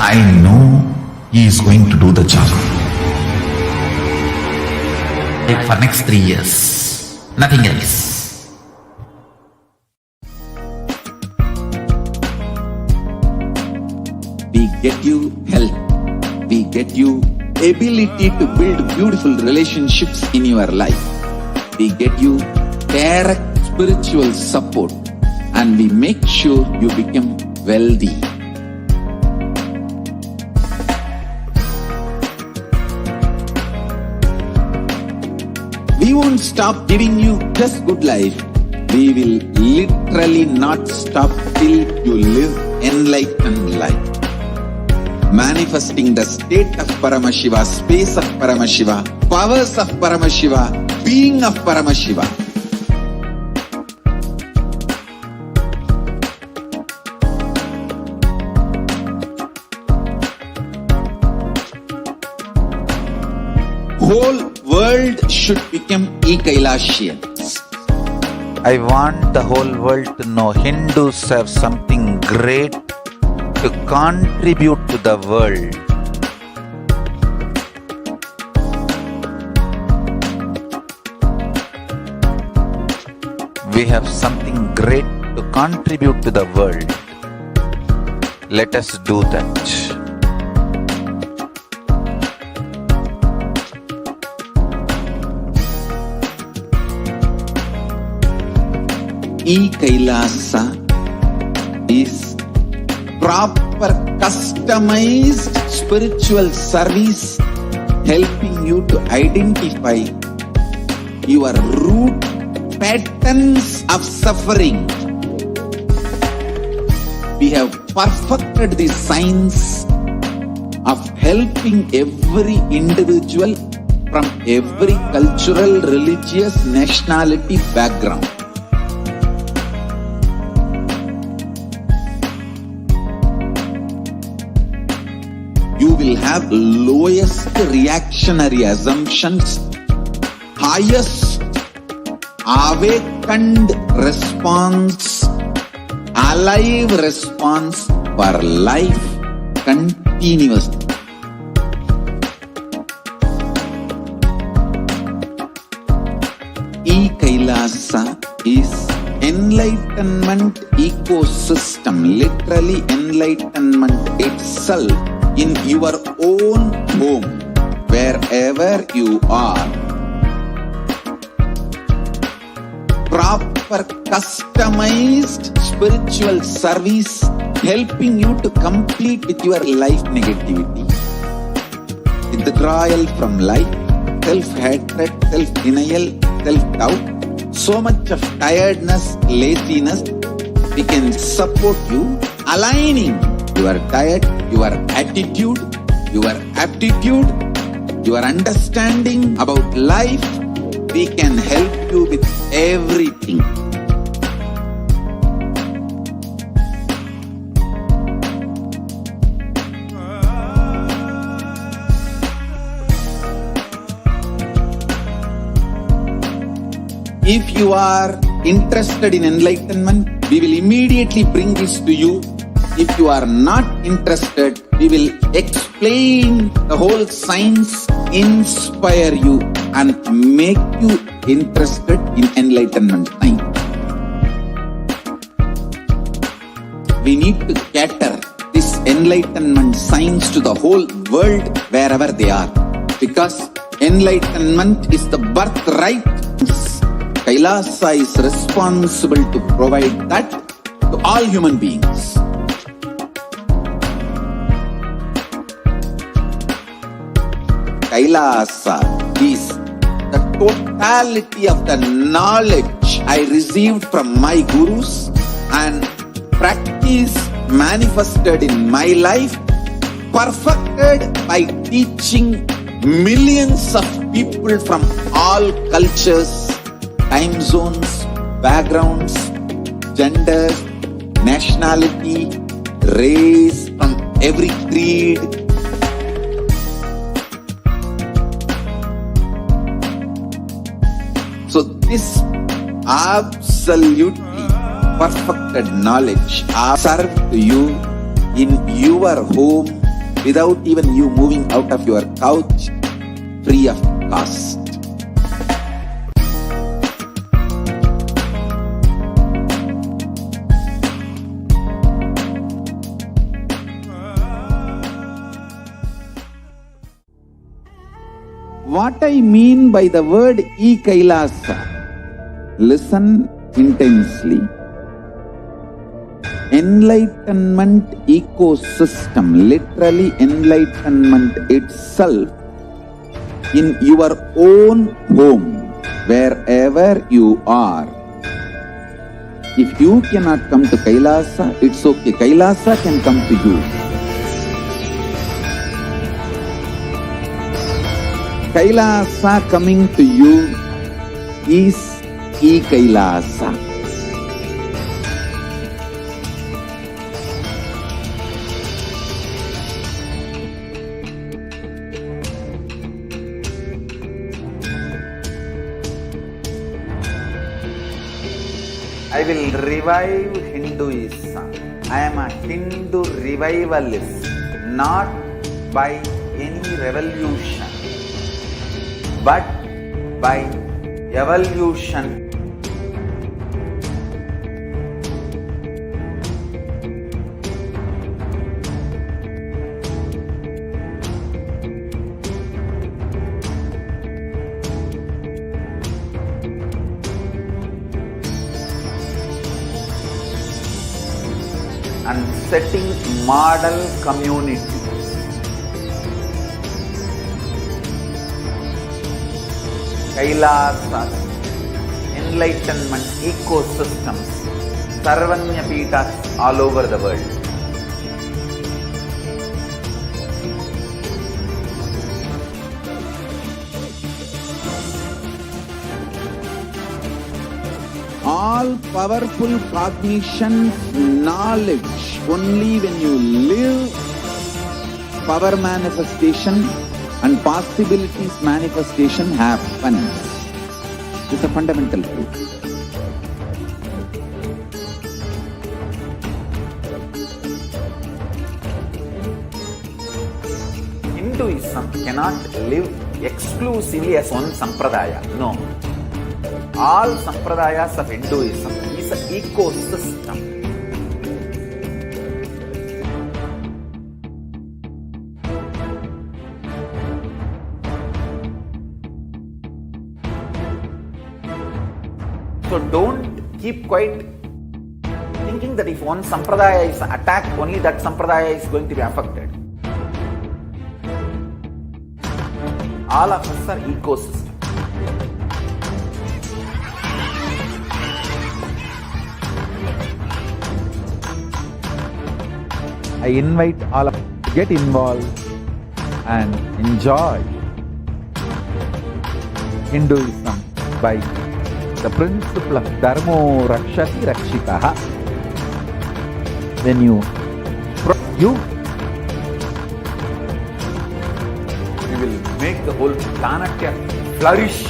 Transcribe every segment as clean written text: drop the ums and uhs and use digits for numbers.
I know he is going to do the job. For next 3 years, nothing else. We get you health. We get you ability to build beautiful relationships in your life. We get you direct spiritual support, and we make sure you become wealthy. We won't stop giving you just good life. We will literally not stop till you live enlightened life. Manifesting the state of Paramashiva, space of Paramashiva, powers of Paramashiva, being of Paramashiva. Whole world should become Kailashians. I want the whole world to know Hindus have something great to contribute to the world. We have something great to contribute to the world. Let us do that. Kailasa is proper customized spiritual service helping you to identify your root patterns of suffering. We have perfected the science of helping every individual from every cultural, religious, nationality background. You will have lowest reactionary assumptions, highest awakened response, alive response for life continuously. Kailasa is enlightenment ecosystem, literally enlightenment itself in your own home, wherever you are. Proper customized spiritual service helping you to complete with your life negativity, withdrawal from life, self-hatred, self-denial, self-doubt, so much of tiredness, laziness. We can support you aligning your diet, your attitude, your aptitude, your understanding about life. We can help you with everything. If you are interested in enlightenment, we will immediately bring this to you. If you are not interested, we will explain the whole science, inspire you and make you interested in enlightenment time. We need to cater this enlightenment science to the whole world wherever they are, because enlightenment is the birthright. Kailasa is responsible to provide that to all human beings. Kailasa is the totality of the knowledge I received from my gurus and practice manifested in my life, perfected by teaching millions of people from all cultures, time zones, backgrounds, gender, nationality, race, from every creed. So this absolutely perfected knowledge served to you in your home, without even you moving out of your couch, free of cost. What I mean by the word e-Kailasa, listen intensely. Enlightenment ecosystem, literally enlightenment itself, in your own home, wherever you are. If you cannot come to Kailasa, it's okay. Kailasa can come to you. Kailasa coming to you is e-Kailasa. I will revive Hinduism. I am a Hindu revivalist, not by any revolution, but by evolution. And setting model community. Kailasa, enlightenment ecosystems, Sarvanya Peethas all over the world. All powerful cognition, knowledge, only when you live, power manifestation and possibilities manifestation happens. It's a fundamental truth. Hinduism cannot live exclusively as one sampradaya. No. All sampradayas of Hinduism is an ecosystem. So don't keep quiet thinking that if one sampradaya is attacked, only that sampradaya is going to be affected. All of us are ecosystem. I invite all of you to get involved and enjoy Hinduism by the principle of Dharmo Rakshati Rakshitaha. When you will make the whole planet flourish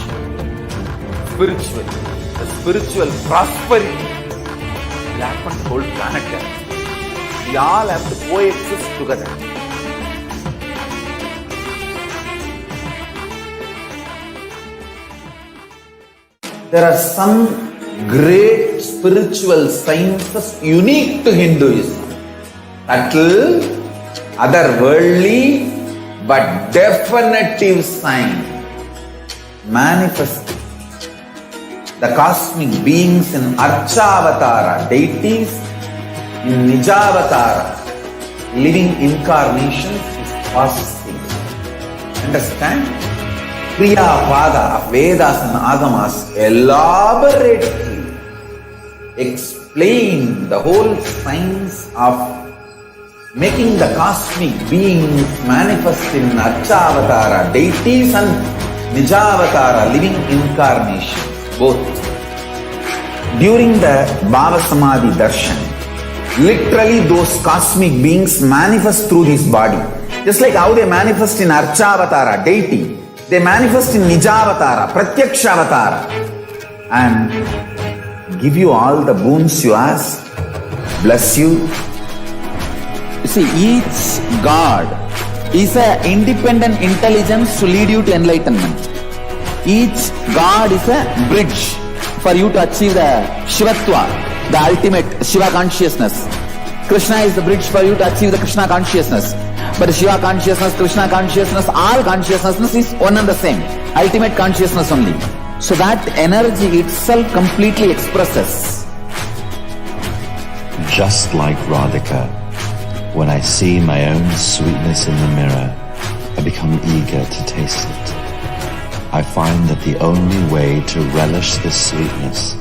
spiritually. The spiritual prosperity will happen to the whole planet. We all have to coexist together. There are some great spiritual sciences unique to Hinduism. Subtle, otherworldly, but definitive sign. Manifesting the cosmic beings in Archavatara, deities in Nijavatara, living incarnations is possible. Understand? Kriya Pada of Vedas and Agamas elaborately explain the whole science of making the cosmic beings manifest in Archavatara, deities and Nijavatara, living incarnations, both. During the Bhava Samadhi Darshan, literally those cosmic beings manifest through his body. Just like how they manifest in Archavatara, deity, they manifest in Nijavatara, Pratyakshavatara, and give you all the boons you ask, bless you. You see, each god is an independent intelligence to lead you to enlightenment. Each God is a bridge for you to achieve the Shivatva, the ultimate Shiva consciousness. Krishna is the bridge for you to achieve the Krishna consciousness. But Shiva consciousness, Krishna consciousness, all consciousness is one and the same. Ultimate consciousness only. So that energy itself completely expresses. Just like Radhika, when I see my own sweetness in the mirror, I become eager to taste it. I find that the only way to relish this sweetness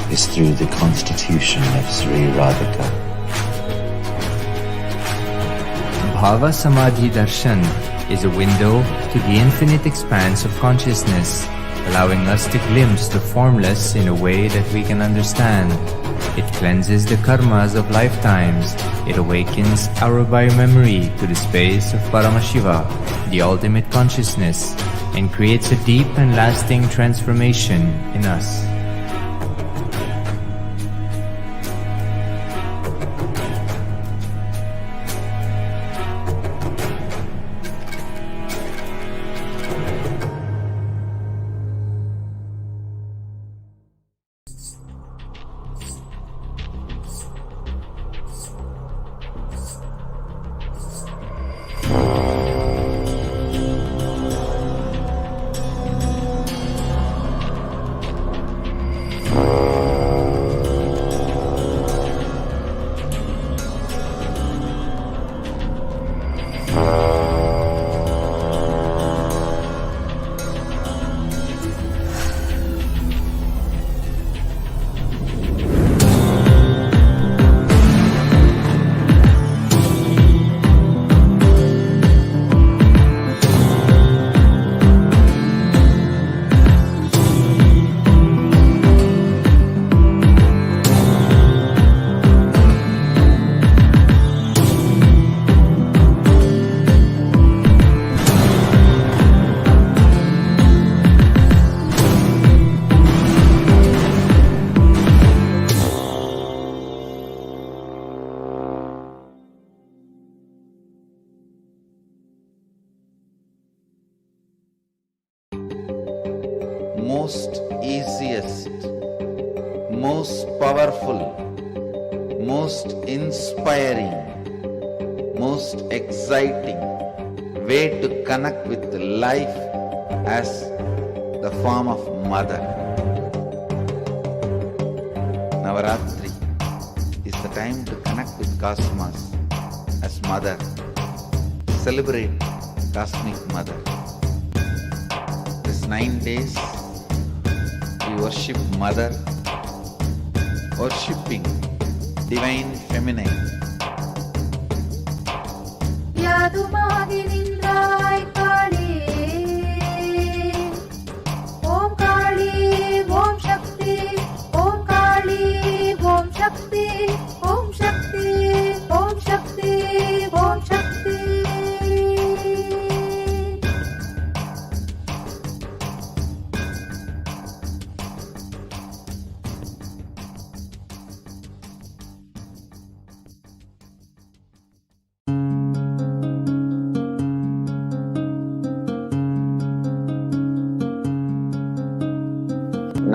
is through the constitution of Sri Radhika. Bhava Samadhi Darshan is a window to the infinite expanse of consciousness, allowing us to glimpse the formless in a way that we can understand. It cleanses the karmas of lifetimes. It awakens our biomemory to the space of Paramashiva, the ultimate consciousness, and creates a deep and lasting transformation in us. Most easiest, most powerful, most inspiring, most exciting way to connect with life as the form of mother. Navaratri is the time to connect with cosmos as mother. Celebrate cosmic mother. This 9 days we worship mother, worshipping divine feminine. यादुमादिनिन्द्राय काले ओम काली ओम शक्ति ओम काली ओम शक्ति ओम शक्ति ओम शक्ति ओम शक्ति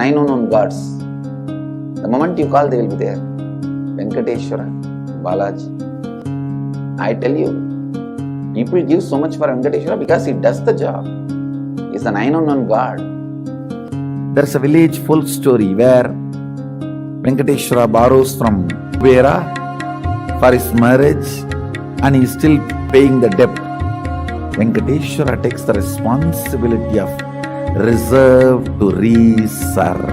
Nine unknown gods. The moment you call, they will be there. Venkateshwara, Balaji. I tell you, people give so much for Venkateshwara because he does the job. He's the nine unknown god. There's a village folk story where Venkateshwara borrows from Kubera for his marriage and he is still paying the debt. Venkateshwara takes the responsibility of reserve to reserve.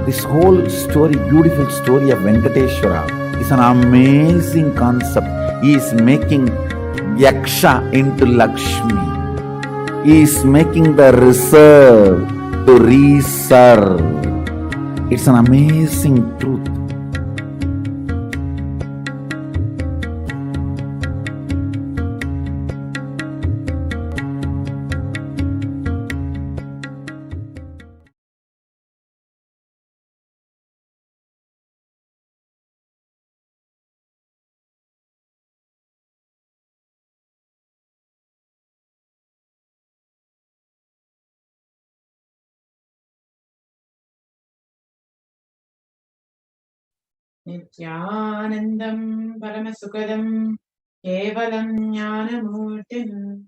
This whole story, beautiful story of Venkateshwara is an amazing concept. He is making Yaksha into Lakshmi. He is making the reserve to reserve. It's an amazing truth. Nithyanandam Paramasukadam Kevalam Jnanamurtim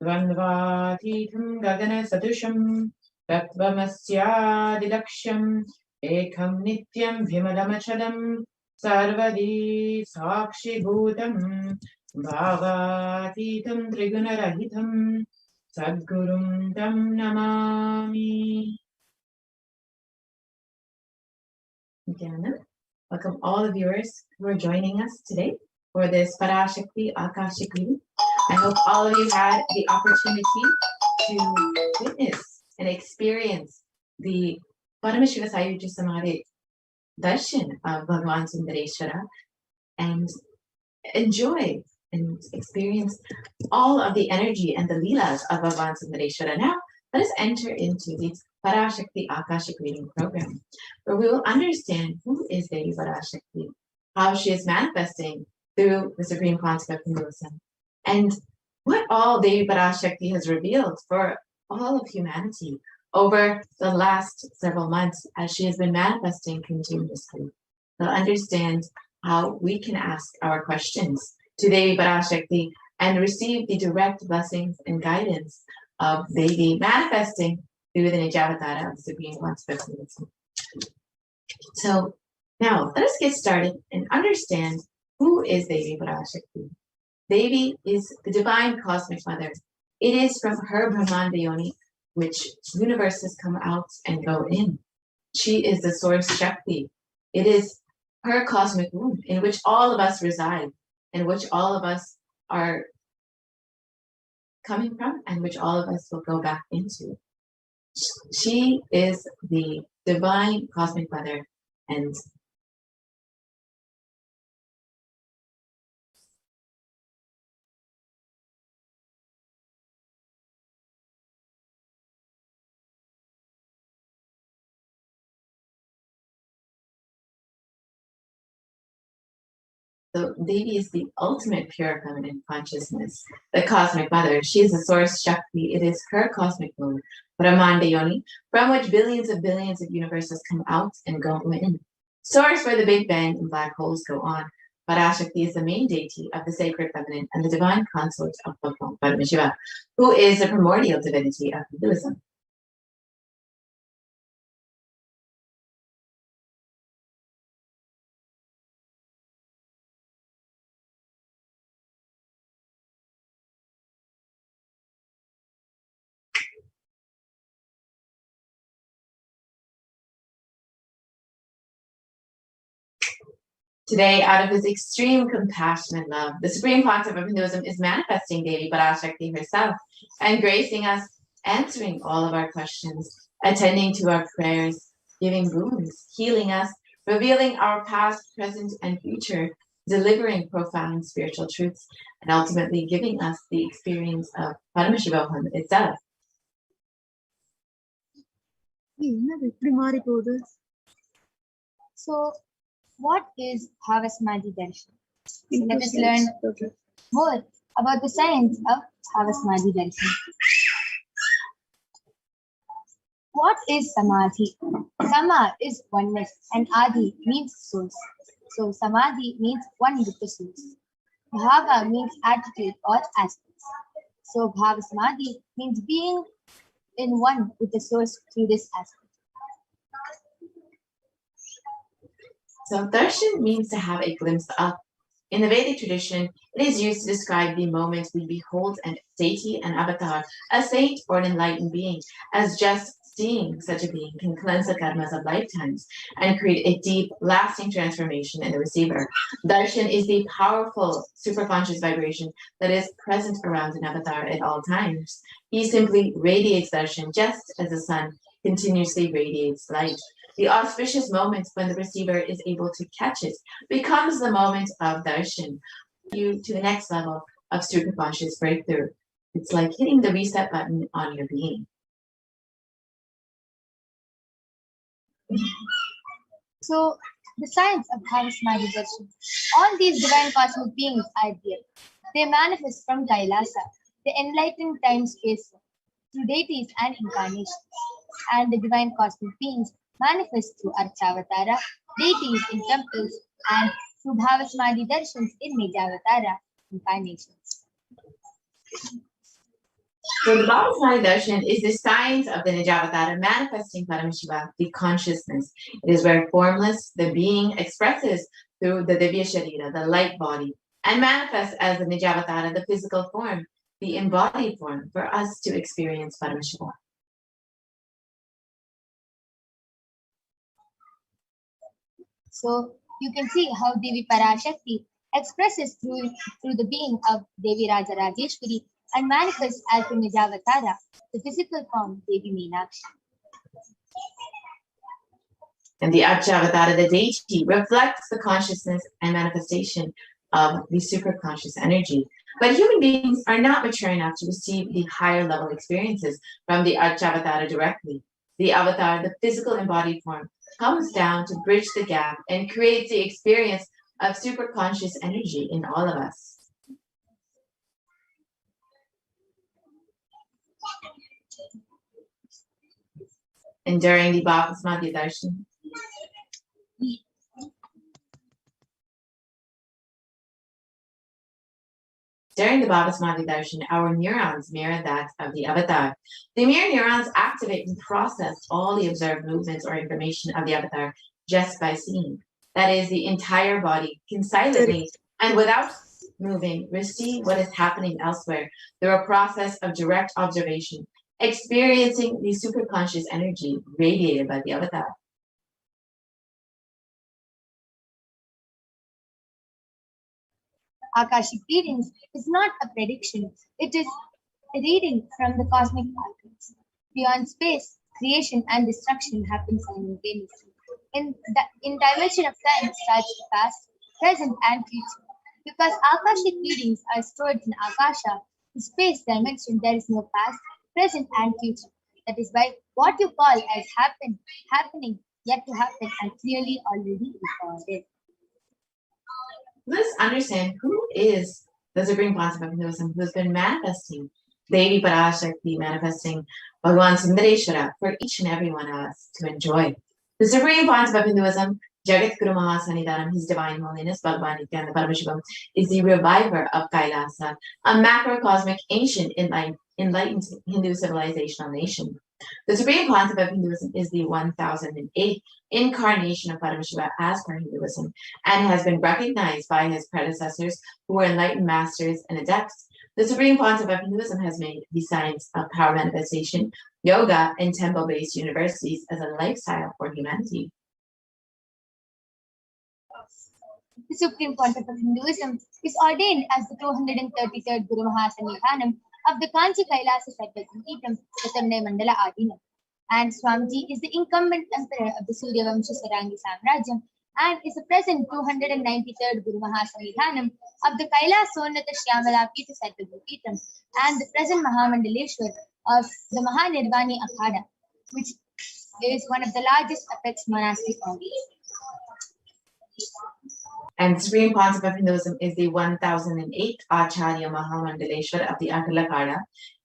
Dvandvadhitam Gagana Sadusham Tattvamasyadilaksham Ekam Nityam Vimadamachalam Sarvadi Sakshi Bhutam Bhavatitam Trigunarahitam Sadgurum Tam Namami. Nithyananda. Welcome all the viewers who are joining us today for this Parashakti Akashic reading. I hope all of you had the opportunity to witness and experience the Paramashiva Sayuja Samadhi darshan of Bhagavan Sundareshwara and enjoy and experience all of the energy and the leelas of Bhagavan Sundareshwara. Now, let us enter into the Parashakti Akashic reading program, where we will understand who is Devi Parashakti, how she is manifesting through the supreme concept of Hinduism, and what all Devi Parashakti has revealed for all of humanity over the last several months as she has been manifesting continuously. We'll understand how we can ask our questions to Devi Parashakti and receive the direct blessings and guidance of Devi manifesting through the Nijavatara of the Supreme Concept of Hinduism. So now let us get started and understand who is Devi Parashakti. Devi is the divine cosmic mother. It is from her Brahmanda Yoni which universes come out and go in. She is the source Shakti. It is her cosmic womb in which all of us reside, in which all of us are coming from, and which all of us will go back into. She is the divine cosmic mother, and so Devi is the ultimate pure feminine consciousness, the cosmic mother. She is the source Shakti. It is her cosmic womb, Brahmanda Yoni, from which billions of universes come out and go in. Source where the Big Bang and black holes go on. Parashakti is the main deity of the sacred feminine and the divine consort of Bhagavan Paramashiva, who is the primordial divinity of Hinduism. Today, out of his extreme compassion and love, the supreme concept of Hinduism is manifesting Devi Parashakti herself and gracing us, answering all of our questions, attending to our prayers, giving boons, healing us, revealing our past, present, and future, delivering profound spiritual truths, and ultimately giving us the experience of Paramashivoham itself. So, what is Bhavasamadhi Darshan? So let us learn more about the science of Bhavasamadhi Darshan. What is Samadhi? Sama is oneness and Adi means source. So Samadhi means one with the source. Bhava means attitude or aspects. So Bhavasamadhi means being in one with the source through this aspect. So darshan means to have a glimpse up. In the Vedic tradition, it is used to describe the moment we behold an deity, an avatar, a saint, or an enlightened being, as just seeing such a being can cleanse the karmas of lifetimes and create a deep, lasting transformation in the receiver. Darshan is the powerful, superconscious vibration that is present around an avatar at all times. He simply radiates darshan just as the sun continuously radiates light. The auspicious moment when the receiver is able to catch it becomes the moment of darshan, you to the next level of superconscious breakthrough. It's like hitting the reset button on your being. So, the science of Bhavasamadhi Darshan. All these divine cosmic beings are there. They manifest from Kailasa, the enlightened time-space, through deities and incarnations. And the divine cosmic beings manifest through Archavatara, deities in temples, and through Bhava Samadhi Darshans in Nijavatara incarnations. So the Bhava Samadhi Darshan is the science of the Nijavatara manifesting Paramashiva, the consciousness. It is where formless, the being, expresses through the Divya Sharira, the light body, and manifests as the Nijavatara, the physical form, the embodied form, for us to experience Paramashivoham. So you can see how Devi Parashakti expresses through the being of Devi Raja Rajeshwari and manifests as the Nijavatara, the physical form Devi Meenakshi. And the Archavatara, the deity, reflects the consciousness and manifestation of the superconscious energy. But human beings are not mature enough to receive the higher level experiences from the Archavatara directly. The avatar, the physical embodied form, comes down to bridge the gap and creates the experience of superconscious energy in all of us. And during the Bhava Samadhi Darshan, our neurons mirror that of the avatar. The mirror neurons activate and process all the observed movements or information of the avatar just by seeing. That is, the entire body can silently and without moving receive what is happening elsewhere through a process of direct observation, experiencing the superconscious energy radiated by the avatar. Akashic readings is not a prediction, it is a reading from the cosmic patterns. Beyond space, creation and destruction happen simultaneously. In dimension of time starts the past, present and future. Because Akashic readings are stored in Akasha, the space dimension, there is no past, present and future. That is why what you call as happening, yet to happen, and clearly already recorded. Let's understand who is the Supreme Concept of Hinduism who has been manifesting Devi Parashakti, manifesting Bhagavan Sundareshwara for each and every one of us to enjoy. The Supreme Concept of Hinduism, Jagat Guru Mahasannidhanam, His Divine Holiness, Bhagavan Nithyananda Paramashivam, is the reviver of Kailasa, a macrocosmic ancient enlightened Hindu civilizational nation. The Supreme Concept of Hinduism is the 1008th incarnation of Paramashiva as per Hinduism and has been recognized by his predecessors who were enlightened masters and adepts. The Supreme Concept of Hinduism has made the science of power manifestation, yoga, and temple-based universities as a lifestyle for humanity. The Supreme Concept of Hinduism is ordained as the 233rd Guru Mahasannidhanam of the Kanchi Kailasa Sattvatam Chaturne Mandala Adinam. And Swamiji is the incumbent emperor of the Surya Vamsha Sarangi Samrajyam and is the present 293rd Guru Mahasannidhanam of the Kailasa Shyamala Pita Sattvatam and the present Mahamandaleshwar of the Mahanirvani Akhada, which is one of the largest apex monastic orders. And the Supreme Concept of Hinduism is the 1008th Acharya Mahamandaleshwar of the Akhilakada,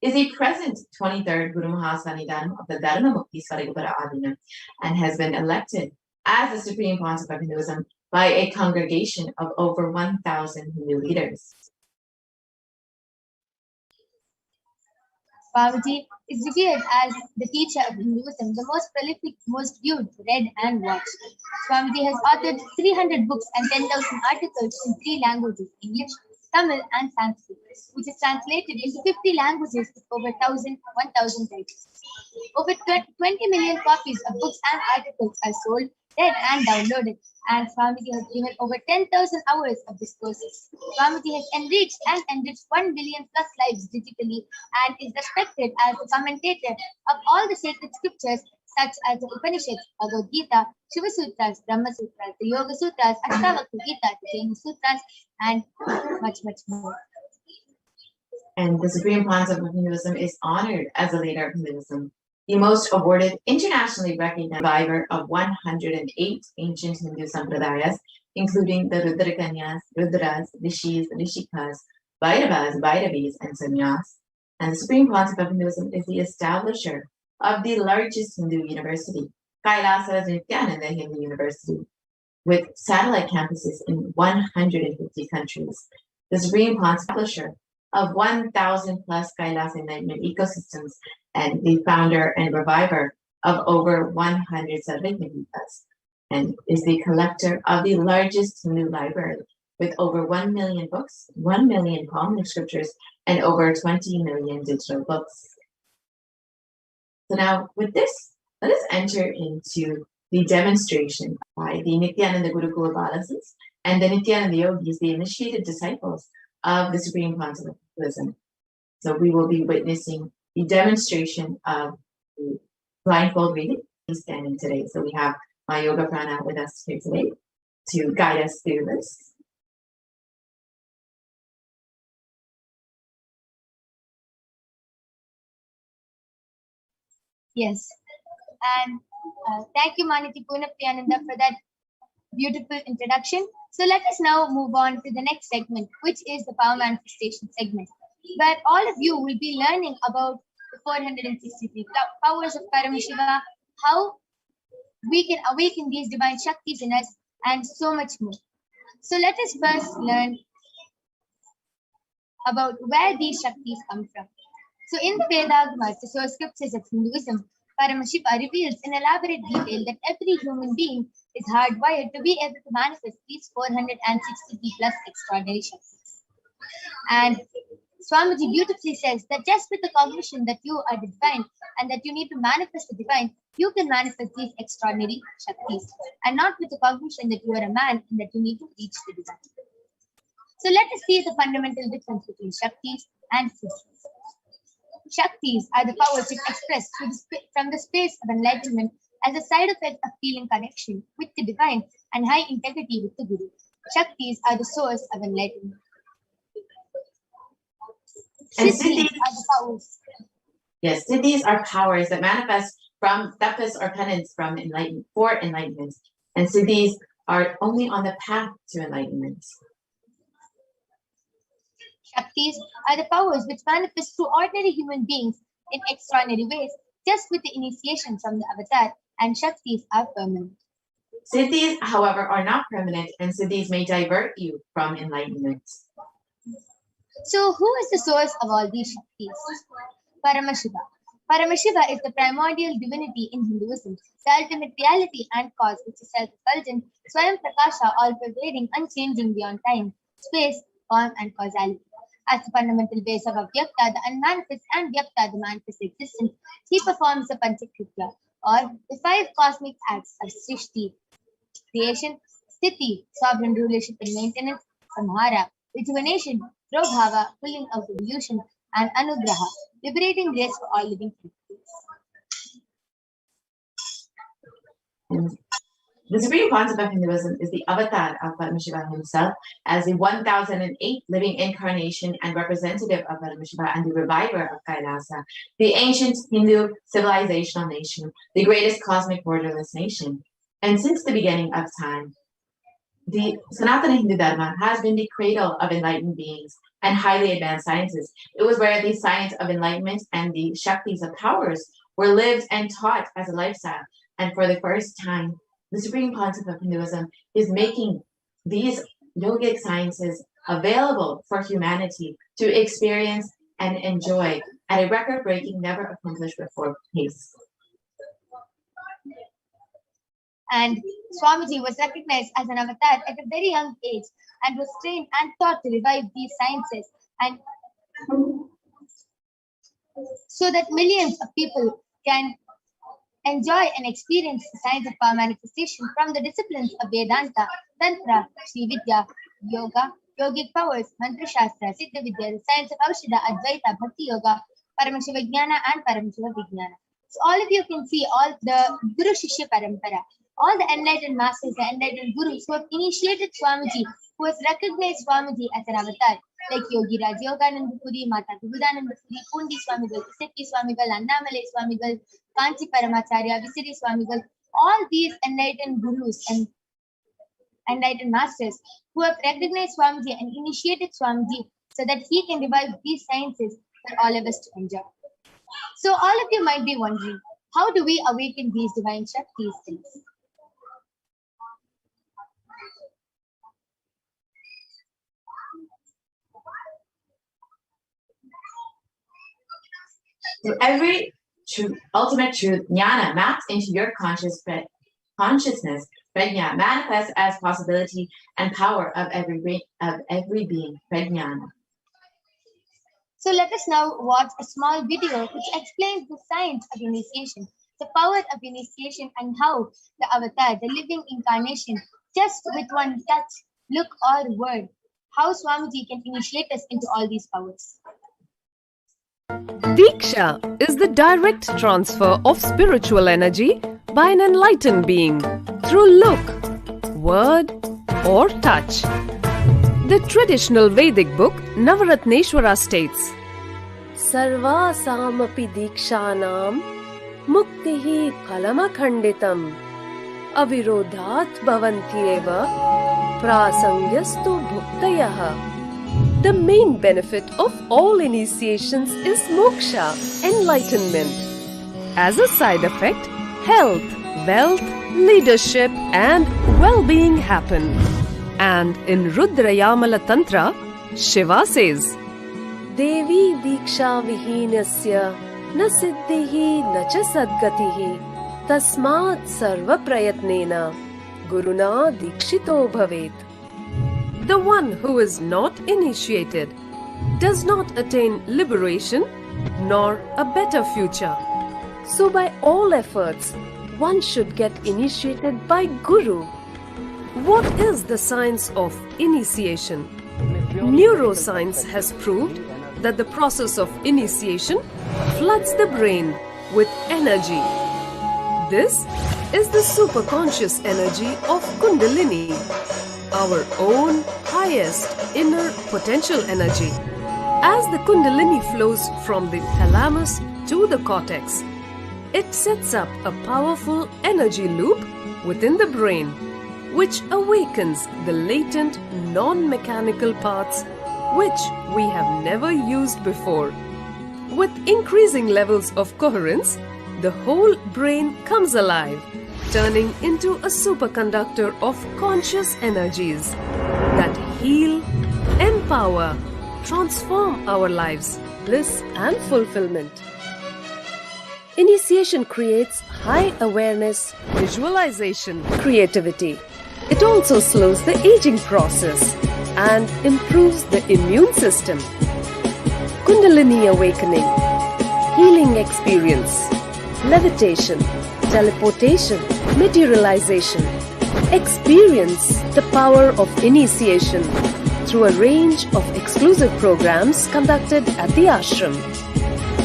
is the present 23rd Guru Mahasannidhanam of the Dharma Mukti Svaragapara Adina, and has been elected as the Supreme Concept of Hinduism by a congregation of over 1,000 Hindu leaders. Swamiji is revered as the teacher of Hinduism, the most prolific, most viewed, read and watched. Swamiji has authored 300 books and 10,000 articles in 3 languages, English, Tamil and Sanskrit, which is translated into 50 languages with over 1,000 titles. Over 20 million copies of books and articles are sold, read and downloaded, and Swamiji has given over 10,000 hours of discourses. Swamiji has enriched 1 billion plus lives digitally and is respected as a commentator of all the sacred scriptures such as the Upanishads, Bhagavad Gita, Shiva Sutras, Brahma Sutras, the Yoga Sutras, Ashtavakra Gita, the Jain Sutras, and much more. And the Supreme Concept of Hinduism is honored as a leader of Hinduism, the most awarded, internationally recognized survivor of 108 ancient Hindu sampradayas, including the Rudrakanyas, Rudras, Rishis, Rishikas, Bhairavas, Bhairavis, and Sannyas. And the Supreme Concept of Hinduism is the establisher of the largest Hindu university, Kailasa Nithyananda Hindu University. with satellite campuses in 150 countries. The Supreme Establisher of 1,000 plus Kailasa Enlightenment ecosystems and the founder and reviver of over 100 Sarvagnikas, and is the collector of the largest Hindu library with over 1 million books, 1 million palm scriptures, and over 20 million digital books. So now with this, let us enter into the demonstration by the Nithyananda Gurukula Balasas and the Nithyananda Yogis, the initiated disciples of the Supreme Pontificalism. So we will be witnessing the demonstration of the blindfold reading standing today. So we have my Yoga Prana with us here today to guide us through this. Yes. And thank you, Maniti Punapyananda, for that beautiful introduction. So let us now move on to the next segment, which is the power manifestation segment, where all of you will be learning about the 463 powers of Paramashiva, how we can awaken these divine Shaktis in us, and so much more. So let us first learn about where these Shaktis come from. So in the Vedas, the source scriptures of Hinduism, Paramashiva reveals in elaborate detail that every human being is hardwired to be able to manifest these 463 plus extraordinary Shaktis. And Swamiji beautifully says that just with the cognition that you are divine and that you need to manifest the divine, you can manifest these extraordinary Shaktis, and not with the cognition that you are a man and that you need to reach the divine. So let us see the fundamental difference between Shaktis and Siddhis. Shaktis are the powers which express from the space of enlightenment as a side effect of feeling connection with the divine and high integrity with the Guru. Shaktis are the source of enlightenment. Siddhis are the powers. Yes, Siddhis are powers that manifest from tapas or penance for enlightenment. And Siddhis are only on the path to enlightenment. Shaktis are the powers which manifest through ordinary human beings in extraordinary ways, just with the initiation from the avatar, and Shaktis are permanent. Siddhis, however, are not permanent, and Siddhis may divert you from enlightenment. So who is the source of all these Shaktis? Paramashiva. Paramashiva is the primordial divinity in Hinduism, the ultimate reality and cause, which is self-effulgent, Swayam Prakasha, all-pervading, unchanging beyond time, space, form, and causality. As the fundamental base of Avyakta, the unmanifest, and Vyakta, the manifest existence, he performs the Panchakritya, or the 5 cosmic acts of Srishti, creation, Sthiti, sovereign rulership and maintenance, Samhara, rejuvenation, Prabhava, pulling out of illusion, and Anugraha, liberating grace for all living And the supreme concept of Hinduism is the avatar of Paramashiva himself as the 1008 living incarnation and representative of Paramashiva and the reviver of Kailasa, the ancient Hindu civilizational nation, the greatest cosmic borderless nation. And since the beginning of time, the Sanatana Hindu Dharma has been the cradle of enlightened beings and highly advanced sciences. It was where the science of enlightenment and the Shaktis of powers were lived and taught as a lifestyle. And for the first time, the Supreme Pontiff of Hinduism is making these yogic sciences available for humanity to experience and enjoy at a record-breaking, never accomplished before pace. And Swamiji was recognized as an avatar at a very young age and was trained and taught to revive these sciences, and so that millions of people can enjoy and experience the science of power manifestation from the disciplines of Vedanta, Tantra, Sri Vidya, Yoga, Yogic powers, Mantra Shastra, Siddha Vidya, the science of Aushadha, Advaita, Bhakti Yoga, Paramashiva Jnana, and Paramashiva Vijnana. So all of you can see all the Guru Shishya Parampara, all the enlightened masters, the enlightened gurus who have initiated Swamiji, who has recognized Swamiji as an avatar, like Yogi Raj Yogananda Puri, Mata Vibudananda Puri, Pundi Swamigal, Iseki Swamigal, Annamale Swamigal, Kanchi Paramacharya, Visiri Swamigal, all these enlightened gurus and enlightened masters who have recognized Swamiji and initiated Swamiji so that he can revive these sciences for all of us to enjoy. So all of you might be wondering, how do we awaken these divine Shaktis? So every ultimate truth, jnana, maps into your consciousness, prajna, manifests as possibility and power of every being, prajnana. So let us now watch a small video which explains the science of initiation, the power of initiation, and how the avatar, the living incarnation, just with one touch, look, or word, how Swamiji can initiate us into all these powers. Diksha is the direct transfer of spiritual energy by an enlightened being through look, word, or touch. The traditional Vedic book Navaratneshwara states, Sarvasamapi dikshanam muktihi phalamakhanditam avirodhat bhavantyeva prasangyastu bhuktayah. The main benefit of all initiations is moksha, enlightenment. As a side effect, health, wealth, leadership, and well-being happen. And in Rudrayamala Tantra, Shiva says, Devi diksha vihinasya na siddhihi na cha sadgatihi tasmat sarva prayatnena guruna dikshito bhavet. The one who is not initiated does not attain liberation nor a better future. So by all efforts, one should get initiated by Guru. What is the science of initiation? Neuroscience has proved that the process of initiation floods the brain with energy. This is the superconscious energy of Kundalini, our own highest inner potential energy. As the Kundalini flows from the thalamus to the cortex, it sets up a powerful energy loop within the brain, which awakens the latent non-mechanical parts which we have never used before. With increasing levels of coherence, the whole brain comes alive, turning into a superconductor of conscious energies that heal, empower, transform our lives, bliss and fulfillment. Initiation creates high awareness, visualization, creativity. It also slows the aging process and improves the immune system. Kundalini awakening, healing experience, levitation, teleportation, materialization. Experience the power of initiation through a range of exclusive programs conducted at the ashram.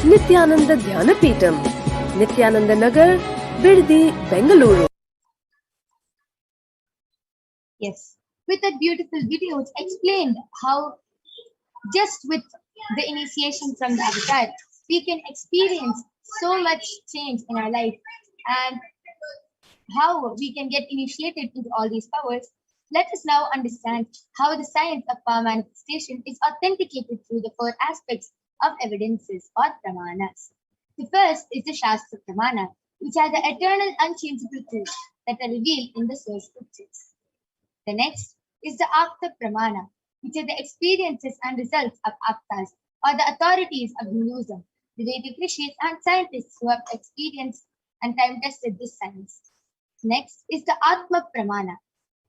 Nithyananda Dhyanapitham, Nithyananda Nagar, Birdi, Bengaluru. Yes, with that beautiful video, it explained how just with the initiation from the avatar, we can experience so much change in our life and how we can get initiated into all these powers. Let us now understand how the science of power manifestation is authenticated through the 4 aspects of evidences or pramanas. The first is the Shastra Pramana, which are the eternal unchangeable truths that are revealed in the source scriptures. The next is the Apta Pramana, which are the experiences and results of Aptas, or the authorities of Hinduism, the Vedic rishis and scientists who have experienced and time-tested this science. Next is the Atma Pramana,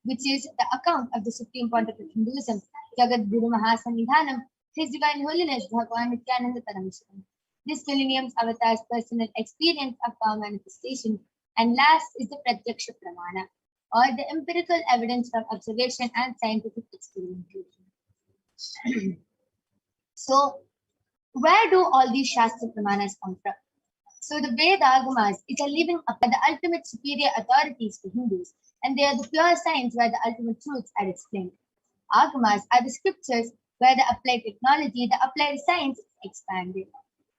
which is the account of the Supreme Pontiff of Hinduism, Jagat Guru Mahasanidhanam, His Divine Holiness Bhagavan Nithyananda Paramashivam. This millennium's avatar's personal experience of power manifestation. And last is the Pratyaksha Pramana, or the empirical evidence from observation and scientific experimentation. So, where do all these Shastra Pramanas come from? So the Veda Agamas is a living up the ultimate superior authorities for Hindus, and they are the pure science where the ultimate truths are explained. Agamas are the scriptures where the applied technology, the applied science is expanded.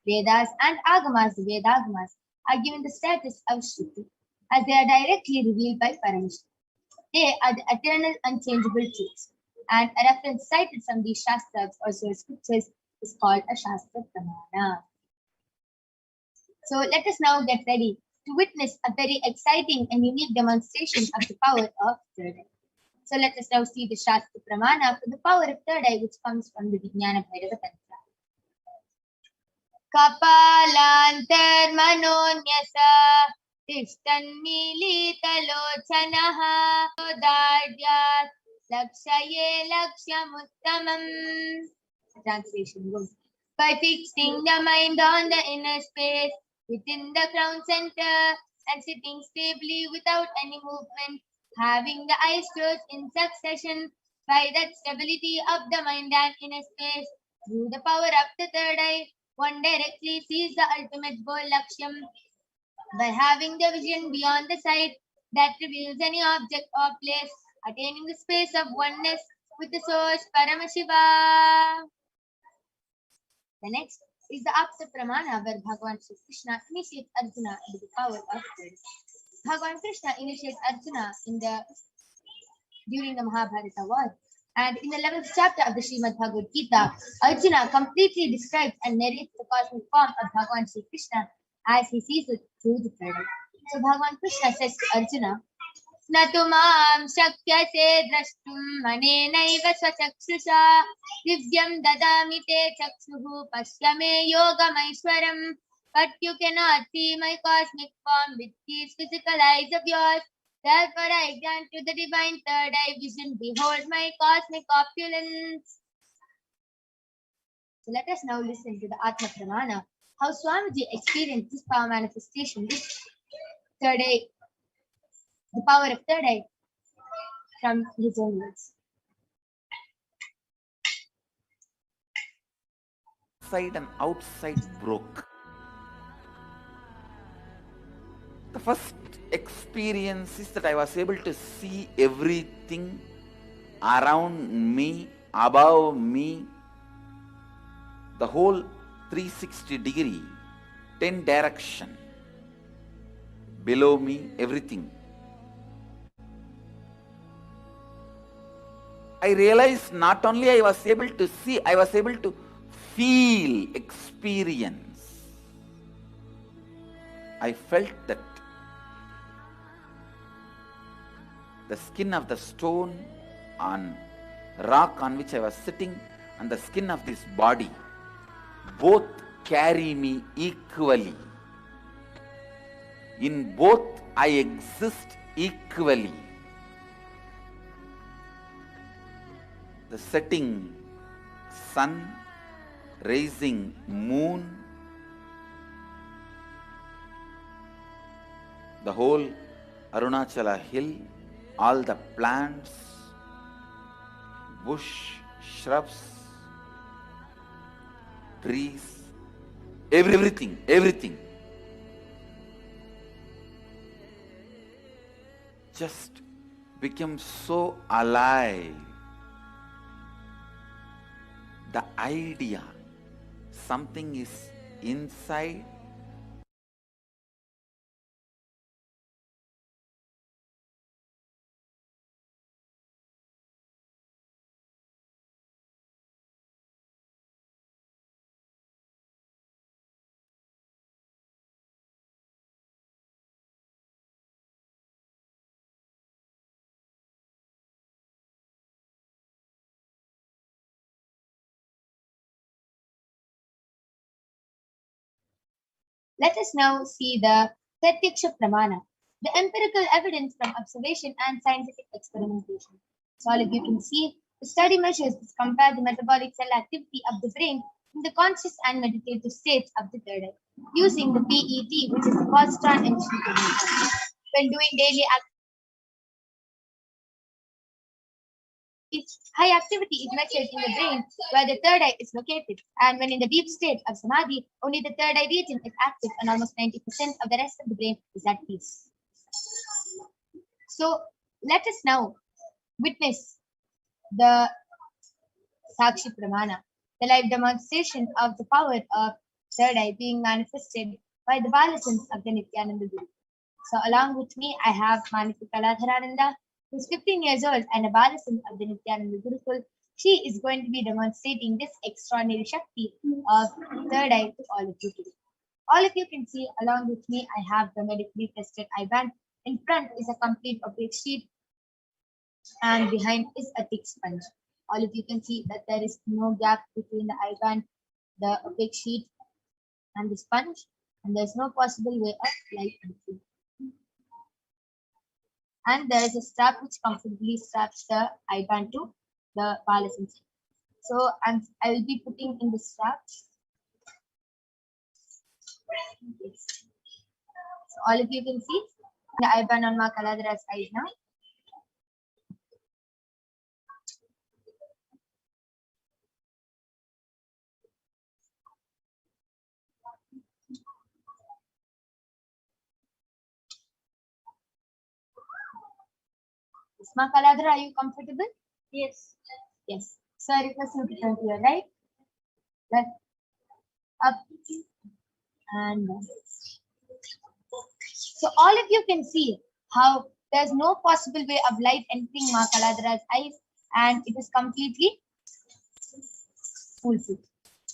Vedas and Agamas, the Vedagamas, are given the status of Shruti, as they are directly revealed by Paramashivoham. They are the eternal unchangeable truths, and a reference cited from these Shastras or source scriptures is called a Shastra Pramana. So let us now get ready to witness a very exciting and unique demonstration of the power of third eye. So let us now see the Shastra Pramana for the power of third eye, which comes from the Vijnana Bhairava Tantra. कपालान्तर्मनोन्यसा तिष्ठन्मीलितलोचनः दार्ढ्यात् लक्ष्ये लक्ष्यमुत्तमम्. Translation goes, by fixing the mind on the inner space within the crown center and sitting stably without any movement, having the eyes closed in succession, by that stability of the mind and inner space, through the power of the third eye, one directly sees the ultimate goal Lakshyam. By having the vision beyond the sight that reveals any object or place, attaining the space of oneness with the source Paramashiva. The next is the Apsa Pramana, where Bhagavan Shri Krishna initiates Arjuna into the power of prayer. Bhagavan Krishna initiates Arjuna during the Mahabharata war. And in the 11th chapter of the Srimad Bhagavad Gita, Arjuna completely describes and narrates the cosmic form of Bhagavan Shri Krishna as he sees it through the third eye. So Bhagavan Krishna says to Arjuna, Natumam shakyase drashtum manenaiva swachakshusa divyam dadami te chakshuhu pashyame yogamaishwaram. But you cannot see my cosmic form with these physical eyes of yours. Therefore I grant you the divine third eye vision. Behold my cosmic opulence. So let us now listen to the Atma Pramana, how Swamiji experienced this power manifestation, this third eye, the power of third eye, from his own words. Inside and outside broke. The first experience is that I was able to see everything around me, above me, the whole 360 degree, 10 direction, below me, everything. I realized not only I was able to see, I was able to feel, experience. I felt that the skin of the stone on rock on which I was sitting and the skin of this body both carry me equally. In both I exist equally. The setting sun, rising moon, the whole Arunachala hill, all the plants, bush, shrubs, trees, everything just became so alive. The idea, something is inside, Let us now see the Pratyaksha Pramana, the empirical evidence from observation and scientific experimentation. So all of you can see, the study measures which compare the metabolic cell activity of the brain in the conscious and meditative states of the third eye, using the PET, which is the positron emission potential. When doing daily high activity is measured in the brain where the third eye is located, and when in the deep state of samadhi, only the third eye region is active and almost 90% of the rest of the brain is at peace. So let us now witness the Sakshi Pramana, the live demonstration of the power of third eye being manifested by the Balasons of the Nithyananda Guru. So along with me, I have Manasi Kaladharananda, who's 15 years old and a Balasan of the Nithyananda Gurukul. She is going to be demonstrating this extraordinary Shakti of third eye to all of you today. All of you can see along with me, I have the medically tested eye band. In front is a complete opaque sheet and behind is a thick sponge. All of you can see that there is no gap between the eye band, the opaque sheet and the sponge, and there's no possible way of light entering. And there is a strap which comfortably straps the IBAN to the palace inside. So I will be putting in the straps. Yes. So all of you can see the IBAN on Ma Kaladra's eyes now. Ma Kaladra, are you comfortable? Yes. Yes. So I request you to turn to your right, left, up, and down. So all of you can see how there's no possible way of light entering Ma Kaladra's eyes, and it is completely foolproof.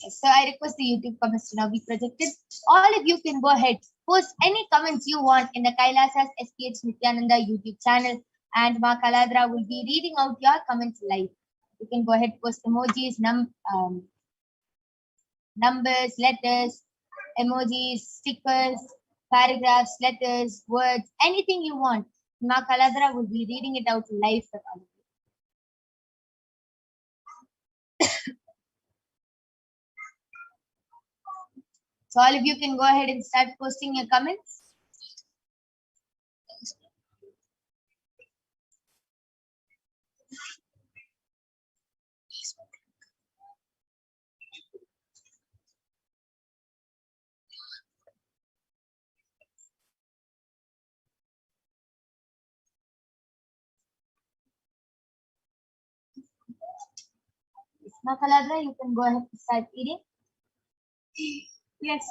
Yes, so I request the YouTube comments to now be projected. All of you can go ahead, post any comments you want in the Kailasa's HDH Nithyananda YouTube channel, and Ma Kaladra will be reading out your comments live. You can go ahead, post emojis, numbers, letters, emojis, stickers, paragraphs, letters, words, anything you want. Ma Kaladra will be reading it out live for all of you. So all of you can go ahead and start posting your comments. Ma Kaladra, you can go ahead and start reading. Yes.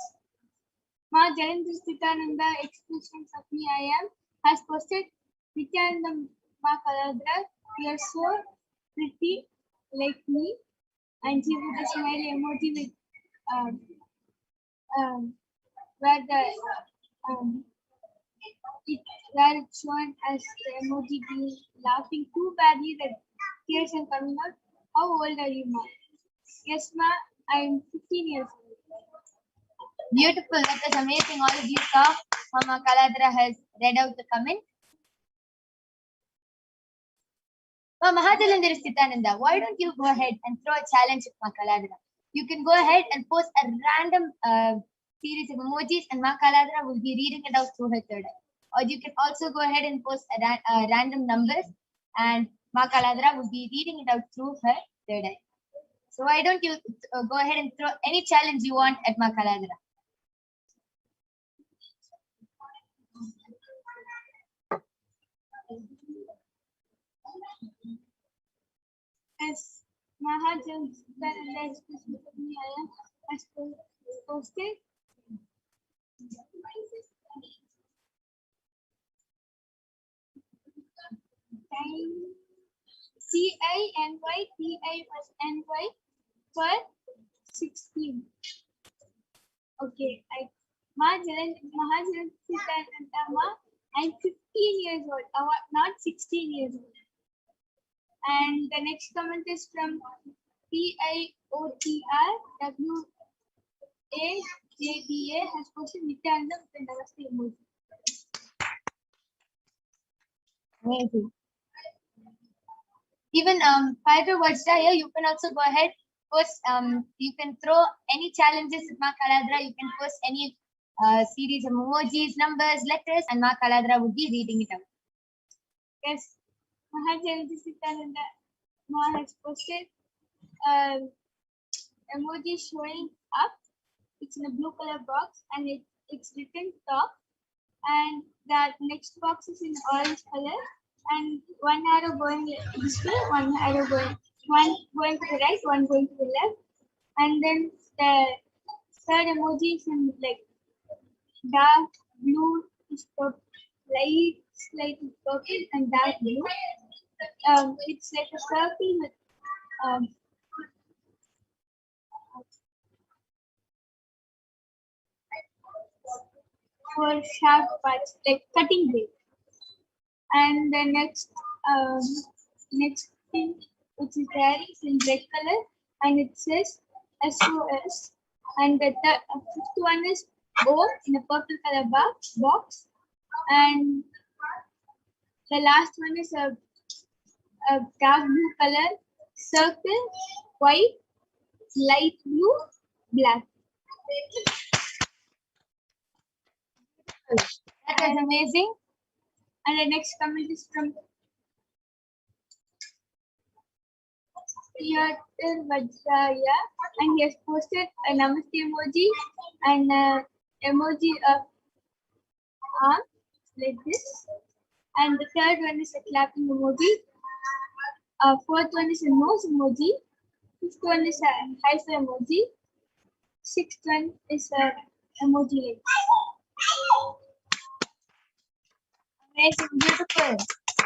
Ma Nithyananda expressions of me I am has posted Nithyananda Ma Kaladra, you're so pretty like me, and she put a smiley emoji with where the where it's shown as the emoji being laughing too badly that tears are coming out. How old are you, Ma? Yes, Ma, I'm 15 years old. Beautiful, that is amazing. All of you saw Mama Kaladra has read out the comment. Now, Mahajalandhar Nithyananda, why don't you go ahead and throw a challenge with Ma Kaladra? You can go ahead and post a random series of emojis, and Ma Kaladra will be reading it out through her third eye. Or you can also go ahead and post random numbers, and Ma Kaladra will be reading it out through her third eye. So why don't you go ahead and throw any challenge you want at Ma Kaladra? As Mahajalandhar expressions of me I am has posted CINYTINY for 16. Okay, Mahajalandhar Nithyananda, I'm 15 years old, not 16 years old. And the next comment is from PIOTRWAJDA has posted Nithyananda with the Namaste emoji. Amazing. Even Fighter Vajda here, you can also go ahead, post, you can throw any challenges with Ma Kaladra, you can post any series of emojis, numbers, letters, and Ma Kaladra would be reading it out. Yes, Mahajalandhar Nithyananda Ma has posted emoji showing up. It's in a blue color box, and it's written top, and that next box is in orange color, and one arrow going this way, one going to the right, one going to the left, and then the third emoji is in like dark blue, light slightly purple, and dark blue. It's like a circle with for sharp parts, like cutting blade. And the next thing which is there is in red color, and it says SOS. And the fifth one is O in a purple color box. And the last one is a dark blue color circle, white, light blue, black. That was amazing. And the next comment is from Vajraya, and he has posted a namaste emoji and emoji of arm like this. And the third one is a clapping emoji. Fourth one is a nose emoji. Fifth one is a high five emoji. Sixth one is a emoji like Amazing, beautiful.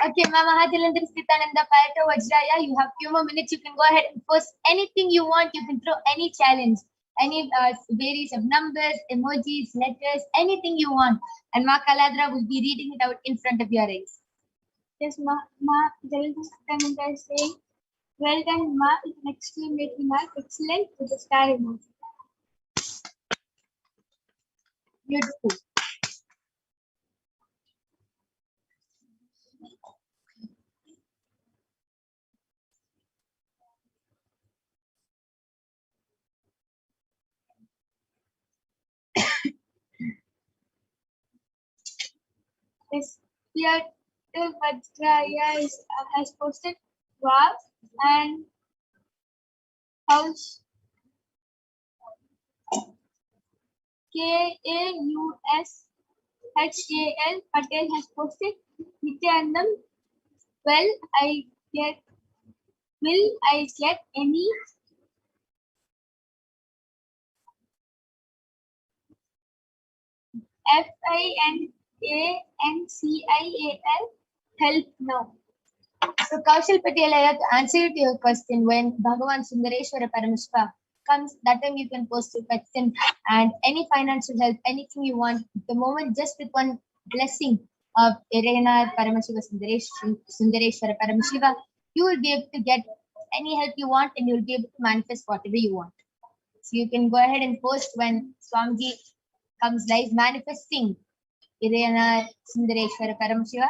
Okay, Mama Hadilandra Nithyananda Paramashivam, you have few more minutes. You can go ahead and post anything you want. You can throw any challenge, any various of numbers, emojis, letters, anything you want. And Ma Kaladra will be reading it out in front of your eyes. Yes, Ma Nithyananda is saying, well done, Ma, with an exclamation mark, excellent, with a star emoji. Beautiful. Yes, here Vajraya has posted wow and house KAUSHAL Patel has posted Nithyanandam. Well, will I get any FINANCIAL help now? So Kaushal Patel, I have to answer to your question. When Bhagavan Sundareshwara Paramashiva comes, that time you can post your question and any financial help, anything you want. The moment just with one blessing of Irena Paramashiva Sundareshwara Paramashiva, you will be able to get any help you want and you will be able to manifest whatever you want. So you can go ahead and post when Swamiji comes live manifesting Irena Sundareshwara Paramashiva.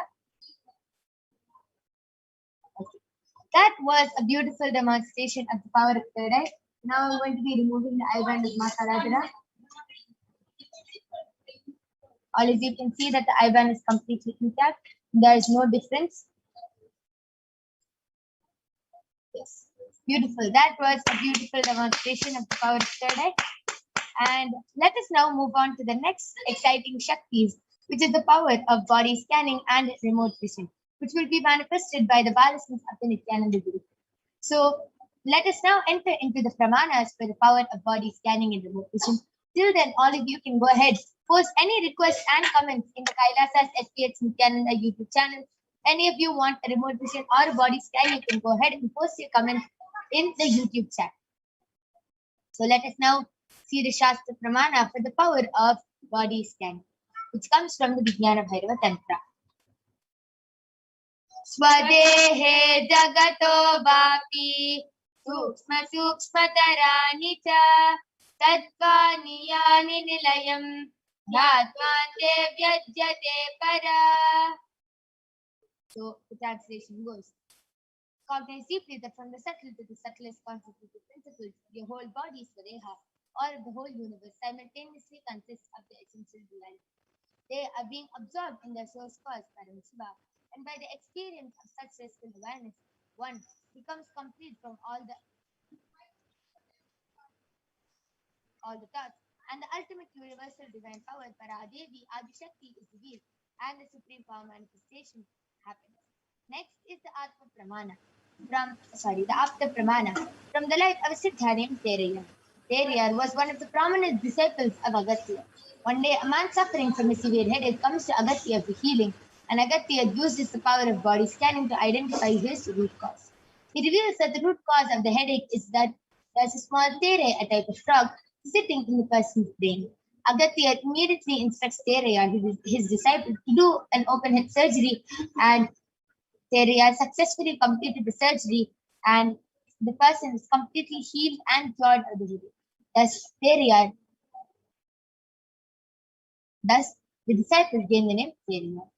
That was a beautiful demonstration of the power of third eye. Now I'm going to be removing the eyeband of Ma Kaladra. All of you can see that the eyeband is completely intact. There is no difference. Yes, beautiful. That was a beautiful demonstration of the power of third eye. And let us now move on to the next exciting Shaktis, which is the power of body scanning and remote vision, which will be manifested by the Balasons of the Nithyananda Guru. So let us now enter into the Pramanas for the power of body scanning and remote vision. Till then, all of you can go ahead, post any requests and comments in the Kailasa's HDH Nithyananda YouTube channel. Any of you want a remote vision or a body scan, you can go ahead and post your comment in the YouTube chat. So let us now see the Shastra Pramana for the power of body scan, which comes from the Vijnana Bhairava Tantra. Swadehe jagato vapi sukshma sukshmatarani cha tatvani yani nilayam dhatvante vyajyate para. So the translation goes, cognize deeply that from the subtle to the subtlest constitutive principles, your whole body, Swadeha, or the whole universe, simultaneously consists of the essential duality. They are being absorbed in their source cause, Paramashiva, and by the experience of such restful awareness, one becomes complete from all the thoughts, and the ultimate universal divine power, Paradevi, Adishakti, is revealed, and the supreme power manifestation happens. Next is the Atma Pramana. The Apta Pramana from the life of a Siddha named Teriyar. Teriyar was one of the prominent disciples of Agastya. One day, a man suffering from a severe headache comes to Agastya for healing, and Agastya uses the power of body scanning to identify his root cause. He reveals that the root cause of the headache is that there's a small tere, a type of frog, sitting in the person's brain. Agastya immediately instructs Teriyar, his disciple, to do an open head surgery, and Teriyar successfully completed the surgery, and the person is completely healed and cured of the headache. Thus, the disciples gained the name Periyar.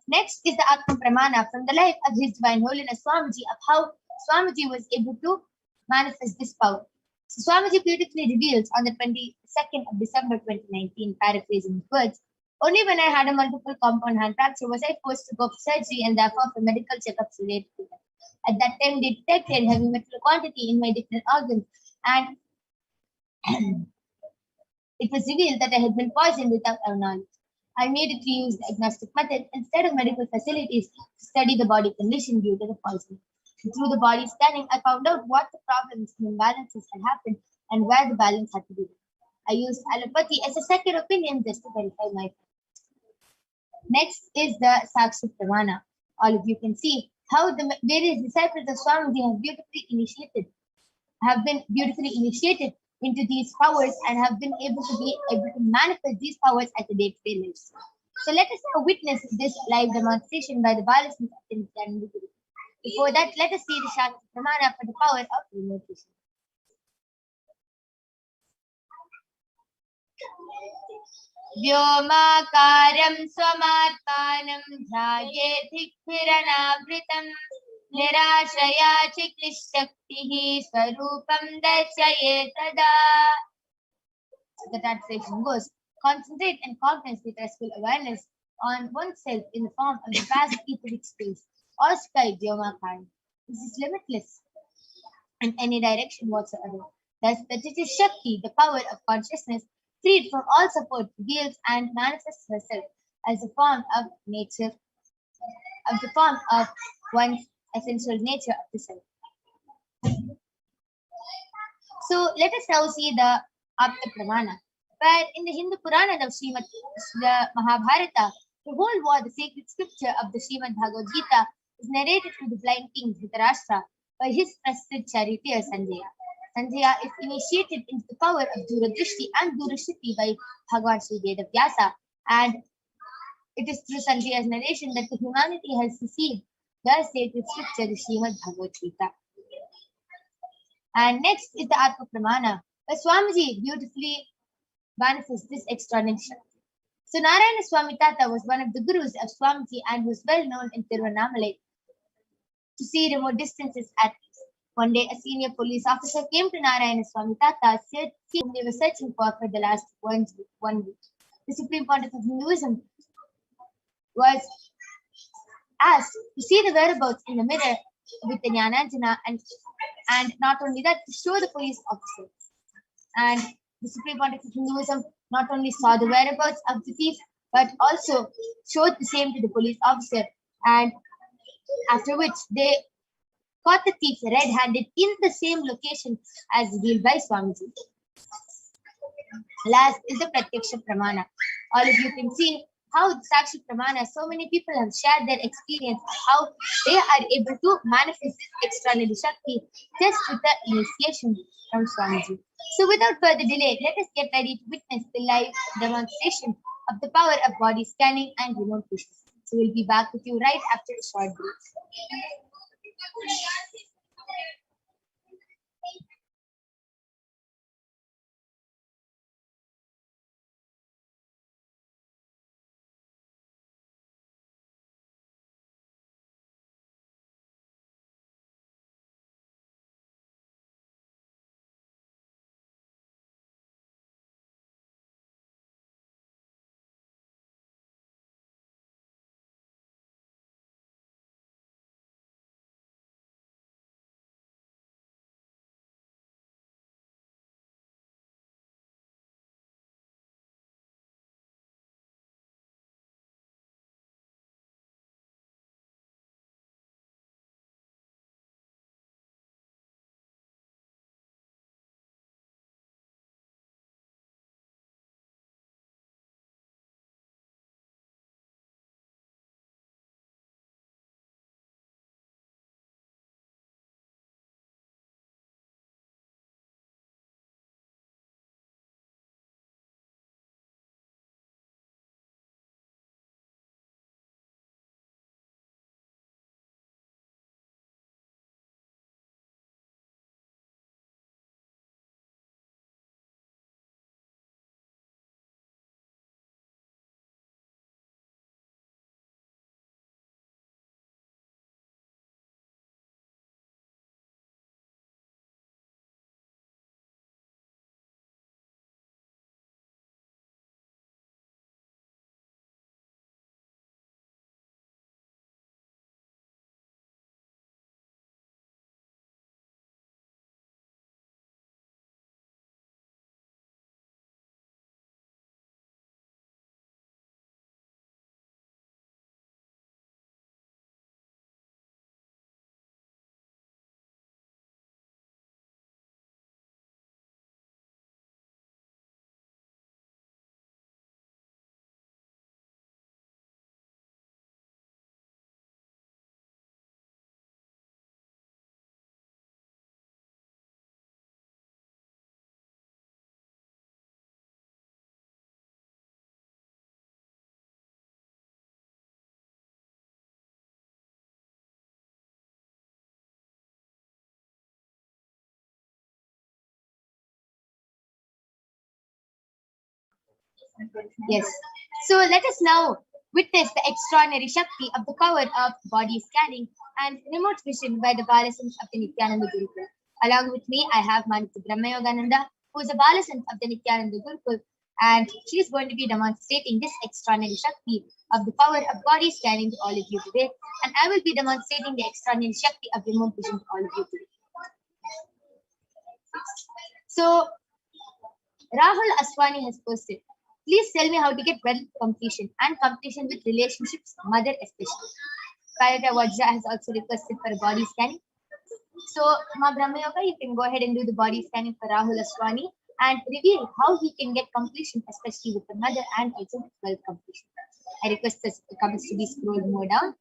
Next is the Atma Pramana from the life of His Divine Holiness Swamiji of how Swamiji was able to manifest this power. So Swamiji beautifully reveals on the 22nd of December 2019, paraphrasing his words, only when I had a multiple compound hand fracture was I forced to go for surgery and therefore for medical checkups related to that. At that time, they detected heavy metal quantity in my different organs, and it was revealed that I had been poisoned without our knowledge. I immediately used the agnostic method instead of medical facilities to study the body condition due to the poisoning. Through the body scanning, I found out what the problems and imbalances had happened and where the balance had to be done. I used allopathy as a second opinion just to verify my findings. Next is the Sakshi Pramana. All of you can see how the various disciples of Swamiji have been beautifully initiated into these powers and have been able to manifest these powers at the day-to-day lives. So let us now witness this live demonstration by the Balasins of the Nithyananda Guru. Before that, let us see the Shakti Pramana for the power of remote vision. व्योमाकारं स्वमात्मानं ध्यायेधिक्भिरनावृतं निराशया चिक्लिशक्तिः स्वरूपं दर्शये तदा. The translation goes, concentrate and cognizance with restful awareness on oneself in the form of the vast etheric space or sky Vyomakara. This is limitless in any direction whatsoever. Thus, that it is Shakti, the power of consciousness, freed from all support, reveals and manifests herself as a form of nature, of one's essential nature of the self. So let us now see the Apta Pramana, where in the Hindu Purana of the Mahabharata, the whole war, the sacred scripture of the Srimad Bhagavad Gita, is narrated to the blind king Dhritarashtra by his trusted charioteer Sanjaya. Sanjaya is initiated into the power of Duradrishti and Durashruti by Bhagavan Sri Vedavyasa, and it is through Sanjaya's narration that the humanity has received the sacred scripture, the Srimad Bhagavad Gita. And next is the Atma Pramana, where Swamiji beautifully manifests this extraordinary Shakti. So Narayana Swami Tata was one of the gurus of Swamiji and was well known in Tiruvannamalai to see remote distances at least. One day, a senior police officer came to Narayana Swami Tata, said whom they were searching for the last 1 week. The Supreme Pontiff of Hinduism was asked to see the whereabouts in the mirror with the Jnananjana, and not only that, to show the police officer. And the Supreme Pontiff of Hinduism not only saw the whereabouts of the thief, but also showed the same to the police officer, and after which they caught the thief red-handed in the same location as revealed by Swamiji. Last is the Pratyaksha Pramana. All of you can see how the Sakshi Pramana, so many people have shared their experience of how they are able to manifest this extraordinary Shakti just with the initiation from Swamiji. So without further delay, let us get ready to witness the live demonstration of the power of body scanning and remote vision. So we'll be back with you right after a short break. Yes. So let us now witness the extraordinary Shakti of the power of body scanning and remote vision by the Balasans of the Nithyananda Gurukul. Along with me, I have Manita Brahmayogananda, who is a Balasant of the Nithyananda Gurukul, and she is going to be demonstrating this extraordinary Shakti of the power of body scanning to all of you today. And I will be demonstrating the extraordinary Shakti of remote vision to all of you today. So, Rahul Aswani has posted, please tell me how to get wealth completion and completion with relationships, mother especially. Parata Vajra has also requested for a body scanning. So, Ma Brahma Yoga, you can go ahead and do the body scanning for Rahul Aswani and reveal how he can get completion, especially with the mother and also with wealth completion. I request the comments to be scrolled more down.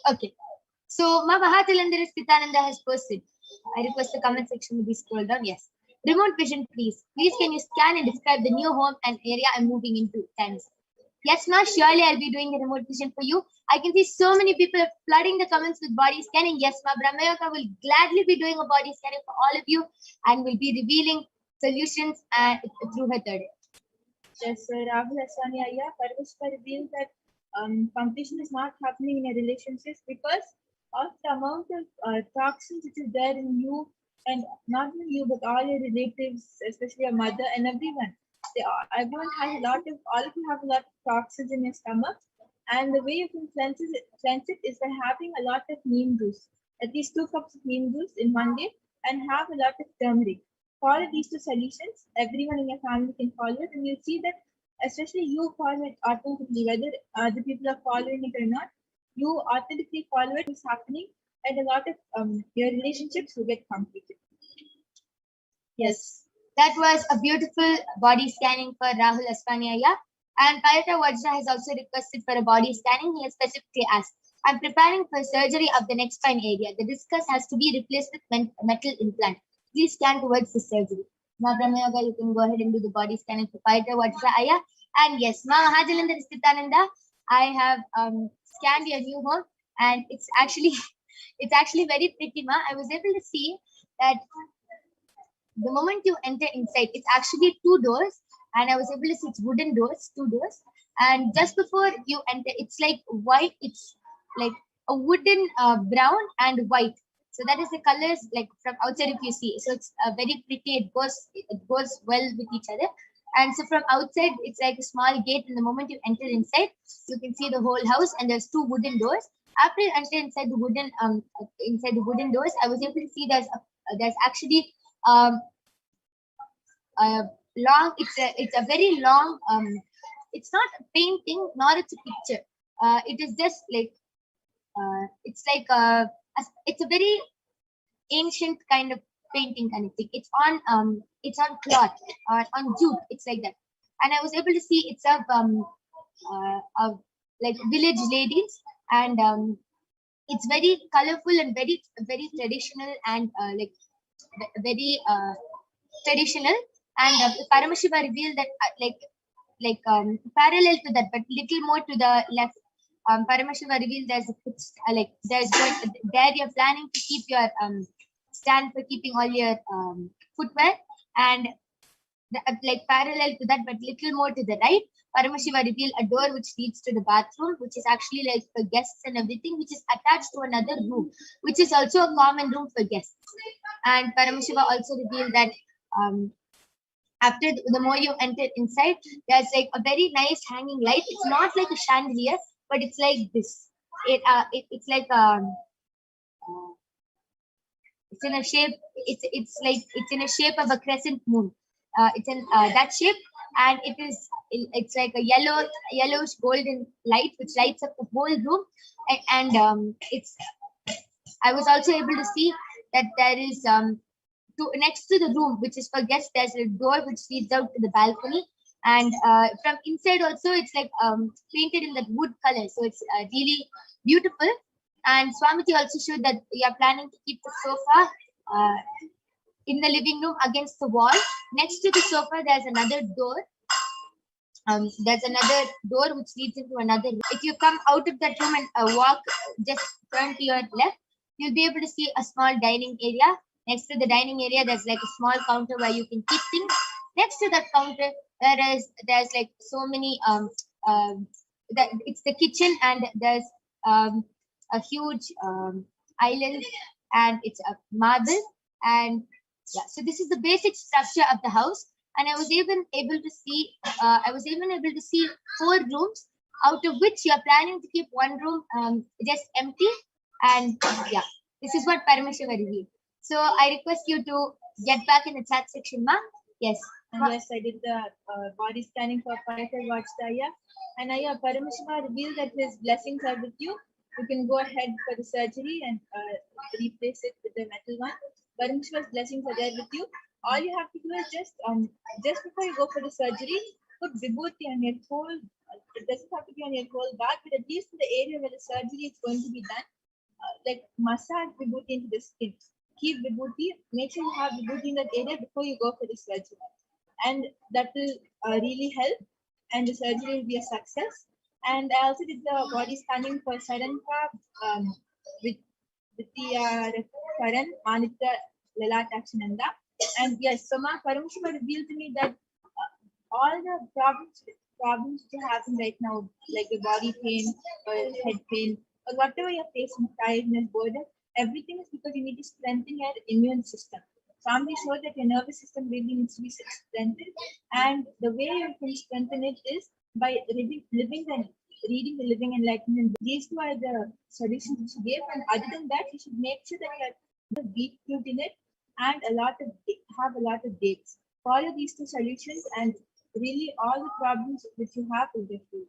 Okay. So, Ma Mahatilandra Stithananda has posted. I request the comment section to be scrolled down. Yes. Remote vision, please. Please, can you scan and describe the new home and area I'm moving into? Thanks. Yes, Ma. Surely I'll be doing the remote vision for you. I can see so many people are flooding the comments with body scanning. Yes, Ma. Brahmayoga will gladly be doing a body scanning for all of you and will be revealing solutions through her third. Yes, Rahul Aswani Ayya, Parvashka revealed that completion is not happening in a relationship because of the amount of toxins which is there in you, and not only you but all your relatives, especially your mother and everyone. Everyone has a lot of, all of you have a lot of toxins in your stomach, and the way you can cleanse it is by having a lot of neem juice, at least 2 cups of neem juice in one day, and have a lot of turmeric. Follow these 2 solutions. Everyone in your family can follow it, and you'll see that especially you follow it automatically, whether other people are following it or not. You authentically follow it, what's happening, and a lot of your relationships will get completed. Yes. That was a beautiful body scanning for Rahul Aswaniaya. And Parata Vajra has also requested for a body scanning. He has specifically asked, I'm preparing for surgery of the neck spine area. The discus has to be replaced with metal implant. Please scan towards the surgery. Ma Brahma Yoga, you can go ahead and do the body scanning for Parata Vajra Aya. And yes, Ma Mahajalandra Stithananda, I have scanned your new home, and it's actually very pretty, Ma. I was able to see that the moment you enter inside, it's actually 2 doors, and I was able to see it's wooden doors, 2 doors. And just before you enter, it's like white, it's like a wooden brown and white. So that is the colors like from outside if you see. So it's very pretty. It goes well with each other. And so from outside, it's like a small gate. And the moment you enter inside, you can see the whole house, and there's 2 wooden doors. After you enter inside the wooden doors, I was able to see there's actually long. It's a very long. It's not a painting, nor it's a picture. It is just like it's like it's a very ancient kind of painting kind of thing. It's on cloth or on jute. It's like that. And I was able to see it's of like village ladies, and it's very colorful and very traditional, and like very traditional. And Paramashiva revealed that parallel to that, but little more to the left. Paramashiva revealed there's there you're planning to keep your stand for keeping all your footwear, and parallel to that, but little more to the right, Paramashiva revealed a door which leads to the bathroom, which is actually like for guests and everything, which is attached to another room, which is also a common room for guests. And Paramashiva also revealed that after the more you enter inside, there's like a very nice hanging light. It's not like a chandelier, but it's like this. It's like it's in a shape. It's in a shape of a crescent moon. It's in that shape, and it's like a yellowish golden light which lights up the whole room, and it's I was also able to see that there is next to the room which is for guests, there's a door which leads out to the balcony, and from inside also it's like painted in that wood color, so it's really beautiful. And Swamiji also showed that we are planning to keep the sofa in the living room against the wall. Next to the sofa, there's another door. There's another door which leads into another room. If you come out of that room and walk, just turn to your left, you'll be able to see a small dining area. Next to the dining area, there's like a small counter where you can keep things. Next to that counter, there's like so many it's the kitchen, and there's a huge island, and it's a marble, and yeah. So this is the basic structure of the house, and I was even able to see 4 rooms, out of which you are planning to keep one room just empty, and yeah, this is what Paramashiva revealed. So I request you to get back in the chat section, ma. Yes. And yes, I did the body scanning for Parashakti Vajtaya. And Paramashiva revealed that his blessings are with you. You can go ahead for the surgery and replace it with the metal one. Paramashiva's blessings are there with you. All you have to do is just before you go for the surgery, put vibhuti on your whole. It doesn't have to be on your whole back, but at least in the area where the surgery is going to be done, like massage vibhuti into the skin. Keep vibhuti. Make sure you have vibhuti in that area before you go for the surgery, and that will really help, and the surgery will be a success. And I also did the body scanning for Saranka with the Karan, Manitra, Lalatakshananda. And yes, Soma Paramashiva revealed to me that all the problems you're having right now, like your body pain or head pain or whatever you're facing, tiredness, boredom, everything is because you need to strengthen your immune system. Swami showed that your nervous system really needs to be strengthened, and the way you can strengthen it is by reading the Living Enlightenment. These 2 are the solutions you should give, and other than that, you should make sure that you have the beetroot in it and have a lot of dates. Follow these 2 solutions, and really all the problems that you have will get through.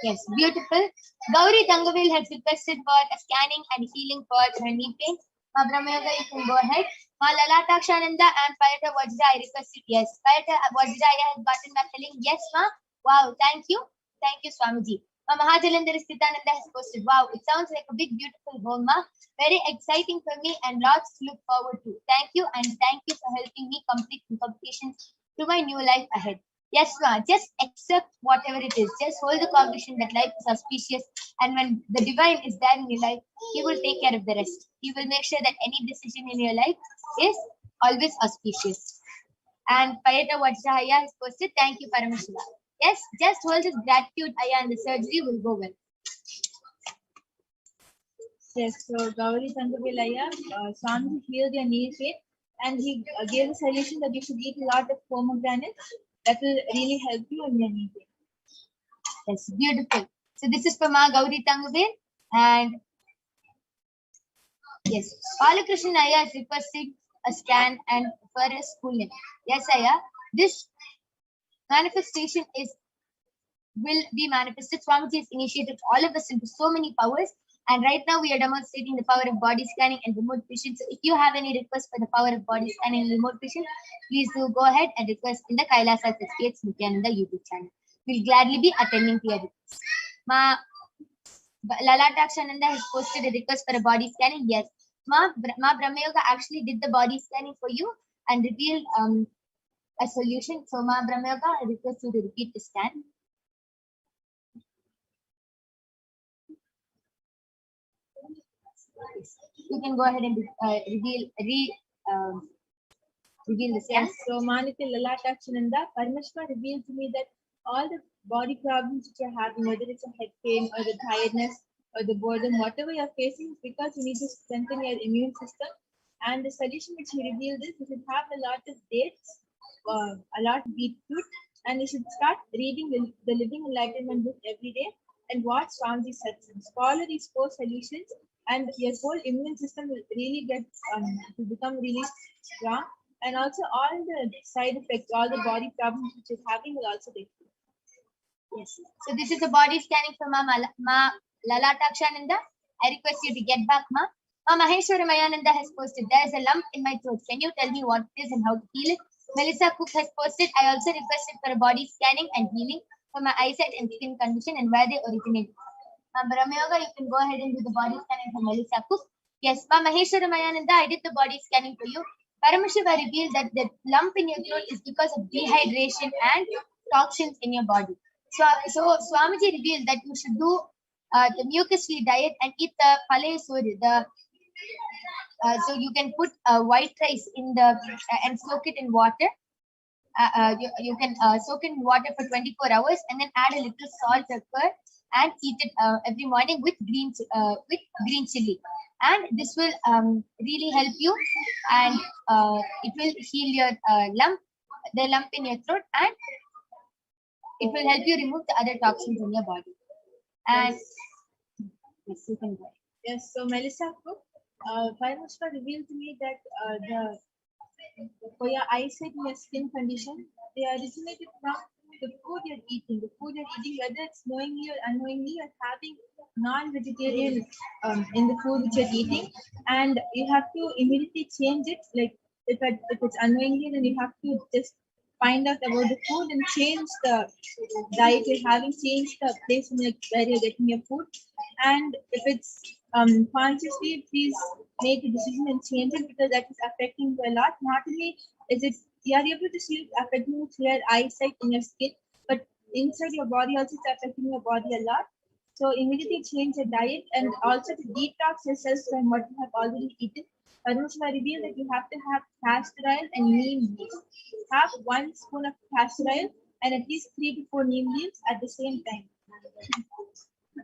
Yes, beautiful. Gauri Tangavel has requested for a scanning and healing for her knee pain. Brahmayoga, you can go ahead. Lalatakshananda and Parashakti Vajra, I requested. Yes, Parashakti Vajra has gotten back telling yes, ma. Wow, thank you. Thank you, Swamiji. Mahajalandhar Sthitananda has posted. Wow, it sounds like a big, beautiful home, ma. Very exciting for me and lots to look forward to. Thank you, and thank you for helping me complete completions to my new life ahead. Yes, ma. Just accept whatever it is. Just hold the cognition that life is auspicious, and when the divine is there in your life, he will take care of the rest. He will make sure that any decision in your life is always auspicious. And Payata Vajrahaya has posted, thank you, Paramashiva. Yes, just hold his gratitude, Aya, and the surgery will go well. Yes, so Gauri Tangavilaya, Swami healed your knee pain, and he gave a solution that you should eat a lot of pomegranates. That will really help you in your knee pain. That's beautiful. So this is from Gauri Tangavel, and yes, Balakrishnan Aya is requesting a scan and for a school name. Yes, Aya, this manifestation will be manifested. Swamiji has initiated all of us into so many powers, and right now we are demonstrating the power of body scanning and remote vision. So if you have any requests for the power of body scanning and remote vision, please do go ahead and request in the Kailasa HDH Nithyananda YouTube channel. We'll gladly be attending to your requests. Lalatakshananda has posted a request for a body scanning. Yes, Ma Brahmayoga actually did the body scanning for you and revealed a solution. So Ma Brahmayoga, I request you to repeat the scan. You can go ahead and reveal the scan. So Manitya Lalatakshananda, Paramashiva revealed to me that all the body problems that you're having, whether it's a head pain or the tiredness or the boredom, whatever you're facing, is because you need to strengthen your immune system. And the solution which he revealed is you should have a lot of dates, a lot of beetroot, and you should start reading the Living Enlightenment book every day and watch Swamiji sessions. Follow these 4 solutions, and your whole immune system will really become really strong, and also all the side effects, all the body problems which is having will also be. Yes. So this is a body scanning from Ma Lalatakshananda. I request you to get back, Ma. Ma Maheshwara Mayananda has posted, there is a lump in my throat. Can you tell me what it is and how to heal it? Melissa Cook has posted, I also requested for a body scanning and healing for my eyesight and skin condition and where they originate. Brahmayoga, you can go ahead and do the body scanning for Melissa Cook. Yes, Ma Maheshwara Mayananda, I did the body scanning for you. Paramashiva revealed that the lump in your throat is because of dehydration and toxins in your body. So Swamiji revealed that you should do the mucus-free diet and eat the palay suri. So you can put white rice in the and soak it in water. You can soak it in water for 24 hours and then add a little salt, pepper, and eat it every morning with green chili. And this will really help you, and it will heal your the lump in your throat, and it will help you remove the other toxins in your body. And yes, you can go. Yes, so Melissa Cook, Paramashiva revealed to me that for your eyesight and your skin condition, they are originated from the food you're eating. The food you're eating, whether it's knowingly or unknowingly, you're having non-vegetarian in the food which you're eating, and you have to immediately change it. Like if it's unknowingly, then you have to just find out about the food and change the diet you're having, change the place where you're getting your food. And if it's consciously, please make a decision and change it, because that is affecting you a lot. Not only is it you are able to see it affecting your eyesight in your skin, but inside your body also it's affecting your body a lot. So immediately change your diet and also to detox yourself from what you have already eaten. Paramashiva revealed that you have to have castor oil and neem leaves. Have 1 spoon of castor oil and at least 3 to 4 neem leaves at the same time.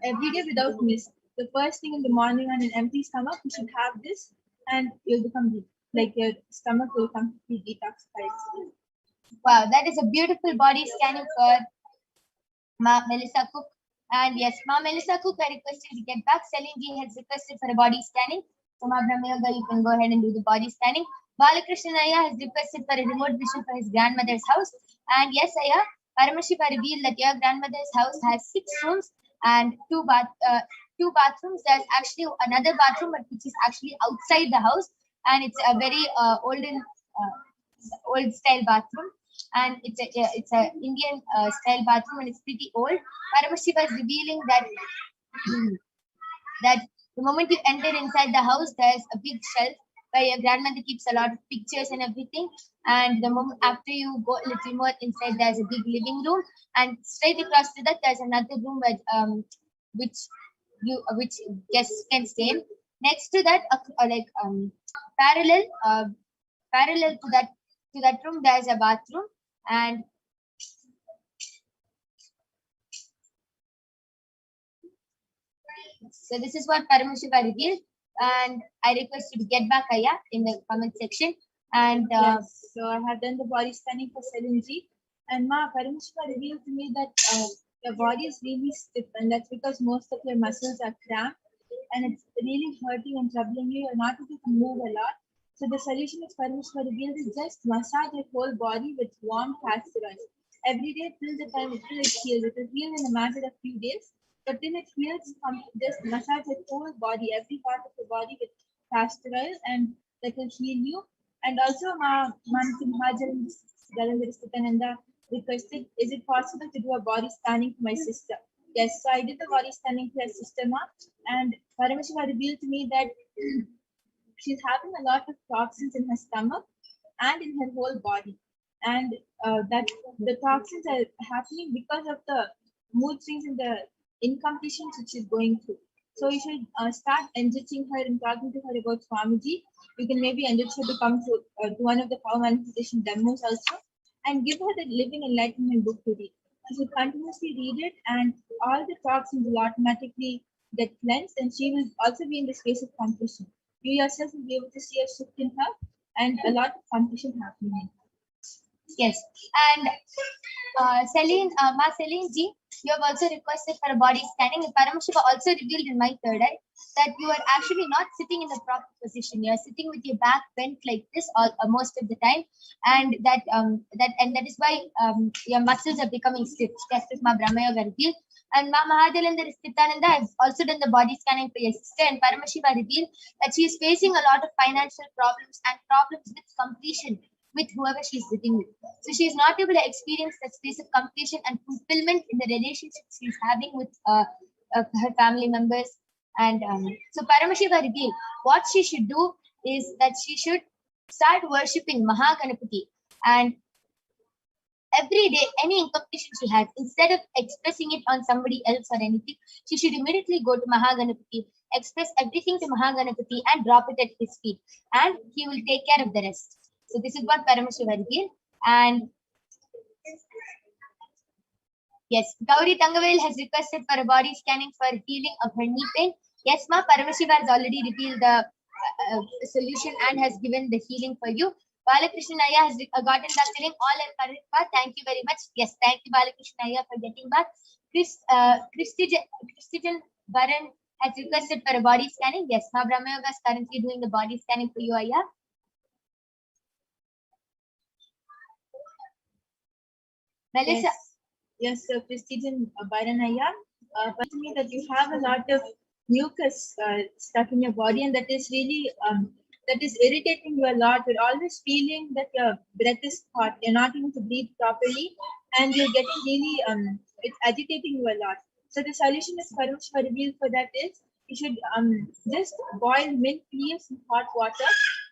Every day without miss. The first thing in the morning on an empty stomach, you should have this, and you'll become like your stomach will completely detoxified. Wow, that is a beautiful body scanning for Ma Melissa Cook. And yes, Ma Melissa Cook, I requested to get back. Celine G has requested for a body scanning. So Ma Brahmayoga, you can go ahead and do the body scanning. Balakrishnan Ayya has requested for a remote vision for his grandmother's house. And yes, Ayya, Paramashiva revealed that your grandmother's house has 6 rooms and 2 bathrooms. There's actually another bathroom, but which is actually outside the house, and it's a very old style bathroom, and it's a Indian style bathroom, and it's pretty old. Paramashiva is revealing that that the moment you enter inside the house, there's a big shelf where your grandmother keeps a lot of pictures and everything. And the moment after you go a little more inside, there's a big living room, and straight across to that, there's another room where which guests can stay in. Next to that, parallel to that room, there's a bathroom, and so this is what Paramashiva revealed, and I request you to get back, Ayya, in the comment section. And yes, so I have done the body scanning for Celine G, and Ma Paramashiva revealed to me that your body is really stiff, and that's because most of your muscles are cramped, and it's really hurting and troubling you. You're not able to move a lot. So the solution is Paramashiva revealed is just massage your whole body with warm castor oil every day till the time it heals. It will heal in a matter of few days, but till it heals, just massage your whole body, every part of the body with castor oil, and that will heal you. And also, Mansi Mahajan Nithyananda requested, is it possible to do a body scanning for my sister? Yes, so I did the body scanning for her sister, Ma, and Paramashiva revealed to me that she's having a lot of toxins in her stomach and in her whole body, and that the toxins are happening because of the mood swings and the incompletions which she's going through. So you should start enriching her and talking to her about Swamiji. You can maybe enrich her to come to one of the power manifestation demos also, and give her the Living Enlightenment book to read. She should continuously read it, and all the toxins will automatically get cleansed, and she will also be in the space of completion. You yourself will be able to see a shift in her and a lot of completion happening. Yes, and Celine, Ma Celine Ji, you have also requested for a body scanning. Paramashiva also revealed in my third eye that you are actually not sitting in the proper position. You are sitting with your back bent like this all most of the time, and that is why your muscles are becoming stiff. Just as Ma Brahma Yoga revealed. And Ma Mahadelandra Nithyananda has also done the body scanning for your sister, and Paramashiva revealed that she is facing a lot of financial problems and problems with completion with whoever she's living with. So she is not able to experience that space of completion and fulfillment in the relationships she's having with her family members. And so Paramashiva revealed what she should do is that she should start worshipping Mahaganapati, and every day, any incompletion she has, instead of expressing it on somebody else or anything, she should immediately go to Mahaganapati, express everything to Mahaganapati and drop it at his feet, and he will take care of the rest. So this is what Paramashiva revealed. And yes, Gauri Tangavel has requested for a body scanning for healing of her knee pain. Yes, Ma, Paramashiva has already revealed the solution and has given the healing for you. Balakrishnan Ayya has gotten back telling all are correct. Thank you very much. Yes, thank you, Balakrishnan Ayya, for getting back. Christian Baran has requested for a body scanning. Yes, Ma Brahma Yoga is currently doing the body scanning for you, Ayya. Melissa. Yes, Christian Baran Ayya. But to me that you have a lot of mucus stuck in your body, and that is really that is irritating you a lot. You're always feeling that your breath is hot. You're not able to breathe properly, and you're getting really it's agitating you a lot. So the solution is Paramashiva revealed for that is you should just boil mint leaves in hot water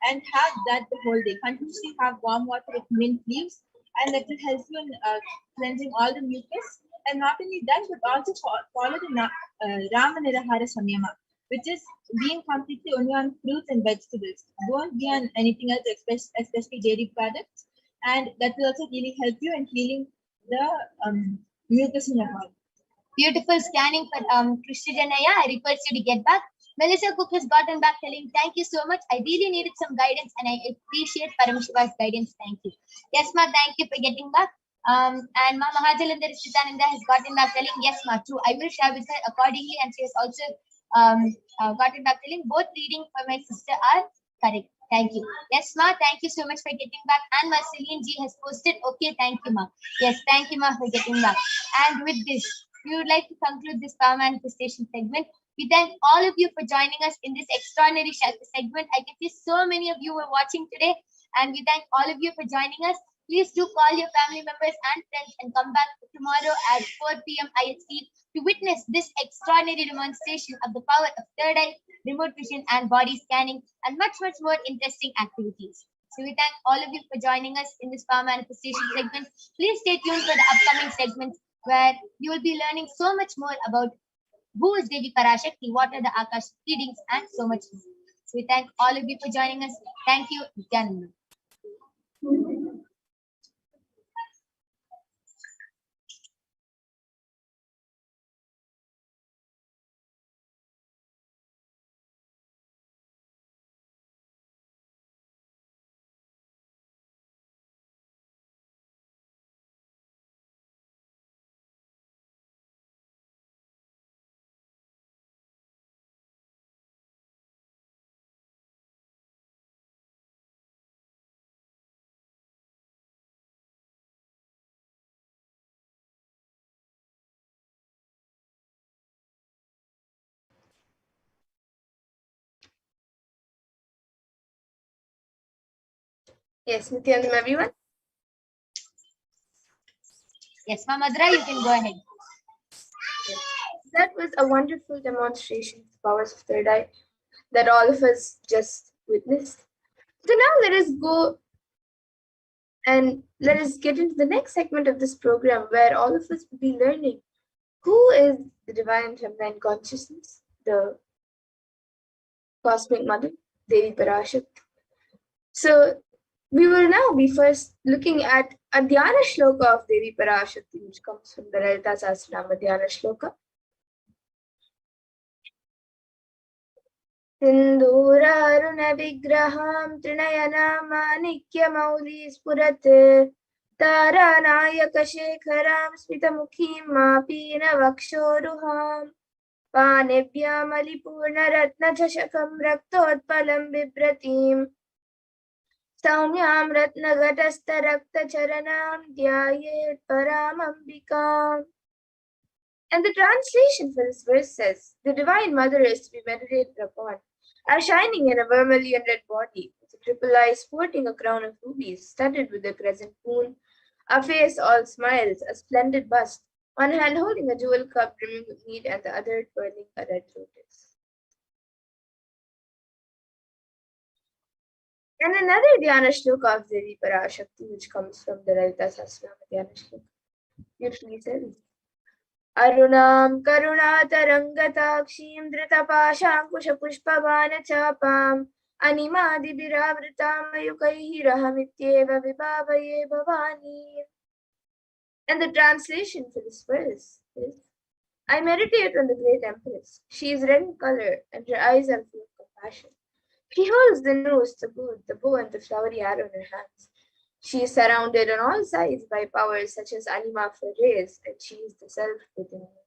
and have that the whole day. Continuously have warm water with mint leaves, and that will help you in cleansing all the mucus. And not only that, but also follow the Rama Nirahara Samyama, which is being completely only on fruits and vegetables. Don't be on anything else, especially dairy products. And that will also really help you in healing the mucus in your heart. Beautiful scanning for Christian Ayya. I request you to get back. Melissa Cook has gotten back telling, thank you so much. I really needed some guidance and I appreciate Paramashiva's guidance. Thank you. Yes, Ma, thank you for getting back. And Ma Mahadelandra Nithyananda has gotten back telling, yes, Ma, true. I will share with her accordingly. And she has also gotten back telling, both reading for my sister are correct. Thank you. Yes, Ma, thank you so much for getting back. And Ma Celine G has posted, okay, thank you, Ma. Yes, thank you, Ma, for getting back. And with this, we would like to conclude this power manifestation segment. We thank all of you for joining us in this extraordinary segment. I can see so many of you were watching today, and we thank all of you for joining us. Please do call your family members and friends and come back tomorrow at 4 p.m. IST to witness this extraordinary demonstration of the power of third eye, remote vision, and body scanning, and much, much more interesting activities. So we thank all of you for joining us in this power manifestation segment. Please stay tuned for the upcoming segments, where you will be learning so much more about who is Devi Parashakti, what are the Akashic readings, and so much more. So we thank all of you for joining us. Thank you, Nithyananda. Yes, Nithyananda, everyone. Yes, Ma Madra, you can go ahead. That was a wonderful demonstration of the powers of third eye that all of us just witnessed. So now let us go and let us get into the next segment of this program, where all of us will be learning who is the divine feminine consciousness, the cosmic mother, Devi Parashakti. So we will now be first looking at a Dhyana Shloka of Devi Parashakti, which comes from the Lalita Sahasranama Dhyana Shloka. Sindhuraruna vigraham trinayana manikya mauli spurat तारानायकशेखरां स्मितमुखीं मापीनवक्षोरुहाम् पाणिभ्यामलिपूर्णरत्नचषकं रक्तोत्पलं बिभ्रतीम् सौम्यां रत्नघटस्थरक्तचरणां ध्यायेत् परामम्बिकाम्. And the translation for this verse says, the Divine Mother is to be meditated upon, as shining in a vermilion red body, with a triple eye sporting a crown of rubies, studded with a crescent moon, a face all smiles, a splendid bust, one hand holding a jewel cup brimming with mead, and the other twirling a red lotus. And another Dhyana shloka of Devi Parashakti, which comes from the Lalita Sahasranama Dhyana shloka, usually says, Arunam Karunatarangatakshiim Dhritapaşankuşapuşpavanachapam Animadibhiravritam Ayukaihi Rahamityeva Vibhavaye Bhavani. And the translation for this verse is, I meditate on the great Empress. She is red in color and her eyes are full of compassion. She holds the nose, the bow, and the flowery arrow in her hands. She is surrounded on all sides by powers such as anima for rays, and she is the self within her.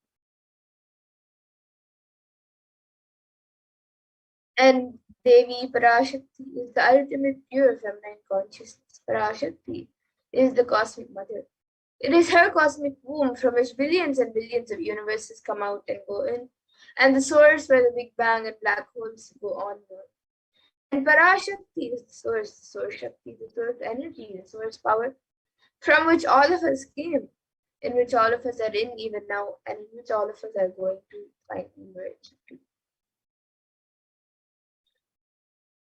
And Devi Parashakti is the ultimate pure feminine consciousness. Parashakti is the cosmic mother. It is her cosmic womb from which billions and billions of universes come out and go in, and the source where the Big Bang and black holes go onward. And Parashakti is the source Shakti, the source energy, the source power, from which all of us came, in which all of us are in even now, and in which all of us are going to finally merge into.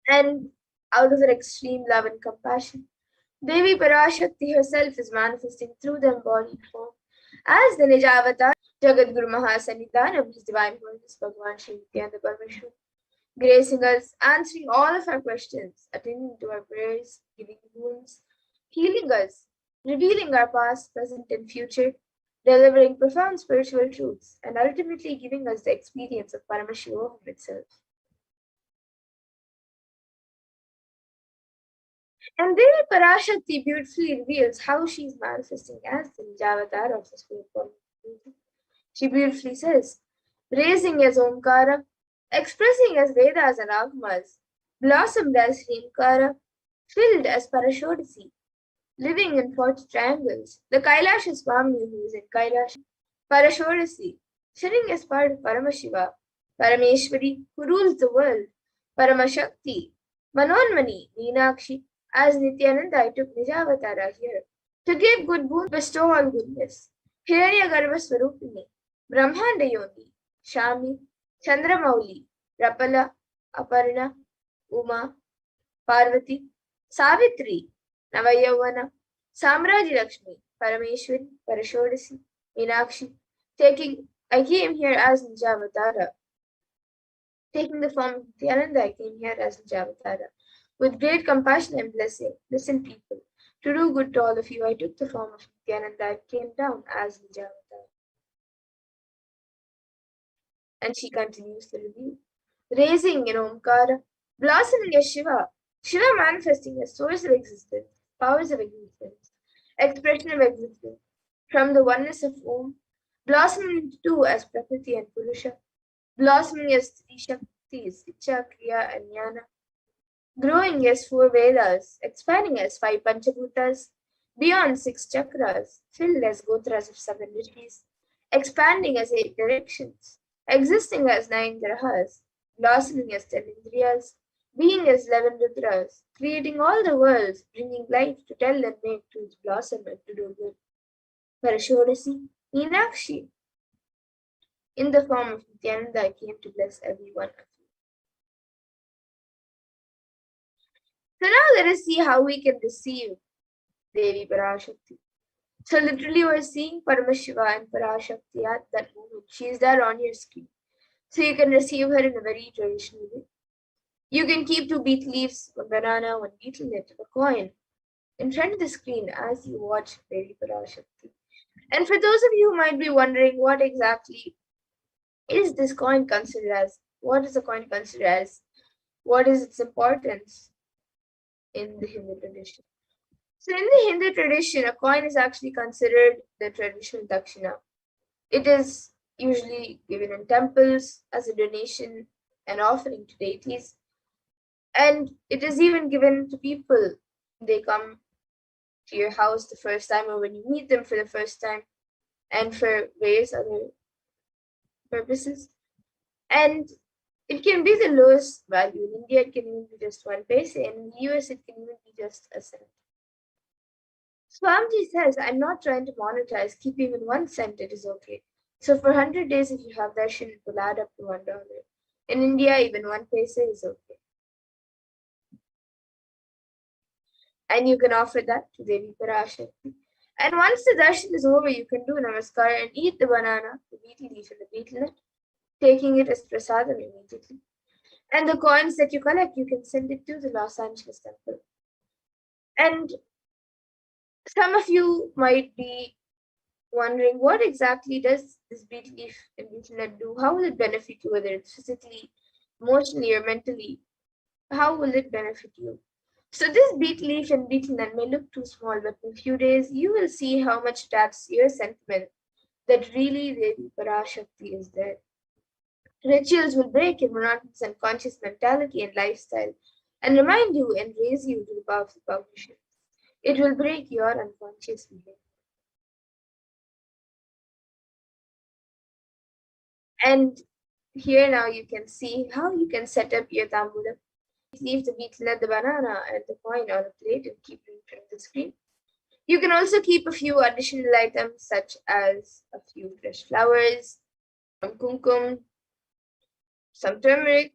And out of her extreme love and compassion, Devi Parashakti herself is manifesting through the embodied form as the Nijavatar, Jagat Guru Mahasannidhanam, His Divine Holiness Bhagavan Shri Nithyananda Paramashivam, gracing us, answering all of our questions, attending to our prayers, giving wounds, healing us, revealing our past, present, and future, delivering profound spiritual truths, and ultimately giving us the experience of Paramashivoham itself. And Devi Parashakti beautifully reveals how she is manifesting as the Nijavatar of the spirit form. She beautifully says, raising as Omkara, expressing as Vedas and Agamas, blossomed as Hrimkara, filled as Parashodasi, living in 40 triangles, the Kailasha Swami who is in Kailasha, Parashodasi, sitting as part of Paramashiva, Parameshwari who rules the world, Paramashakti, Manonmani, Meenakshi, as Nithyananda I took Nijavatara here, to give good boon, bestow all goodness, Hiranyagarbha Swarupini, Brahmanda Yoni, Shami, Chandramauli, Rapala, Aparna, Uma, Parvati, Savitri, Navayavana, Samraji Lakshmi, Parameshwari, Parashodasi, Meenakshi, I came here as Nijavatara. Taking the form of Nithyananda, I came here as Nijavatara. With great compassion and blessing, listen people, to do good to all of you, I took the form of Nithyananda, I came down as Nijavatara. And she continues the review. Raising in Omkara, blossoming as Shiva, Shiva manifesting as source of existence, powers of existence, expression of existence, from the oneness of Om, blossoming into two as Prakriti and Purusha, blossoming as three Shaktis, Icha, Kriya, and Jnana, growing as 4 Vedas, expanding as 5 Panchabhutas, beyond 6 chakras, filled as Gotras of 7 rishis, expanding as 8 directions, existing as 9 grahas, blossoming as 10 indriyas, being as 11 rudras, creating all the worlds, bringing life to tell and make truth blossom and to do good. Parashodasi, Meenakshi. In the form of Nithyananda, I came to bless every one of you. So now let us see how we can receive Devi Parashakti. So literally we're seeing Paramashiva and Parashakti at that moment. She is there on your screen. So you can receive her in a very traditional way. You can keep 2 beet leaves, 1 banana, 1 betel nut, a coin in front of the screen as you watch Devi Parashakti. And for those of you who might be wondering what exactly is this coin considered as, what is the coin considered as, what is its importance in the Hindu tradition? So in the Hindu tradition, a coin is actually considered the traditional dakshina. It is usually given in temples as a donation and offering to deities. And it is even given to people. They come to your house the first time or when you meet them for the first time and for various other purposes. And it can be the lowest value. In India, it can even be just 1 paise, and in the US, it can even be just a cent. Swamiji says, I'm not trying to monetize, keep even 1 cent, it is okay. So for 100 days, if you have darshan, it will add up to $1. In India, even 1 paise is okay. And you can offer that to Devi Parashakti. And once the darshan is over, you can do namaskar and eat the banana, the betel leaf, and the betel nut, taking it as prasadam immediately. And the coins that you collect, you can send it to the Los Angeles temple. And some of you might be wondering, what exactly does this betel leaf and betel nut do? How will it benefit you, whether it's physically, emotionally, or mentally? How will it benefit you? So this betel leaf and betel nut may look too small, but in a few days you will see how much it adds to your sentiment that really Devi Parashakti is there. Rituals will break your monotonous and conscious mentality and lifestyle and remind you and raise you to the path of cognition. It will break your unconscious behavior. And here now you can see how you can set up your tambulam. Leave the betel nut, the banana, and the coin on a plate and keep it in front of the screen. You can also keep a few additional items such as a few fresh flowers, some kumkum, some turmeric,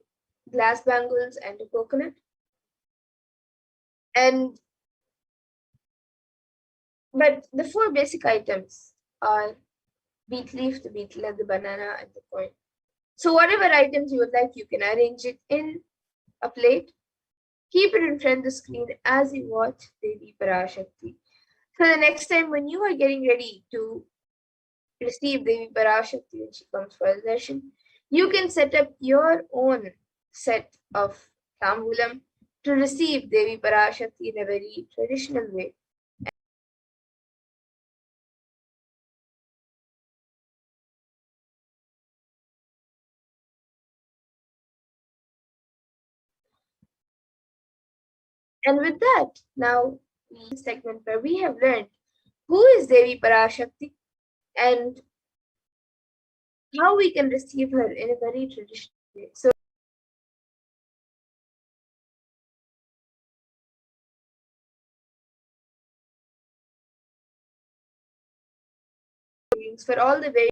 glass bangles, and a coconut. But the 4 basic items are betel leaf, the betel nut, the banana, and the coin. So whatever items you would like, you can arrange it in a plate. Keep it in front of the screen as you watch Devi Parashakti. So the next time when you are getting ready to receive Devi Parashakti when she comes for the darshan, you can set up your own set of tambulam to receive Devi Parashakti in a very traditional way. And with that, now the segment where we have learned who is Devi Parashakti and how we can receive her in a very traditional way. So for all the very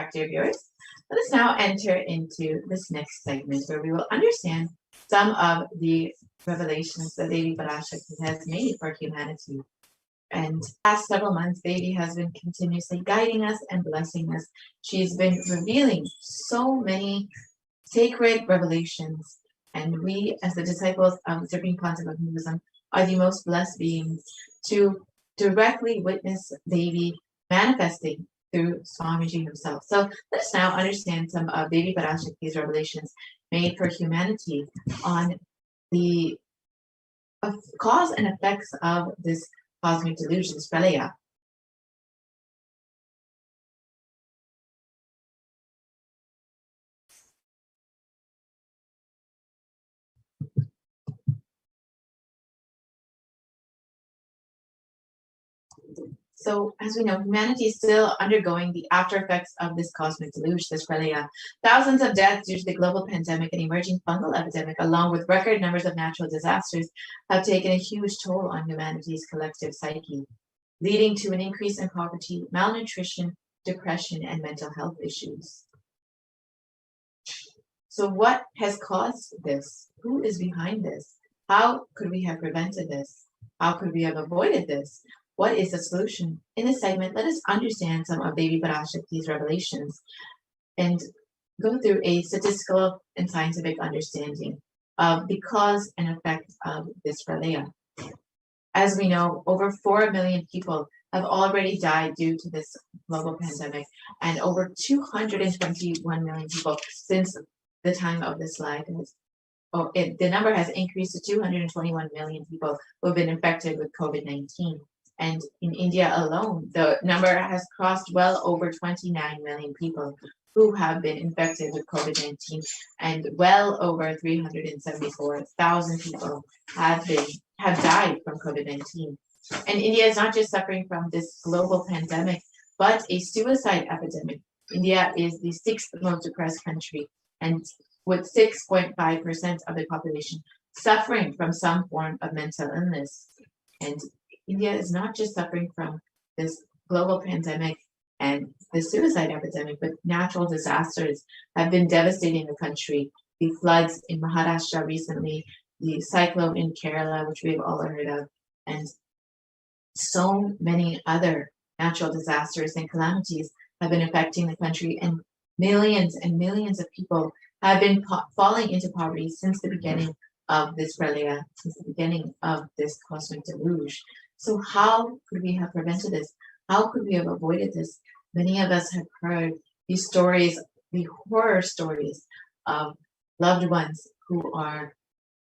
back to your viewers. Let us now enter into this next segment where we will understand some of the revelations that Devi Parashakti has made for humanity. And past several months, Devi has been continuously guiding us and blessing us. She's been revealing so many sacred revelations. And we, as the disciples of the Supreme Concept of Hinduism, are the most blessed beings to directly witness Devi manifesting through Swamiji himself. So let us now understand some of Devi Parashakti's revelations made for humanity on the cause and effects of this cosmic delusion, Pralaya. So, as we know, humanity is still undergoing the after effects of this cosmic deluge, this pralaya. Thousands of deaths due to the global pandemic and emerging fungal epidemic, along with record numbers of natural disasters, have taken a huge toll on humanity's collective psyche, leading to an increase in poverty, malnutrition, depression, and mental health issues. So, what has caused this? Who is behind this? How could we have prevented this? How could we have avoided this? What is the solution? In this segment, let us understand some of Devi Parashakti's revelations and go through a statistical and scientific understanding of the cause and effect of this pralaya. As we know, over 4 million people have already died due to this global pandemic, and over 221 million people since the time of this live. The number has increased to 221 million people who have been infected with COVID-19. And in India alone, the number has crossed well over 29 million people who have been infected with COVID-19, and well over 374,000 people have died from COVID-19. And India is not just suffering from this global pandemic, but a suicide epidemic. India is the 6th most depressed country, and with 6.5% of the population suffering from some form of mental illness. And India is not just suffering from this global pandemic and the suicide epidemic, but natural disasters have been devastating the country. The floods in Maharashtra recently, the cyclone in Kerala, which we've all heard of, and so many other natural disasters and calamities have been affecting the country, and millions of people have been falling into poverty since the beginning of this pralaya, since the beginning of this cosmic deluge. So how could we have prevented this? How could we have avoided this? Many of us have heard these stories, the horror stories of loved ones who are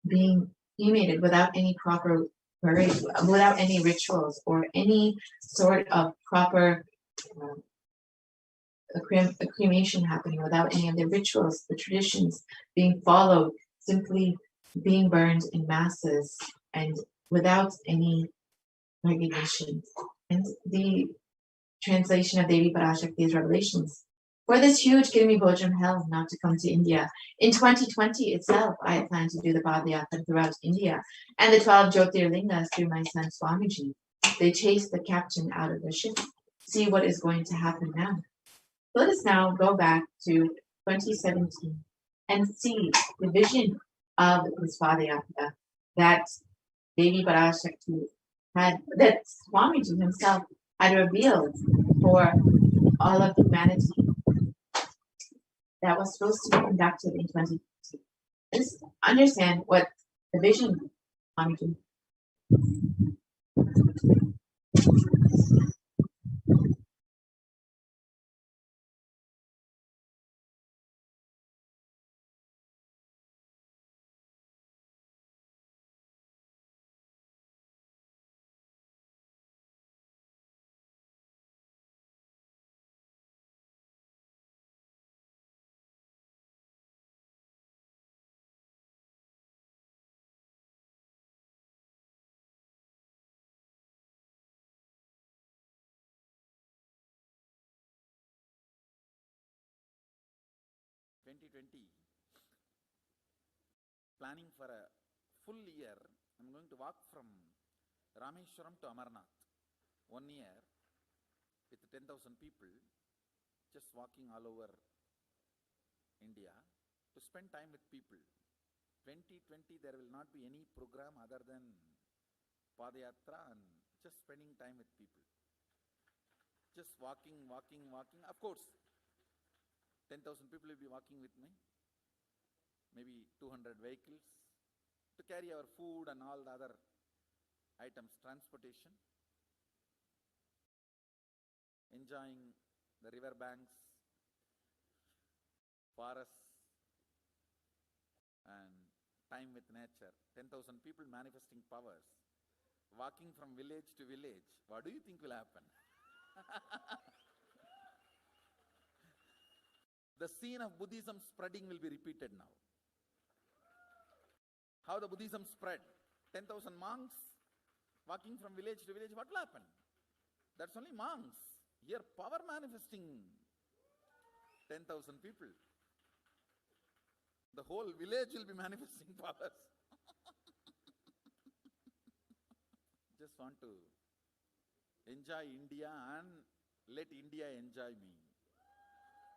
being cremated without any proper burial, without any rituals or any sort of proper a cremation happening, without any of the rituals, the traditions being followed, simply being burned in masses and without any recognition. And the translation of Devi Parashakti's revelations. For this huge give me Bojam hell not to come to India. In 2020 itself, I had planned to do the Padayatra throughout India and the 12 Jyotirlingas through my son Swamiji. They chased the captain out of the ship. See what is going to happen now. Let us now go back to 2017 and see the vision of this Padayatra that Devi Parashakti had, that Swamiji himself had revealed for all of humanity, that was supposed to be conducted in 2020. Let's understand what the vision of Swamiji. Planning for a full year. I'm going to walk from Rameshwaram to Amarnath. 1 year with 10,000 people, just walking all over India to spend time with people. 2020 there will not be any program other than Padayatra and just spending time with people. Just walking. Of course, 10,000 people will be walking with me. Maybe 200 vehicles to carry our food and all the other items, transportation. Enjoying the river banks, forests, and time with nature. 10,000 people manifesting powers, walking from village to village. What do you think will happen? The scene of Buddhism spreading will be repeated now. How the Buddhism spread? 10,000 monks walking from village to village. What will happen? That's only monks. Here, power manifesting 10,000 people. The whole village will be manifesting powers. Just want to enjoy India and let India enjoy me.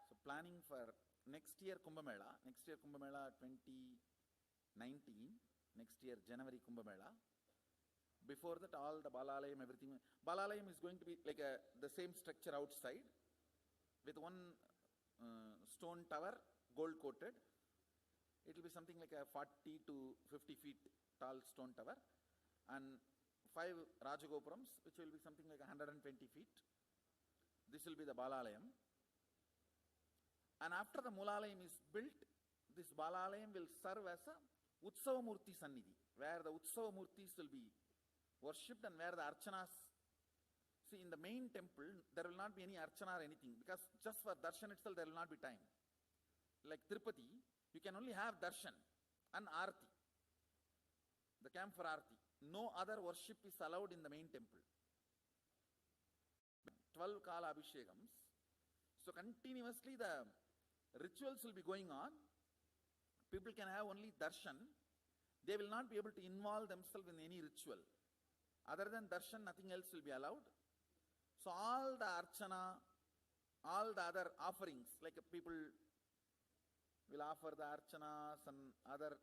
So planning for next year Kumbh Mela 2019, next year January Kumbh Mela. Before that, all the Balalayam, everything. Balalayam is going to be like the same structure outside with one stone tower, gold coated. It will be something like a 40 to 50 feet tall stone tower and 5 Rajagopurams, which will be something like 120 feet. This will be the Balalayam. And after the Mulalayam is built, this Balalayam will serve as a Utsava Murti Sannidhi, where the Utsava Murtis will be worshipped and where the Archanas. See, in the main temple, there will not be any Archana or anything, because just for Darshan itself, there will not be time. Like Tirupati, you can only have Darshan and Arati, the camp for Arati. No other worship is allowed in the main temple. 12 Kala Abhishekams. So continuously the rituals will be going on. People can have only darshan. They will not be able to involve themselves in any ritual. Other than darshan, nothing else will be allowed. So all the archana, all the other offerings, like people will offer the archanas and other,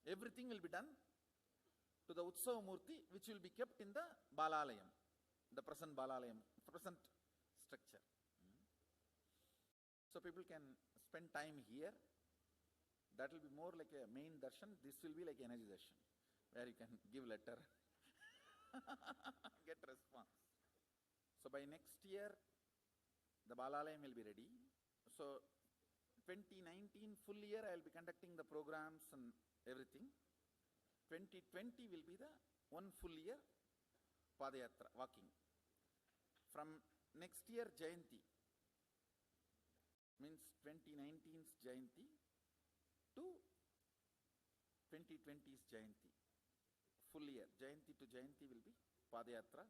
everything will be done to the Utsava Murti, which will be kept in the Balalayam, the present Balalayam, present structure. So people can spend time here. That will be more like a main darshan. This will be like energy darshan, where you can give letter, get response. So by next year, the Balalayam will be ready. So 2019 full year, I will be conducting the programs and everything. 2020 will be the one full year Padayatra, walking. From next year, Jayanti, means 2019's Jayanti to 2020's Jayanti. Full year, Jayanti to Jayanti will be Padayatra.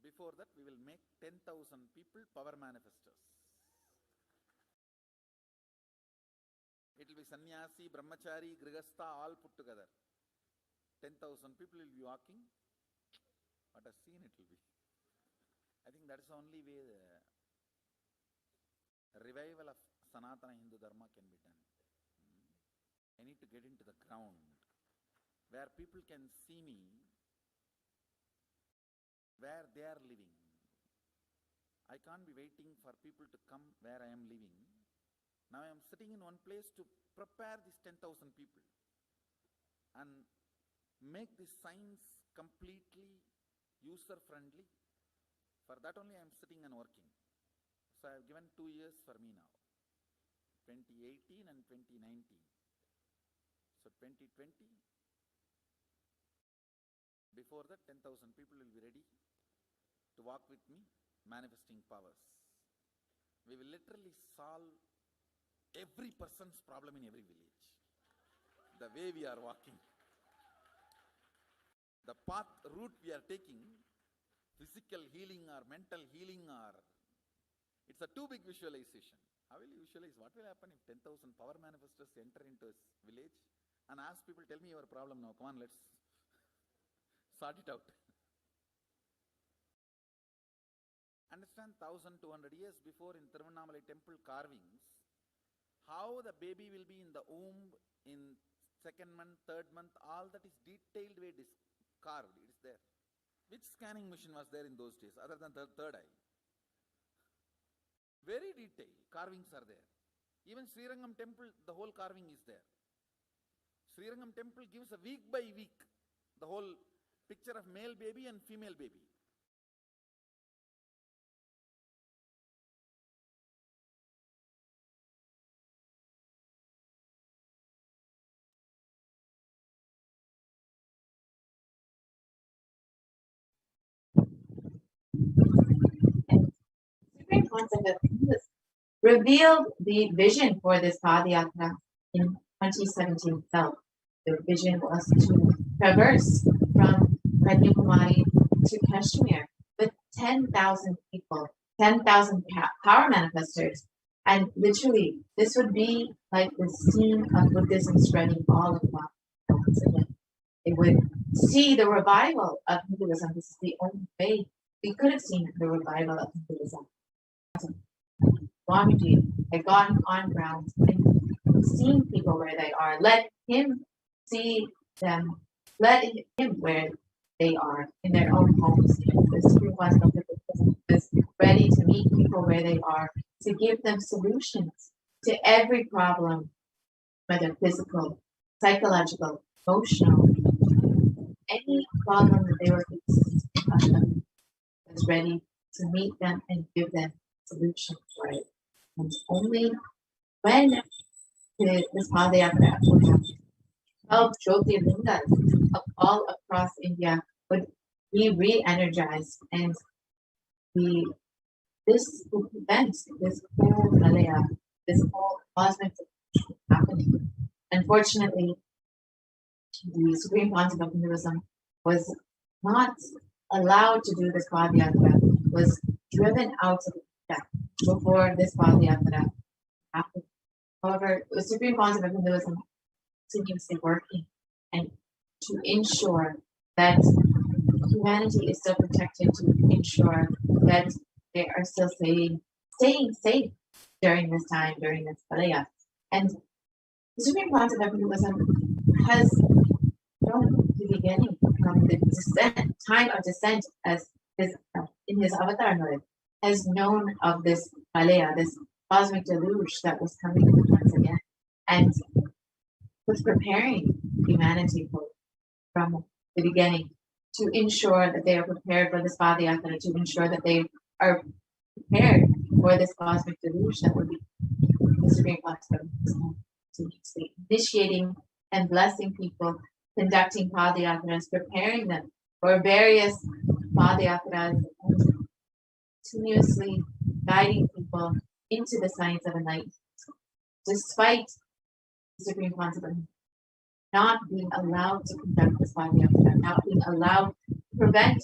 Before that, we will make 10,000 people power manifestors. It will be sannyasi, brahmachari, grihastha, all put together. 10,000 people will be walking. What a scene it will be. I think that is the only way the revival of Sanatana Hindu Dharma can be done. I need to get into the ground where people can see me, where they are living. I can't be waiting for people to come where I am living. Now I am sitting in one place to prepare these 10,000 people and make this science completely user-friendly. For that only I am sitting and working. So I have given 2 years for me now, 2018 and 2019. So 2020, before that 10,000 people will be ready to walk with me, manifesting powers. We will literally solve every person's problem in every village. The way we are walking, the path, route we are taking, physical healing or mental healing, or it's a too big visualization. How will you visualize? What will happen if 10,000 power manifestors enter into a village and ask people, tell me your problem now, come on, let's sort it out. And understand 1200 years before in Tiruvannamalai temple carvings, how the baby will be in the womb in second month, third month, all that is detailed way carved. It is there. Which scanning machine was there in those days other than the third eye? Very detailed carvings are there. Even Srirangam temple, the whole carving is there. Srirangam temple gives a week by week the whole picture of male baby and female baby. Supreme concept of Jesus revealed the vision for this Padayatra in 2017 itself. The vision was to traverse from Kanyakumari to Kashmir with 10,000 people, 10,000 power manifestors. And literally, this would be like the scene of Buddhism spreading all across. Once again, it would see the revival of Hinduism. This is the only way we could have seen the revival of Hinduism. Swamiji had gone on ground and seen people where they are. Let him see them. Let him where they are in their own homes. The Supreme Concept of Buddhism is ready to meet people where they are, to give them solutions to every problem, whether physical, psychological, emotional, any problem that they were facing. Is ready to meet them and give them solutions for it. And only when this Padayatra would have 12 Jyotirlingas all across India would be re-energized, and this would prevent this whole Malaya, this whole cosmic happening. Unfortunately, the Supreme Concept of Hinduism was not allowed to do this Padayatra, was driven out of the before this Padayatra happened. However, the Supreme Concept of Hinduism continuously working and to ensure that humanity is still protected, to ensure that they are still staying safe during this time, during this Palaya. And the Supreme Concept of Hinduism has from the beginning, from the time of descent as in his avatar mode, has known of this Palaya, this cosmic deluge that was coming once again, and was preparing humanity from the beginning to ensure that they are prepared for this Padayatra, to ensure that they are prepared for this cosmic deluge that would be the Supreme Concept, to initiating and blessing people, conducting Padayatras, preparing them for various Padayatras, continuously guiding people into the science of enlightenment, despite the Supreme Concept not being allowed to conduct this Padayatra, not being allowed to prevent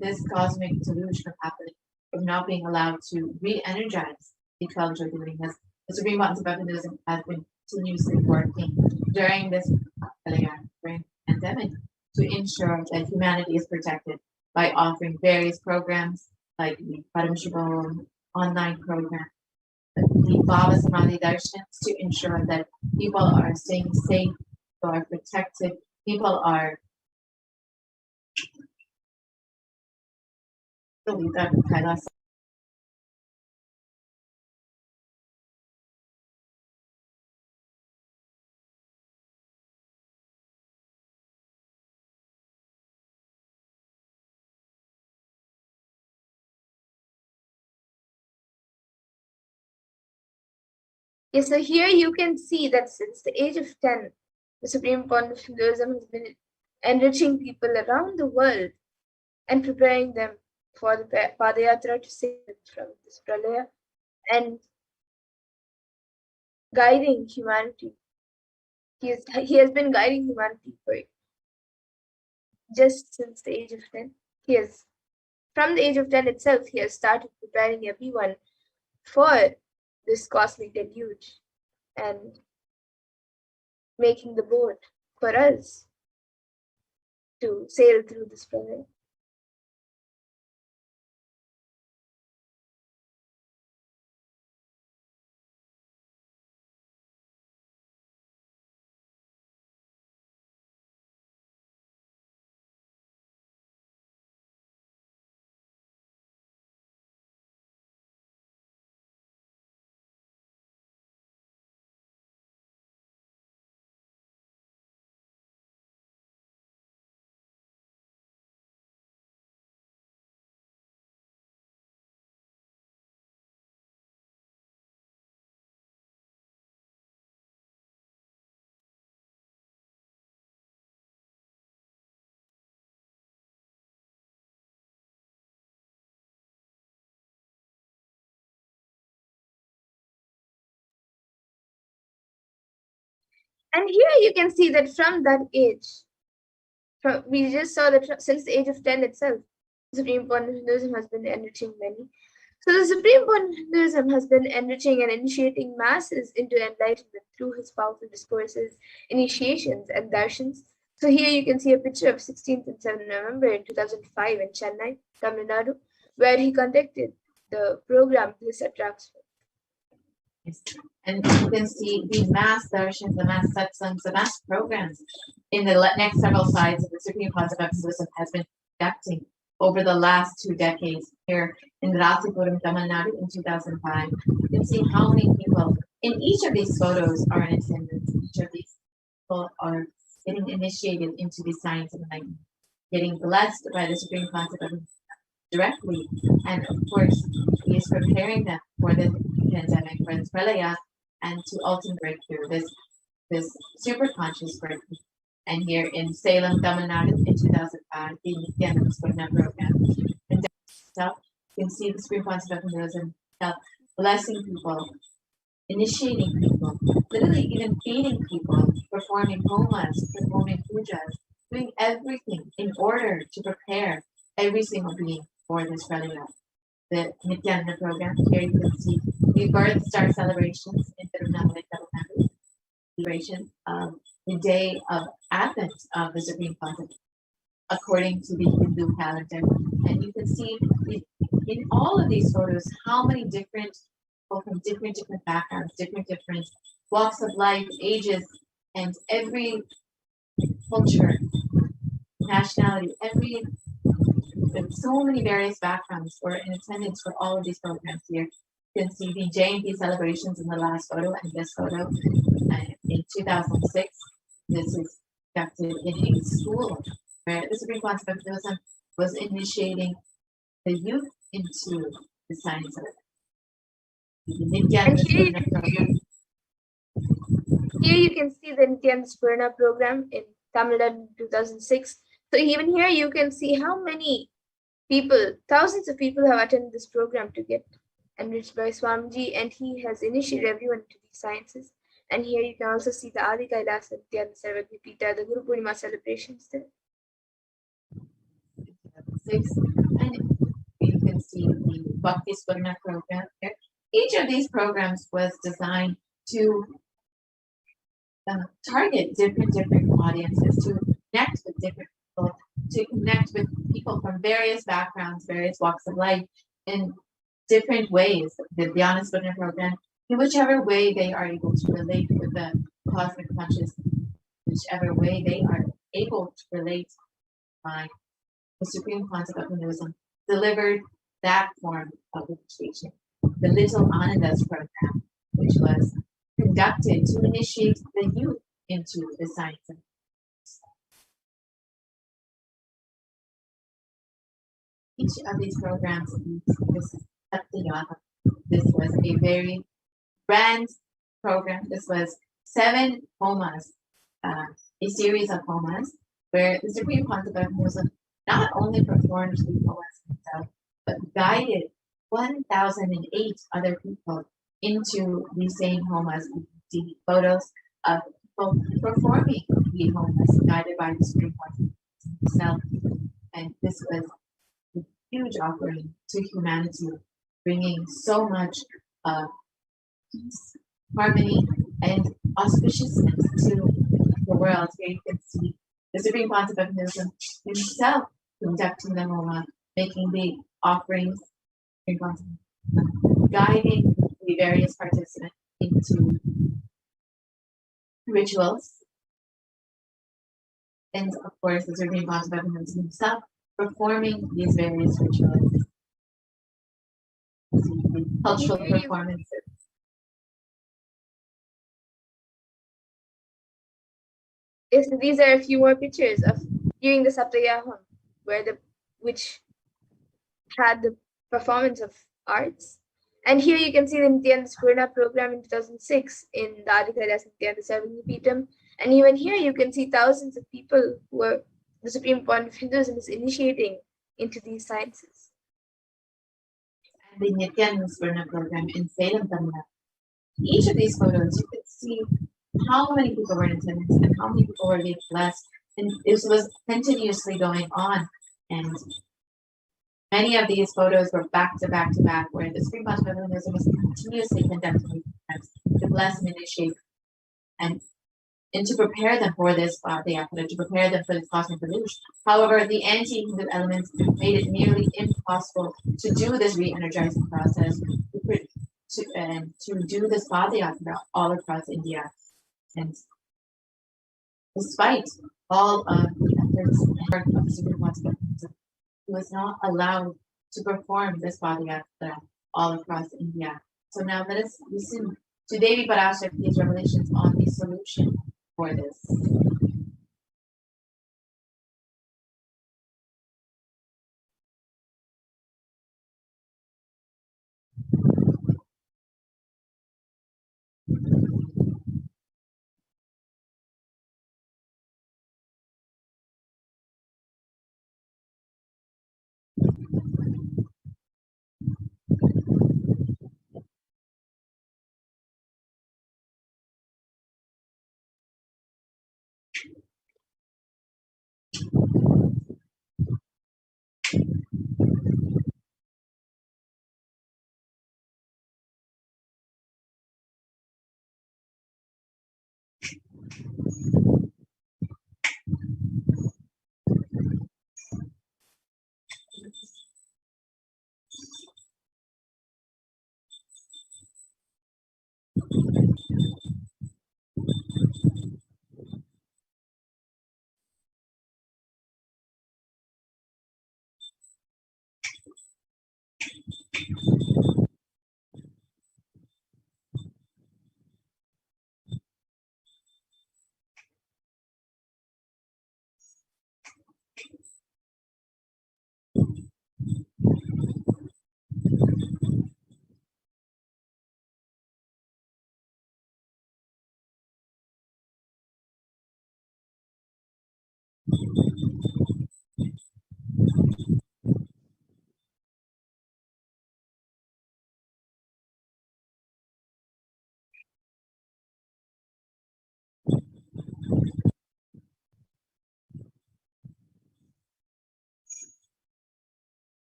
this cosmic deluge from happening, from not being allowed to re-energize the 12 Jyotirlingas. The Supreme Concept of Hinduism has been continuously working during this pandemic to ensure that humanity is protected by offering various programs like the Paramashivoham online program, the Bhava Samadhi Darshans, to ensure that people are staying safe, people are protected, people are Yes, so here you can see that since the age of 10, the Supreme Concept of Hinduism has been enriching people around the world and preparing them for the Padayatra to save them from this pralaya and guiding humanity. He has been guiding humanity for just since the age of 10. From the age of 10 itself, he has started preparing everyone for this cosmic deluge and making the boat for us to sail through this pralaya. And here you can see that from that age, we just saw that since the age of 10 itself, the Supreme Point of Hinduism has been enriching many. So the Supreme Point of Hinduism has been enriching and initiating masses into enlightenment through his powerful discourses, initiations, and darshans. So here you can see a picture of 16th and 7th November in 2005 in Chennai, Tamil Nadu, where he conducted the program Bliss Attracts. Yes. And you can see the mass darshans, the mass satsangs, the mass programs in the next several slides that the Supreme Council of Hinduism has been conducting over the last 2 decades here in Rasipuram, Tamil Nadu in 2005. You can see how many people in each of these photos are in attendance. Each of these people are getting initiated into the science of enlightenment, getting blessed by the Supreme Council of Hinduism directly. And of course, he is preparing them for the pandemic, for the pralaya, and to ultimately break through this super conscious breakthrough. And here in Salem, Tamil Nadu in 2005, the Nithyananda program. And so you can see the Supreme Council of Hinduism blessing people, initiating people, literally even feeding people, performing homas, performing pujas, doing everything in order to prepare every single being for this pralaya. The Nithyananda program, here you can see the birth star celebrations in Tirunelveli, Tamil Nadu, celebration of the day of Advent of the Supreme Concept, according to the Hindu calendar. And you can see in all of these photos how many different people from different backgrounds, different walks of life, ages, and every culture, nationality, so many various backgrounds were in attendance for all of these programs here. You can see the Jayanti celebrations in the last photo and this photo. In 2006, this is conducted in a school where the Supreme Council of Hinduism was initiating the youth into the science of it. Here you can see the Nithyananda program in Tamil Nadu 2006. So even here you can see how many people, thousands of people have attended this program to get enriched by Swamiji, and he has initiated everyone to these sciences. And here you can also see the Adi Kailas Nithyananda Sarvagya, the Guru Purnima celebrations there. And you can see the Bhakti Spurna program here. Each of these programs was designed to target different audiences, to connect with different people, to connect with people from various backgrounds, various walks of life in different ways. The Dhyana Spurna program, in whichever way they are able to relate with the cosmic consciousness, whichever way they are able to relate by the Supreme Concept of Hinduism, delivered that form of initiation. The Little Anandas program, which was conducted to initiate the youth into the science of each of these programs. This is Satyayana. This was a very grand program. This was 7 homas, a series of homas, where the Supreme Concept of Hinduism not only performed the homas himself, but guided 1,008 other people into the same homas. You can see photos of people performing the homas guided by the Supreme Concept himself. And this was a huge offering to humanity, bringing so much peace, harmony, and auspiciousness to the world. Here you can see the Supreme Concept of Hinduism himself conducting the homa, making the offerings, guiding the various participants into rituals, and of course the Supreme Concept of Hinduism himself performing these various rituals, cultural performances. Yes, these are a few more pictures of during the Satyayaham, which had the performance of arts. And here you can see the Nithyananda Spurna program in 2006 in the Adi Kailas Nithyananda Sarvagya. And even here you can see thousands of people who were the Supreme Point of Hinduism is initiating into these sciences. And the Nithyananda Spurna program in Salem, Tamil Nadu. Each of these photos, you can see how many people were in attendance and how many people were being blessed. And this was continuously going on. And many of these photos were back to back to back, where the Supreme Master was continuously conducting to bless and initiate and to prepare them for this Padayatra, to prepare them for this cosmic revolution. However, the anti-Hindu elements made it nearly impossible to do this re-energizing process, to do this Padayatra all across India. And despite all of the efforts and work of the Supreme Master, he was not allowed to perform this Padayatra all across India. So now let us listen to Devi Parashakti's revelations on the solution for this.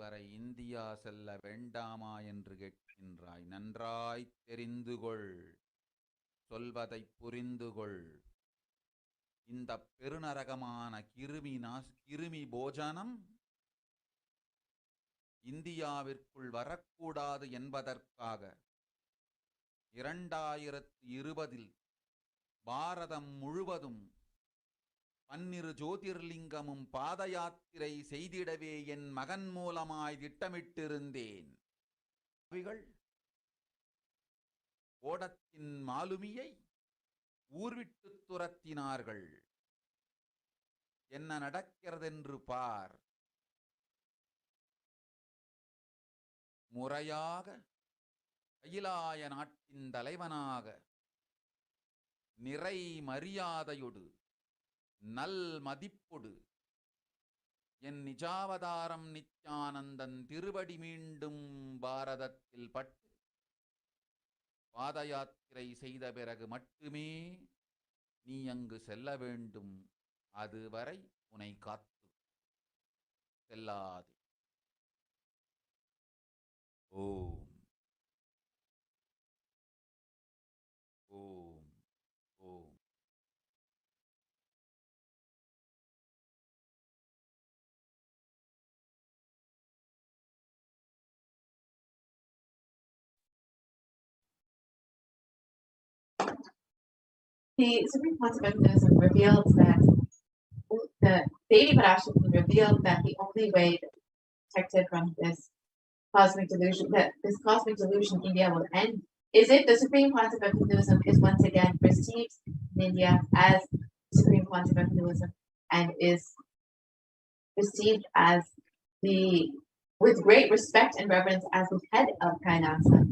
வரை India செல்ல வேண்டாமா என்று கேட்கின்றாய். நன்றாய் தெரிந்துகொள், சொல்வதைப் புரிந்துகொள். இந்த பெருநரகமான கிருமி போஜனம் இந்தியாவிற்குள் வரக்கூடாது என்பதற்காக 2020 பாரதம் முழுவதும் 12 ஜோதிர்லிங்கமும் பாத யாத்திரை செய்திடவே என் மகன் மூலமாய் திட்டமிட்டிருந்தேன். ஓடத்தின் மாலுமியை ஊர்விட்டு துரத்தினார்கள். என்ன நடக்கிறதென்று பார். முறையாக கைலாய நாட்டின் தலைவனாக நிறை மரியாதையொடு நல் மதிப்பொடு என் நிஜாவதாரம் நித்யானந்தன் திருவடி மீண்டும் பாரதத்தில் பட்டு பாத யாத்திரை செய்த பிறகு மட்டுமே நீ அங்கு செல்ல வேண்டும். அதுவரை உன்னை காத்து செல்லாதே. ஓம் ஓம் ஓம். The Supreme Concept of Buddhism reveals that the Devi Parashakti revealed that the only way that protected from this cosmic delusion, that this cosmic delusion in India will end, is if the Supreme Concept of Hinduism is once again received in India as Supreme Concept of Hinduism and is received as with great respect and reverence as the head of Kainasa,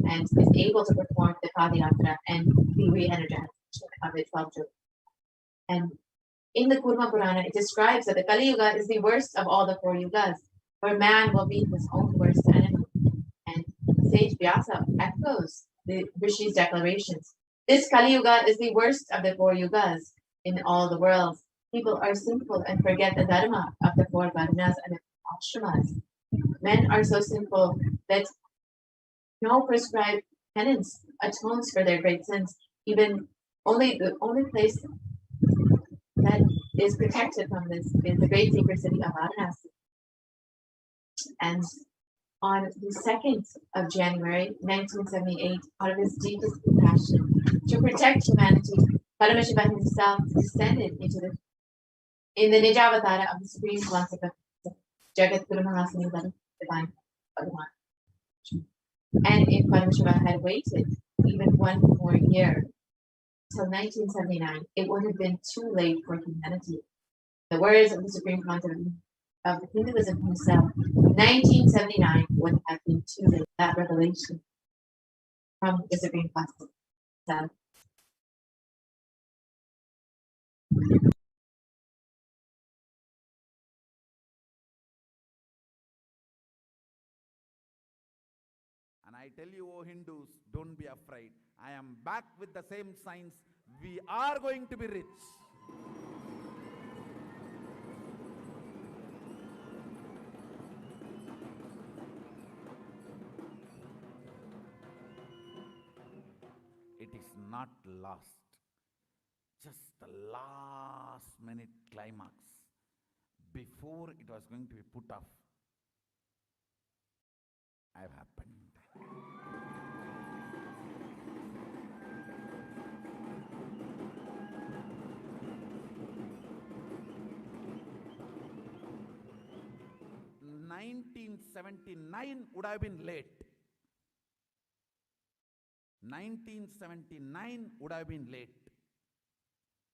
and is able to perform the Padayatra and the re-energization of its 12 jyotis. And in the Kurma Purana, it describes that the Kali Yuga is the worst of all the 4 yugas, where man will be his own worst enemy. And sage Vyasa echoes the Rishi's declarations. This Kali Yuga is the worst of the 4 yugas in all the worlds. People are sinful and forget the dharma of the 4 varnas and the ashramas. Men are so sinful that no prescribed penance atones for their great sins. Even the only place that is protected from this is the great sacred city of Varanasi. And on the 2nd of January 1978, out of his deepest compassion to protect humanity, Paramashivoham himself descended in the Nijavatara of the Supreme Philosopher, Jagat Guru Mahasani Divine Bhagavan. And if Paramashivoham had waited even 1 more year, till 1979, it would have been too late for humanity. The words of the Supreme Concept of Hinduism himself, 1979 would have been too late. That revelation from the Supreme Concept himself. And I tell you, O Hindus, don't be afraid. I am back with the same science. We are going to be rich. It is not lost. Just the last minute climax. Before it was going to be put off, I've happened. "1979 would have been late. 1979 would have been late.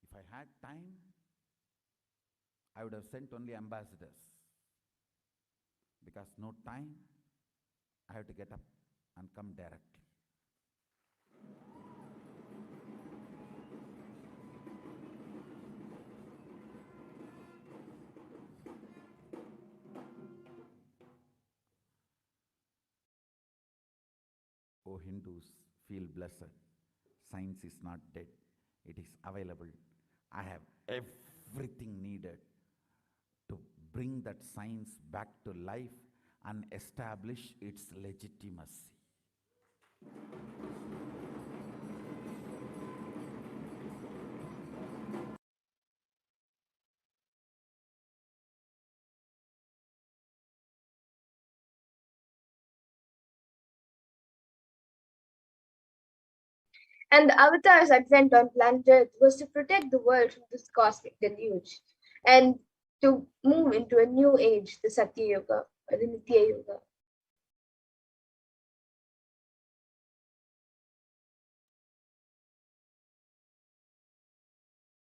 If I had time, I would have sent only ambassadors. Because no time, I have to get up and come directly. O Hindus, feel blessed. Science is not dead. It is available. I have everything needed to bring that science back to life and establish its legitimacy. And the Avatar's advent on planet Earth was to protect the world from this cosmic deluge and to move into a new age, the Satya Yuga or the Nithya Yuga.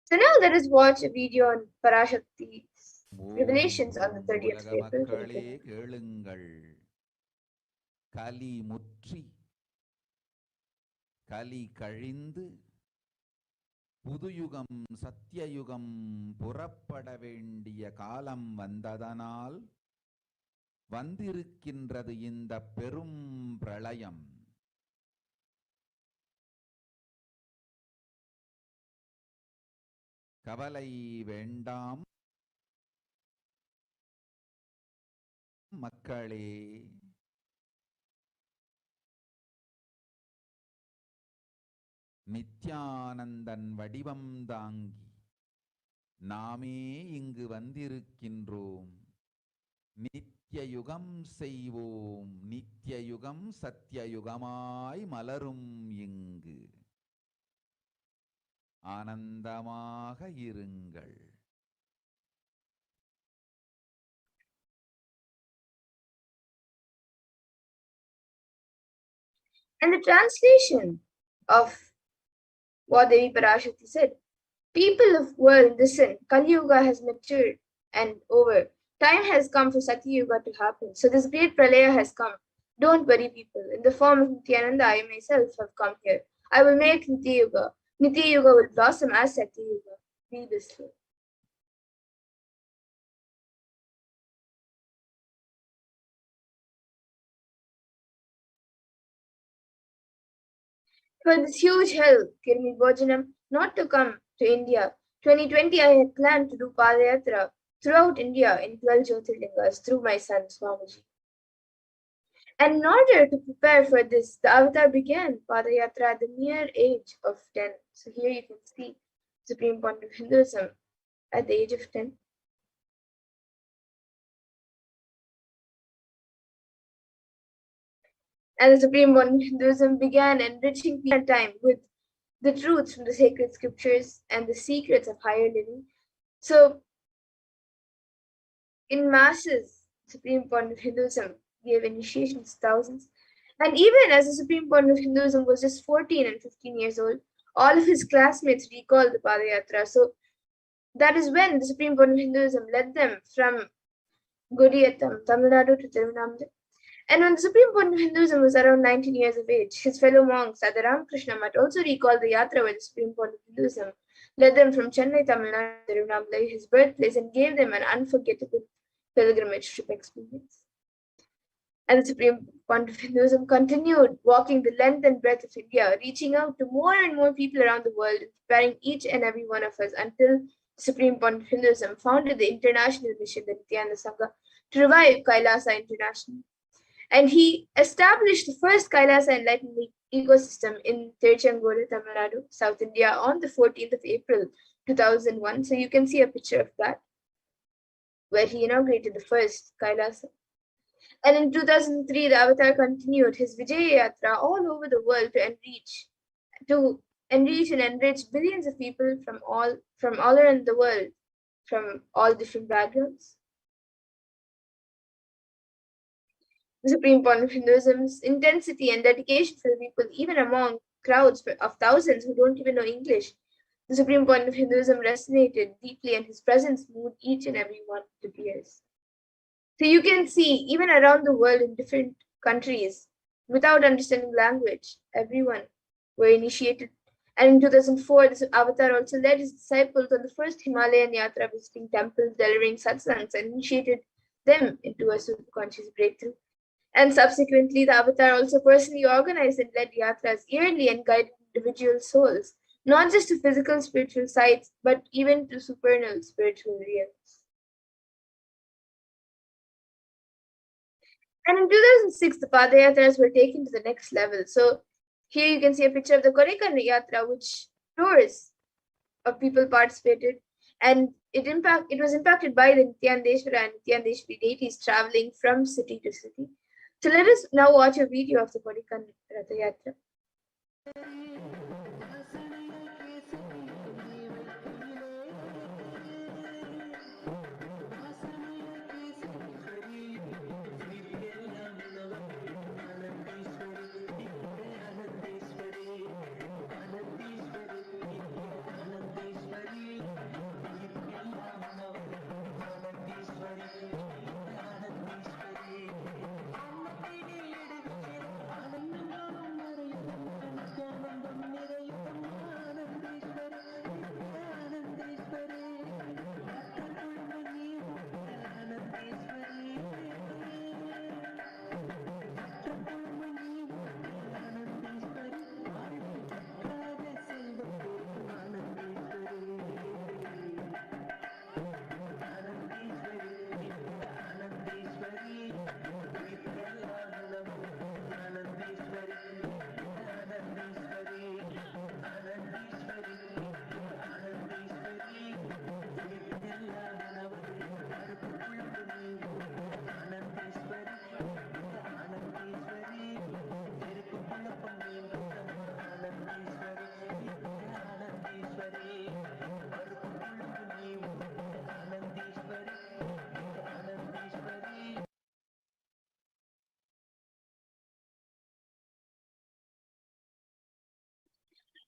So now let us watch a video on Parashakti's revelations on the 30th of April. கேளுங்கள். கலி முற்றி கலி கழிந்து புதுயுகம் சத்தியயுகம் புறப்பட வேண்டிய காலம் வந்ததனால் வந்திருக்கின்றது இந்த பெரும் பிரளயம். கவலை வேண்டாம் மக்களே. நித்யானந்தன் வடிவம் தாங்கி நாமே இங்கு வந்திருக்கின்றோம். நித்யயுகம் செய்வோம், நித்யயுகம் சத்யயுகமாய் மலரும் இங்கு. ஆனந்தமாக இருங்கள். And the translation of what Devi Parashakti said, people of world, listen, Kali Yuga has matured and over. Time has come for Satya Yuga to happen. So this great pralaya has come. Don't worry, people. In the form of Nithyananda, I myself have come here. I will make Nitya Yuga. Nitya Yuga will blossom as Satya Yuga. Be blissful. For this huge help, Kirmi Bhojanam, not to come to India. 2020, I had planned to do Padayatra throughout India in 12 Jyotirlingas through my son Swamiji. And in order to prepare for this, the avatar began Padayatra at the mere age of 10. So here you can see Supreme Point of Hinduism at the age of 10. And the Supreme Point of Hinduism began enriching people time with the truths from the sacred scriptures and the secrets of higher living. So, in masses, Supreme Point of Hinduism gave initiations to thousands. And even as the Supreme Point of Hinduism was just 14 and 15 years old, all of his classmates recalled the Padayatra. So, that is when the Supreme Point of Hinduism led them from Gudiyattam, Tamil Nadu to Tirunamala. And when the Supreme Point of Hinduism was around 19 years of age, his fellow monks at the Ramakrishna Mutt also recalled the Yatra where the Supreme Point of Hinduism led them from Chennai, Tamil Nadu to Tirunamala, his birthplace, and gave them an unforgettable pilgrimage trip experience. And the Supreme Point of Hinduism continued walking the length and breadth of India, reaching out to more and more people around the world, inspiring each and every one of us until the Supreme Point of Hinduism founded the international mission, the Nithyananda Sangha, to revive Kailasa International. And he established the first Kailasa enlightenment ecosystem in Tiruchengodu, Tamil Nadu, South India on the 14th of April 2001. So you can see a picture of that, where he inaugurated the first Kailasa. And in 2003, the Avatar continued his Vijaya Yatra all over the world to enrich and enrich billions of people from all around the world, from all different backgrounds. The Supreme Point of Hinduism's intensity and dedication for the people, even among crowds of thousands who don't even know English. The Supreme Point of Hinduism resonated deeply, and his presence moved each and every one to tears. So you can see, even around the world in different countries, without understanding language, everyone were initiated. And in 2004, this Avatar also led his disciples on the first Himalayan Yatra, visiting temples, delivering satsangs, and initiated them into a superconscious breakthrough. And subsequently, the Avatar also personally organized and led yatras yearly and guided individual souls, not just to physical spiritual sites, but even to supernal spiritual realms. And in 2006, the Padayatras were taken to the next level. So here you can see a picture of the Korekan Yatra, which tours of people participated, and it was impacted by the Nithyanandeshwara and Nithyanandeshwari deities traveling from city to city. So let us now watch a video of the Korekan Ratha Yatra.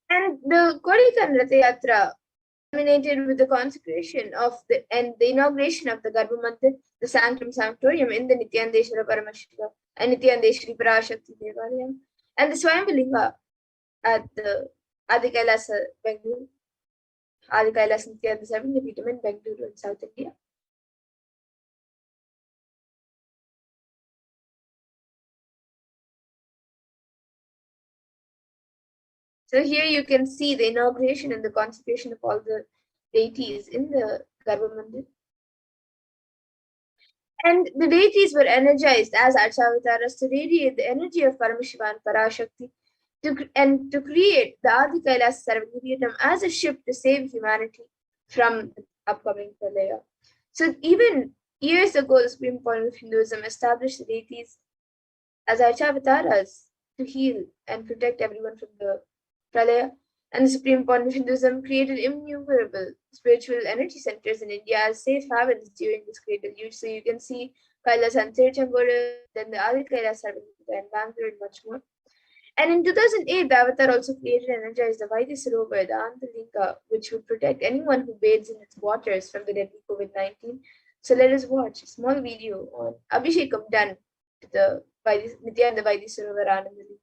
And the Kodikan Ratha Yatra culminated with the consecration of the inauguration of the Garbha Mandir, the Sanctum Sanctorium in the Nithyananda Paramashivam and Nithyananda Parashakti Devalayam, and the Swayambhulinga at the Adi Kailasa Bengaluru, Adi Kailasa Nithyananda Savinyapeetham in Bengaluru in South India. So here you can see the inauguration and the consecration of all the deities in the Garbha Mandir. And the deities were energized as Archavataras to radiate the energy of Paramashiva and Parashakti to create the Adi Kailas Sarvagiriyatam as a ship to save humanity from the upcoming Pralaya. So even years ago, the Supreme Point of Hinduism established the deities as Archavataras to heal and protect everyone from the Pralaya. And the Supreme Point of Hinduism created innumerable spiritual energy centers in India as safe havens during this great deluge. So you can see Kailas and Tiruchengodu, then the Adi Kailas Sarvagiriyatam and Bangalore and much more. And in 2008, the Avatar also created and energized the Vaidya Sarovar, the Antalinga, which would protect anyone who bathes in its waters from the deadly COVID-19. So let us watch a small video on Abhishekam done to the Nithyananda Vaidya Sarovar Anandalinga.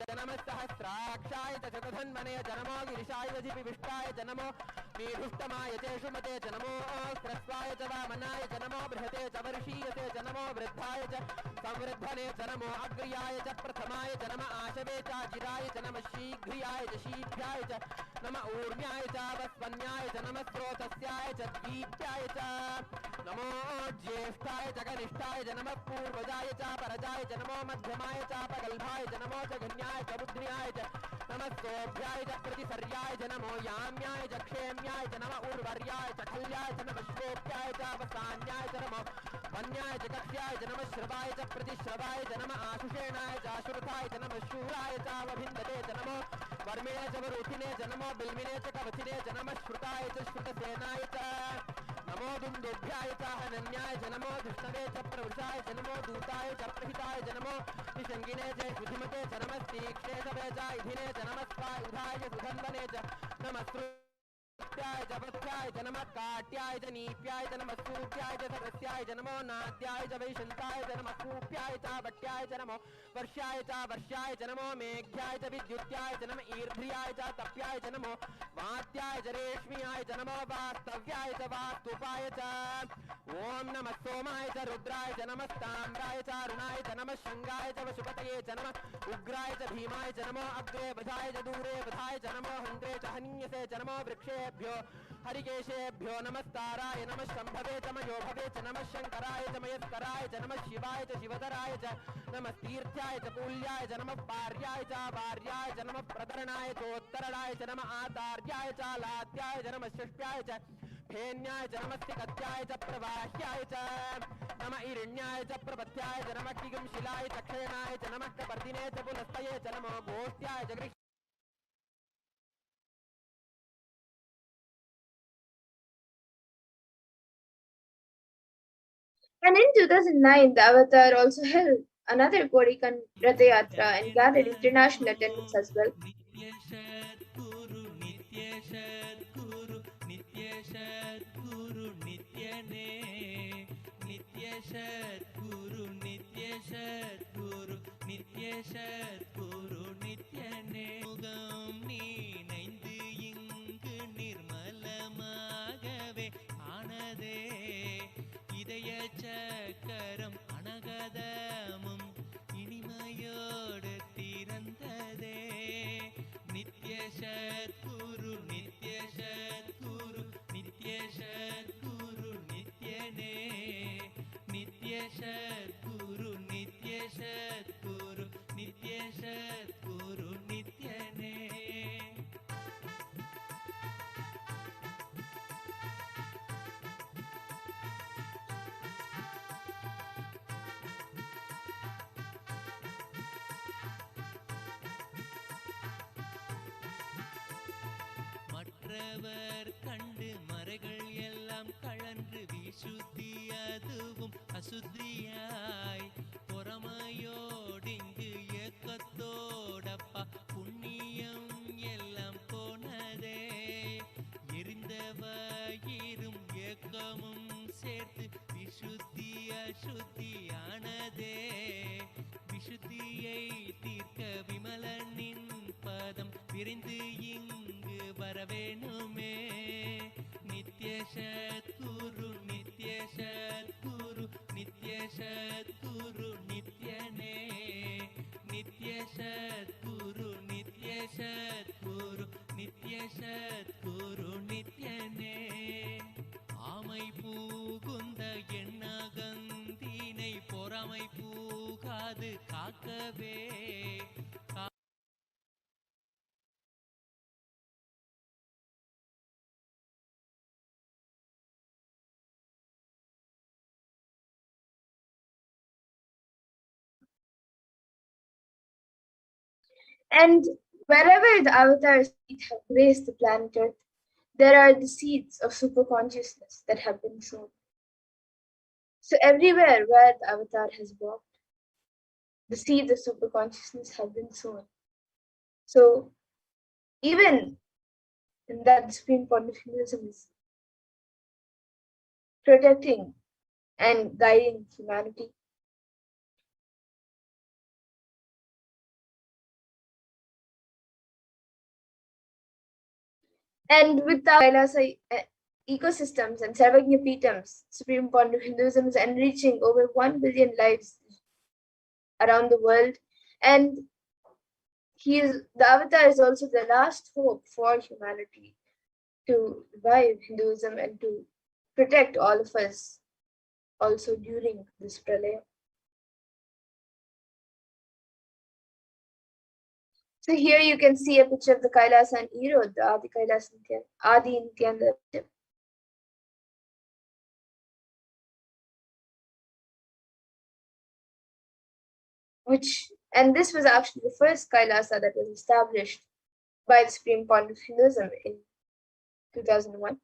जनमस्तहस्राक्षाय च चतुर्धन्वने जनमो गिरिशाय विष्टाय जनमो मीढुष्टमाय चेषुमते जनमो स्रस्वाय च वामनाय जनमो बृहते च वर्षीयते जनमो वृद्धाय च संवृद्धने जनमो अग्र्याय च प्रथमाय जनम आशवे च जिराय जनम शीघ्रियाय च शीघ्राय च नम ऊर्म्याय च वस्वन्याय च नम स्रोतस्याय च दीप्याय च नमो ज्येष्ठाय च कनिष्ठाय च नम पूर्वजाय च परजाय च नमो मध्यमाय च पगल्भाय च नमो च घन्याय च बुद्ध्याय च नमस्तोभ्याय च प्रतिसर्याय च नमो याम्याय च क्षेम्याय च नम उर्वर्याय च खल्याय च नम श्रोप्याय च वसान्याय च नमो वन्याय च कक्ष्याय च नम श्रवाय च प्रतिश्रवाय च नम आशुषेणाय च आशुरथाय च नम शूराय च वभिन्दते च नमो वर्मिणे च वरुथिने च नमो बिल्मिने च कवचिने च नम श्रुताय च श्रुतसेनाय च नमो दुन्दुभ्याय च हनन्याय च नमो धृष्णवे च प्रवृषाय च नमो दूताय च प्रहिताय च नमो निषङ्गिने च शुधिमते च नमस्तीक्ष्णे च वेचाय धिने च नमस्वायुधाय च सुधन्वने च नमस्त्याय च पथ्याय च नमः काट्याय च नीप्याय च नमः सूप्याय च सरस्याय च नमो नाद्याय च वैशन्ताय च नमः कूप्याय च भट्याय च नमो वर्ष्याय च नमो मेघ्याय च विद्युत्याय च नमः ईर्ध्याय च तप्याय च नमो वात्याय च रेश्म्याय च नमो वास्तव्याय च वास्तुपाय च ओम नमः सोमाय च रुद्राय च नमः ताम्राय च अरुणाय च नमः शंगाय च वशुपतये च नमः उग्राय च भीमाय च नमो अग्रे वधाय च दूरे वधाय च नमो हन्त्रे च हन्यसे च नमो वृक्षेभ्यो हरिकेशेभ्यो नमस्ताराय नमः शम्भवे च मयोभवे च नमः शंकराय च मयस्कराय च नमः शिवाय च शिवधराय च नमः तीर्थ्याय च पूल्याय च नमः पार्याय च वार्याय च नमः प्रतरणाय चोत्तरणाय च नमः आतार्याय च लात्याय च नमः षष्ट्याय च फेन्याय च नमस्तिकत्याय च प्रवाह्याय च नमः ईरण्याय च प्रपथ्याय च नमः किगंशिलाय च क्षेणाय च नमः कपर्दिने च पुनस्तये च नमो गोष्ट्याय च And in 2009, the Avatar also held another Kodikan Ratha Yatra and gathered international attendance as well. சக்கரம் அனகதமும் இனிமையோடு திறந்ததே நித்ய சத்குரு நித்ய சத்குரு நித்ய சத்குரு நித்யனே நித்ய சத்குரு நித்ய சத்குரு நித்ய சத்குரு நித்யனே மற்றவர் கண்டு மறைகள் எல்லாம் கழன்று விசுத்தி அதுவும் அசுத்தியாய் பொறாமையோடிங்கு சேர்த்து விசுத்தி அசுத்தியானதே விசுத்தியை தீர்க்க விமலனின் பதம் விரைந்து இங்கு வரவேணுமே நித்ய சத்குரு நித்ய சத்குரு நித்ய சத்குரு நித்யனே நித்ய சத்குரு நித்ய சத்குரு நித்ய சத்குரு நித்யனே ஆமை பூகுந்த எண்ணகந்தினை பொறாமை பூகாது காக்கவே And wherever the avatar's feet have graced the planet Earth, there are the seeds of superconsciousness that have been sown. So everywhere where the avatar has walked, the seeds of superconsciousness have been sown. So even in that, the Supreme Point of Hinduism is protecting and guiding humanity. And with the Kailasa ecosystems and Sarvagnya Peetams, Supreme Point of Hinduism is enriching over 1 billion lives around the world. And the avatar is also the last hope for humanity to revive Hinduism and to protect all of us also during this pralaya. So here you can see a picture of the Kailasa and Erode, the Adi Nithyananda. And this was actually the first Kailasa that was established by the Supreme Point of Hinduism in 2001.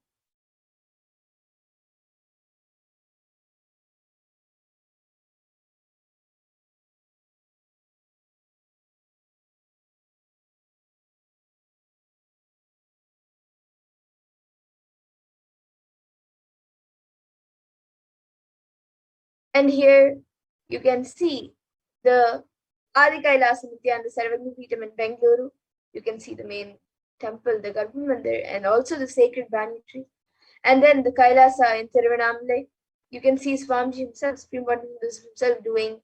And here you can see the Adi Kailasa Nithyananda Sarvagnya Peetam in Bengaluru. You can see the main temple, the Garbha Mandir, and also the sacred banyan tree. And then the Kailasa in Tiruvannamalai, you can see Swamiji himself, Supreme Point of Hinduism himself, doing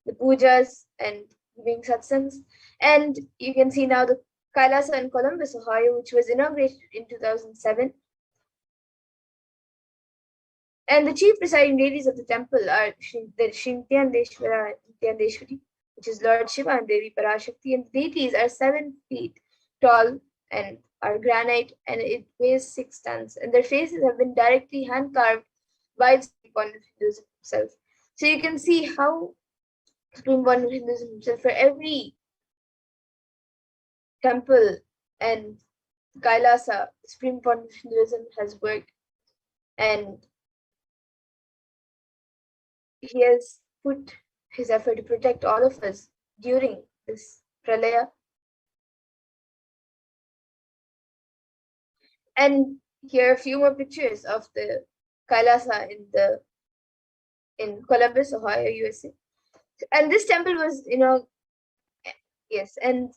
the pujas and giving satsangs. And you can see now the Kailasa in Columbus, Ohio, which was inaugurated in 2007. And the chief presiding deities of the temple are the Nithyanandeshwara and Nithyanandeshwari, which is Lord Shiva and Devi Parashakti. And the deities are 7 feet tall and are granite, and it weighs 6 tons. And their faces have been directly hand carved by the Supreme Point of Hinduism himself. So you can see how Supreme Point of Hinduism himself, for every temple and Kailasa, the Supreme Point of Hinduism has worked. And he has put his effort to protect all of us during this pralaya. And here are a few more pictures of the Kailasa in Columbus, Ohio, USA. And this temple was, yes, and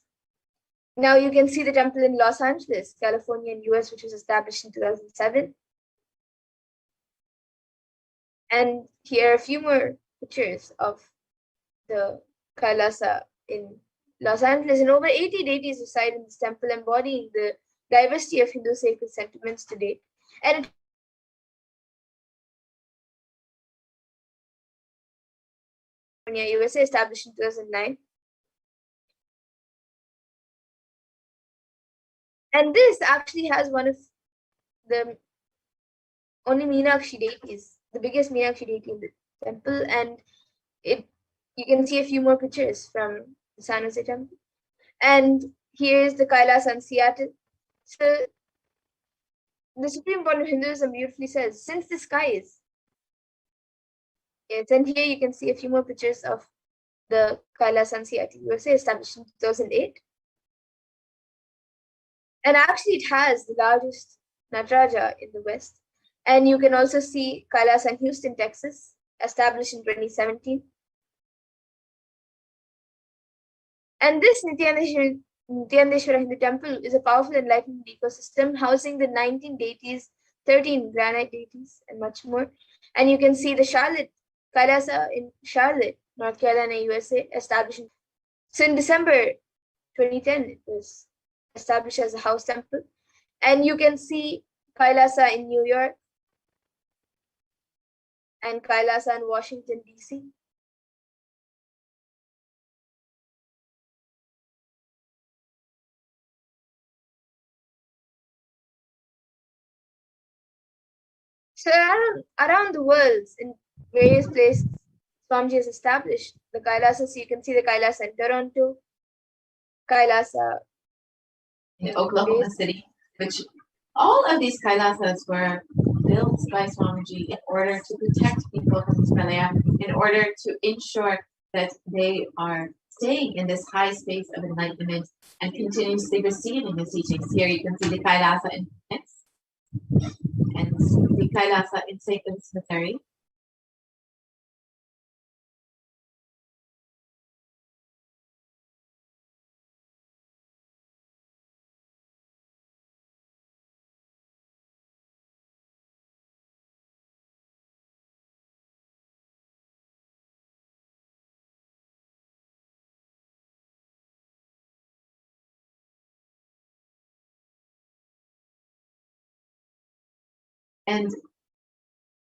now you can see the temple in Los Angeles, California, in US, which was established in 2007. And here are a few more pictures of the Kailasa in Los Angeles. And over 80 deities reside in this temple, embodying the diversity of Hindu sacred sentiments today. And USA, established in 2009. And this actually has one of the only Meenakshi deities, the biggest Meenakshi deity in the temple. And you can see a few more pictures from the San Jose temple. And here's the Kailasa in Seattle. So the Supreme Point of Hinduism beautifully says, since the skies. Yes, and here you can see a few more pictures of the Kailasa in Seattle, USA, established in 2008. And actually it has the largest Nataraja in the West. And you can also see Kailasa in Houston, Texas, established in 2017. And this Nithyanandeshwara Hindu temple is a powerful enlightenment ecosystem housing the 19 deities, 13 granite deities, and much more. And you can see the Kailasa in Charlotte, North Carolina, USA, established in December 2010. It was established as a house temple. And you can see Kailasa in New York and Kailasa in Washington, D.C. So around the world, in various places, Swamiji has established the Kailasa. So you can see the Kailasa in Toronto, Kailasa in Oklahoma City, which all of these Kailasas were built by Swamiji in order to protect people from this pralaya, in order to ensure that they are staying in this high space of enlightenment and continuously receiving his teachings. Here you can see the Kailasa in Phoenix and the Kailasa in St. Louis, Missouri. And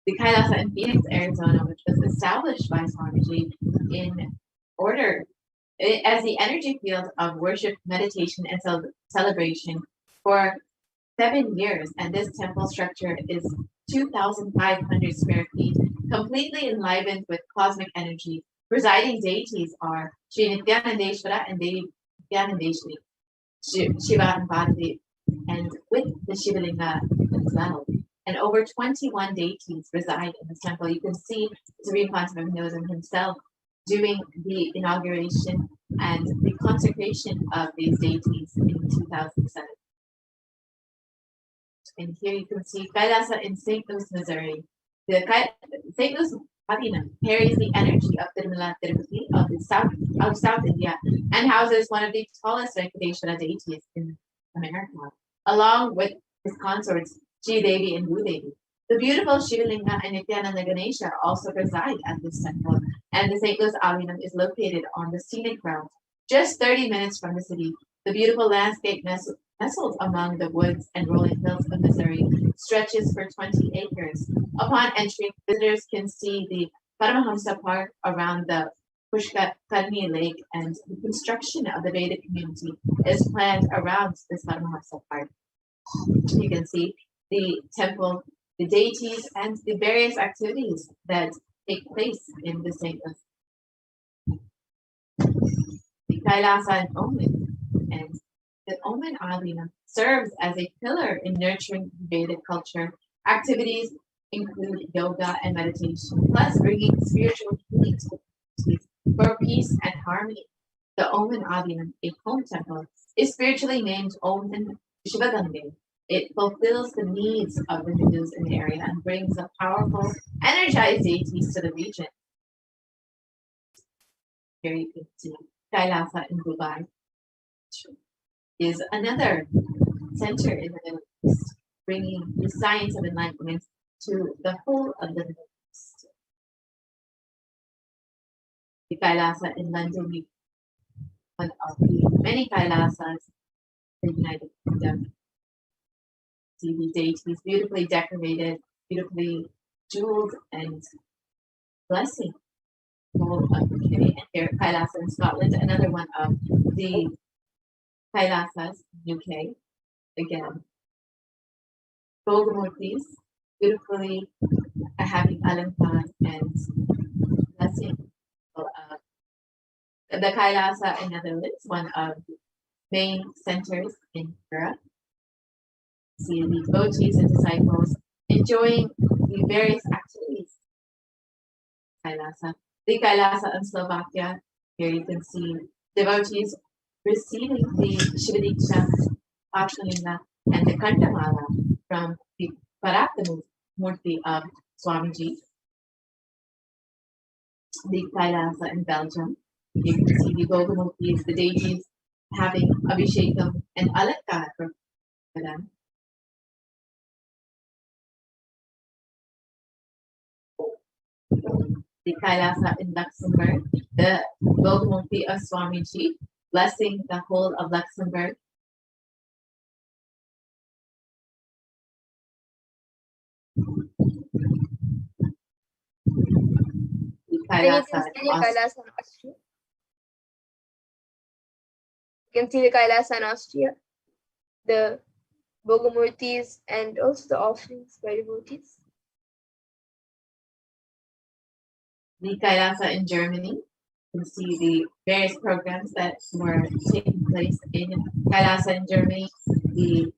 the Kailasa in Phoenix, Arizona, which was established by Swamiji in order as the energy field of worship, meditation, and celebration for 7 years. And this temple structure is 2,500 square feet, completely enlivened with cosmic energy. Presiding deities are Sri Nithyanandeshwara and Devi Nithyanandeshwari, Shiva and Parvati, and with the Shivalinga as well. And over 21 deities reside in this temple. You can see Supreme Concept of Hinduism himself doing the inauguration and the consecration of these deities in 2007. And here you can see Kailasa in St. Louis, Missouri. The St. Louis Adina carries the energy of Tirumala Tirupati of South India and houses one of the tallest Venkateshwara deities in America, along with his consorts Sri Devi and Bhudevi. The beautiful Shivalinga and Nithyananda Ganesha also reside at this temple, and the St. Louis Alinam is located on the scenic route, just 30 minutes from the city. The beautiful landscape nestled among the woods and rolling hills of Missouri stretches for 20 acres. Upon entering, visitors can see the Paramahamsa Park around the Pushkarni Lake, and the construction of the Vedic community is planned around this Paramahamsa Park. You can see the temple, the deities, and the various activities that take place in the St. Louis. The Kailasa and Omen, and the Omen Adina serves as a pillar in nurturing Vedic culture. Activities include yoga and meditation, plus bringing spiritual healing to the communities for peace and harmony. The Omen Adina, a home temple, is spiritually named Om and Shivagange. It fulfills the needs of the Hindus in the area and brings a powerful, energized deities to the region. Here you can see Kailasa in Dubai is another center in the Middle East, bringing the science of enlightenment to the whole of the Middle East. The Kailasa in London, one of the many Kailasas in the United Kingdom. See the deities beautifully decorated, beautifully jeweled, and blessing. And here, Kailasa in Scotland, another one of the Kailasas, UK. Again, Golgamurtis, beautifully having Alampan and blessing. The Kailasa in Netherlands, one of the main centers in Europe. See the devotees and disciples enjoying the various activities. Kailasa. The Kailasa in Slovakia, here you can see devotees receiving the Shivadiksha, Pachalinga, and the Kandamala from the Parathamu Murti of Swamiji. The Kailasa in Belgium. You can see the Bhogamurtis, the deities having Abhishekam and Alankar for them. The Kailasa in Luxembourg, the Bhogamurti of Swamiji, blessing the whole of Luxembourg. The Kailasa in Austria. You can see the Kailasa in Austria, the Bhogamurtis, and also the offerings by devotees. The Kailasa in Germany. You can see the various programs that were taking place in Kailasa in Germany, the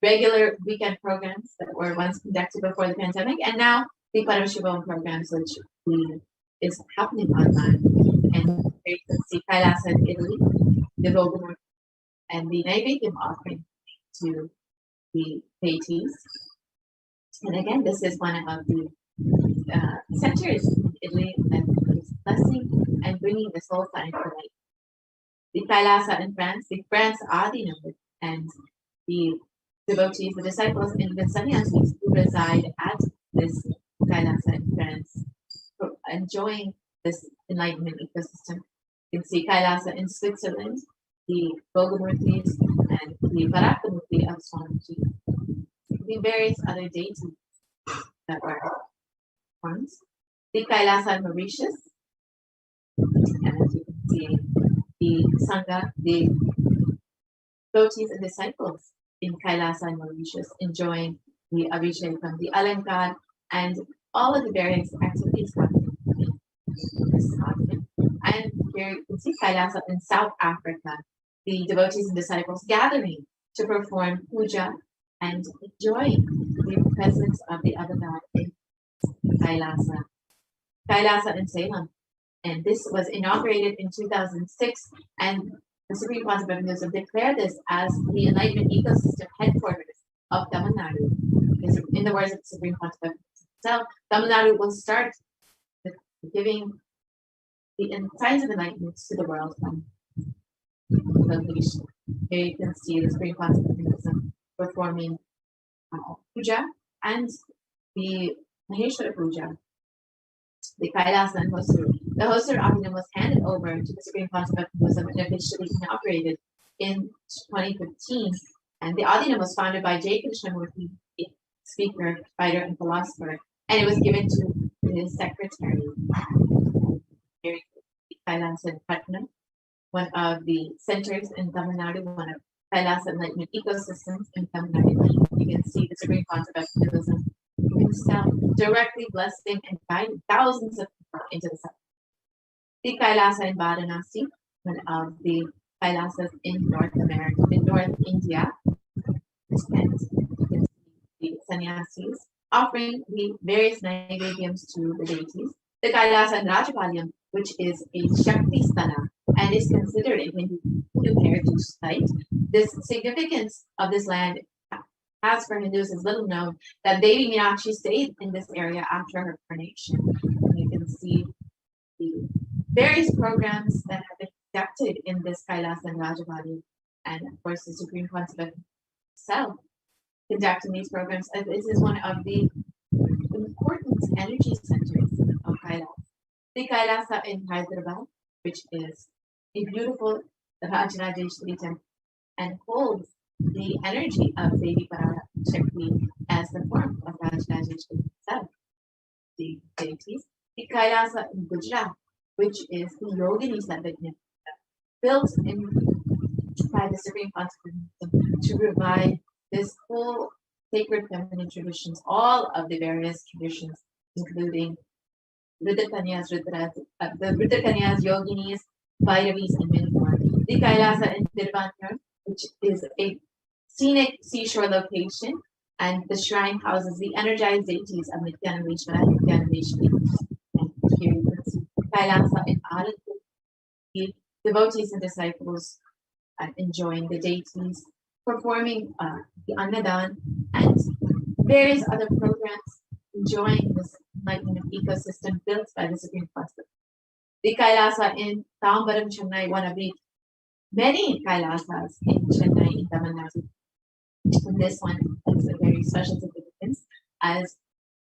regular weekend programs that were once conducted before the pandemic, and now the Parashakti programs, which is happening online. And you can see Kailasa in Italy, the Bhogamurti, and the Naivedyam offering to the deities. And again, this is one of the centers in Italy that is blessing and bringing the soul side to light. The Kailasa in France, the France Adinam, and the devotees, the disciples, and the sannyasis who reside at this Kailasa in France, enjoying this enlightenment ecosystem. You can see Kailasa in Switzerland, the Bhogamurtis, and the Parakamurti of Swamiji, the various other deities that were ones. The Kailasa in Mauritius, and you can see the Sangha, the devotees and disciples in Kailasa and Mauritius enjoying the Abhishekam, the Alankar, and all of the various activities happening in this continent. And here you can see Kailasa in South Africa, the devotees and disciples gathering to perform puja and enjoying the presence of the other God in Kailasa. Kailasa in Salem, and this was inaugurated in 2006, and the Supreme Council of Hinduism declared this as the enlightenment ecosystem headquarters of Tamil Nadu. In the words of the Supreme Council of Hinduism itself, Tamil Nadu will start giving the signs of enlightenment to the world from location. Here you can see the Supreme Council of Hinduism performing puja and the Maheshwara puja. The Kailasa and Hosur. The Hosur Abhinam was handed over to the Supreme Council of Hinduism and officially inaugurated in 2015. And the Adinam was founded by J. Krishnamurti, a speaker, writer, and philosopher, and it was given to his secretary, Kailasa in Patna, one of the centers in Tamil Nadu, one of Kailasa enlightenment ecosystems in Tamil Nadu. You can see the Supreme Council of Hinduism himself directly blessing and guiding thousands of people into the sun. The Kailasa in Varanasi, one of the Kailasas in North America, in North India, and the sannyasis offering the various naivedyams to the deities. The Kailasa in Rajapalayam, which is a Shakti Sthana and is considered a Hindu heritage site. This significance of this land as for Hindus is little known, that Devi Meenakshi stayed in this area after her coronation. You can see the various programs that have been conducted in this Kailasa and Rajavadi, and of course the Supreme Council itself conducting these programs. This is one of the important energy centers of Kailasa. The Kailasa in Hyderabad, which is a beautiful Rajarajeshwari temple and holds the energy of Devi Parashakti as the form of Rajarajeshwari itself. The deities. The Kailasa in Gujarat, which is the Yogini Sabhajna, built in by the Supreme Council to revive this whole sacred feminine traditions, all of the various traditions, including Rudrakanyas, the Rudrakanyas, Yoginis, Bhairavis, and many more. The Kailasa in Tirupati, which is a scenic seashore location, and the shrine houses the energized deities of Nithyananda and Nithyananda. And here you can see Kailasa in Alanpur, the devotees and disciples enjoying the deities, performing the Annadan and various other programs enjoying this enlightenment ecosystem built by the Supreme Cluster. The Kailasa in Tambaram, Chennai, one of the many Kailasas in Chennai, in Tamil Nadu. And this one is a very special significance as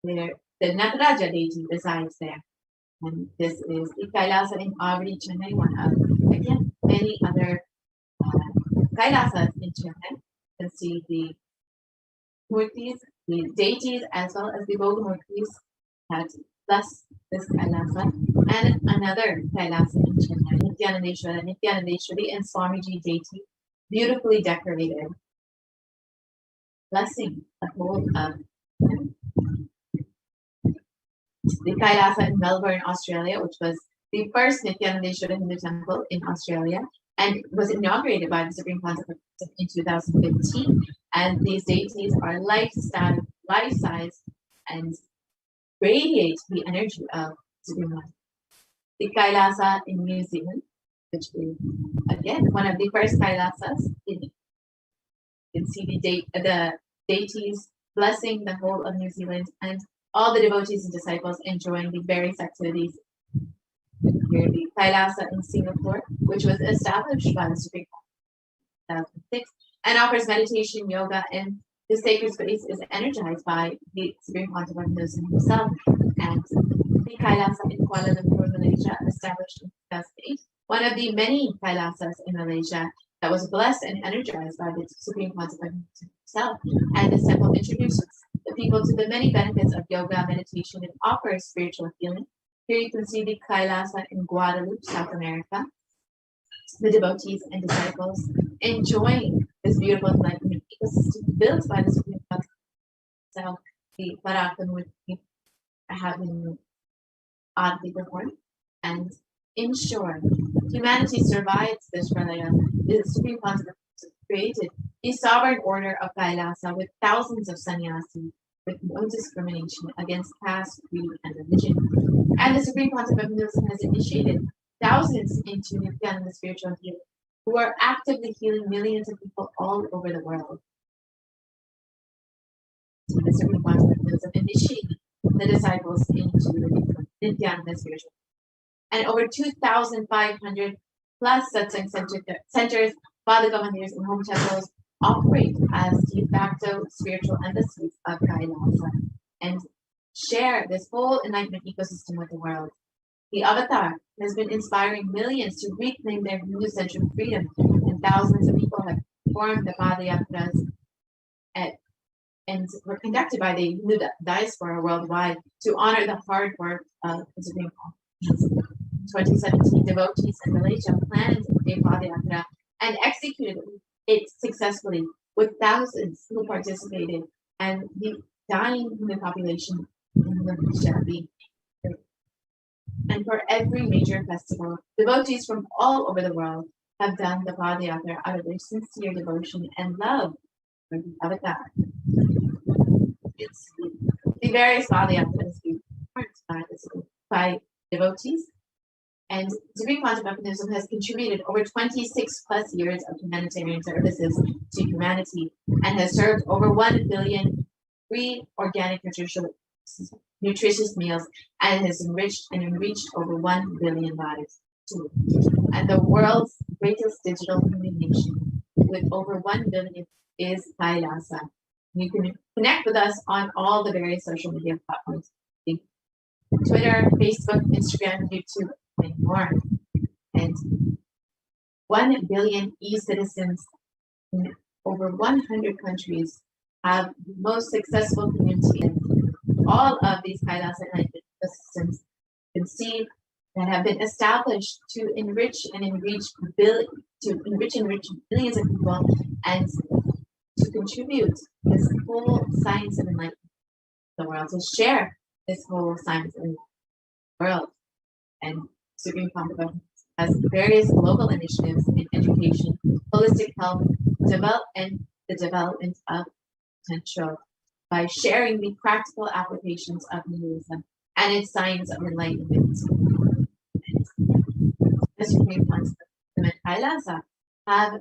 the Nataraja deity resides there. And this is the Kailasa in Avadi, Chennai, one of, again, many other Kailasas in Chennai. You can see the murtis, the deities, as well as the Bhogamurtis that bless this Kailasa. And another Kailasa in Chennai, Nithyanandeshwari and Swamiji deity, beautifully decorated, blessing the whole of the Kailasa in Melbourne, Australia, which was the first Nithyanandeshwara Hindu temple in Australia, and was inaugurated by the Supreme Pontiff in 2015. And these deities are life-size, and radiate the energy of Supreme Pontiff. The Kailasa in New Zealand, which is again one of the first Kailasas. You can see the deities blessing the whole of New Zealand and all the devotees and disciples enjoying the various activities. Here, the Kailasa in Singapore, which was established by the Supreme Court in 2006, and offers meditation, yoga, and the sacred space is energized by the Supreme Pontiff himself. And the Kailasa in Kuala Lumpur, Malaysia, established in 2008, one of the many Kailasas in Malaysia that was blessed and energized by the Supreme Pontiff himself. And this temple introduces the people to the many benefits of yoga, meditation, and offers spiritual healing. Here you can see the Kailasa in Guadeloupe, South America. The devotees and disciples enjoying this beautiful enlightenment ecosystem built by the Supreme Pontiff. So the Parakamurti have been oddly performed and ensure humanity survives this pralaya. The Supreme Pontiff created a sovereign order of Kailasa with thousands of sannyasis, with no discrimination against caste, creed, and religion. And the Supreme Pontiff has initiated thousands into Nithyananda spiritual healing, who are actively healing millions of people all over the world. So the Supreme Pontiff has initiated the disciples into Nithyananda spiritual healing. And over 2,500 plus satsang centers, Padaka mandirs, and home temples operate as de facto spiritual embassies of Kailasa and share this whole enlightenment ecosystem with the world. The Avatar has been inspiring millions to reclaim their Hindu-centric freedom, and thousands of people have formed the Padayatras and were conducted by the Hindu diaspora worldwide to honor the hard work of the Supreme Court. 2017, devotees in Malaysia planned a Padayatra and executed it successfully, with thousands who participated, and the dying human population in Malaysia being free. And for every major festival, devotees from all over the world have done the Padayatra out of their sincere devotion and love for the Avatar. It's the various Padayatras being performed by devotees. And Supreme Pontiff has contributed over 26 plus years of humanitarian services to humanity and has served over 1 billion free organic nutritious meals and has enriched over 1 billion lives. And the world's greatest digital communication with over 1 billion is Kailasa. You can connect with us on all the various social media platforms: Twitter, Facebook, Instagram, YouTube, and more. And 1 billion e-citizens in over 100 countries have the most successful community. All of these Kailasa enlightenment systems can see that have been established to enrich billions of people and to contribute this whole science of enlightenment to the world, to share this whole science in the world. And Supreme Pontiff has various global initiatives in education, holistic health, and the development of potential by sharing the practical applications of Hinduism and its science of enlightenment. The Supreme Pontiff and Kailasa have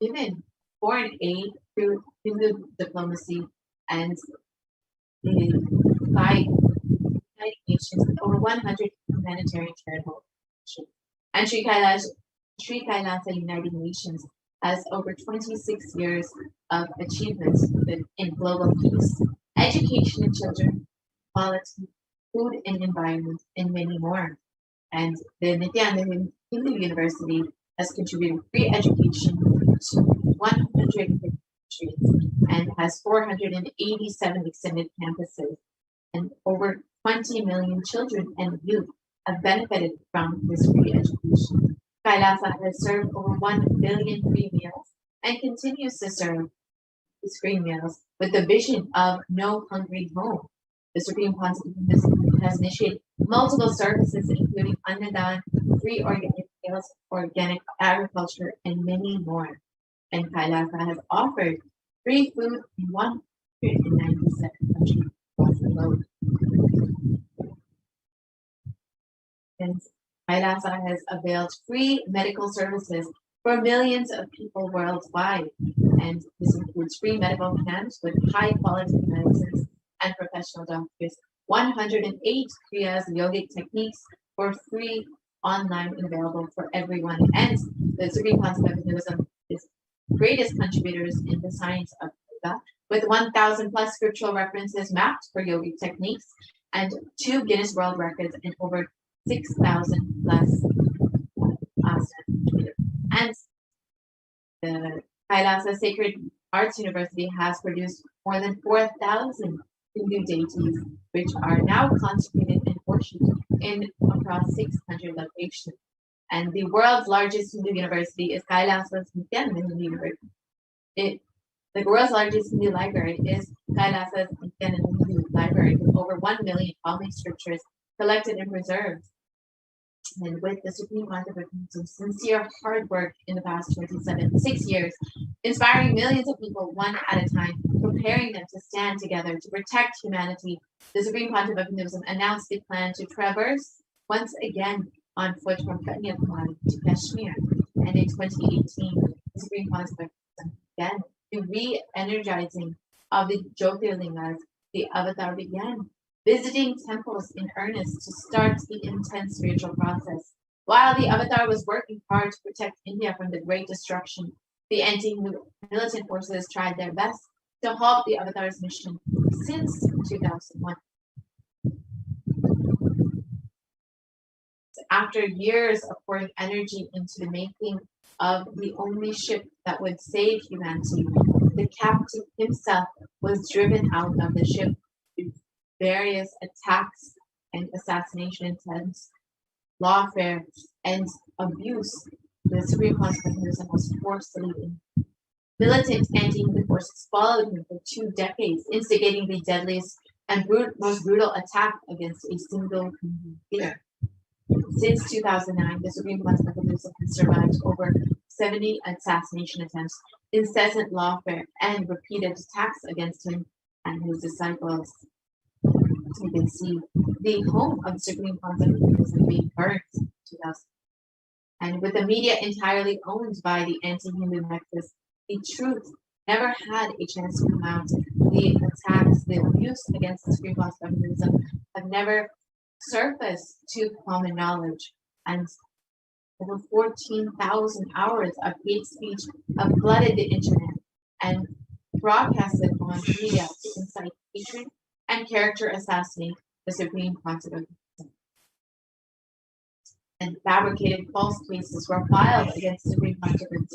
given foreign aid through Hindu diplomacy and the five United Nations with over 100 humanitarian charitable organizations. And Sri Kailasa United Nations has over 26 years of achievements in global peace, education in children, quality, food and environment, and many more. And the Nithyananda Hindu University has contributed free education to 150 countries and has 487 extended campuses, and over 20 million children and youth have benefited from this free education. Kailasa has served over 1 billion free meals and continues to serve these free meals with the vision of no hungry home. The Supreme Council has initiated multiple services, including Annadan, free organic meals, organic agriculture, and many more. And Kailasa has offered free food in 197 countries across the globe. And Kailasa has availed free medical services for millions of people worldwide. And this includes free medical camps with high quality medicines and professional doctors, 108 Kriyas yogic techniques for free online and available for everyone. And the Supreme Council of Hinduism is greatest contributors in the science of yoga, with 1,000 plus scriptural references mapped for yogic techniques, and 2 Guinness World Records and over 6,000 plus and the Kailasa Sacred Arts University has produced more than 4,000 Hindu deities, which are now consecrated and worshipped in across 600 locations. And the world's largest Hindu university is Kailasa's Nithyananda Hindu University. The world's largest Hindu library is Kailasa's Nithyananda Hindu Library, with over 1 million Palmic scriptures collected and preserved. And with the Supreme Pontificate's sincere hard work in the past 6 years, inspiring millions of people one at a time, preparing them to stand together to protect humanity, the Supreme Pontificate of Hinduism announced the plan to traverse once again on foot from Kanyakumari to Kashmir. And in 2018, the Supreme Pontificate began the re-energizing of the Jyotirlingas. The avatar began visiting temples in earnest to start the intense spiritual process. While the avatar was working hard to protect India from the great destruction, the anti-militant forces tried their best to halt the avatar's mission since 2001. After years of pouring energy into the making of the only ship that would save humanity, the captain himself was driven out of the ship through various attacks and assassination attempts, lawfare, and abuse. The Supreme Pontificate was forced to leave. Militant anti-Hindu forces followed him for 2 decades, instigating the deadliest and most brutal attack against a single Hindu leader. Since 2009, the Supreme Pontificate has survived over 70 assassination attempts, incessant lawfare, and repeated attacks against him and his disciples. So you can see the home of the Supreme Pontificate is being burned in 2000. And with the media entirely owned by the anti-Hindu nexus, the truth never had a chance to come out. The attacks, the abuse against the Supreme Pontificate have never surfaced to common knowledge. And over 14,000 hours of hate speech have flooded the internet and broadcasted on media to incite hatred and character assassinate the Supreme Pontificate. And fabricated false cases were filed against the Supreme Pontificate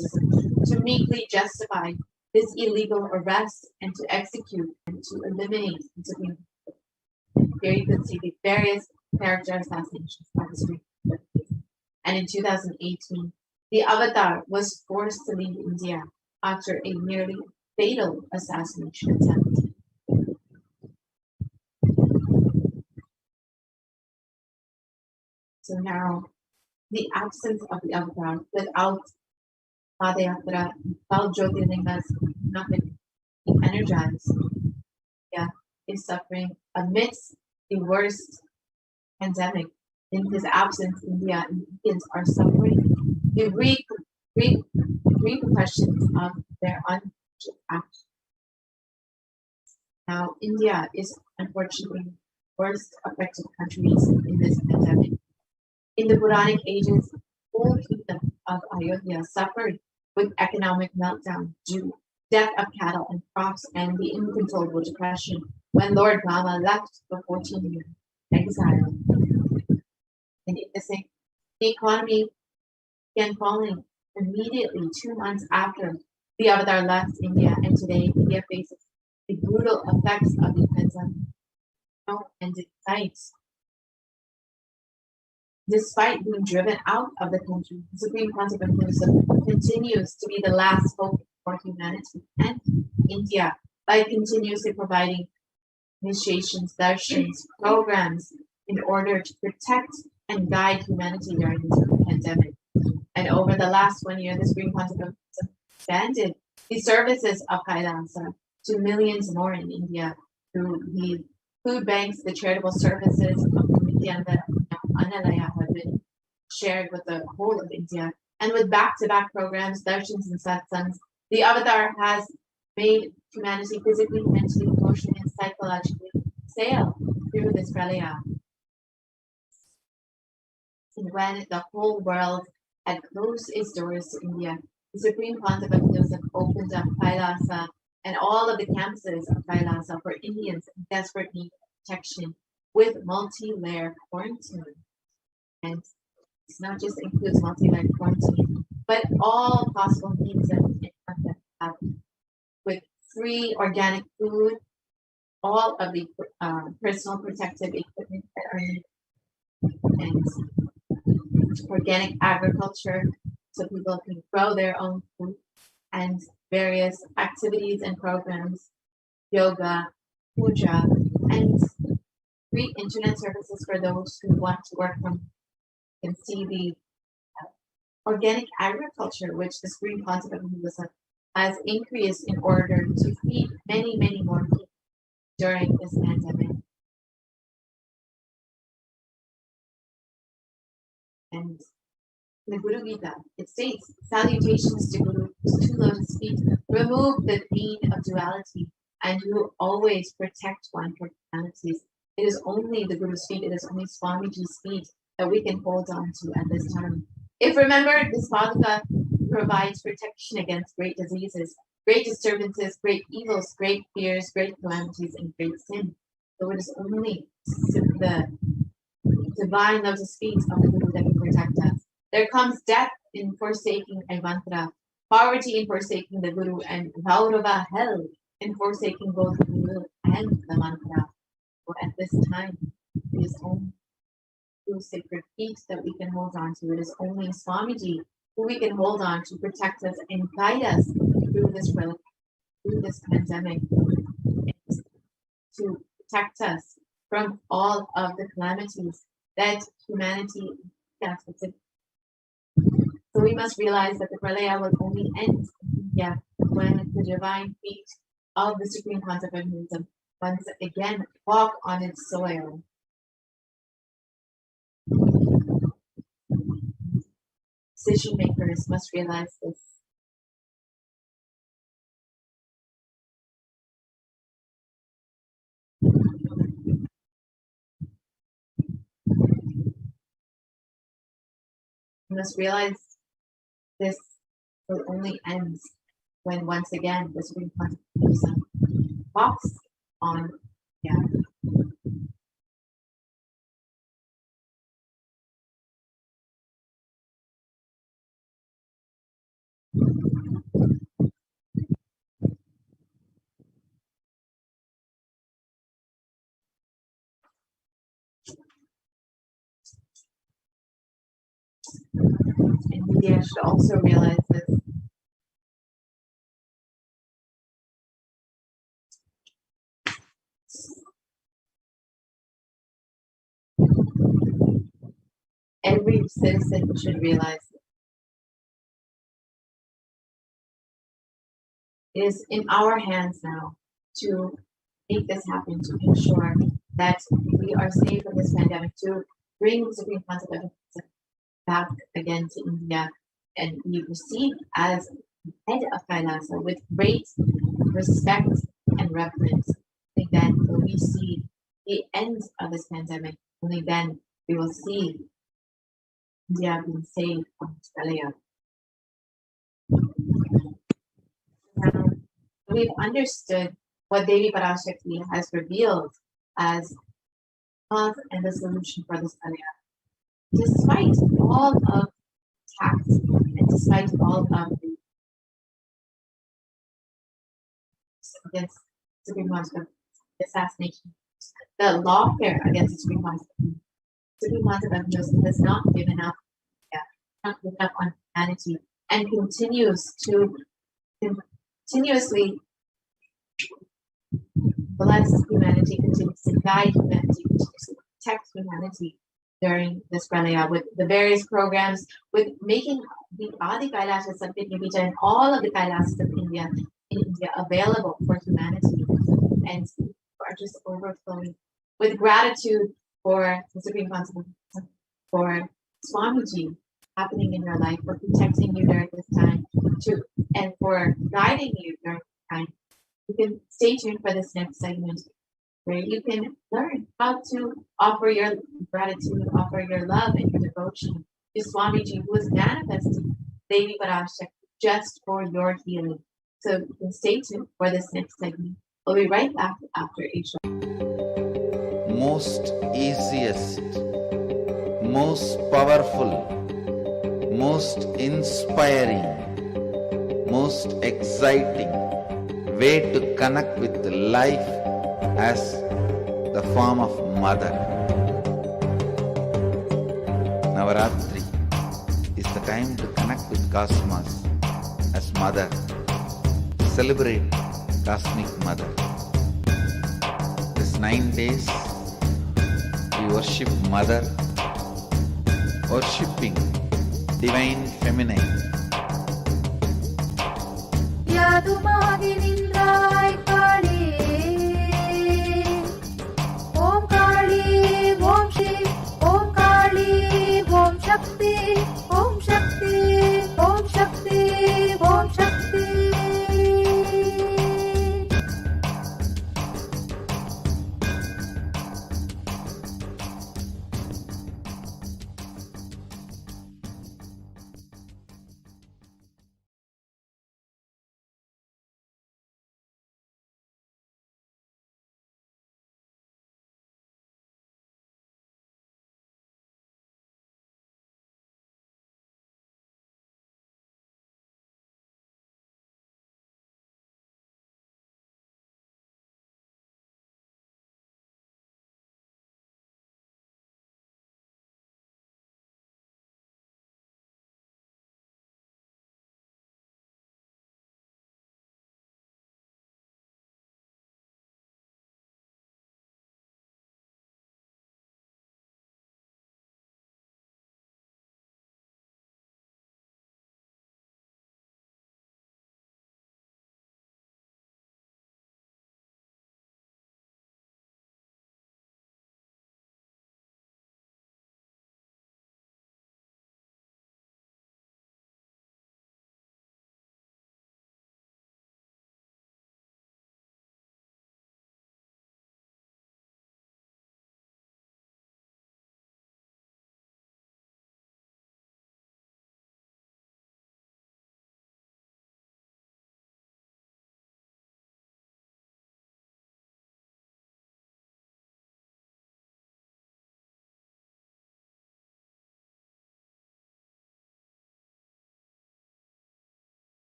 to meekly justify this illegal arrest and to execute and to eliminate the Supreme Pontificate. Here you can see the various character assassinations by the Supreme Pontificate. And in 2018, the avatar was forced to leave India after a nearly fatal assassination attempt. So now, the absence of the avatar without Padayatra, without Jyotirlingas, nothing energized. Yeah, is suffering amidst the worst pandemic. In his absence, India and Indians are suffering the repercussions of their unjust actions. Now, India is unfortunately the worst affected countries in this pandemic. In the Puranic ages, the whole kingdom of Ayodhya suffered with economic meltdown due to death of cattle and crops and the uncontrollable depression when Lord Rama left for 14-year exile. And in the economy began falling immediately 2 months after the Avatar left India, and today India faces the brutal effects of the pandemic. And in sight. Despite being driven out of the country, the Supreme Council of Buddhism continues to be the last hope for humanity and India by continuously providing initiations, darshans, programs in order to protect and guide humanity during this pandemic. And over the last 1 year, the Supreme Council of Buddhism expanded the services of Kailasa to millions more in India through the food banks, the charitable services of Nithyananda Paramashivam have been shared with the whole of India. And with back-to-back programs, darshans and satsangs, the Avatar has made humanity physically, mentally, emotionally, and psychologically sail through this pralaya. And when the whole world had closed its doors to India, the Supreme Council of Buddhism opened up Kailasa and all of the campuses of Kailasa for Indians in desperate need of protection with multi-layer quarantine. And it's not just includes multi-layer quarantine, but all possible needs that have with free organic food, all of the personal protective equipment that are needed, and organic agriculture so people can grow their own food, and various activities and programs, yoga, puja, and free internet services for those who want to work from can see the organic agriculture, which the Supreme Council of Buddhism has increased in order to feed many, many more people during this pandemic. And in the Guru Gita, it states, salutations to Guru, whose 2 lotus feet remove the pain of duality and who always protect one from calamities. It is only the Guru's feet, it is only Swamiji's feet that we can hold on to at this time. If remembered, this Padaka provides protection against great diseases, great disturbances, great evils, great fears, great calamities, and great sin. So it is only the divine lotus feet of the Guru that can protect us. There comes death in forsaking a mantra, poverty in forsaking the Guru, and Vaurava hell in forsaking both the Guru and the mantra. So at this time, it is only through sacred feet that we can hold on to. It is only Swamiji who we can hold on to protect us and guide us through this pandemic, to protect us from all of the calamities that humanity faces. So we must realize that the pralaya will only end when the divine feet of the Supreme Concept of Buddhism once again walk on its soil. Decision makers must realize this. We must realize this will only end when once again the Supreme Concept of Buddhism walks on. And media should also realize this. Every citizen should realize this. It is in our hands now to make this happen, to ensure that we are safe from this pandemic, to bring the Supreme Concept of back again to India and be received as head of Kailasa with great respect and reverence. Thank then will we see the end of this pandemic. Only then we will see India being saved from this Pralayam. Now, we've understood what Devi Parashakti has revealed as cause and the solution for this Pralayam. Despite all of attacks and despite all of the against Supreme Master, assassination, the lawfare against the Supreme Master does not give enough, not give up on humanity, and continues to continuously bless humanity, continues to guide humanity, continues to protect humanity during this Pralaya with the various programs, with making the Adi Kailasha Sampit and all of the Kailasas of India available for humanity, and are just overflowing with gratitude for the Supreme Concept, for Swamiji happening in your life, for protecting you during this time, and for guiding you during this time. You can stay tuned for this next segment, where you can learn how to offer your gratitude, offer your love and your devotion to Swamiji, who is manifesting Devi Parashakti just for your healing. So you can stay tuned for this next segment. We'll be right back after each one. Most easiest, most powerful, most inspiring, most exciting way to connect with life as the form of mother. Navaratri is the time to connect with Cosmos as mother. Celebrate Cosmic Mother. This 9 days we worship Mother, worshipping Divine Feminine. Om Kali, Om Shiv, Om Kali, Om Shakti, Om Shakti, Om Shakti, Om Shakti.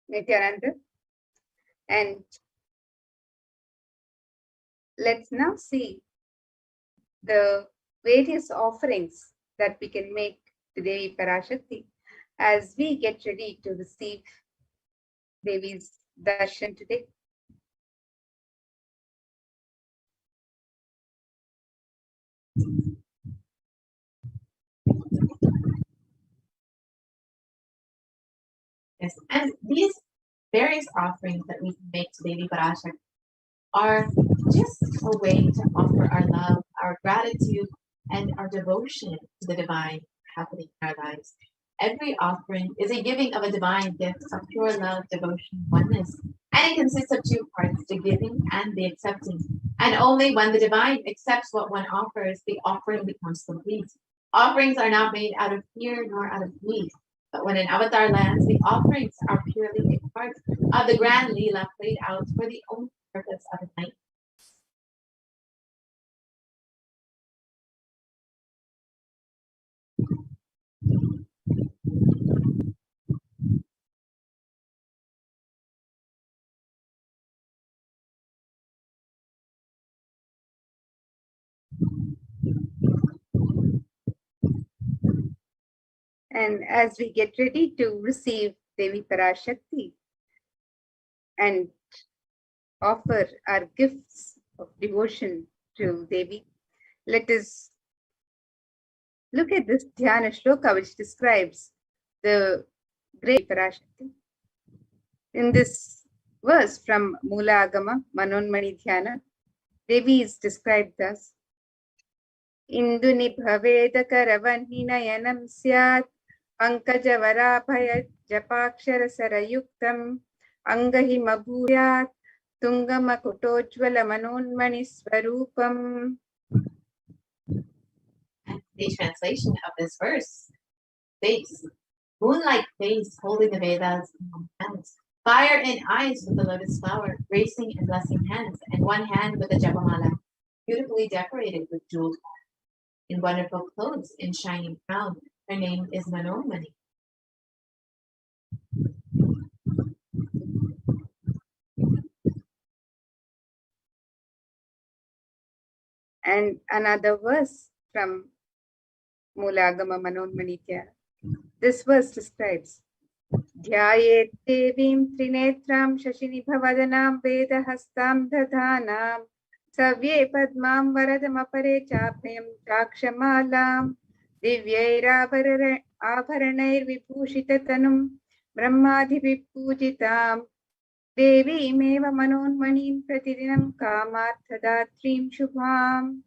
Nithyananda. And let's now see the various offerings that we can make to Devi Parashakti as we get ready to receive Devi's darshan today. Yes, and these various offerings that we can make to Devi Parashakti are just a way to offer our love, our gratitude, and our devotion to the divine happening in our lives. every offering is a giving of a divine gift of pure love, devotion, oneness. And it consists of two parts, the giving and the accepting. And only when the divine accepts what one offers, the offering becomes complete. Offerings are not made out of fear nor out of greed. But when an avatar lands, the offerings are purely a part of the grand Leela played out for the only purpose of enlightenment. And as we get ready to receive Devi Parashakti and offer our gifts of devotion to Devi, let us look at this Dhyana Shloka which describes the great Parashakti. In this verse from Mula Agama, Manonmani Dhyana, Devi is described thus: Induni bhaveda karavanhinayanam syat pankajavaraphaya japakshara sarayuktam angahi mabhuryat tungamakutojvala manonmani swarupam. The translation of this verse states, moon-like face holding the Vedas in one hand, fire in eyes with the lotus flower, gracing and blessing hands, and one hand with the japamala, beautifully decorated with jeweled in wonderful clothes in shining crown. Her name is Manomani. And another verse from Mulagama Manonmani Dhyana. This verse describes Dhyayet Devim Trinetram Shashini Bhavadanam Vedahastam Dadhanam Savye Padmam Varadam Apare Chapayam Chakshamalam Divyair Abharanair Vibhushita Tanum Brahmadhi Vipujitam Devi Meva Manonmanim Pratidinam Kamarthadatrim Shubham.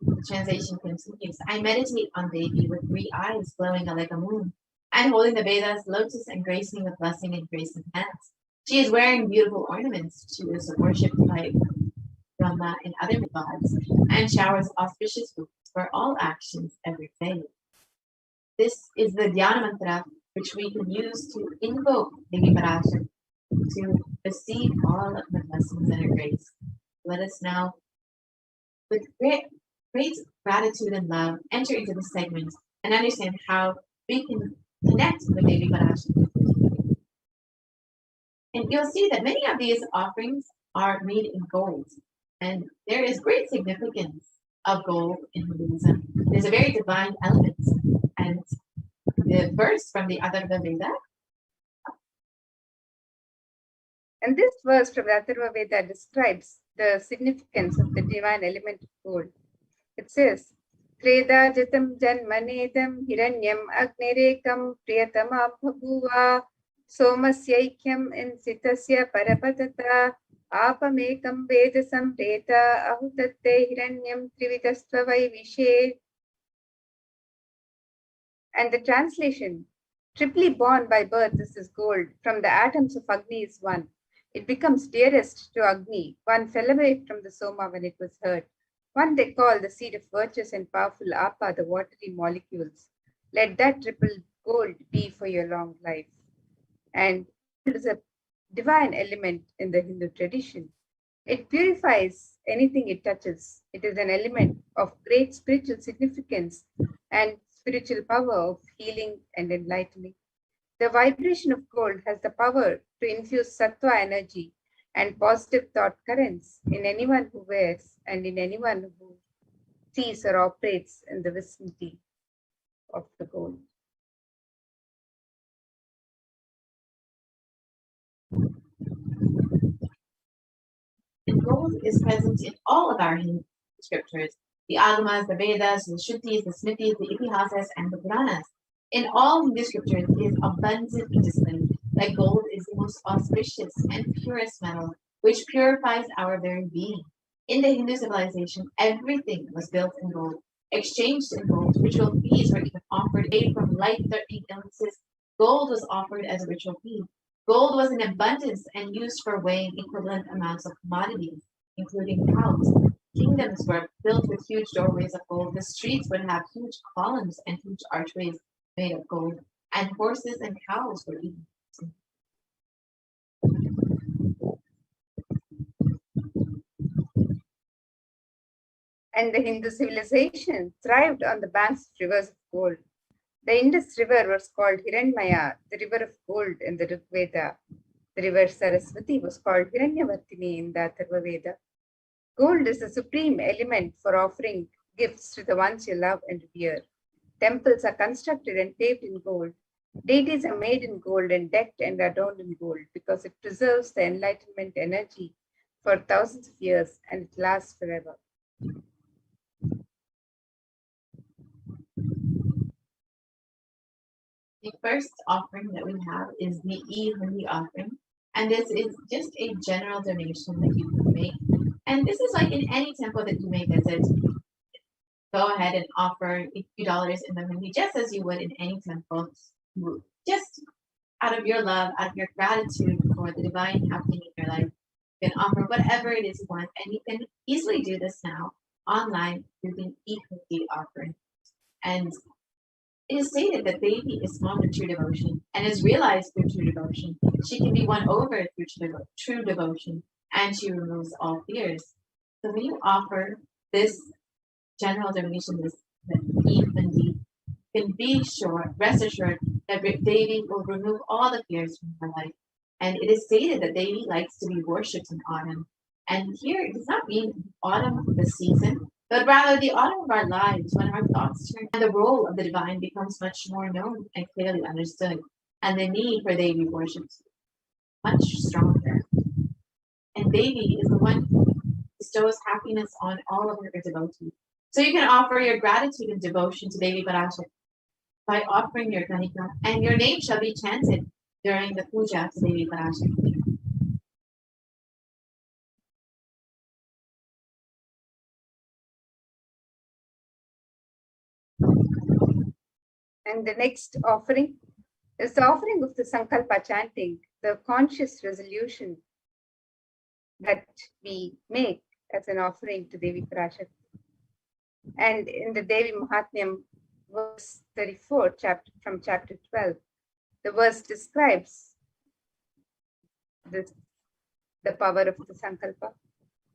The translation continues, I meditate on Devi with 3 eyes glowing like a moon, and holding the Vedas, lotus, and gracing with blessing and grace in hands. She is wearing beautiful ornaments. She is worshipped by Brahma and other gods, and showers auspicious fruits for all actions every day. This is the Dhyana mantra which we can use to invoke Devi Parashakti to receive all of the blessings and her grace. Let us now, with great gratitude and love, enter into this segment and understand how we can connect with Devi Parashakti. And you'll see that many of these offerings are made in gold, and there is great significance of gold in Hinduism. It is a very divine element, and the verse from the Atharva Veda. And this verse from the Atharva Veda describes the significance of the divine element of gold. It says, Treda jatam janmanedam hiranyam agnirekam priyatama bhabuva somasyaikyam insitasya parapatata apamekam vedasam reta ahutatte hiranyam trividastva vaivishe. And the translation, triply born by birth is this gold, from the atoms of Agni is one. It becomes dearest to Agni, one fell away from the Soma when it was heard. One they call the seed of virtuous and powerful Apa, the watery molecules. Let that triple gold be for your long life. And it is a divine element in the Hindu tradition. It purifies anything it touches. It is an element of great spiritual significance and spiritual power of healing and enlightening. The vibration of gold has the power to infuse sattva energy and positive thought currents in anyone who wears and in anyone who sees or operates in the vicinity of the gold. And gold is present in all of our Hindu scriptures, the Agamas, the Vedas, the Shrutis, the Smritis, the Itihasas, and the Puranas. In all Hindu scriptures, it is abundantly displayed that gold is the most auspicious and purest metal which purifies our very being. In the Hindu civilization, everything was built in gold, exchanged in gold. Ritual fees were even offered away from life-threatening illnesses. Gold was offered as a ritual fee. Gold was in abundance and used for weighing equivalent amounts of commodities, including cows. Kingdoms were built with huge doorways of gold. The streets would have huge columns and huge archways made of gold, and horses and cows were eaten. And the Hindu civilization thrived on the banks of rivers of gold. The Indus River was called Hiranmaya, the river of gold in the Rig Veda. The river Saraswati was called Hiranyavartini in the Atharva Veda. Gold is the supreme element for offering gifts to the ones you love and revere. Temples are constructed and paved in gold. Deities are made in gold and decked and adorned in gold because it preserves the enlightenment energy for thousands of years and it lasts forever. The first offering that we have is the E-Hundi offering, and this is just a general donation that you can make. And this is like in any temple that you may visit. Go ahead and offer a few dollars in the hundi, just as you would in any temple, just out of your love, out of your gratitude for the divine happening in your life. You can offer whatever it is you want, and you can easily do this now online through the E-Hundi offering. And it is stated that Devi is small through true devotion and is realized through true devotion. She can be won over through true devotion, and she removes all fears. So when you offer this general donation, this E-Hundi, can be sure, rest assured that Devi will remove all the fears from her life. And it is stated that Devi likes to be worshipped in autumn. And here it does not mean autumn, the season, but rather the autumn of our lives, when our thoughts turn and the role of the divine becomes much more known and clearly understood, and the need for Devi worship much stronger. And Devi is the one who bestows happiness on all of her devotees. So you can offer your gratitude and devotion to Devi Parashakti by offering your kanika, and your name shall be chanted during the puja to Devi Parashakti. And the next offering is the offering of the Sankalpa chanting, the conscious resolution that we make as an offering to Devi Parashakti. And in the Devi Mahatmyam, verse 34, from chapter 12, the verse describes the power of the Sankalpa.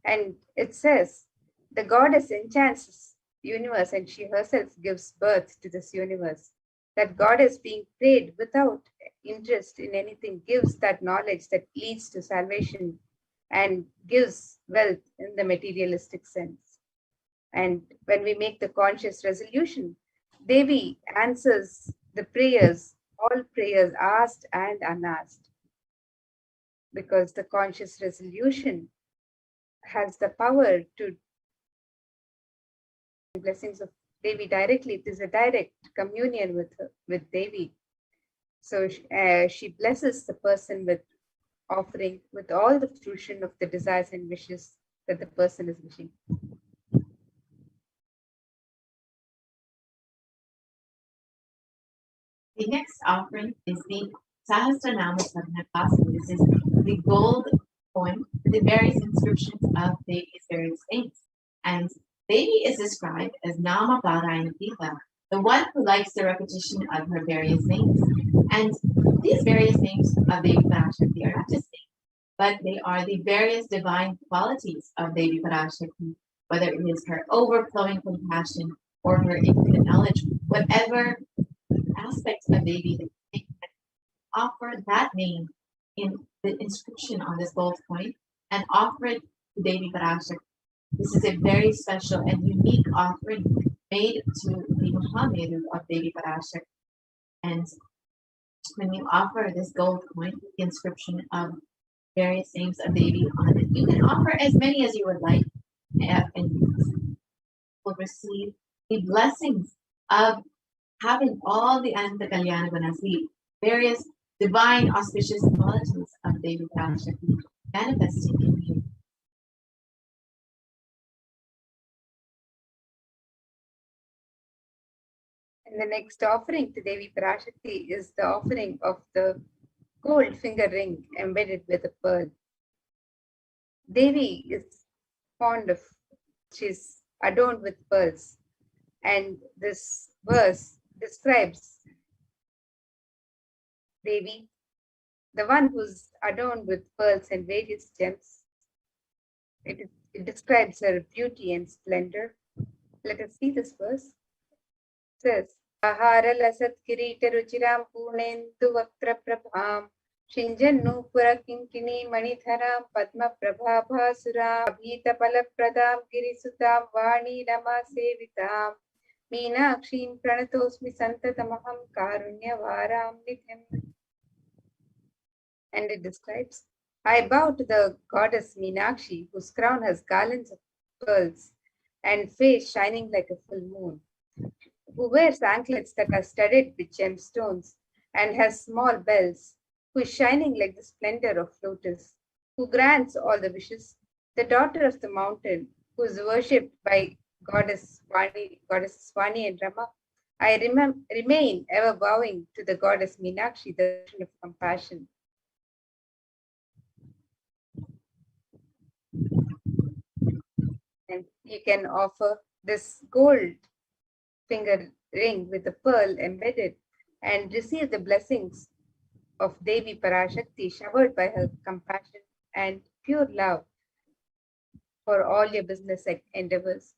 And it says, the goddess enchants the universe and she herself gives birth to this universe. That goddess being prayed without interest in anything gives that knowledge that leads to salvation and gives wealth in the materialistic sense. And when we make the conscious resolution, Devi answers the prayers, all prayers asked and unasked, because the conscious resolution has the power to blessings of Devi directly. It is a direct communion with Devi. So she blesses the person with offering, with all the fruition of the desires and wishes that the person is wishing. The next offering is the Sahasranama Sarnapasana. This is the gold coin with the various inscriptions of Devi's various saints. And Devi is described as Nama Parayana Diva, the one who likes the repetition of her various names. And these various names of Devi Parashakti are not just names, but they are the various divine qualities of Devi Parashakti, whether it is her overflowing compassion or her infinite knowledge, whatever aspect of Devi that you can offer that name in the inscription on this gold coin and offer it to Devi Parashakti. This is a very special and unique offering made to the Mahameru of Devi Parashakti. And when you offer this gold coin, the inscription of various names of Devi on it, you can offer as many as you would like, and you will receive the blessings of having all the Ananta Kalyana Gunas, the various divine auspicious qualities of Devi Parashakti manifesting in you. And the next offering to Devi Parashakti is the offering of the gold finger ring embedded with a pearl. Devi is fond of, she's adorned with pearls. And this verse describes Devi, the one who's adorned with pearls and various gems. It describes her beauty and splendor. Let us see this verse. It says, Ahara lasat kirita ruchiram purnendu vaktra prabham Shinjannupura kinkini manidharam padma prabhabhasuram abhita palapradam girisutam vani nama sevitam Meenakshim pranatosmi santatamaham karunyavaram nithim. And it describes, I bow to the goddess Meenakshi, whose crown has garlands of pearls and face shining like a full moon, who wears anklets that are studded with gemstones and has small bells, who is shining like the splendor of lotus, who grants all the wishes, the daughter of the mountain, who is worshipped by goddesses Vani and Rama. I remain ever bowing to the goddess Meenakshi, the ocean of compassion. And you can offer this gold finger ring with a pearl embedded and receive the blessings of Devi Parashakti showered by her compassion and pure love for all your business endeavors.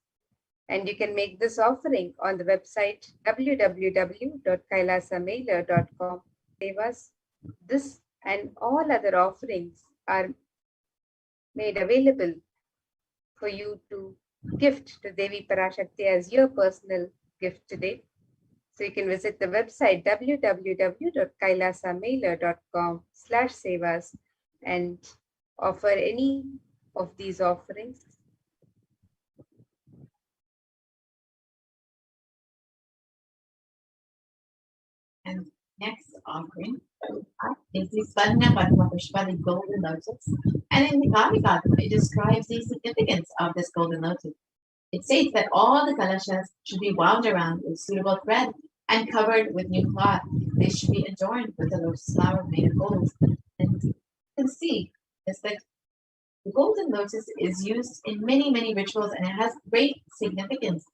And you can make this offering on the website www.kailasamailer.com. This and all other offerings are made available for you to gift to Devi Parashakti as your personal gift today. So you can visit the website www.kailasamailer.com/sevas and offer any of these offerings. And next offering is the Swarna Padma Pushpa, the golden lotus. And in the Kavika, it describes the significance of this golden lotus. It states that all the kalashas should be wound around with suitable thread and covered with new cloth. They should be adorned with a lotus flower made of gold. And you can see is that the golden lotus is used in many, many rituals, and it has great significance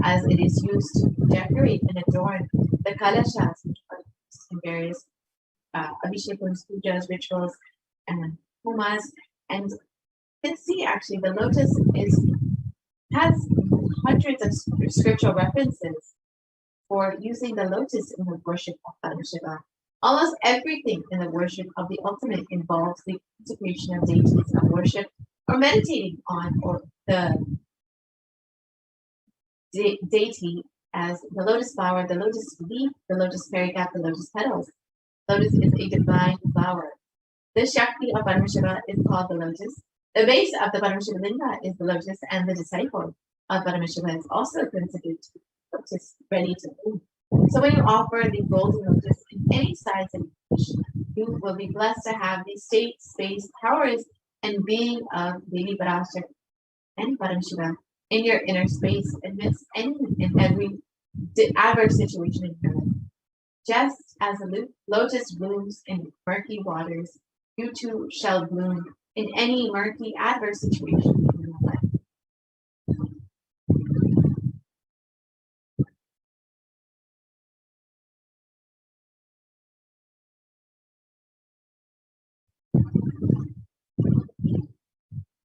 as it is used to decorate and adorn the kalashas, which are used in various abhishekams, pujas, rituals, and homas. And you can see actually the lotus has hundreds of scriptural references for using the lotus in the worship of Parashakti. Almost everything in the worship of the ultimate involves the consecration of deities of worship or meditating on or the deity as the lotus flower, the lotus leaf, the lotus pericarp, the lotus petals. Lotus is a divine flower. The Shakti of Paramashiva is called the lotus. The base of the Paramashiva Linga is the lotus, and the disciple of Paramashiva is also considered to be lotus, ready to bloom. So when you offer the golden lotus in any size and dish, you will be blessed to have the state, space, powers, and being of Devi Parashakti and Paramashiva in your inner space amidst any and every adverse situation in your life. Just as a lotus blooms in murky waters, you too shall bloom in any murky adverse situation in your life.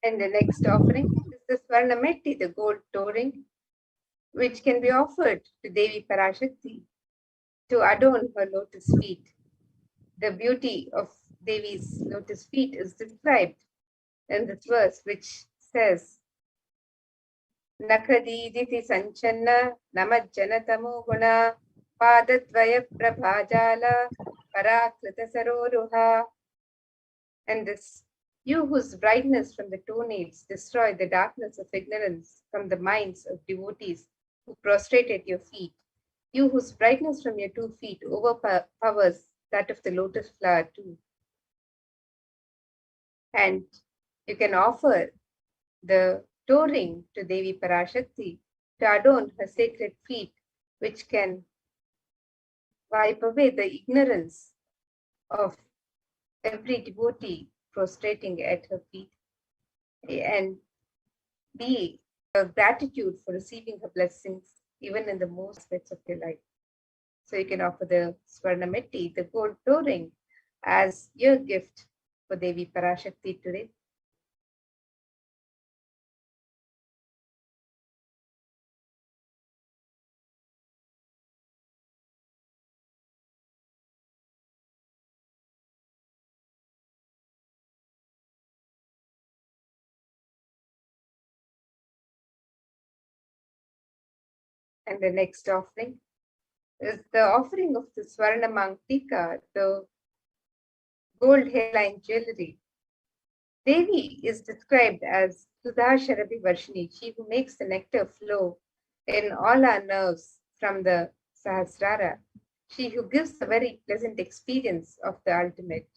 And the next offering is the Swarnametti, the gold touring, which can be offered to Devi Parashakti to adorn her lotus feet. The beauty of Devi's lotus feet is described in this verse, which says, Nakadiditi Sanchanna Namajjanatamo Guna Padatvaya Prabhajala Parakrita Saroruha. And this, you whose brightness from the toenails destroy the darkness of ignorance from the minds of devotees who prostrate at your feet, you whose brightness from your 2 feet overpowers that of the lotus flower too. And you can offer the toe ring to Devi Parashakti to adorn her sacred feet which can wipe away the ignorance of every devotee prostrating at her feet, and be a gratitude for receiving her blessings even in the most aspects of your life. So you can offer the Swarnameti, the gold toe ring, as your gift for Devi Parashakti today. And the next offering is the offering of the Swarna Mangtika, the gold hairline jewelry. Devi is described as Sudha Sharabi Varshini, she who makes the nectar flow in all our nerves from the Sahasrara, she who gives a very pleasant experience of the ultimate.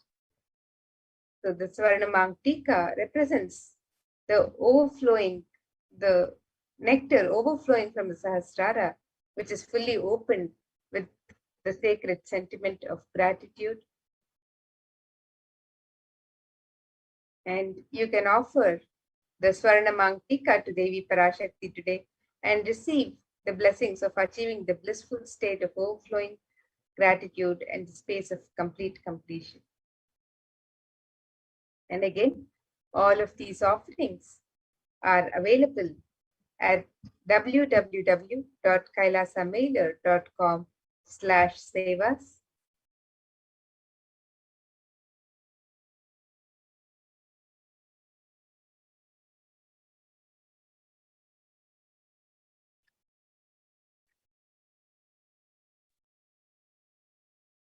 So the Swarna Mangtika represents the overflowing, the nectar overflowing from the Sahasrara, which is fully opened with the sacred sentiment of gratitude. And you can offer the Swarna Mangtika to Devi Parashakti today and receive the blessings of achieving the blissful state of overflowing gratitude and the space of complete completion. And again, all of these offerings are available at www.kailasamailer.com/sevas.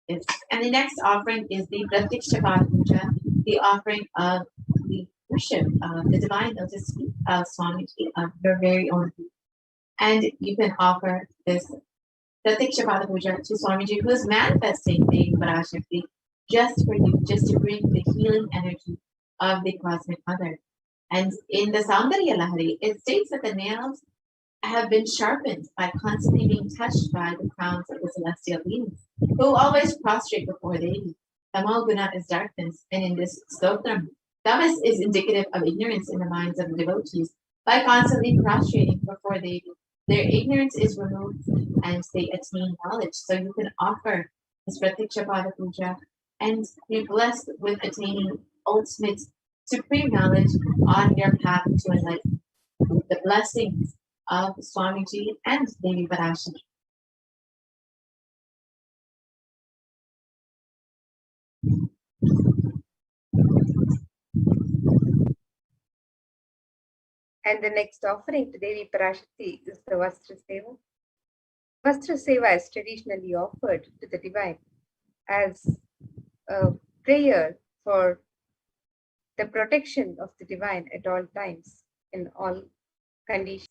Yes. And the next offering is the Pratikshapada Puja, the offering of the worship of the divine lotus feet of Swamiji, of your very own feet. And you can offer this Pratikshapada Puja to Swamiji, who is manifesting the Parashakti just for you, just to bring the healing energy of the Cosmic Mother. And in the Saundarya Lahari, it states that the nails have been sharpened by constantly being touched by the crowns of the celestial beings, who always prostrate before Devi. Tamal Guna is darkness, and in this stotram, tamas is indicative of ignorance in the minds of the devotees. By constantly prostrating before Devi, their ignorance is removed and they attain knowledge. So you can offer this Pratikshapada Puja and be blessed with attaining ultimate supreme knowledge on your path to enlightenment. The blessings of Swamiji and Devi Parashakti. And the next offering to Devi Parashakti is the Vastra Seva. Vastra Seva is traditionally offered to the divine as a prayer for the protection of the divine at all times, in all conditions.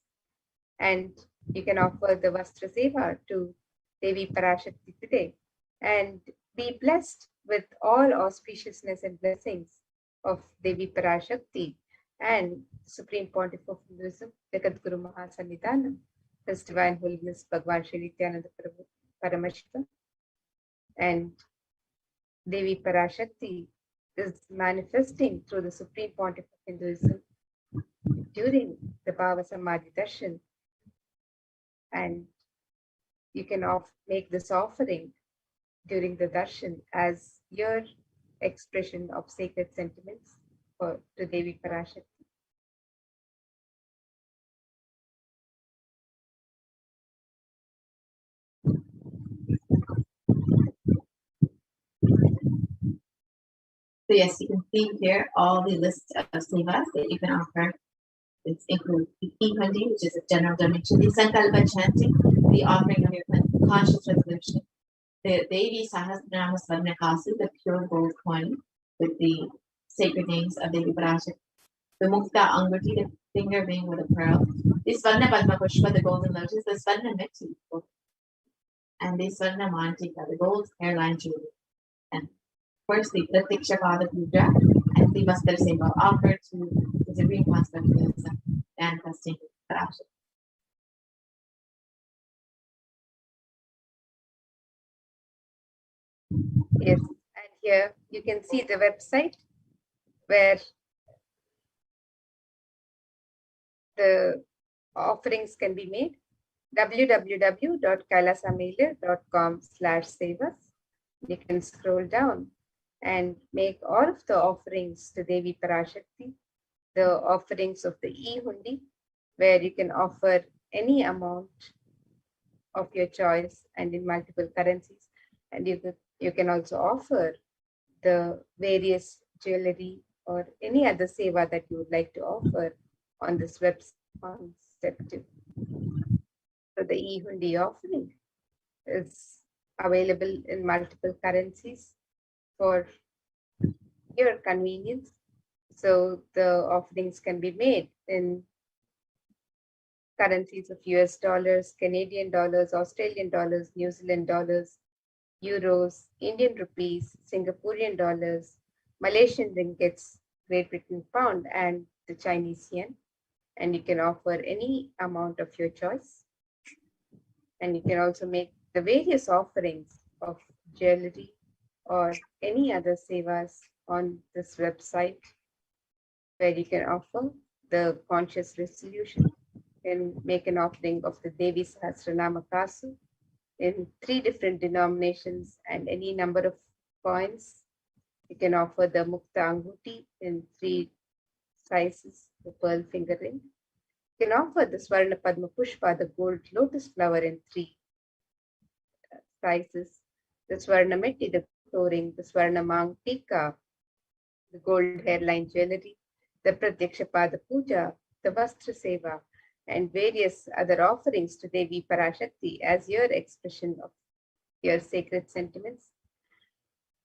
And you can offer the Vastra Seva to Devi Parashakti today and be blessed with all auspiciousness and blessings of Devi Parashakti and Supreme Pontiff of Hinduism, Jagat Guru Mahasannidhanam, His Divine Holiness Bhagwan Shri Nithyananda Paramashivam. And Devi Parashakti is manifesting through the Supreme Pontiff of Hinduism during the Bhava Samadhi Darshan. And you can make this offering during the darshan as your expression of sacred sentiments for the Devi Parashakti. So yes, you can see here all the lists of sevas that you can offer. It includes the Ikandi, which is a general donation, the Sankalpa chanting, the offering of your conscious resolution, the Devi Sahasranama Swarnakasu, the pure gold coin with the sacred names of Devi Parashakti, the Mukta Anguti, the finger ring with a pearl, the Swarna Padma Pushpa, the golden lotus, the Swarna Meti, and the Swarna Mantika, the gold hairline jewelry. And of course, the Pratikshapada Puja and the Vastra Seva offered to the Supreme Master and manifesting Parashakti. Yes, and here you can see the website where the offerings can be made. www.kailasamailer.com/savas. You can scroll down and make all of the offerings to Devi Parashakti, the offerings of the e-hundi, where you can offer any amount of your choice and in multiple currencies. And you can also offer the various jewelry or any other seva that you would like to offer on this website on Sept. So the e-hundi offering is available in multiple currencies for your convenience. So the offerings can be made in currencies of US dollars, Canadian dollars, Australian dollars, New Zealand dollars, euros, Indian rupees, Singaporean dollars, Malaysian ringgits, Great Britain pound, and the Chinese yen. And you can offer any amount of your choice. And you can also make the various offerings of jewelry or any other sevas on this website, where you can offer the conscious resolution and make an offering of the Devi Sahasranama Kasu in 3 different denominations and any number of coins. You can offer the Mukta Anguti in 3 sizes, the pearl finger ring. You can offer the Swarna Padma Pushpa, the gold lotus flower in 3 sizes, the Swarna Metti, the ring, the Swarna Mang Tika, the gold hairline jewelry, the Pratyaksha Pada Puja, the Vastra Seva, and various other offerings to Devi Parashakti as your expression of your sacred sentiments.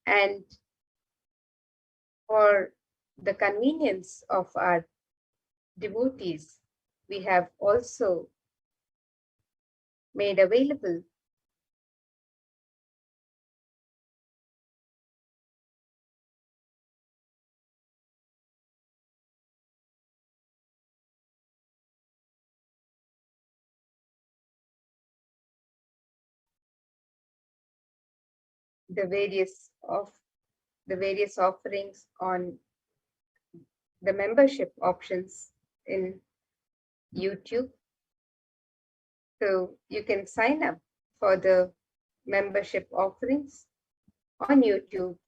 And for the convenience of our devotees, we have also made available the various offerings on the membership options in YouTube. So you can sign up for the membership offerings on YouTube,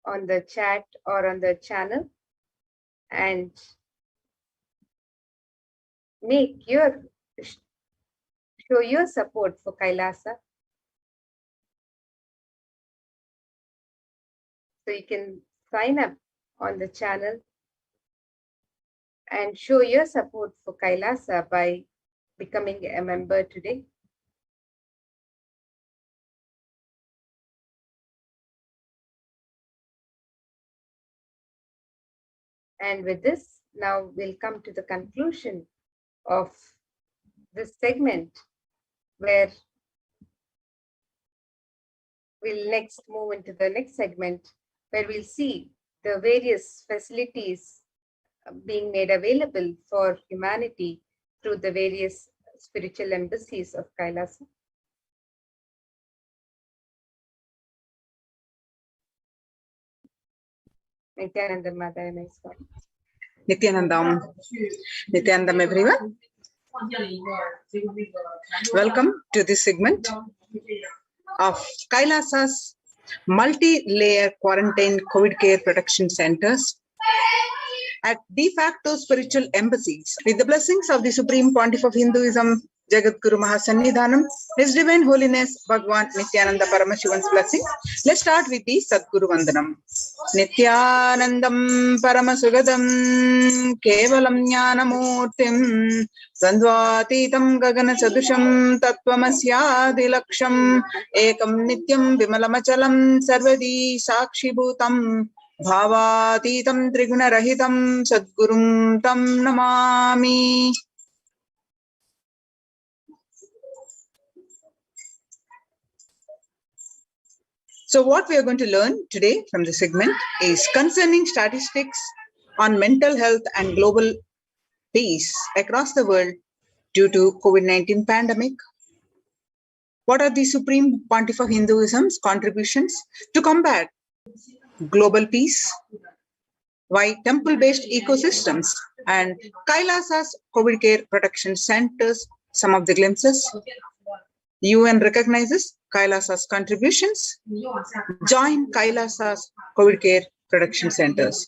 on the chat or on the channel, and show your support for Kailasa. So you can sign up on the channel and show your support for Kailasa by becoming a member today. And with this, now we'll come to the conclusion of this segment, where we'll next move into the next segment, where we'll see the various facilities being made available for humanity through the various spiritual embassies of Kailasa. Nithyanandam Madhayana is one. Nithyanandam everyone. Welcome to this segment of Kailasa's multi-layer quarantine COVID care protection centers at de facto spiritual embassies. With the blessings of the Supreme Pontiff of Hinduism, Jagat Guru Mahasannidhanam, His Divine Holiness Bhagwan Nithyananda Paramashivan's blessing. Let's start with the Sadguru Vandanam. Nithyanandam Paramasugadam Kevalam Jnanamurtim Sandvatitam Gagana Sadusham Tattvamasyaadilaksham Ekam Nityam Vimalamachalam Sarvadi Sakshi Bhutam Bhavatitam Triguna Rahitam Sadgurum Tam Namami. So what we are going to learn today from the segment is concerning statistics on mental health and global peace across the world due to COVID-19 pandemic. What are the Supreme Pontiff of Hinduism's contributions to combat global peace? Why temple-based ecosystems and Kailasa's COVID care protection centers, some of the glimpses. UN recognizes Kailasa's contributions. Join Kailasa's COVID care protection centers.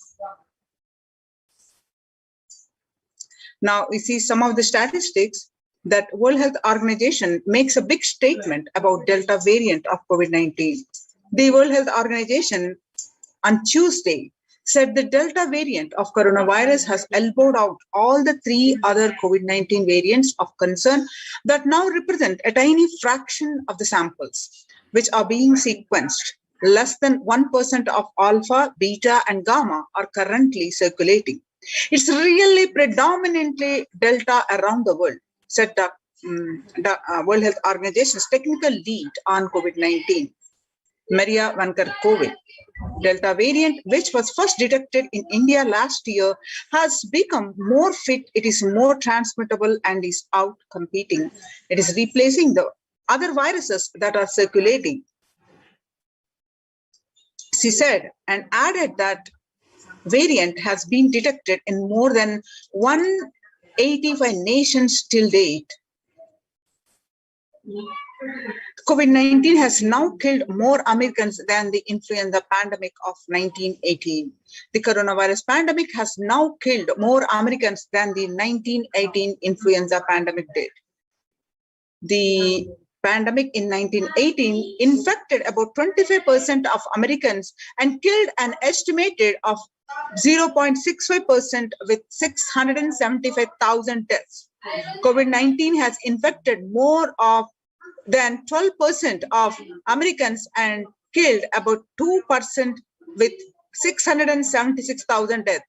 Now we see some of the statistics that World Health Organization makes a big statement about Delta variant of COVID-19. The World Health Organization on Tuesday said the Delta variant of coronavirus has elbowed out all the 3 other COVID-19 variants of concern that now represent a tiny fraction of the samples, which are being sequenced. Less than 1% of alpha, beta, and gamma are currently circulating. It's really predominantly Delta around the world, said the World Health Organization's technical lead on COVID-19, Maria Vanker-Kove. Delta variant, which was first detected in India last year, has become more fit, it is more transmittable, and is out competing. It is replacing the other viruses that are circulating. She said and added that variant has been detected in more than 185 nations till date. COVID-19 has now killed more Americans than the influenza pandemic of 1918. The coronavirus pandemic has now killed more Americans than the 1918 influenza pandemic did. The pandemic in 1918 infected about 25% of Americans and killed an estimated of 0.65% with 675,000 deaths. COVID-19 has infected more than 12% of Americans and killed about 2% with 676,000 deaths.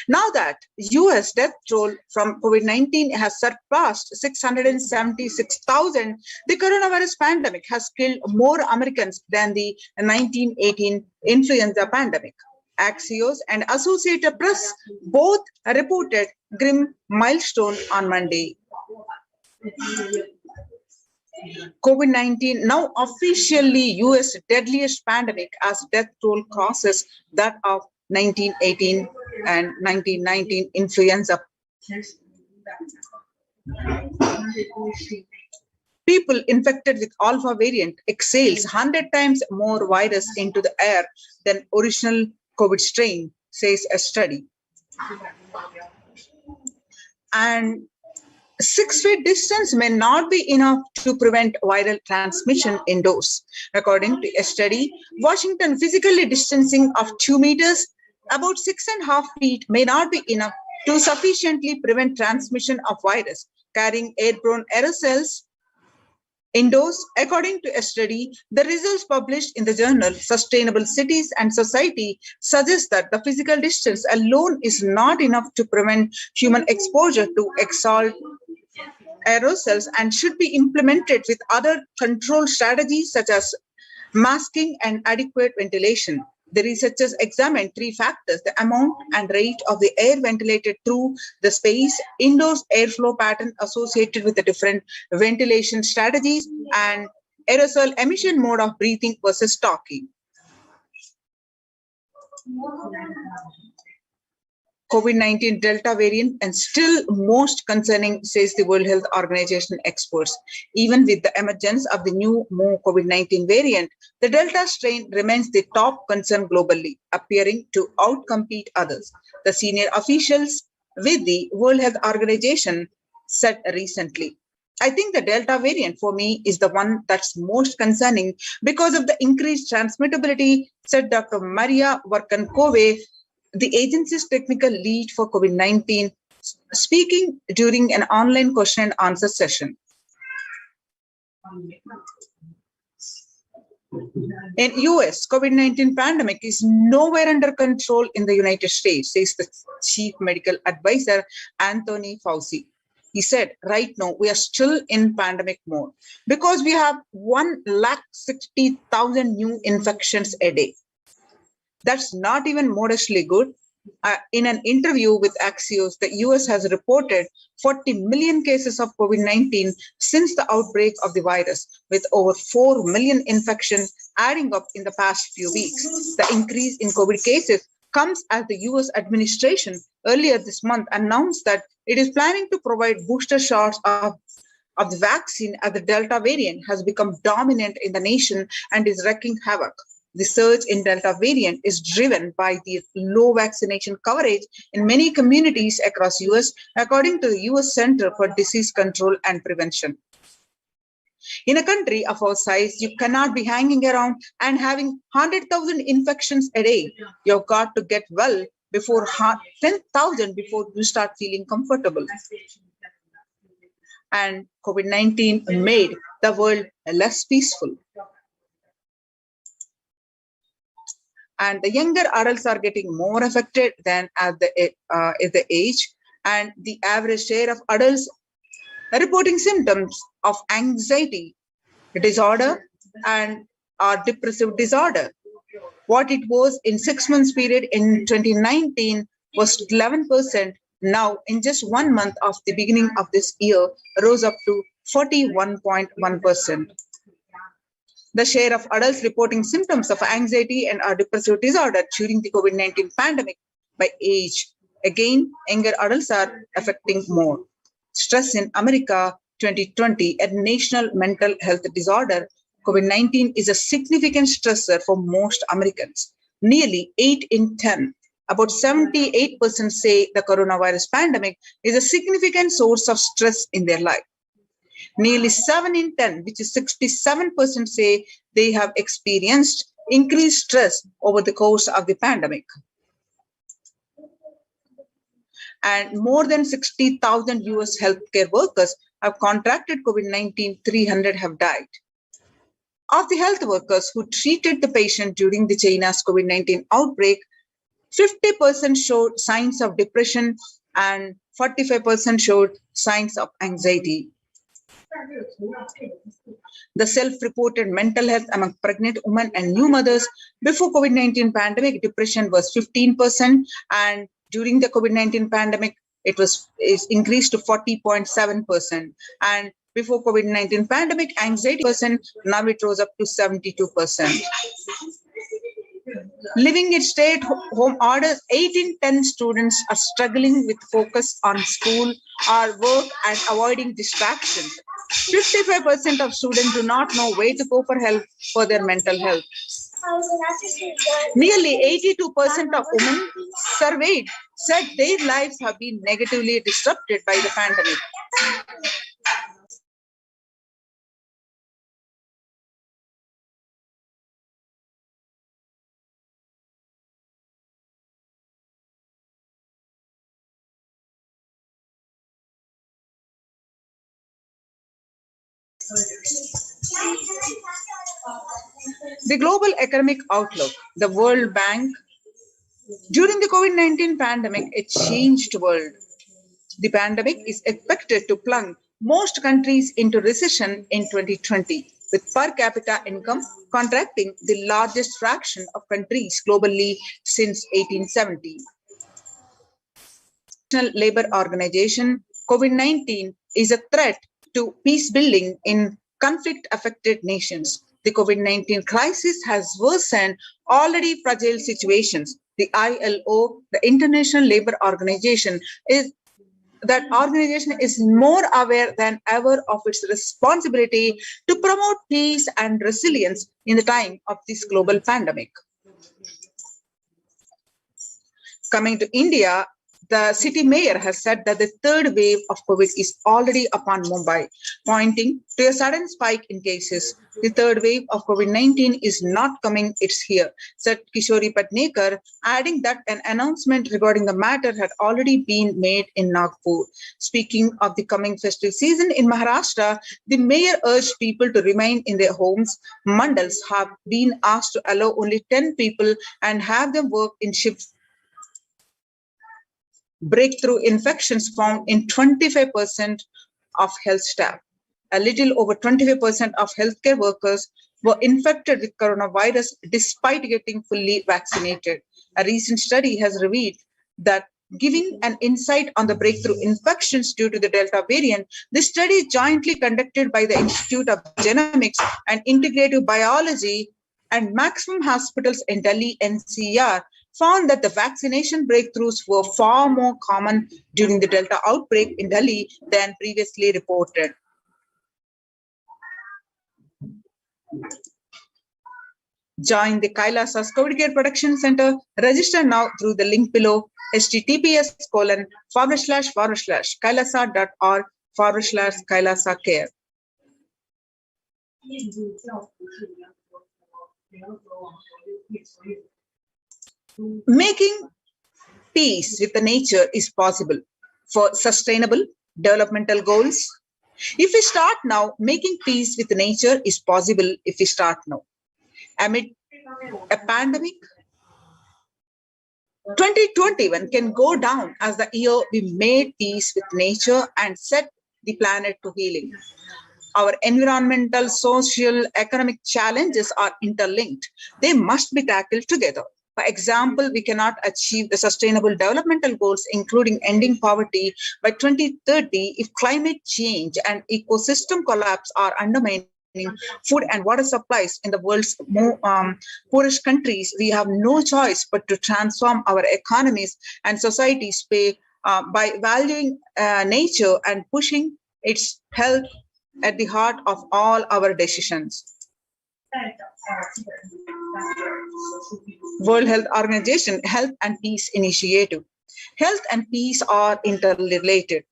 Now that US death toll from COVID-19 has surpassed 676,000, the coronavirus pandemic has killed more Americans than the 1918 influenza pandemic. Axios and Associated Press both reported grim milestone on Monday. COVID-19 now officially US deadliest pandemic as death toll crosses that of 1918 and 1919 influenza. People infected with alpha variant exhales 100 times more virus into the air than original COVID strain, says a study. And 6 feet distance may not be enough to prevent viral transmission indoors. According to a study, Washington physically distancing of 2 meters, about 6.5 feet may not be enough to sufficiently prevent transmission of virus carrying airborne aerosols indoors. According to a study, the results published in the journal Sustainable Cities and Society suggest that the physical distance alone is not enough to prevent human exposure to exhaled aerosols and should be implemented with other control strategies such as masking and adequate ventilation. The researchers examined 3 factors: the amount and rate of the air ventilated through the space, indoors airflow pattern associated with the different ventilation strategies, and aerosol emission mode of breathing versus talking. COVID-19 Delta variant and still most concerning, says the World Health Organization experts. Even with the emergence of the new more COVID-19 variant, the Delta strain remains the top concern globally, appearing to outcompete others. The senior officials with the World Health Organization said recently. I think the Delta variant for me is the one that's most concerning because of the increased transmittability, said Dr. Maria Vanker-Kove, the agency's technical lead for COVID-19, speaking during an online question and answer session. In US, COVID-19 pandemic is nowhere under control in the United States, says the chief medical advisor, Anthony Fauci. He said, right now, we are still in pandemic mode because we have 160,000 new infections a day. That's not even modestly good. In an interview with Axios, the US has reported 40 million cases of COVID-19 since the outbreak of the virus, with over 4 million infections adding up in the past few weeks. The increase in COVID cases comes as the US administration earlier this month announced that it is planning to provide booster shots of the vaccine as the Delta variant has become dominant in the nation and is wreaking havoc. The surge in Delta variant is driven by the low vaccination coverage in many communities across US, according to the US Center for Disease Control and Prevention. In a country of our size, you cannot be hanging around and having 100,000 infections a day. You've got to get well before 10,000 before you start feeling comfortable. And COVID-19 made the world less peaceful. And the younger adults are getting more affected than at the age, and the average share of adults reporting symptoms of anxiety disorder and depressive disorder. What it was in 6 months period in 2019 was 11%. Now, in just 1 month of the beginning of this year, rose up to 41.1%. The share of adults reporting symptoms of anxiety and depressive disorder during the COVID-19 pandemic by age. Again, younger adults are affecting more. Stress in America 2020, a national mental health disorder. COVID-19 is a significant stressor for most Americans. Nearly 8 in 10, about 78% say the coronavirus pandemic is a significant source of stress in their life. Nearly 7 in 10, which is 67%, say they have experienced increased stress over the course of the pandemic. And more than 60,000 US healthcare workers have contracted COVID-19, 300 have died. Of the health workers who treated the patient during the China's COVID-19 outbreak, 50% showed signs of depression and 45% showed signs of anxiety. The self-reported mental health among pregnant women and new mothers before COVID-19 pandemic, depression was 15%, and during the COVID-19 pandemic, is increased to 40.7%. And before COVID-19 pandemic, anxiety percent, now it rose up to 72%. Living in stay-at-home orders, 8 in 10 students are struggling with focus on school or work and avoiding distractions. 55% of students do not know where to go for help for their mental health. Nearly 82% of women surveyed said their lives have been negatively disrupted by the pandemic. The global economic outlook, the World Bank. During the COVID-19 pandemic, it changed the world. The pandemic is expected to plunge most countries into recession in 2020, with per capita income contracting the largest fraction of countries globally since 1870. International Labour Organization, COVID-19 is a threat to peace building in conflict-affected nations. The COVID-19 crisis has worsened already fragile situations. The ILO, the International Labour Organization, is more aware than ever of its responsibility to promote peace and resilience in the time of this global pandemic. Coming to India, the city mayor has said that the third wave of COVID is already upon Mumbai, pointing to a sudden spike in cases. The third wave of COVID-19 is not coming, it's here, said Kishori Patnekar, adding that an announcement regarding the matter had already been made in Nagpur. Speaking of the coming festive season in Maharashtra, the mayor urged people to remain in their homes. Mandals have been asked to allow only 10 people and have them work in shifts. Breakthrough infections found in 25% of health staff. A little over 25% of healthcare workers were infected with coronavirus despite getting fully vaccinated. A recent study has revealed that giving an insight on the breakthrough infections due to the Delta variant. The study jointly conducted by the Institute of Genomics and Integrative Biology and Maximum Hospitals in Delhi NCR found that the vaccination breakthroughs were far more common during the Delta outbreak in Delhi than previously reported. Join the Kailasa's COVID Care Protection Center. Register now through the link below, https://kailasa.org/Kailasa Care. Making peace with the nature is possible for sustainable developmental goals. If we start now, making peace with nature is possible if we start now. Amid a pandemic, 2021 can go down as the year we made peace with nature and set the planet to healing. Our environmental, social, economic challenges are interlinked. They must be tackled together. For example, we cannot achieve the sustainable developmental goals, including ending poverty, by 2030 if climate change and ecosystem collapse are undermining food and water supplies in the world's poorest countries. We have no choice but to transform our economies and societies by valuing nature and pushing its health at the heart of all our decisions. World Health Organization Health and Peace Initiative. Health and peace are interrelated.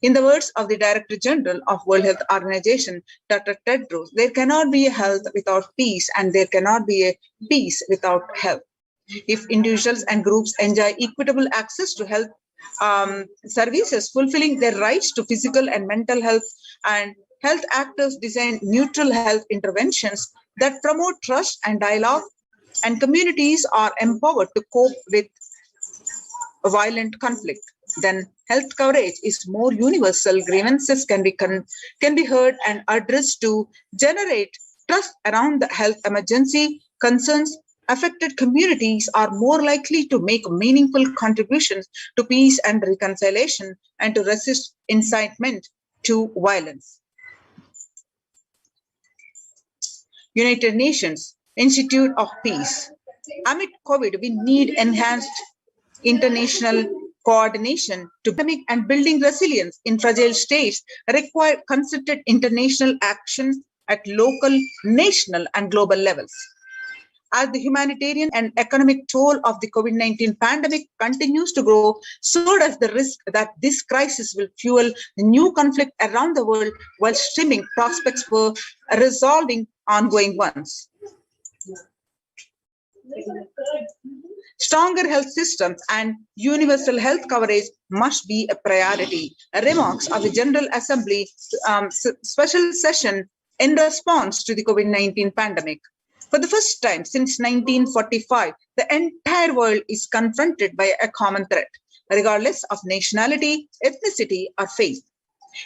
In the words of the Director General of World Health Organization, Dr. Tedros, there cannot be a health without peace, and there cannot be a peace without health. If individuals and groups enjoy equitable access to health services, fulfilling their rights to physical and mental health, and health actors design neutral health interventions that promote trust and dialogue, and communities are empowered to cope with violent conflict, then health coverage is more universal. Grievances can be heard and addressed to generate trust around the health emergency. Concerns affected communities are more likely to make meaningful contributions to peace and reconciliation and to resist incitement to violence. United Nations Institute of Peace. Amid COVID, we need enhanced international coordination to pandemic, and building resilience in fragile states require concerted international action at local, national, and global levels. As the humanitarian and economic toll of the COVID-19 pandemic continues to grow, so does the risk that this crisis will fuel new conflict around the world while stripping prospects for resolving ongoing ones. Stronger health systems and universal health coverage must be a priority. Remarks of the General Assembly special session in response to the COVID-19 pandemic. For the first time since 1945, the entire world is confronted by a common threat, regardless of nationality, ethnicity, or faith.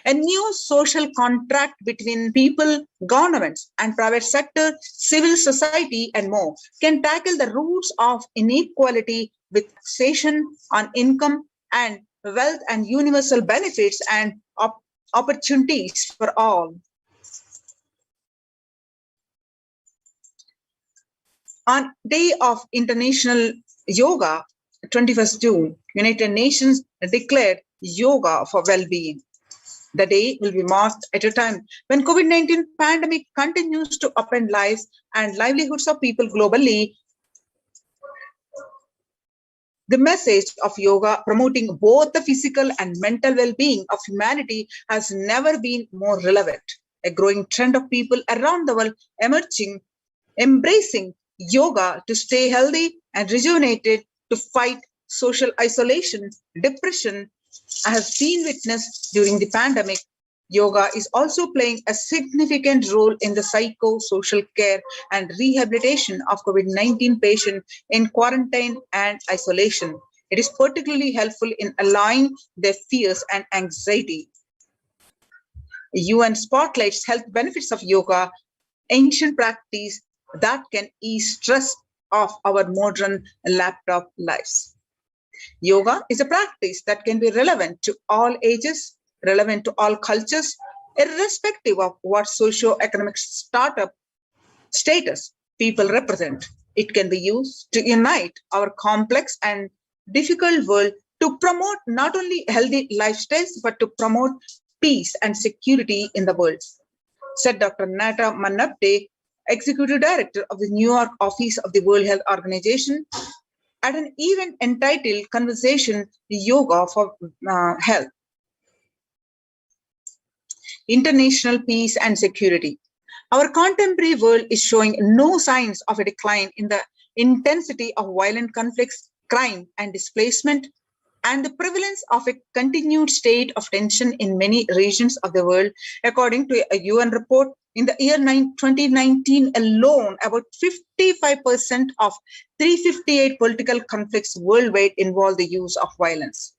A new social contract between people, governments, and private sector, civil society, and more can tackle the roots of inequality with taxation on income and wealth and universal benefits and opportunities for all. On Day of International Yoga, 21st June, United Nations declared Yoga for Well-being. The day will be marked at a time when COVID-19 pandemic continues to upend lives and livelihoods of people globally. The message of yoga promoting both the physical and mental well-being of humanity has never been more relevant. A growing trend of people around the world embracing yoga to stay healthy and rejuvenated, to fight social isolation, depression, has been witnessed during the pandemic. Yoga is also playing a significant role in the psycho-social care and rehabilitation of COVID-19 patients in quarantine and isolation. It is particularly helpful in allaying their fears and anxiety. UN spotlights health benefits of yoga, ancient practice that can ease stress of our modern laptop lives. Yoga is a practice that can be relevant to all ages, relevant to all cultures, irrespective of what socio-economic startup status people represent. It can be used to unite our complex and difficult world, to promote not only healthy lifestyles, but to promote peace and security in the world, said Dr. Nata Manapte, Executive Director of the New York office of the World Health Organization, at an event entitled Conversation Yoga for Health, International Peace and Security. Our contemporary world is showing no signs of a decline in the intensity of violent conflicts, crime and displacement, and the prevalence of a continued state of tension in many regions of the world. According to a UN report, in the year 2019 alone, about 55% of 358 political conflicts worldwide involve the use of violence.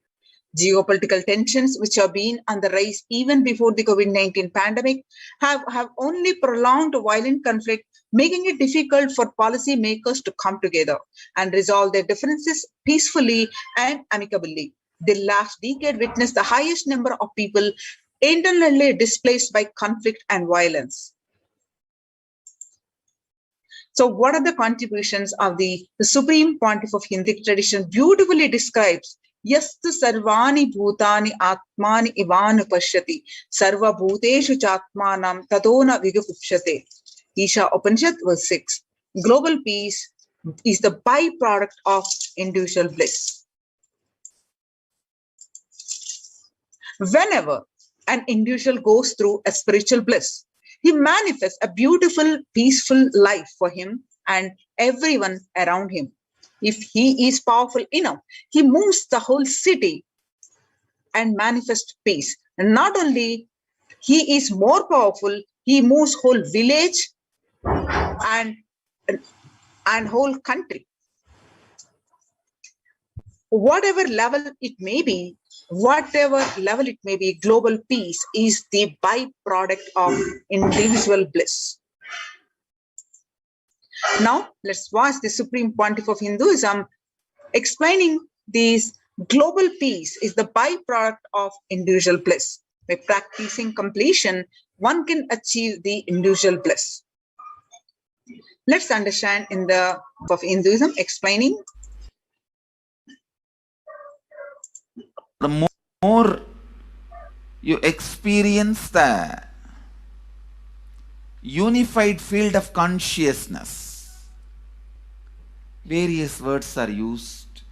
Geopolitical tensions, which have been on the rise even before the COVID-19 pandemic, have only prolonged violent conflict, making it difficult for policymakers to come together and resolve their differences peacefully and amicably. The last decade witnessed the highest number of people internally displaced by conflict and violence. So what are the contributions of the Supreme Pontiff of Hindu tradition? Beautifully describes Yastu sarvani bhutani atmani ivanu pashyati sarva bhuteshu chatmanam tadona vigupshate. Isha Upanishad verse 6. Global peace is the byproduct of individual bliss. Whenever an individual goes through a spiritual bliss, he manifests a beautiful, peaceful life for him and everyone around him. If he is powerful enough, he moves the whole city and manifests peace. And not only he is more powerful, he moves whole village and whole country. Whatever level it may be, global peace is the byproduct of individual bliss. Now, let's watch the Supreme Pontiff of Hinduism explaining this global peace is the byproduct of individual bliss. By practicing completion, one can achieve the individual bliss. Let's understand in the of Hinduism explaining. The more you experience the unified field of consciousness, various words are used.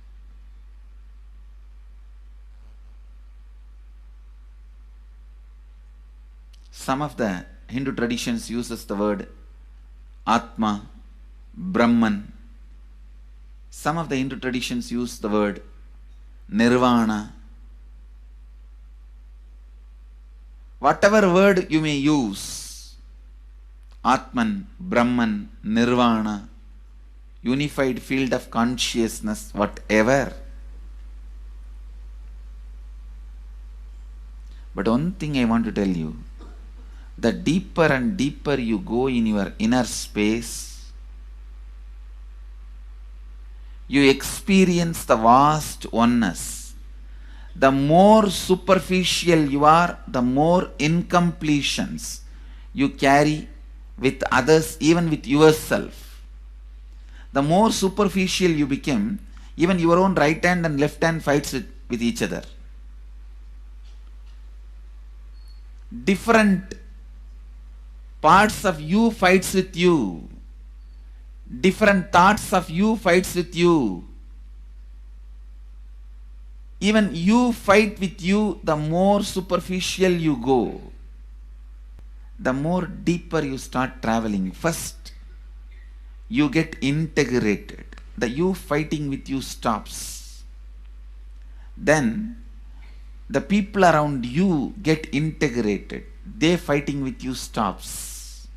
Some of the Hindu traditions uses the word Atma, Brahman. Some of the Hindu traditions use the word Nirvana. Whatever word you may use, Atman, Brahman, Nirvana, unified field of consciousness, whatever. But one thing I want to tell you, the deeper and deeper you go in your inner space, you experience the vast oneness. The more superficial you are, the more incompletions you carry with others, even with yourself. The more superficial you become, even your own right hand and left hand fights with each other. Different parts of you fights with you. Different thoughts of you fights with you. Even you fight with you. The more superficial you go, the more deeper you start traveling. First, you get integrated. The you fighting with you stops. Then, the people around you get integrated. They fighting with you stops.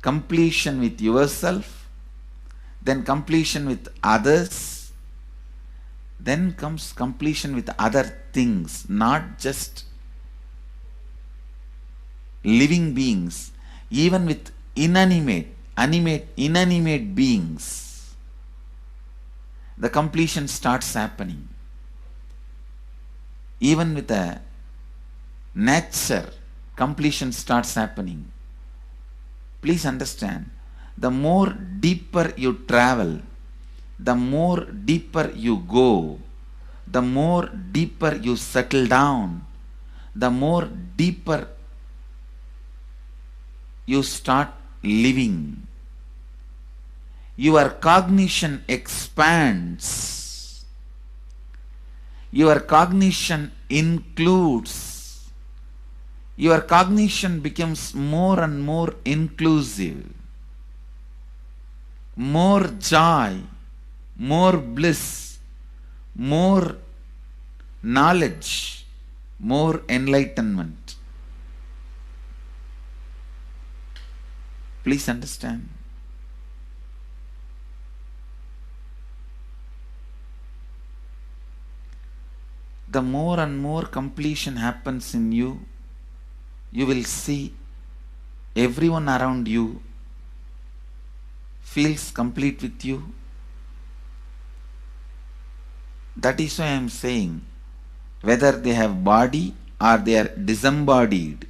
Completion with yourself, then completion with others, then comes completion with other things, not just living beings, even with inanimate beings. the completion starts happening. Even with a nature, completion starts happening. Please understand, the more deeper you travel, the more deeper you go, the more deeper you settle down, the more deeper you start living. Your cognition expands. Your cognition includes. Your cognition becomes more and more inclusive. More joy, more bliss, more knowledge, more enlightenment. Please understand. The more and more completion happens in you, you will see everyone around you feels complete with you. That is why I am saying, whether they have body or they are disembodied,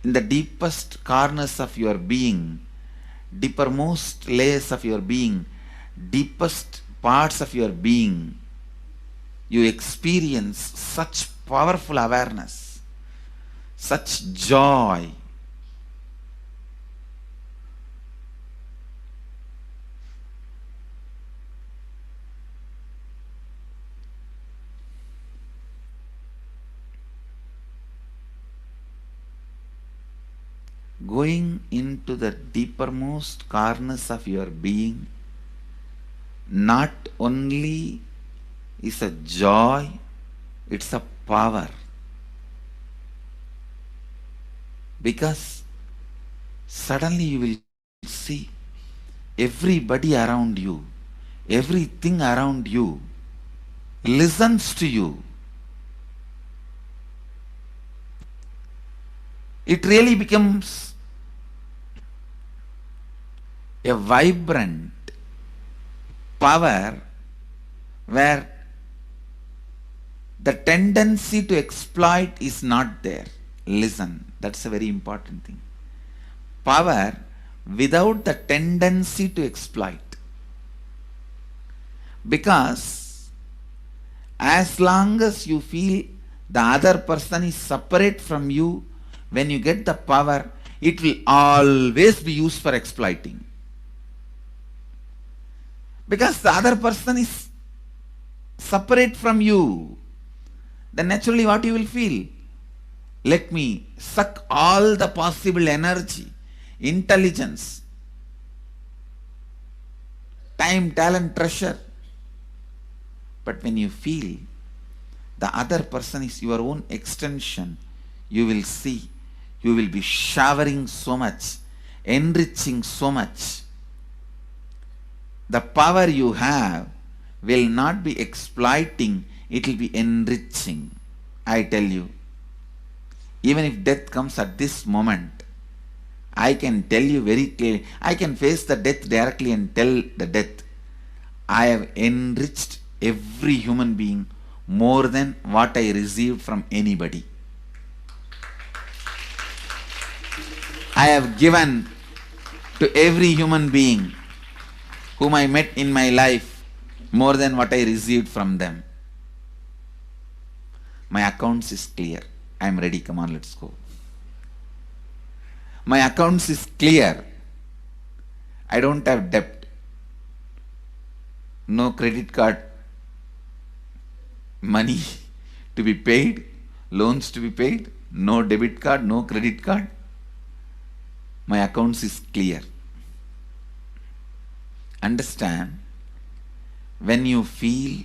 in the deepest corners of your being, deepermost layers of your being, deepest parts of your being, you experience such powerful awareness, such joy. Going into the deepermost corners of your being not only is a joy, it's a power. Because suddenly you will see everybody around you, everything around you listens to you. It really becomes a vibrant power where the tendency to exploit is not there. Listen, that's a very important thing. Power without the tendency to exploit. Because as long as you feel the other person is separate from you, when you get the power, it will always be used for exploiting. Because the other person is separate from you, then naturally what you will feel? Let me suck all the possible energy, intelligence, time, talent, treasure. But when you feel the other person is your own extension, you will see, you will be showering so much, enriching so much. The power you have will not be exploiting, it will be enriching. I tell you, even if death comes at this moment, I can tell you very clearly, I can face the death directly and tell the death, I have enriched every human being more than what I received from anybody. I have given to every human being whom I met in my life more than what I received from them. My accounts is clear. I am ready. Come on, let's go. My accounts is clear. I don't have debt. No credit card money to be paid, loans to be paid, no debit card, no credit card. My accounts is clear. Understand, when you feel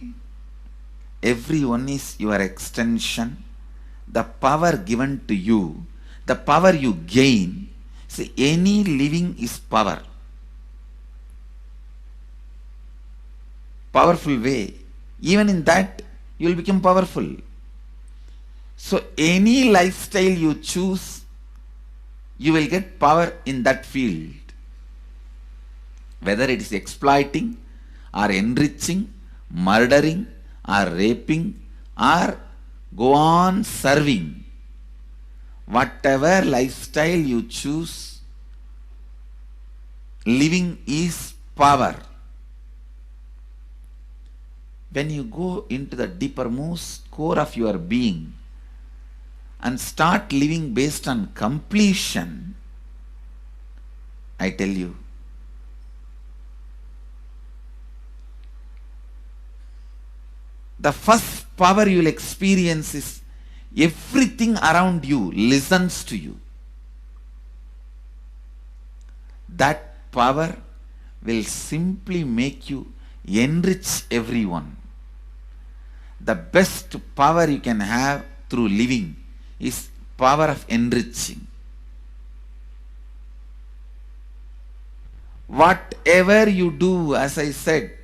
everyone is your extension, the power given to you, the power you gain, see, any living is power. Powerful way. Even in that, you will become powerful. So any lifestyle you choose, you will get power in that field. whether it is exploiting or enriching, murdering or raping, or go on serving. Whatever lifestyle you choose, living is power. When you go into the deepermost core of your being and start living based on completion, I tell you, the first power you will experience is everything around you listens to you. That power will simply make you enrich everyone. The best power you can have through living is power of enriching. Whatever you do, as I said,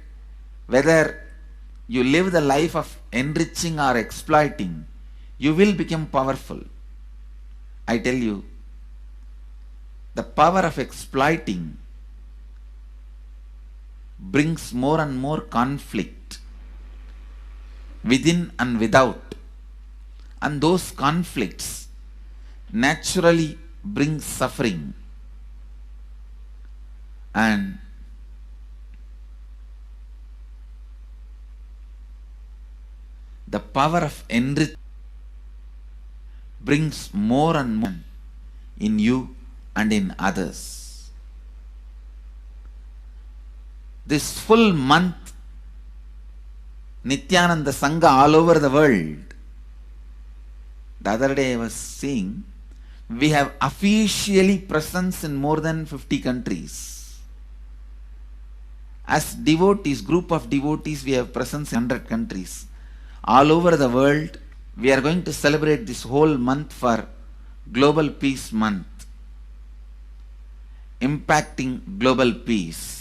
whether you live the life of enriching or exploiting, you will become powerful. I tell you, the power of exploiting brings more and more conflict within and without, and those conflicts naturally bring suffering. And the power of enrich brings more and more in you and in others. This full month, Nithyananda Sangha all over the world. The other day I was seeing, we have officially presence in more than 50 countries. As devotees, group of devotees, we have presence in 100 countries. All over the world, we are going to celebrate this whole month for Global Peace Month, impacting global peace.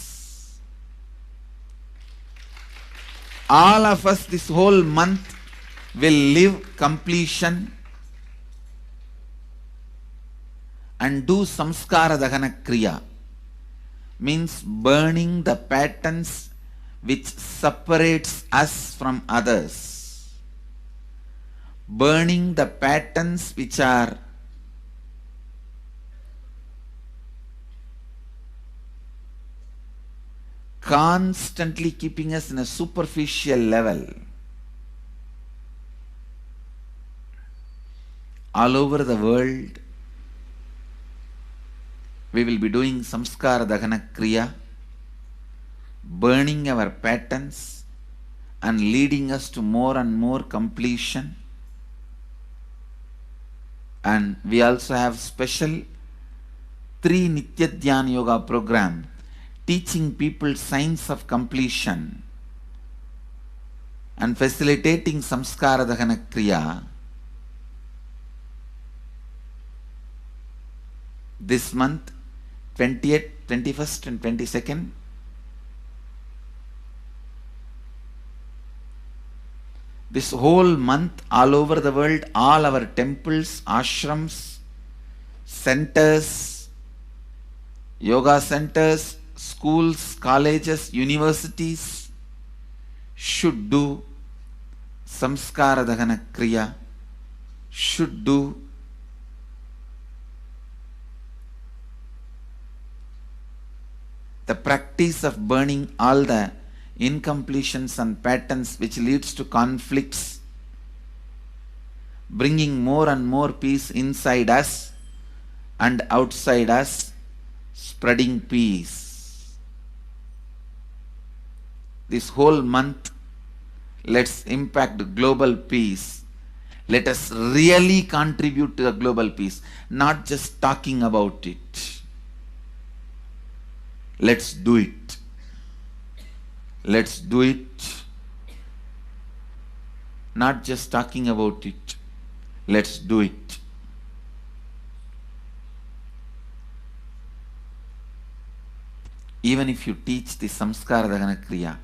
All of us this whole month will live completion and do samskara dahana kriya, means burning the patterns which separates us from others, burning the patterns which are constantly keeping us in a superficial level. All over the world, we will be doing samskara dahana kriya, burning our patterns and leading us to more and more completion. And we also have special 3 Nitya Dhyana Yoga program teaching people science of completion and facilitating samskara dahana kriya. This month, 20th, 21st and 22nd, this whole month, all over the world, all our temples, ashrams, centers, yoga centers, schools, colleges, universities should do samskara dahana kriya, should do the practice of burning all the incompletions and patterns which leads to conflicts, bringing more and more peace inside us and outside us, spreading peace. This whole month, let's impact global peace. Let us really contribute to the global peace, not just talking about it. Let's do it. Let's do it. Not just talking about it. Let's do it. Even if you teach the samskara dahana kriya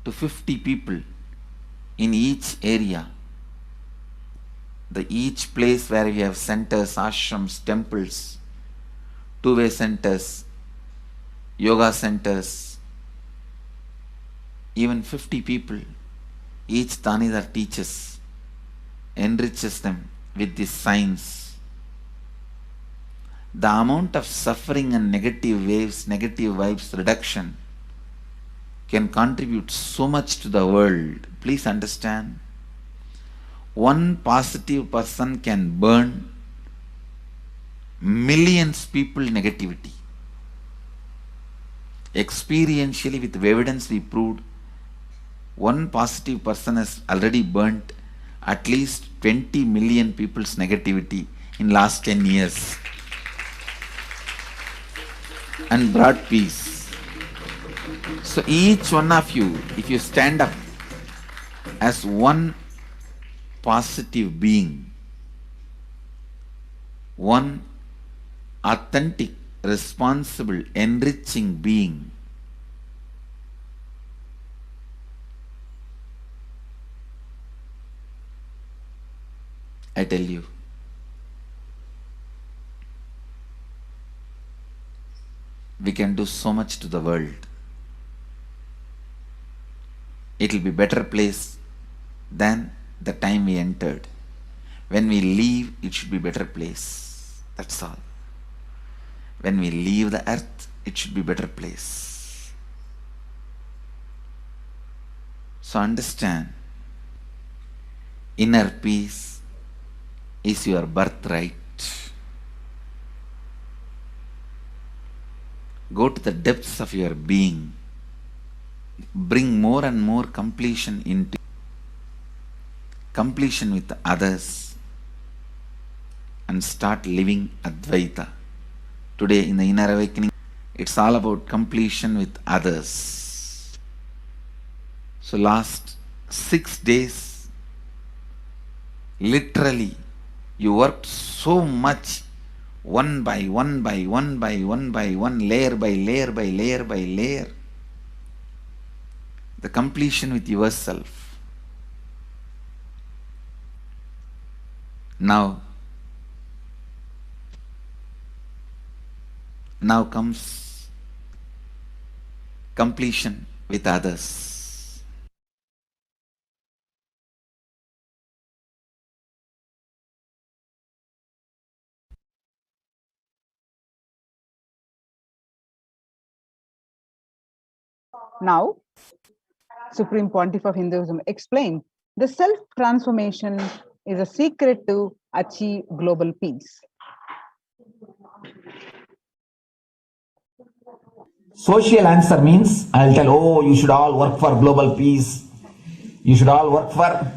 to 50 people in each area, each place where we have centers, ashrams, temples, two-way centers, yoga centers, even 50 people, each Tanidar teaches, enriches them with this science. The amount of suffering and negative waves, negative vibes reduction can contribute so much to the world. Please understand. One positive person can burn millions people negativity. Experientially, with evidence we proved, one positive person has already burnt at least 20 million people's negativity in last 10 years and brought peace. So each one of you, if you stand up as one positive being, one authentic, responsible, enriching being, I tell you, we can do so much to the world. It will be a better place than the time we entered. When we leave, it should be a better place. That's all. When we leave the earth, it should be a better place. So understand, inner peace is your birthright. Go to the depths of your being. Bring more and more completion into completion with others and start living Advaita. Today in the Inner Awakening, it's all about completion with others. So last 6 days, literally, you worked so much, one by one by one by one by one, layer by layer by layer by layer. The completion with yourself. Now comes completion with others. Now, Supreme Pontiff of Hinduism explained the self-transformation is a secret to achieve global peace. Social answer means I'll tell, oh, you should all work for global peace. You should all work for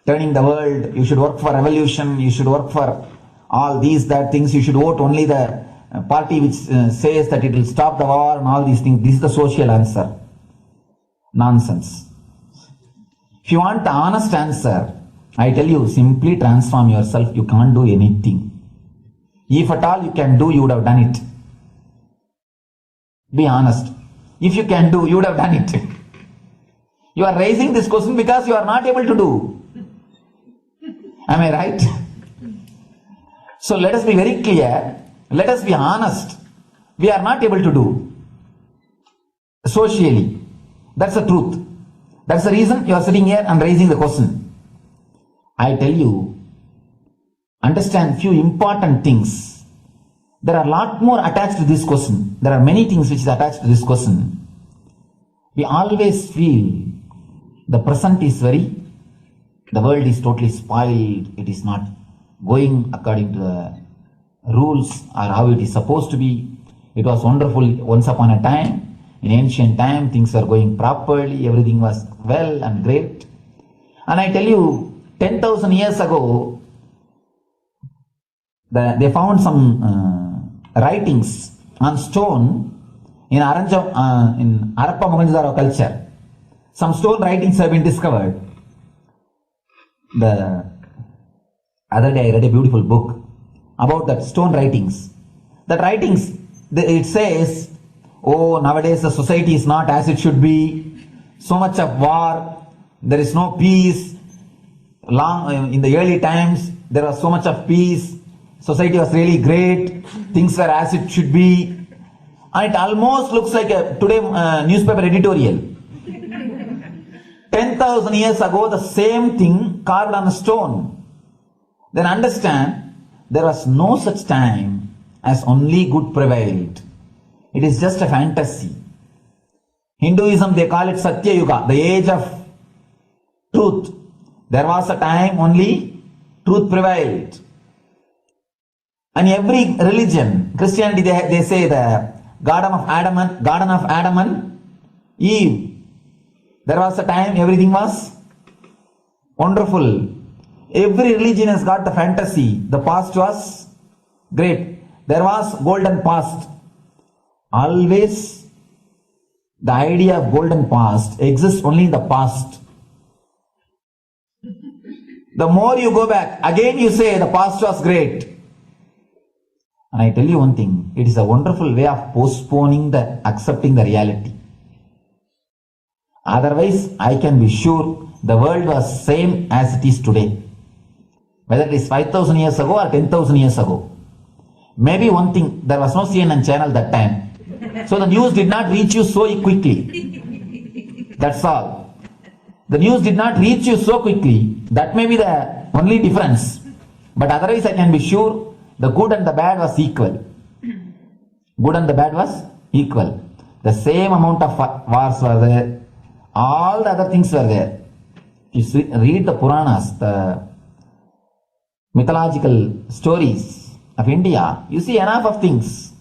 turning the world. You should work for revolution. You should work for all these, that things. You should vote only the party which says that it will stop the war and all these things. This is the social answer. Nonsense. If you want the honest answer, I tell you, simply transform yourself. You can't do anything. If at all you can do, you would have done it. Be honest. If you can do, you would have done it. You are raising this question because you are not able to do. Am I right? So let us be very clear. Let us be honest. We are not able to do. Socially. That's the truth. That's the reason you are sitting here and raising the question. I tell you, understand few important things. There are a lot more attached to this question. There are many things which is attached to this question. We always feel the present is the world is totally spoiled. It is not going according to the rules or how it is supposed to be. It was wonderful once upon a time. In ancient time, things were going properly. Everything was well and great. And I tell you, 10,000 years ago, they found some writings on stone in Harappa Mohenjo-daro culture. Some stone writings have been discovered. The other day I read a beautiful book about that stone writings. That writings, it says, oh, nowadays the society is not as it should be. So much of war. There is no peace. In the early times, there was so much of peace. Society was really great. Things were as it should be. And it almost looks like a today newspaper editorial. 10,000 years ago, the same thing carved on a stone. Then understand, there was no such time as only good prevailed. It is just a fantasy. Hinduism, they call it Satya Yuga, the age of truth. There was a time only truth prevailed. And every religion, Christianity, they say the Garden of Adam and Eve. There was a time everything was wonderful. Every religion has got the fantasy. The past was great. There was golden past. Always the idea of golden past exists only in the past. The more you go back, again you say the past was great. And I tell you one thing, it is a wonderful way of postponing the accepting the reality. Otherwise, I can be sure the world was same as it is today. Whether it is 5,000 years ago or 10,000 years ago. Maybe one thing, there was no CNN channel that time. So the news did not reach you so quickly. That's all. The news did not reach you so quickly. That may be the only difference. But otherwise, I can be sure the good and the bad was equal. Good and the bad was equal. The same amount of wars were there. All the other things were there. If you read the Puranas, the mythological stories of India, you see enough of things.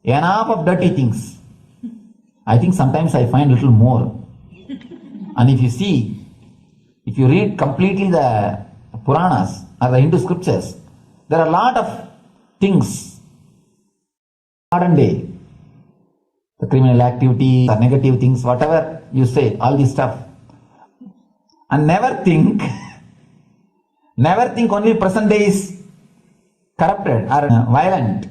Enough of dirty things. I think sometimes I find little more. And if you read completely the Puranas or the Hindu scriptures, there are a lot of things. Modern day, the criminal activity, the negative things, whatever you say, all this stuff. And never think only present day is corrupted or violent.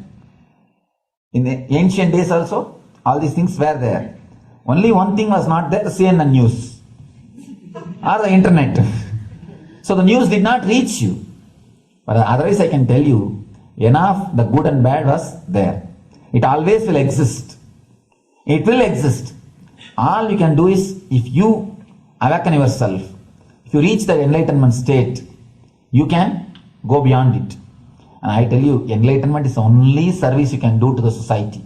In the ancient days also, all these things were there. Only one thing was not there, the CNN news or the internet. So the news did not reach you. But otherwise I can tell you, enough the good and bad was there. It always will exist. It will exist. All you can do is, if you awaken yourself, if you reach the enlightenment state, you can go beyond it. And I tell you, enlightenment is the only service you can do to the society.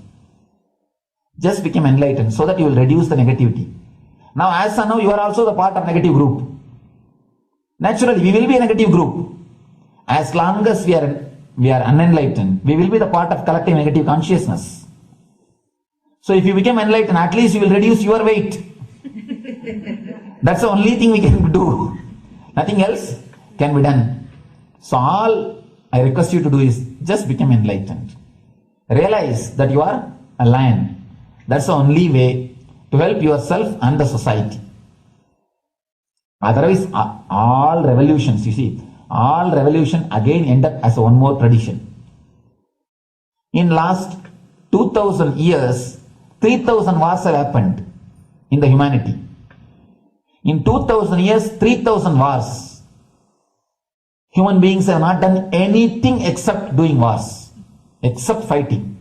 Just become enlightened so that you will reduce the negativity. Now, as of now, you are also the part of negative group. Naturally, we will be a negative group. As long as we are unenlightened, we will be the part of collective negative consciousness. So if you become enlightened, at least you will reduce your weight. That's the only thing we can do. Nothing else can be done. So all I request you to do is just become enlightened. Realize that you are a lion. That's the only way to help yourself and the society. Otherwise, all revolutions, you see, all revolution again end up as one more tradition. In last 2000 years, 3000 wars have happened in the humanity. In 2000 years, 3000 wars. Human beings have not done anything except doing wars, except fighting.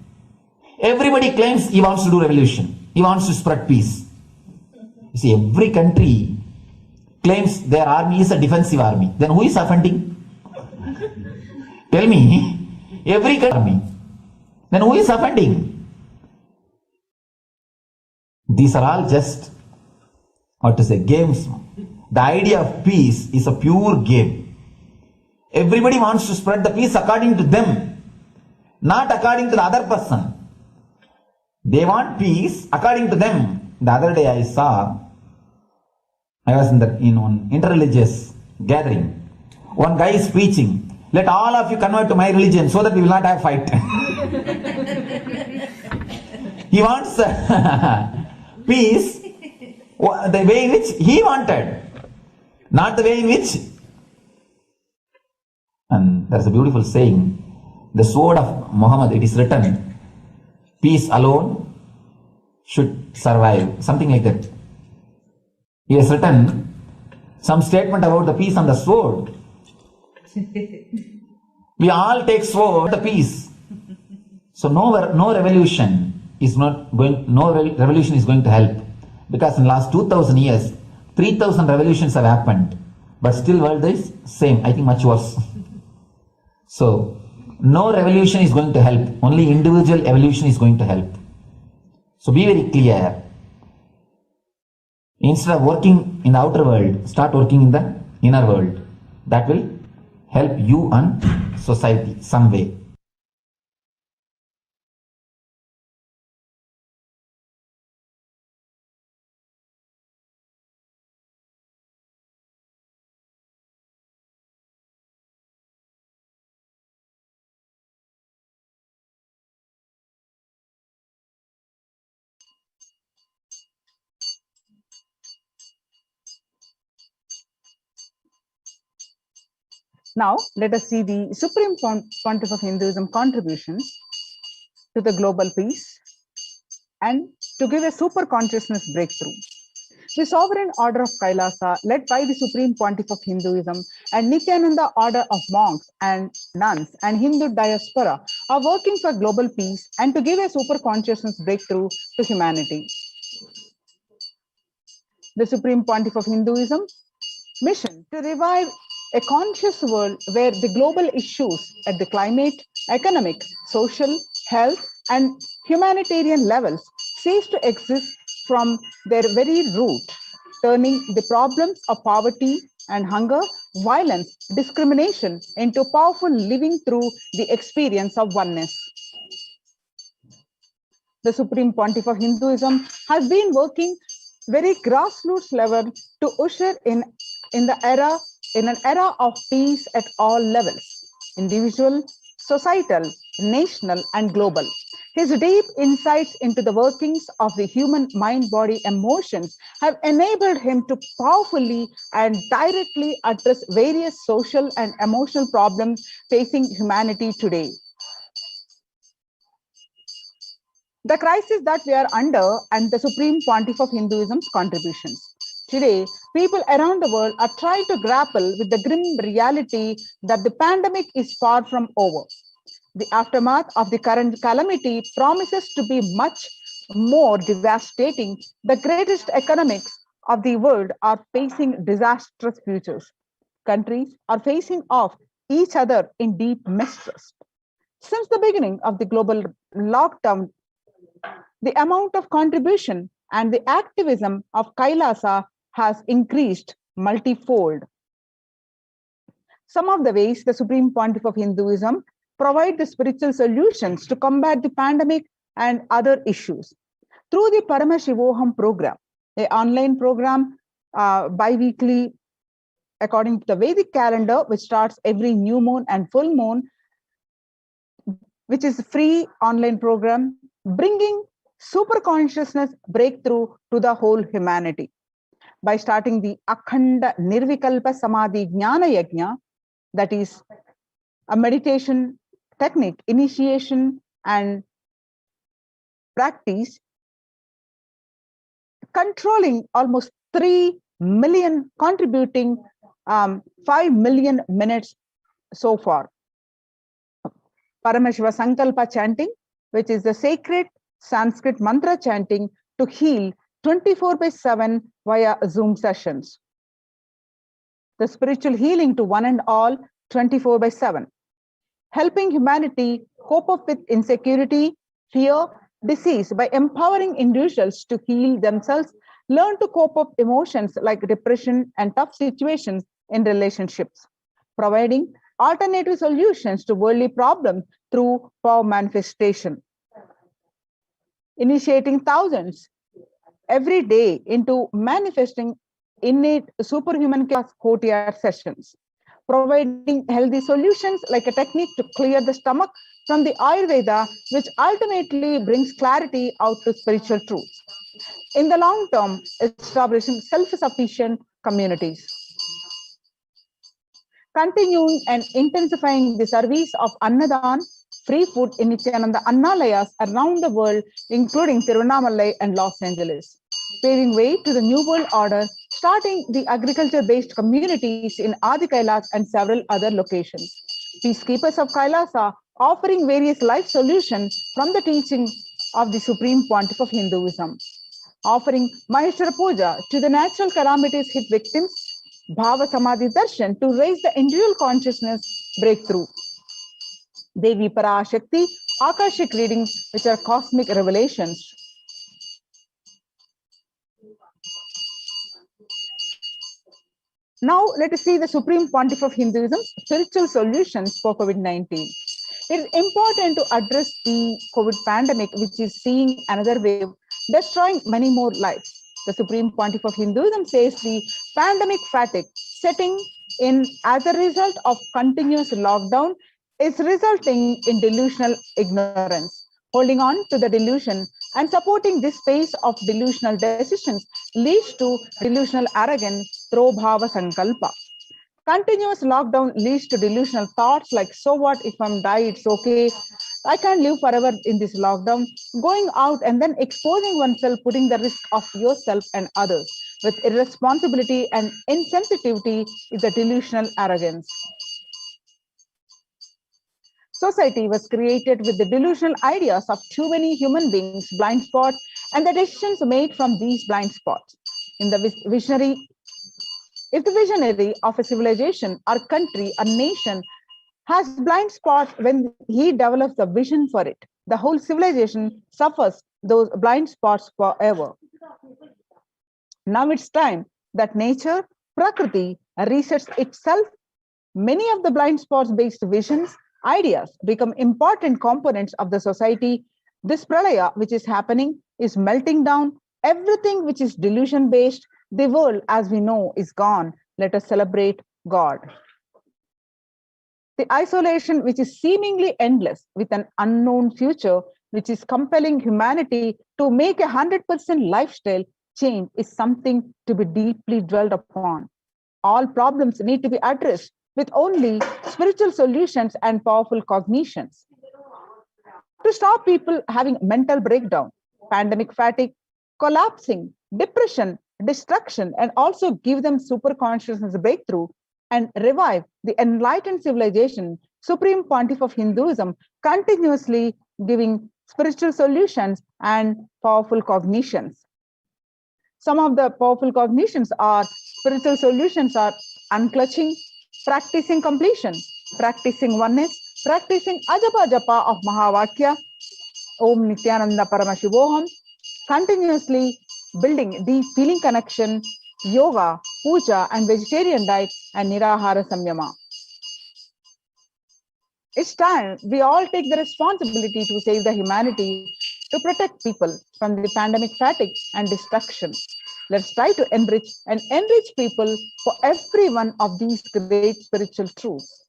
Everybody claims he wants to do revolution. He wants to spread peace. You see, every country claims their army is a defensive army. Then who is offending? Tell me, every army. Then who is offending? These are all just, games. The idea of peace is a pure game. Everybody wants to spread the peace according to them, not according to the other person. They want peace according to them. The other day I was in one interreligious gathering. One guy is preaching, let all of you convert to my religion so that we will not have fight. He wants peace the way in which he wanted, not the way in which. And there is a beautiful saying, the sword of Muhammad, it is written, peace alone should survive, something like that. He has written some statement about the peace on the sword. We all take sword, the peace. So no revolution, is not going, no revolution is going to help. Because in the last 2000 years, 3000 revolutions have happened. But still world is same, I think much worse. So, no revolution is going to help. Only individual evolution is going to help. So be very clear. Instead of working in the outer world, start working in the inner world. That will help you and society some way. Now, let us see the Supreme Pontiff of Hinduism contributions to the global peace and to give a super consciousness breakthrough. The sovereign order of Kailasa, led by the Supreme Pontiff of Hinduism and Nithyananda order of monks and nuns and Hindu diaspora, are working for global peace and to give a super consciousness breakthrough to humanity. The Supreme Pontiff of Hinduism mission to revive a conscious world where the global issues at the climate, economic, social, health, and humanitarian levels cease to exist from their very root, turning the problems of poverty and hunger, violence, discrimination into powerful living through the experience of oneness. The Supreme Pontiff of Hinduism has been working very grassroots level to usher in an era of peace at all levels, individual, societal, national, and global. His deep insights into the workings of the human mind, body, emotions have enabled him to powerfully and directly address various social and emotional problems facing humanity today. The crisis that we are under and the Supreme Pontiff of Hinduism's contributions. Today, people around the world are trying to grapple with the grim reality that the pandemic is far from over. The aftermath of the current calamity promises to be much more devastating. The greatest economics of the world are facing disastrous futures. Countries are facing off each other in deep mistrust. Since the beginning of the global lockdown, the amount of contribution and the activism of Kailasa has increased multifold. Some of the ways the Supreme Pontiff of Hinduism provide the spiritual solutions to combat the pandemic and other issues. Through the Paramashivoham program, an online program bi-weekly according to the Vedic calendar, which starts every new moon and full moon, which is a free online program, bringing super consciousness breakthrough to the whole humanity. By starting the Akhanda Nirvikalpa Samadhi Jnana Yajna, that is a meditation technique, initiation and practice, controlling almost 3 million, contributing 5 million minutes so far. Paramashiva Sankalpa chanting, which is the sacred Sanskrit mantra chanting to heal 24/7 via Zoom sessions. The spiritual healing to one and all 24/7. Helping humanity cope up with insecurity, fear, disease by empowering individuals to heal themselves, learn to cope up emotions like depression and tough situations in relationships. Providing alternative solutions to worldly problems through power manifestation. Initiating thousands every day into manifesting innate superhuman class courtyard sessions. Providing healthy solutions like a technique to clear the stomach from the Ayurveda, which ultimately brings clarity out to spiritual truths. In the long term, establishing self-sufficient communities. Continuing and intensifying the service of Annadan, free food in Nithyananda Annalayas around the world, including Tiruvannamalai and Los Angeles. Paving way to the New World Order, starting the agriculture-based communities in Adi Kailas and several other locations. Peacekeepers of Kailasa offering various life solutions from the teaching of the Supreme Pontiff of Hinduism, offering Maheshwara Puja to the natural calamities hit victims, Bhava Samadhi Darshan to raise the individual consciousness breakthrough, Devi Parashakti, Akashic readings, which are cosmic revelations. Now, let us see the Supreme Pontiff of Hinduism, spiritual solutions for COVID-19. It is important to address the COVID pandemic, which is seeing another wave, destroying many more lives. The Supreme Pontiff of Hinduism says the pandemic fatigue setting in as a result of continuous lockdown is resulting in delusional ignorance. Holding on to the delusion and supporting this phase of delusional decisions leads to delusional arrogance through bhava sankalpa. Continuous lockdown leads to delusional thoughts like, so what if I'm die, it's okay. I can't live forever in this lockdown. Going out and then exposing oneself, putting the risk of yourself and others with irresponsibility and insensitivity is a delusional arrogance. Society was created with the delusional ideas of too many human beings, blind spots, and the decisions made from these blind spots. If the visionary of a civilization or country or nation has blind spots when he develops a vision for it, the whole civilization suffers those blind spots forever. Now it's time that nature, Prakriti, resets itself. Many of the blind spots based visions, ideas become important components of the society. This pralaya, which is happening, is melting down everything which is delusion based. The world as we know is gone. Let us celebrate God. The isolation which is seemingly endless with an unknown future, which is compelling humanity to make 100% lifestyle change, is something to be deeply dwelled upon. All problems need to be addressed with only spiritual solutions and powerful cognitions. To stop people having mental breakdown, pandemic fatigue, collapsing, depression, destruction, and also give them super consciousness breakthrough and revive the enlightened civilization, Supreme Pontiff of Hinduism continuously giving spiritual solutions and powerful cognitions. Some of the powerful cognitions are spiritual solutions are unclutching, practicing completion, practicing oneness, practicing ajapa japa of Mahavakya, Om Nithyananda Paramashivoham, continuously building deep feeling connection, yoga, puja, and vegetarian diet, and nirahara samyama. It's time we all take the responsibility to save the humanity, to protect people from the pandemic fatigue and destruction. Let's try to enrich people for every one of these great spiritual truths.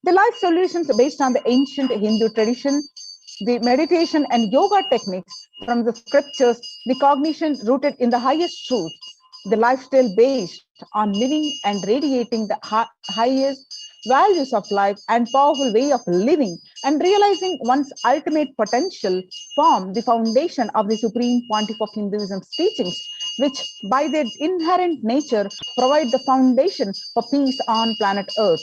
The life solutions based on the ancient Hindu tradition, the meditation and yoga techniques from the scriptures, the cognition rooted in the highest truth, the lifestyle based on living and radiating the highest values of life and powerful way of living and realizing one's ultimate potential form the foundation of the Supreme Pontiff of Hinduism's teachings, which by their inherent nature provide the foundation for peace on planet Earth.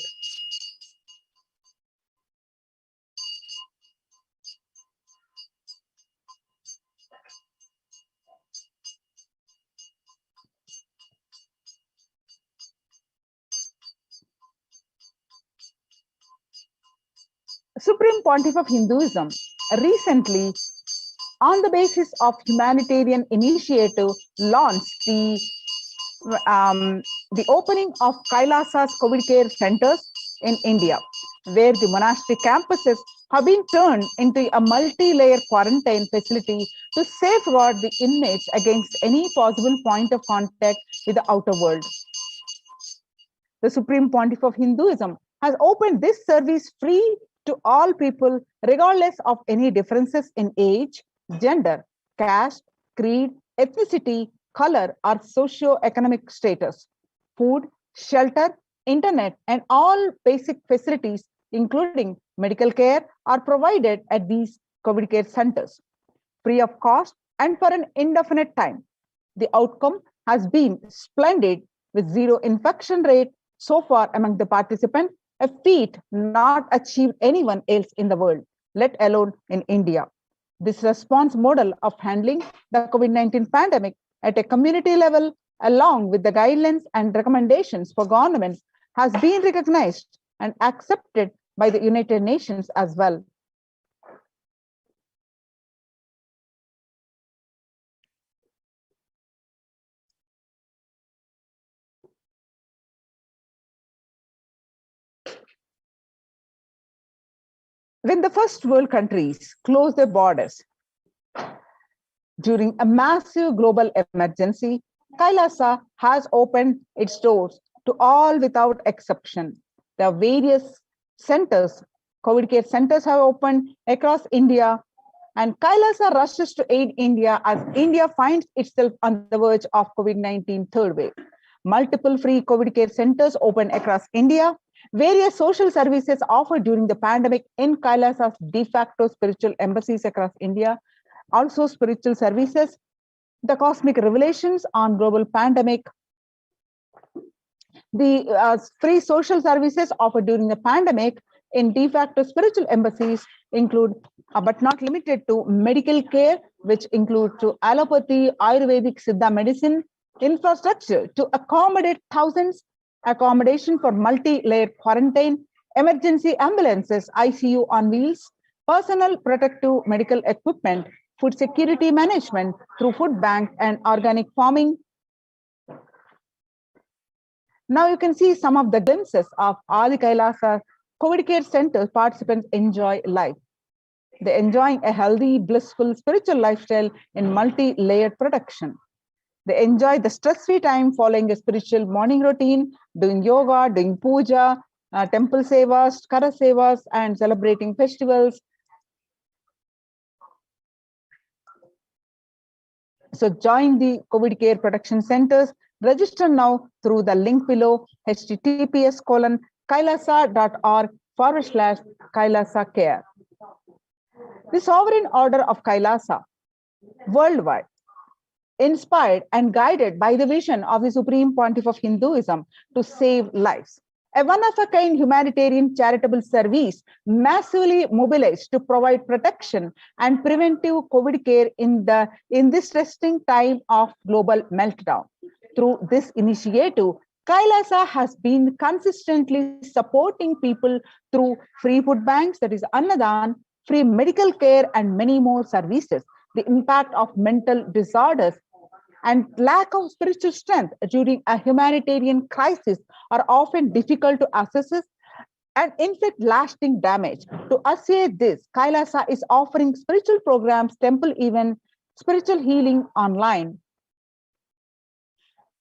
Supreme Pontiff of Hinduism recently, on the basis of humanitarian initiative, launched the opening of Kailasa's COVID care centers in India, where the monastic campuses have been turned into a multi-layer quarantine facility to safeguard the inmates against any possible point of contact with the outer world. The Supreme Pontiff of Hinduism has opened this service free to all people, regardless of any differences in age, gender, caste, creed, ethnicity, color, or socio-economic status. Food, shelter, internet, and all basic facilities, including medical care, are provided at these COVID care centers, free of cost and for an indefinite time. The outcome has been splendid with zero infection rate so far among the participants, a feat not achieved anyone else in the world, let alone in India. This response model of handling the COVID-19 pandemic at a community level, along with the guidelines and recommendations for governments, has been recognized and accepted by the United Nations as well. When the first world countries closed their borders during a massive global emergency, Kailasa has opened its doors to all without exception. There are various centers, COVID care centers have opened across India, and Kailasa rushes to aid India as India finds itself on the verge of COVID-19 third wave. Multiple free COVID care centers open across India. Various social services offered during the pandemic in Kailasa's de facto spiritual embassies across India. Also spiritual services, the cosmic revelations on global pandemic, the free social services offered during the pandemic in de facto spiritual embassies include, but not limited to, medical care, which include to allopathy, Ayurvedic, Siddha medicine, infrastructure to accommodate thousands, accommodation for multi-layered quarantine, emergency ambulances, ICU on wheels, personal protective medical equipment, food security management through food bank and organic farming. Now you can see some of the glimpses of Adi Kailasa COVID care center participants enjoy life. They're enjoying a healthy, blissful spiritual lifestyle in multi-layered production. They enjoy the stress-free time following a spiritual morning routine, doing yoga, doing puja, temple sevas, kara sevas, and celebrating festivals. So join the COVID care production centers. Register now through the link below, https:/kailasa.org/Kailasa care. The Sovereign Order of Kailasa, worldwide, inspired and guided by the vision of the Supreme Pontiff of Hinduism to save lives. A one-of-a-kind humanitarian charitable service massively mobilized to provide protection and preventive COVID care in this testing time of global meltdown. Through this initiative, Kailasa has been consistently supporting people through free food banks, that is Annadan, free medical care, and many more services. The impact of mental disorders and lack of spiritual strength during a humanitarian crisis are often difficult to assess and inflict lasting damage. To assay this, Kailasa is offering spiritual programs, temple events, spiritual healing online.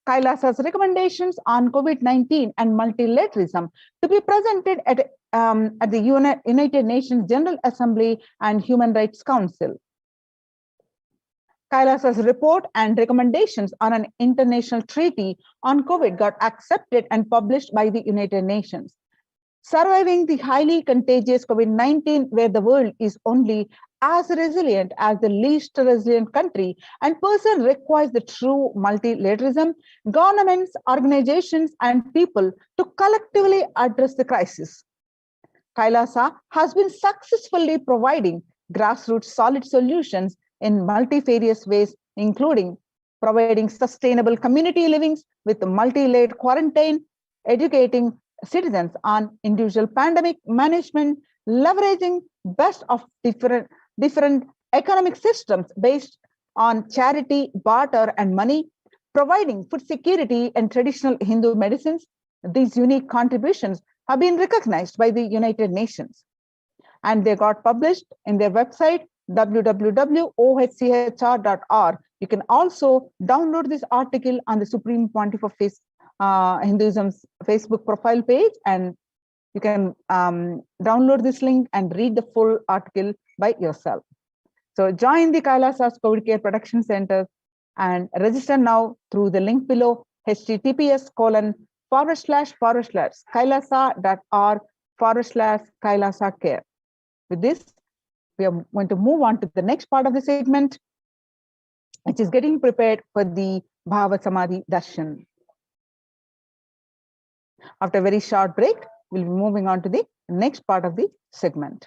Kailasa's recommendations on COVID-19 and multilateralism to be presented at the United Nations General Assembly and Human Rights Council. Kailasa's report and recommendations on an international treaty on COVID got accepted and published by the United Nations. Surviving the highly contagious COVID-19, where the world is only as resilient as the least resilient country, and person requires the true multilateralism, governments, organizations, and people to collectively address the crisis. Kailasa has been successfully providing grassroots solid solutions in multifarious ways, including providing sustainable community livings with multi-layered quarantine, educating citizens on individual pandemic management, leveraging best of different economic systems based on charity, barter, and money, providing food security and traditional Hindu medicines. These unique contributions have been recognized by the United Nations, and they got published in their website, www.ohchr.org. You can also download this article on the Supreme Pontiff of Hinduism's Facebook profile page, and you can download this link and read the full article by yourself. So join the Kailasa's COVID Care Production Center and register now through the link below, https://kailasa.org/Kailasa care. With this, we are going to move on to the next part of the segment, which is getting prepared for the Bhava Samadhi Darshan. After a very short break, we'll be moving on to the next part of the segment.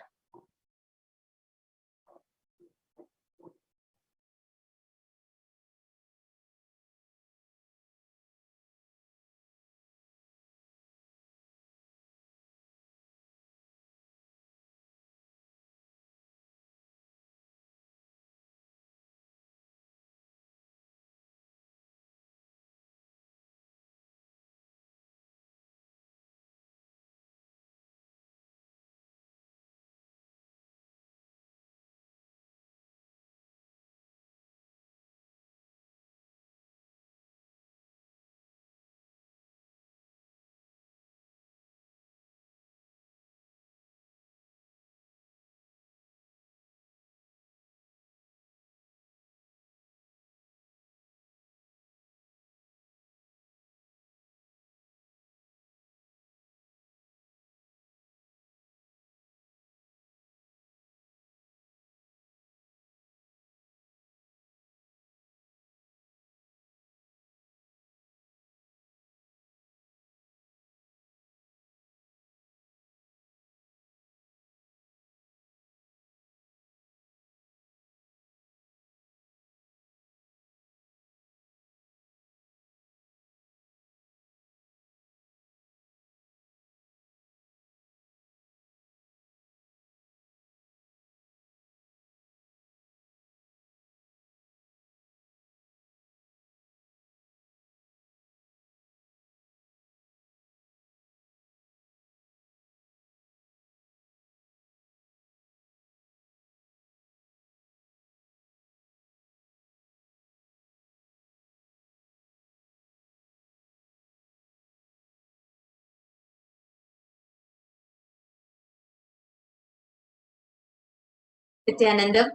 Nithyananda,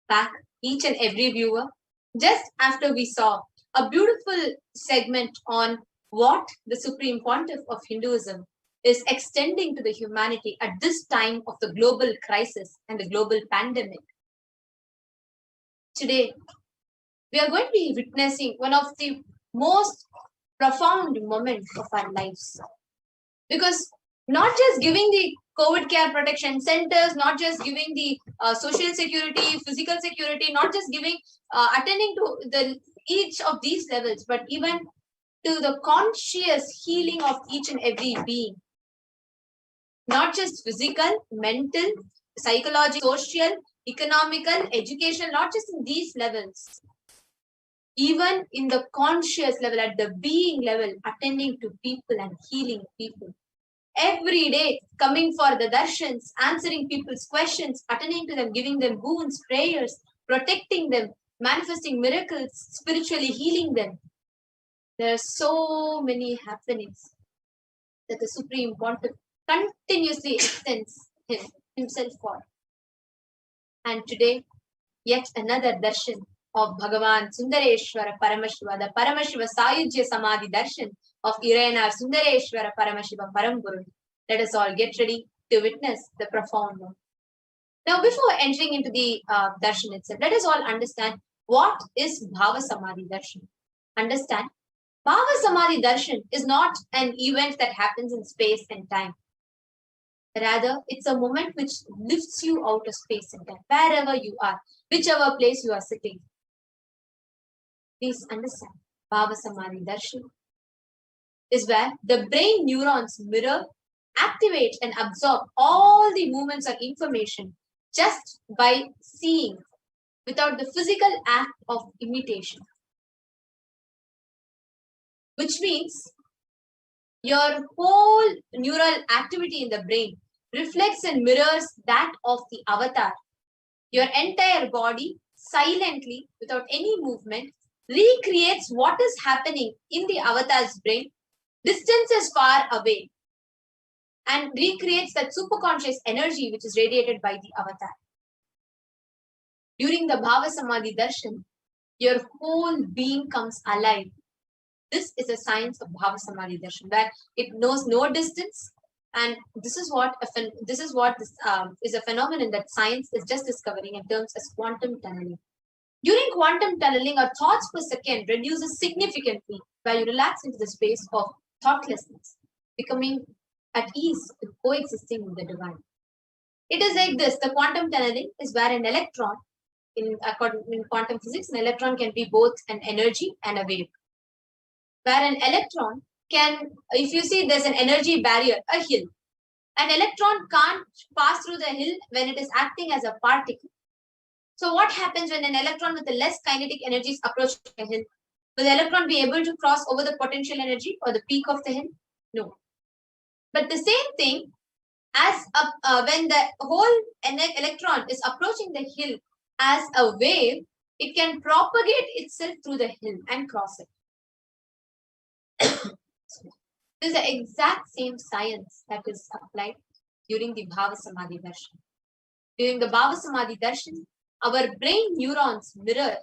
back each and every viewer. Just after we saw a beautiful segment on what the Supreme Pontiff of Hinduism is extending to the humanity at this time of the global crisis and the global pandemic. Today, we are going to be witnessing one of the most profound moments of our lives. Because not just giving the COVID care protection centers, not just giving the social security, physical security, not just giving, attending to each of these levels, but even to the conscious healing of each and every being. Not just physical, mental, psychological, social, economical, education, not just in these levels. Even in the conscious level, at the being level, attending to people and healing people. Every day, coming for the darshans, answering people's questions, attending to them, giving them boons, prayers, protecting them, manifesting miracles, spiritually healing them. There are so many happenings that the Supreme Pontiff continuously extends himself for. And today, yet another darshan of Bhagavan Sundareshwara Paramashiva, the Paramashiva Sayujya Samadhi darshan of Irayanar Sundareshwara Paramashivam Paramburu. Let us all get ready to witness the profound one. Now, before entering into the darshan itself, let us all understand what is Bhava Samadhi darshan. Understand, Bhava Samadhi darshan is not an event that happens in space and time. Rather, it's a moment which lifts you out of space and time, wherever you are, whichever place you are sitting. Please understand, Bhava Samadhi darshan is where the brain neurons mirror, activate and absorb all the movements or information just by seeing, without the physical act of imitation. Which means your whole neural activity in the brain reflects and mirrors that of the avatar. Your entire body, silently, without any movement, recreates what is happening in the avatar's brain, distances far away, and recreates that superconscious energy which is radiated by the avatar. During the Bhava Samadhi darshan, your whole being comes alive. This is a science of Bhava Samadhi darshan, where it knows no distance, and this is what is a phenomenon that science is just discovering in terms as quantum tunneling. During quantum tunneling, our thoughts per second reduces significantly where you relax into the space of thoughtlessness, becoming at ease with coexisting with the divine. It is like this. The quantum tunneling is where an electron, in quantum physics, an electron can be both an energy and a wave. Where an electron can, if you see there's an energy barrier, a hill. An electron can't pass through the hill when it is acting as a particle. So what happens when an electron with a less kinetic energy is approaching a hill? Will the electron be able to cross over the potential energy or the peak of the hill? No. But the same thing as when the whole electron is approaching the hill as a wave, it can propagate itself through the hill and cross it. This is the exact same science that is applied during the Bhava Samadhi Darshan. During the Bhava Samadhi Darshan, our brain neurons mirror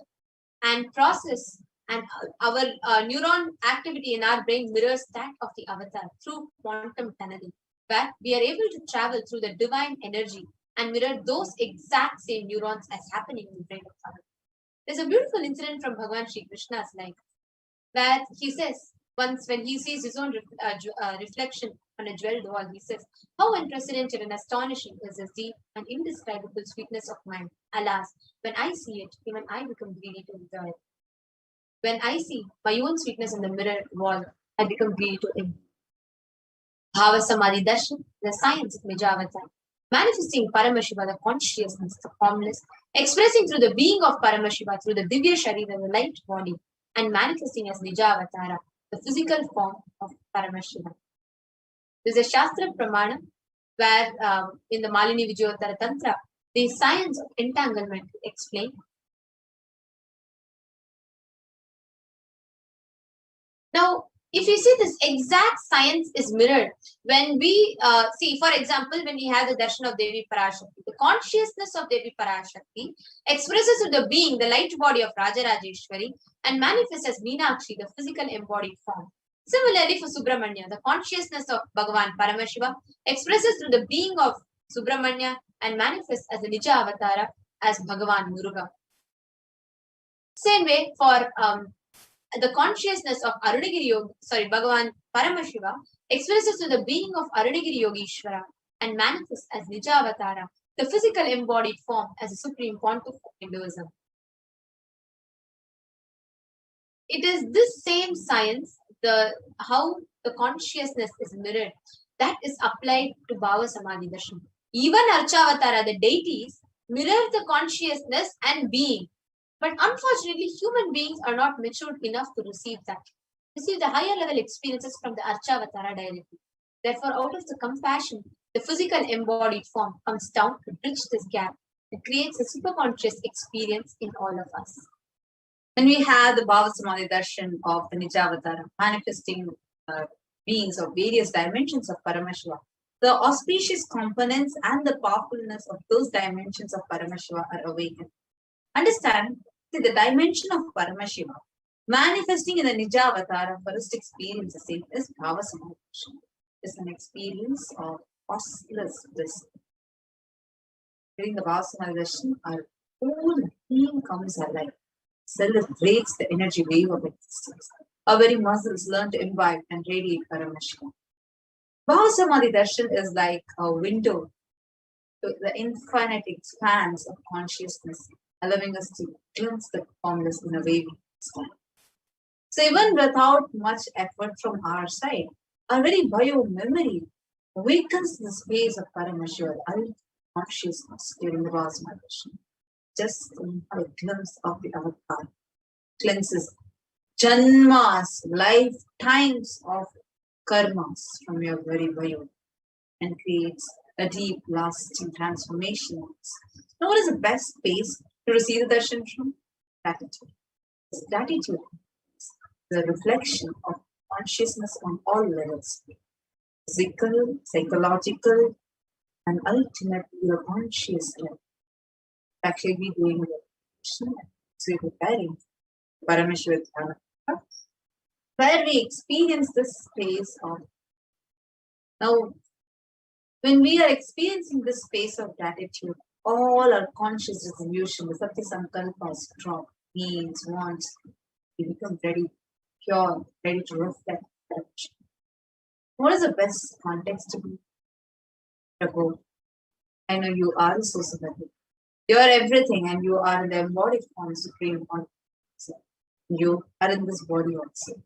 and process, and our neuron activity in our brain mirrors that of the avatar through quantum tunneling, where we are able to travel through the divine energy and mirror those exact same neurons as happening in the brain of avatar. There's a beautiful incident from Bhagavan Shri Krishna's life, where he says, once when he sees his own reflection on a jeweled wall, he says, "How unprecedented and astonishing is this deep and indescribable sweetness of mind. Alas, when I see it, even I become greedy to enjoy it. When I see my own sweetness in the mirror wall, I become greedy to enjoy." Bhava Samadhi Darshan, the science of Nijavatar, manifesting Paramashiva, the consciousness, the formless, expressing through the being of Paramashiva, through the Divya Sharira, the light body, and manifesting as Nijavatara, the physical form of Paramashiva. There is a Shastra Pramana where in the Malini Vijayottara Tantra, the science of entanglement explained. Now, if you see, this exact science is mirrored when we see, for example, when we have the darshan of Devi Parashakti, the consciousness of Devi Parashakti expresses to the being, the light body of Rajarajeshwari, and manifests as Meenakshi, the physical embodied form. Similarly, for Subramanya, the consciousness of Bhagavan Paramashiva expresses through the being of Subramanya and manifests as the Nija Avatara as Bhagavan Muruga. Same way for the consciousness of Bhagavan Paramashiva expresses to the being of Arunagiri Yogeshwara and manifests as Nijavatara, the physical embodied form, as a supreme pontiff of Hinduism. It is this same science, how the consciousness is mirrored, that is applied to Bhava Samadhi Darshan. Even Archavatara, the deities, mirror the consciousness and being. But unfortunately, human beings are not matured enough to receive the higher level experiences from the Archavatara directly. Therefore, out of the compassion, the physical embodied form comes down to bridge this gap. It creates a superconscious experience in all of us. When we have the Bhava Samadhi Darshan of the Nijavatara, manifesting beings of various dimensions of Paramashiva, the auspicious components and the powerfulness of those dimensions of Paramashiva are awakened. Understand, the dimension of Paramashiva manifesting in the Nijavatara first experience the same is Bhava Samadhi Darshan. It's an experience of costless bliss. During the Bhava Samadhi Darshan, our whole being comes alive, celebrates the energy wave of existence. Our very muscles learn to imbibe and radiate Paramashiva. Bhava Samadhi Darshan is like a window to the infinite expanse of consciousness, allowing us to glimpse the formless in a wavy sky. So even without much effort from our side, our very bio-memory awakens the space of Paramashiva, consciousness during the Bhava Samadhi Darshan. Just a glimpse of the avatar cleanses janmas, lifetimes of karmas from your very bio and creates a deep, lasting transformation. Now, what is the best space to receive the darshan from? Gratitude. This gratitude is the reflection of consciousness on all levels: physical, psychological, and ultimately the conscious level. Actually, we doing the darshan, so we're preparing Paramashivoham, where we experience this space of. Now, when we are experiencing this space of gratitude, all our conscious resolution, the Satya Sankalpas drop, needs, wants, we become ready, pure, ready to reflect that. What is the best context to be? Prabhu, I know you are the source of everything. You are everything, and you are the embodied form, supreme form. You are in this body also.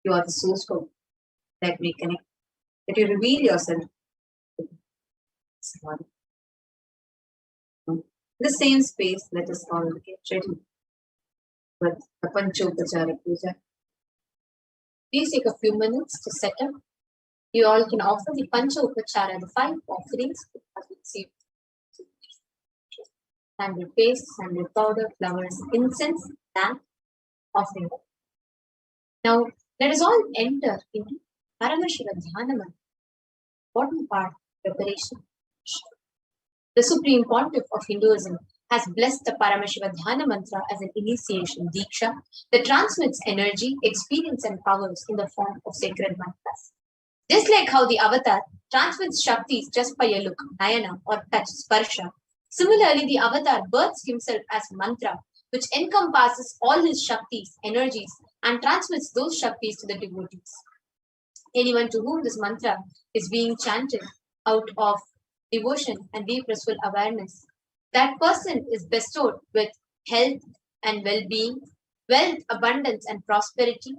You are the source code that we connect, that you reveal yourself. In the same space, let us all get ready with the Panchopachara Puja. Please take a few minutes to set up. You all can offer the Panchopachara, the 5 offerings as we see. Sandal paste, sandal powder, flowers, incense, lamp, offering. Now, let us all enter into Paramashiva Dhyanam. Important part, preparation. The Supreme Pontiff of Hinduism has blessed the Paramashiva Dhyana Mantra as an initiation Diksha that transmits energy, experience, and powers in the form of sacred mantras. Just like how the avatar transmits Shaktis just by a look, Nayana, or touch, Sparsha, similarly the avatar births himself as mantra, which encompasses all his Shaktis, energies, and transmits those Shaktis to the devotees. Anyone to whom this mantra is being chanted out of devotion and deep restful awareness, that person is bestowed with health and well-being, wealth, abundance, and prosperity,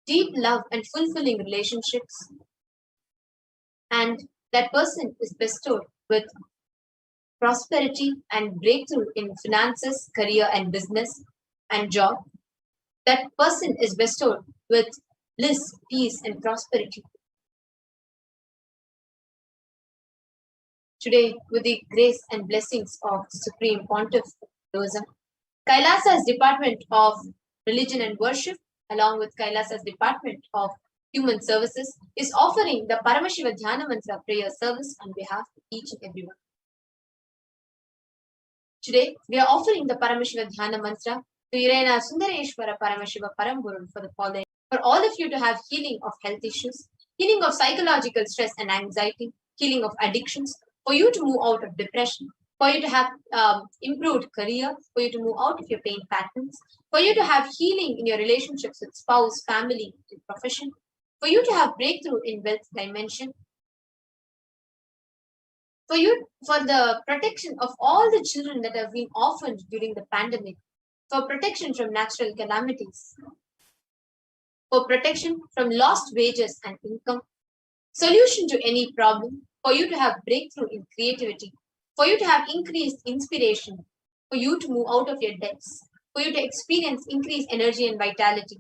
deep love and fulfilling relationships, and that person is bestowed with prosperity and breakthrough in finances, career and business, and job. That person is bestowed with bliss, peace, and prosperity. Today, with the grace and blessings of Supreme Pontiff Hinduism, Kailasa's Department of Religion and Worship, along with Kailasa's Department of Human Services, is offering the Paramashiva Dhyana Mantra prayer service on behalf of each and everyone. Today, we are offering the Paramashiva Dhyana Mantra to Irena Sundareshwara Paramashiva Paramguru for the following. For all of you to have healing of health issues, healing of psychological stress and anxiety, healing of addictions, for you to move out of depression, for you to have improved career, for you to move out of your pain patterns, for you to have healing in your relationships with spouse, family, and profession, for you to have breakthrough in wealth dimension, for the protection of all the children that have been orphaned during the pandemic, for protection from natural calamities, for protection from lost wages and income, solution to any problem, for you to have breakthrough in creativity, for you to have increased inspiration, for you to move out of your debts, for you to experience increased energy and vitality,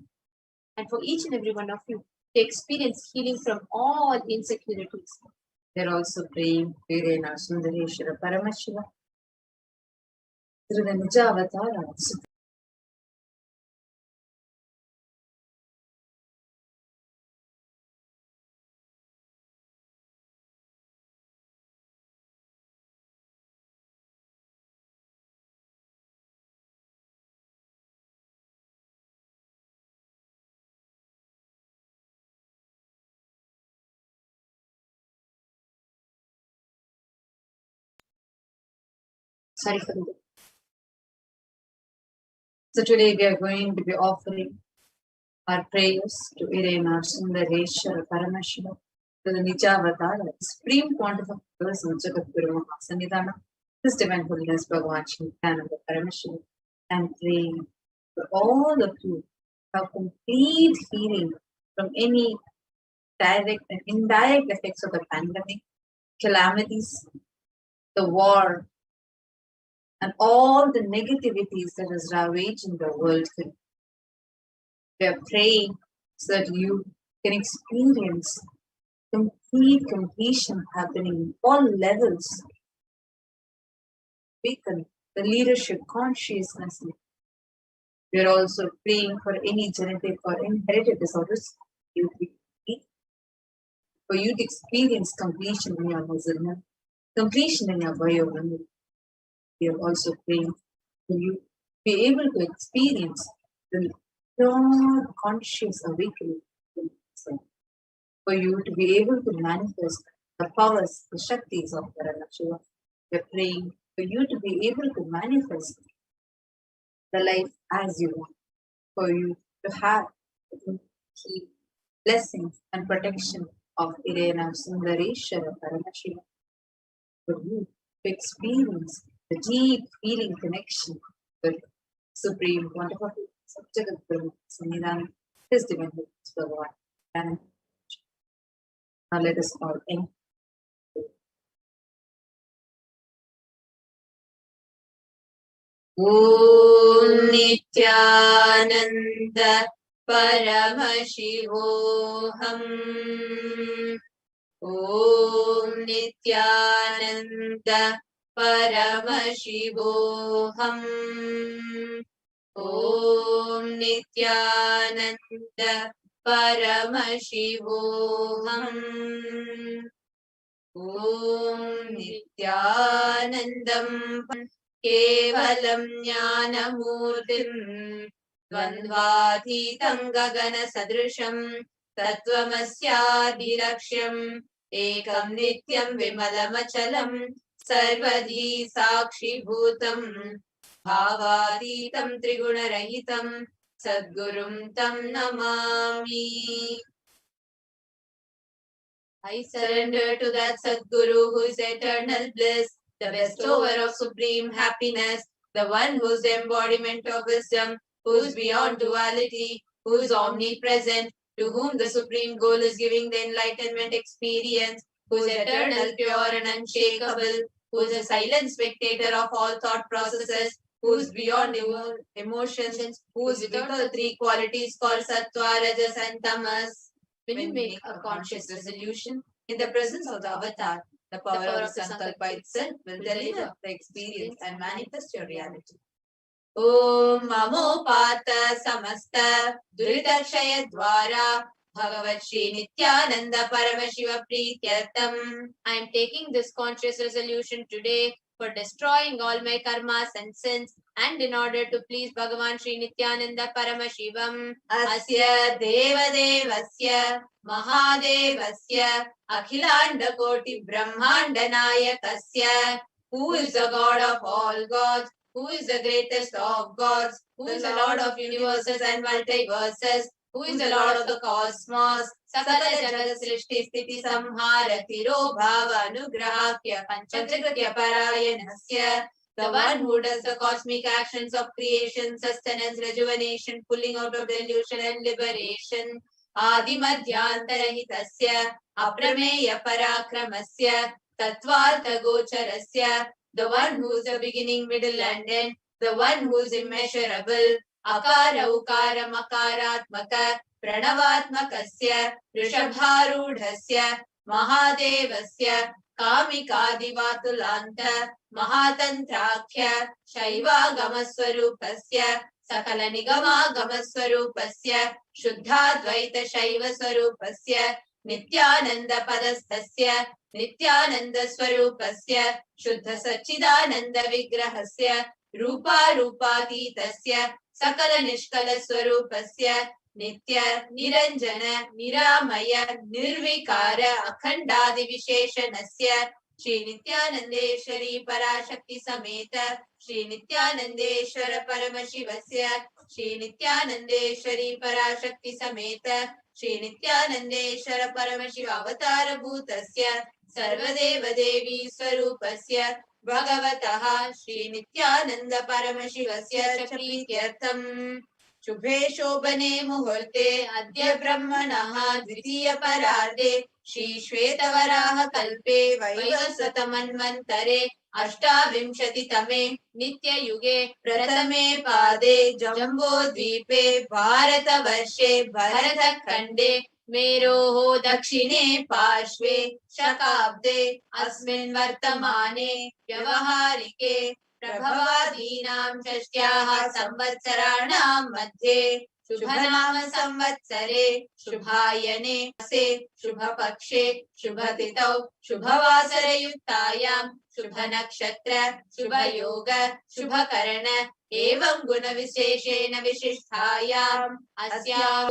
and for each and every one of you to experience healing from all insecurities. They're also praying Virena Sundareshwara Paramashiva through the Nija Avatara. Sorry for the. So today we are going to be offering our prayers to Irena Sundareshwara Paramashiva, to the Nijavatara, Supreme Pontiff of Person Jagatguru Mahasanidhana, His Divine Holiness Bhagavan Nithyananda Paramashivam, and praying for all of you to have complete healing from any direct and indirect effects of the pandemic, calamities, the war, and all the negativities that is ravaging the world. We are praying so that you can experience complete completion happening in all levels. Awaken the leadership consciousness. We are also praying for any genetic or inherited disorders. For you to experience completion in your Muslim, completion in your Vayogamya. We are also praying for you to be able to experience the pure conscious awakening. For you to be able to manifest the powers, the Shaktis of Paramashivoham. We're praying for you to be able to manifest the life as you want, for you to have the blessings and protection of Irena Sundareshwara Paramashivam, for you to experience the deep feeling connection with Supreme Wonderful Jagat Sannidhanam, His Divine Bhagavan. And now let us all end. Om Nithyananda Paramashivoham. Om Nithyananda Paramashivoham. Om Nithyananda Paramashivoham. Om Nithyanandam Kevalam Jnanamurtim Dvandvatītam Gagana Sadrisham Tattvamasyādiraksham Ekam Nityam Vimalamachalam Sarvadhi Sakshi Bhutam Bhavatītam Triguna-rahitam Sadgurum Tam Namami. I surrender to that Sadguru who is eternal bliss, the bestower of supreme happiness, the one who is the embodiment of wisdom, who is beyond duality, who is omnipresent, to whom the supreme goal is giving the enlightenment experience, who is eternal, pure and unshakable, who is a silent spectator of all thought processes, who is beyond emotions, who is without the three qualities called Sattva, Rajas and Tamas. When you make a conscious resolution in the presence of the avatar, the power of the Sankalpa itself will deliver the experience and manifest your reality. Om Mamopata Samasta Duridakshaya Dwara Bhagavat Shri Nithyananda Paramashiva Prityartham. I am taking this conscious resolution today for destroying all my karmas and sins, and in order to please Bhagavan Shri Nithyananda Paramashivam. Asya Deva Devasya Mahadevasya Akhilanda Koti Brahmanda Nayakasya, who is the God of all gods, who is the greatest of gods, who is the Lord of universes and multiverses, who is the Lord of the cosmos, Sakala Jagat Srishti Sthiti Samhara Tiro Bhava Anugrahakya Panchakratya Parayanasya, the one who does the cosmic actions of creation, sustenance, rejuvenation, pulling out of delusion and liberation. Adi Madhyantarahitasya Aprameya Parakramasya Tattvartha Gocharasya, the one who is the beginning, middle and end, the one who is immeasurable. Akara Ukara Makaratmaka Pranavatmakasya Rishabharudhasya Mahadevasya Kamikadivatulanta Mahatantrakhya Shaivagamaswarupasya Sakala Nigama Gamaswarupasya Shuddhadvaita Shaiva Swarupasya Nithyananda Padasthasya Nithyananda Swarupasya Shuddha Sachidananda Vigrahasya Rupa Rupatītasya Sakala Nishkala Swarupasya Nitya Niranjana Niramaya Nirvikara Akhandadi Visheshanasya Shri Nithyanandeshwari Parashakti Sameta Shri Nithyanandeshwara Paramashivasya Shri Nithyanandeshwari Parashakti Sameta Shri Nithyanandeshwara Paramashiva Avatara Bhutasya Sarvadeva Devi Swarupasya Bhagavataha Shri Nithyananda Paramashivasya Prityartham. Shubhe Shobhane Muhurte Adya Brahmanaha Dvitiya Parade Shri Shvetavaraha Kalpe Vaivasvatamanvantare Ashtavimshati Tame Nitya Yuge Pratame Pade Jambo Dvipe Bharata Varshe Bharata Khande Meroho Dakshine Parshve Shakabde Asmin Vartamane Vyavaharike Prabhavadinam Shashyaha Samvatsaraणाम मध्ये शुभनाम संवत्सरे शुभायने से शुभपक्षे शुभतिथौ शुभवासरयुक्तायां शुभनक्षत्र शुभयोग शुभकरण एवं गुणविशेषेण विशिष्टायाम् अस्याः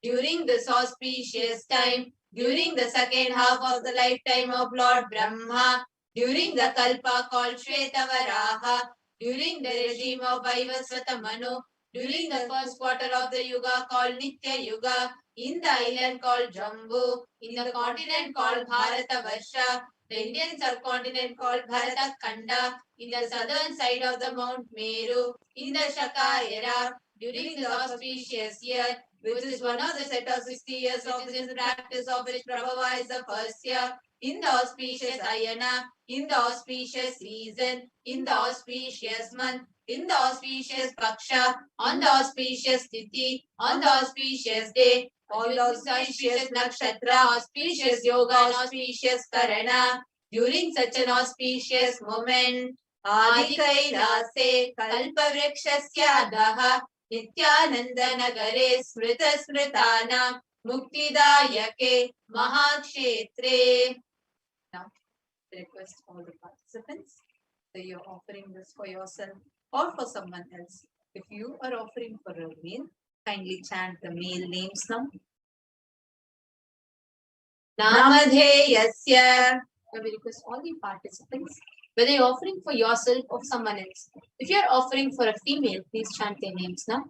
during this auspicious time, during the second half of the lifetime of Lord Brahma, during the Kalpa called Shvetavaraha, during the regime of Vaivasvata Manu, during the first quarter of the Yuga called Nitya Yuga, in the island called Jambu, in the continent called Bharata Varsha, the Indian subcontinent called Bharata Khanda, in the southern side of the Mount Meru, in the Shaka era, during the auspicious year, which is one of the set of 60 years of this practice of which Prabhava is the first year, in the auspicious Ayana, in the auspicious season, in the auspicious month, in the auspicious Paksha, on the auspicious Tithi, on the auspicious day, all the auspicious Nakshatra, auspicious Yoga, auspicious Karana, during such an auspicious moment, Adi Kailase Kalpavrakshasya Adaha Nithyananda Nagare Smrita Smritana Muktidayake Mahakshetre. Now, request all the participants that you're offering this for yourself or for someone else. If you are offering for a meal, kindly chant the meal names now. Namadheyasya. Now we request all the participants, whether you're offering for yourself or someone else. If you're offering for a female, please chant their names now.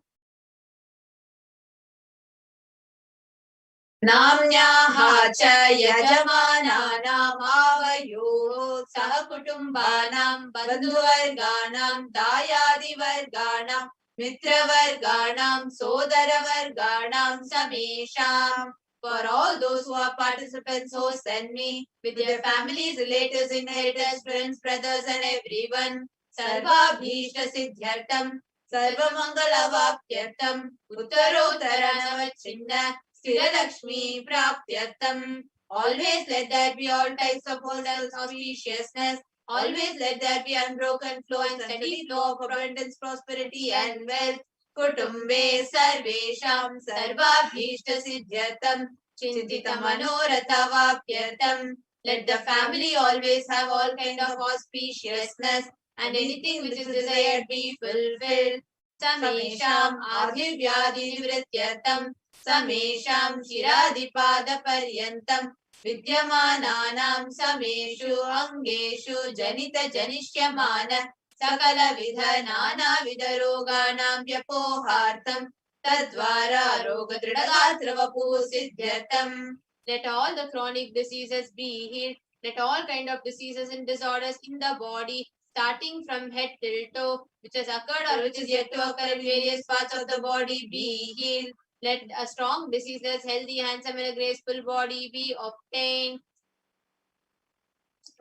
Namnyaha cha yajamananam avayoho sahakutumbanam bandhuvarganam dayadivarganam mitravarganam sodaravarganam samesham. For all those who are participants, hosts and me, with their families, relatives, inheritors, friends, brothers and everyone, Sarvabhishta Siddhyartam, Sarvamangalavaptyartam, Uttarottaranavachinna, Sthiralakshmi Praptyartam. Always let there be all types of wholesome auspiciousness. Always let there be unbroken flow and steady flow of abundance, prosperity and wealth. Kutumbe sarvesham sarvabhishta siddhyatam chintita manoratha vapyatam. Let the family always have all kind of auspiciousness and anything which is desired be fulfilled. Samesham adhivyadi nivrityatam samesham chiradipada paryantam vidyamananam sameshu angeshu janita janishyamana sakala vidha nana vidha roganam vyapohartam tadvara roga dridagatra vapu siddhyatam. Let all the chronic diseases be healed. Let all kind of diseases and disorders in the body, starting from head till toe, which has occurred or which is yet to occur in various parts of the body, be healed. Let a strong, diseaseless, healthy, handsome, and a graceful body be obtained.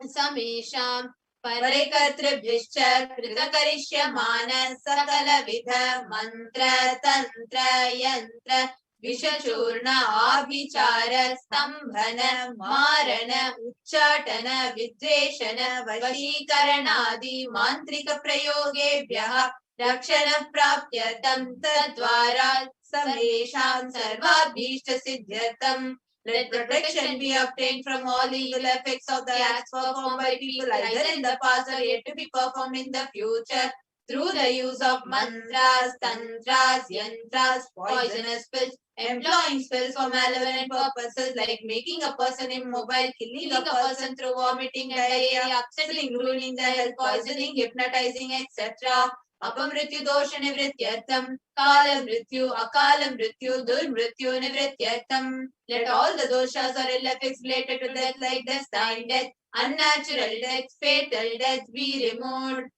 Samesham Parekartribhishcha Kritakarishyaman Sakala Vidha Mantra Tantra Yantra Vishachurna Abhichara Stambhana Marana Uchchatana Vidveshana Vashikaranadi Mantrika Prayogebhyaha Rakshana Prapyatam Tadvara Samesham Sarvabhishta Siddhyatam. Let protection be obtained from all the evil effects of the acts performed by people either in the past or yet to be performed in the future through the use of mantras, tantras, yantras, poisonous spells, employing spells for malevolent purposes like making a person immobile, killing a person through vomiting and diarrhea, upsetting, ruining the health, poisoning, hypnotizing, etc. Apamrityu dosha nivrityartam, kala mrityu, akala mrityu, durmrityu nivrityartam. Let all the doshas or ill effects related to death like destined death, unnatural death, fatal death be removed.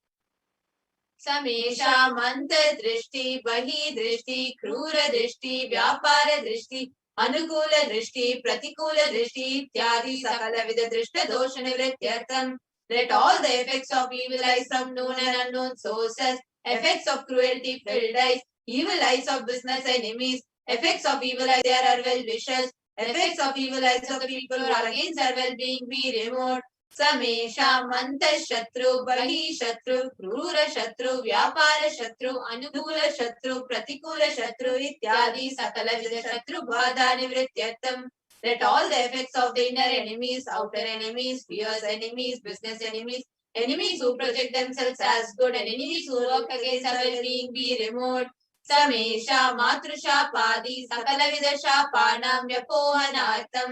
Samesha manta drishti, bahi drishti, krura drishti, vyapara drishti, anukula drishti, pratikula drishti, ityadi sakala vida drishta dosha nivrityartam. Let all the effects of evil eyes from known and unknown sources, effects of cruelty filled eyes, evil eyes of business enemies, effects of evil eyes there are well wishers, effects of evil eyes of the people who are against our well-being be removed. Samesha manta shatru, bahi shatru, krura shatru, vyapara shatru, anukula shatru, pratikula shatru, ityadi sakala vida shatru bhada nivrityartam. Let all the effects of the inner enemies, outer enemies, fierce enemies, business enemies, enemies who project themselves as good and enemies who work against our well-being be removed. Samesha Matrushapaadi Sakalavidha Shapanam Vyapohanartam.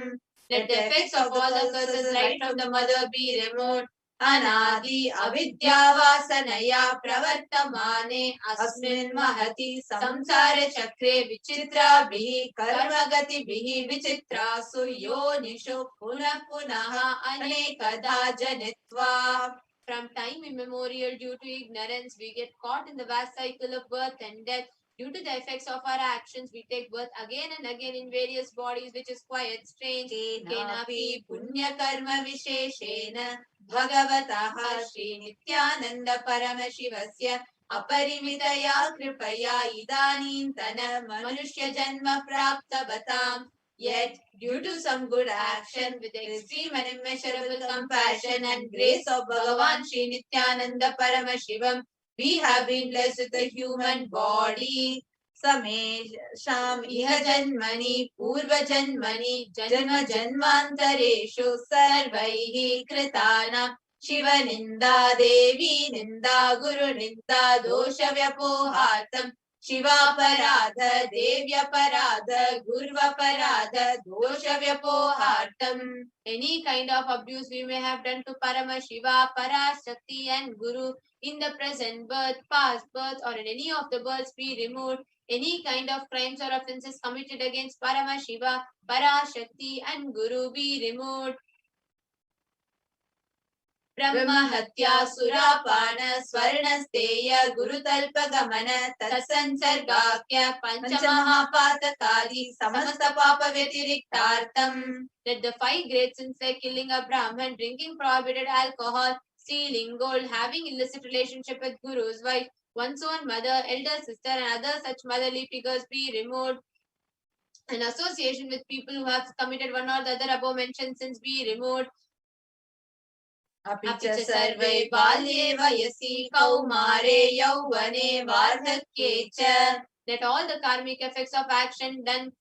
Let the effects of all the curses right from the mother be removed. Anadi avidya vasanaya pravartamane asmin mahati samsara chakre vichitra bihi karmagati bihi vichitra suyonishu punah punaha anekada janitva. From time immemorial, due to ignorance, we get caught in the vast cycle of birth and death. Due to the effects of our actions, we take birth again and again in various bodies, which is quite strange. Kenapi punya karma visheshena Bhagavataha Shri Nithyananda Paramashivasya Aparimitaya Kripaya Idanintana Manushya Janma Praptavatam. Yet, due to some good action, with extreme and immeasurable compassion and grace of Bhagavan Shri Nithyananda Paramashivam, we have been blessed with a human body. Samesham iha janmani purva janmani janma janmantareshu sarvaihi kritana Shiva ninda devi ninda guru ninda dosha vyapohartam Shiva paradha devya paradha gurva paradha dosha vyapohartam. Any kind of abuse we may have done to Paramashiva, Parashakti and Guru in the present birth, past birth or in any of the births be removed. Any kind of crimes or offences committed against Paramashiva, Parashakti and Guru be removed. Brahma Hatya Surapana Swarnasteya Gurutalpa Gamana Tatsansargakya Panchamahapatakadi Samasta Papa Vyatiriktartam. Let the 5 great sins like killing a Brahman, drinking prohibited alcohol, stealing gold, having illicit relationship with Guru's wife, one's own mother, elder sister and other such motherly figures be removed. An association with people who have committed one or the other above mentioned sins be removed. Apicha sarve balye vayasi kaumare yauvane vardhakye cha. Let all the karmic effects of action done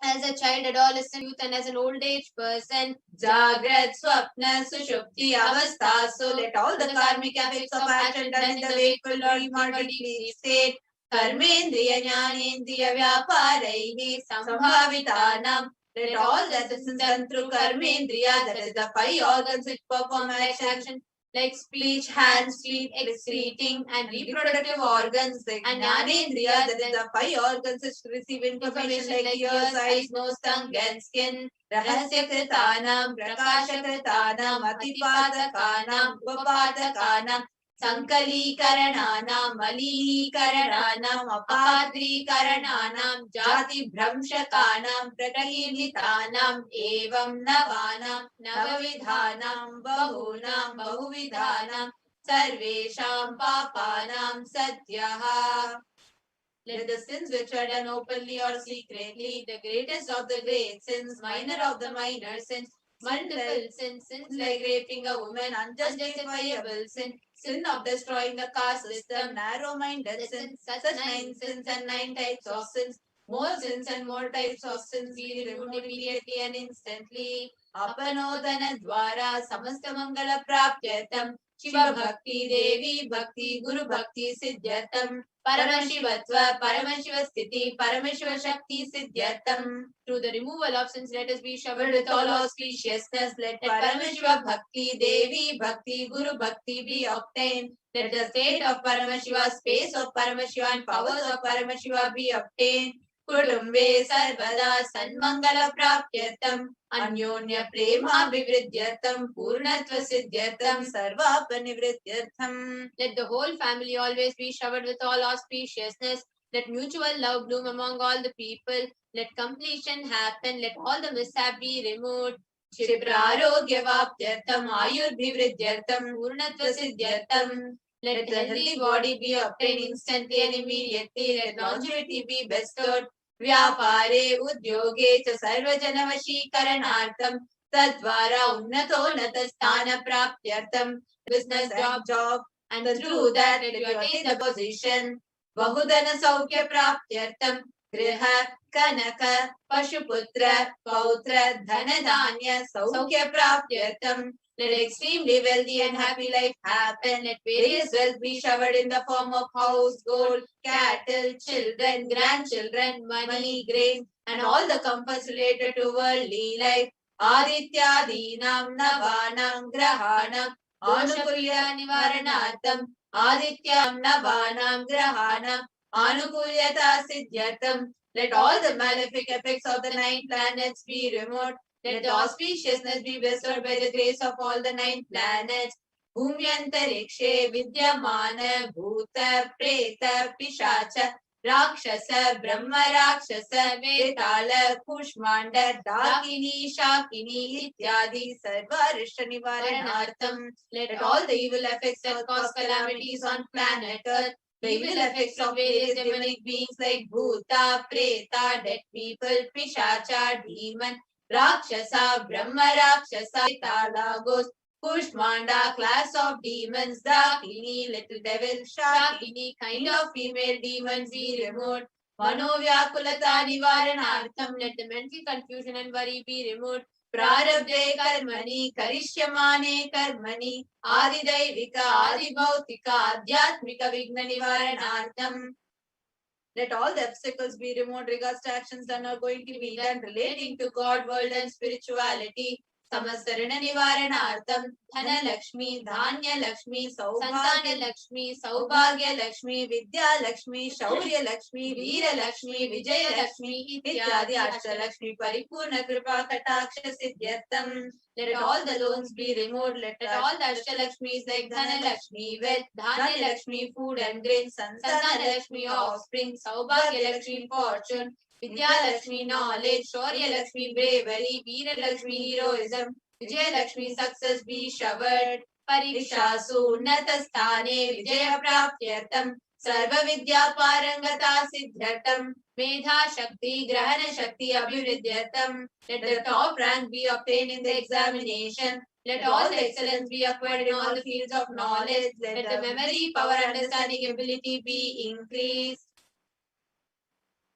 as a child, adolescent, youth and as an old age person, Jagrat, Swapna, Sushupti, Avastha. So let all the karmic effects of action done in the wakeful dream or deep sleep state, Karmendriya Jnanendriya Vyaparaihi Sambhavitanam. Let all that is done through Karmendriya, that is the 5 organs which perform action, like speech, hands, feet, excreting, and reproductive organs, like Jnanendriya, that is the 5 organs which receive information like ears, eyes, nose, tongue, and skin. Rahasya Kritanam, Prakasha Kritanam, Atipatakanam, Upapatakanam, Sankalikarananam, Malilikarananam, Apadrikarananam, Jati Bhramshakanam, Prakahinitanam, Evam Navanam, Navavidhanam, Bahunam, Bahuvidhanam, Sarvesham Papanam Satyaha. Let the sins which are done openly or secretly, the greatest of the great sins, minor of the minor sins, multiple sins, sins like raping a woman, unjustifiable sin, sin of destroying the caste system, narrow-minded sins, such 9 sins and 9 types of sins, more sins and more types of sins be removed immediately and instantly. Apanodana dwara samasta mangala prapyatam Shiva Bhakti, Devi Bhakti, Guru Bhakti Siddhyatam, Paramashivatva, Paramashiva Sthiti, Paramashiva Shakti Siddhyatam. Through the removal of sins, let us be showered with all auspiciousness. Let Paramashiva Bhakti, Devi Bhakti, Guru Bhakti be obtained. Let the state of Paramashiva, space of Paramashiva, and powers of Paramashiva be obtained. Kudumbe Sarvada Sanmangala Prapyatam Anyonya Prema Vivridyartam Purnatva Siddhyartam Sarvapanivridyartam. Let the whole family always be showered with all auspiciousness. Let mutual love bloom among all the people. Let completion happen. Let all the mishap be removed. Shiprarogya-vaptyartam Ayur-bhivridyartam Purnatva Siddhyartam. Let the healthy body be obtained instantly and immediately. Let longevity be bestowed. Vyapare udyoge cha sarvajanavashikaranartam tadvara unnatonata sthana praptyartam. Business, job, and through that let you attain the position. Bahudana saukya praptyartam Griha, Kanaka, Pashuputra, Pautra, Dhanadanya, Saukya Prapyatam. Let extremely wealthy and happy life happen. Let various wealth be showered in the form of house, gold, cattle, children, grandchildren, money, grain, and all the comforts related to worldly life. Adityadinam Navanam Grahanam Anukulya Nivaranartham Adityam Navanam Grahanam Anukulyata Siddhyatam. Let all the malefic effects of the 9 planets be removed. Let the auspiciousness be bestowed by the grace of all the 9 planets. Bhumyantarikshe Vidyamana Bhuta Preta Pishacha Rakshasa Brahma Rakshasa Vetala Kushmanda Dakini Shakini Ityadi Sarva Rishta Nivaranartham. Let all the evil effects that cause calamities on planet Earth, the evil effects of various demonic beings like Bhuta, Preta, dead people, Pishacha, demon, Rakshasa, Brahma Rakshasa, Tala, ghost, Kushmanda, class of demons, Dakini, little devil, Shakini, kind of female demons be removed. Manovyakulata Nivaranartham, let the mental confusion and worry be removed. Prarabdhe karmani, karishyamane karmani, Adidaivika, Adibhautika, Adhyatmika Vigna Nivaranartham. Let all the obstacles be removed regards to actions that are going to be done relating to God, world and spirituality. Samasarana Nivaranartham, Dhana Lakshmi, Dhanya Lakshmi, Saubhagya Lakshmi, Saubhagya Lakshmi, Vidya Lakshmi, Shaurya Lakshmi, Veera Lakshmi, Vijaya Lakshmi, Ityadi Ashta Lakshmi, Paripurna Kripa Kataksha Siddhyartham. Let all the loans be removed. Let all the Ashta Lakshmis like Dhana Lakshmi, wealth, Dhanya Lakshmi, food and grain, Santana Lakshmi, offspring, Saubhagya Lakshmi, fortune, Vidya Lakshmi, knowledge, Shaurya Lakshmi, bravery, Veera Lakshmi, heroism, Vijaya Lakshmi, success be showered. Parikshasu, Natasthane, Vijaya Praptyartam, Sarva Vidya Parangata Siddhyatam, Medha Shakti, Grahana Shakti, Abhiruddhyatam. Let the top rank be obtained in the examination. Let all the excellence be acquired in all the fields of knowledge. Let the memory, power, understanding, ability be increased.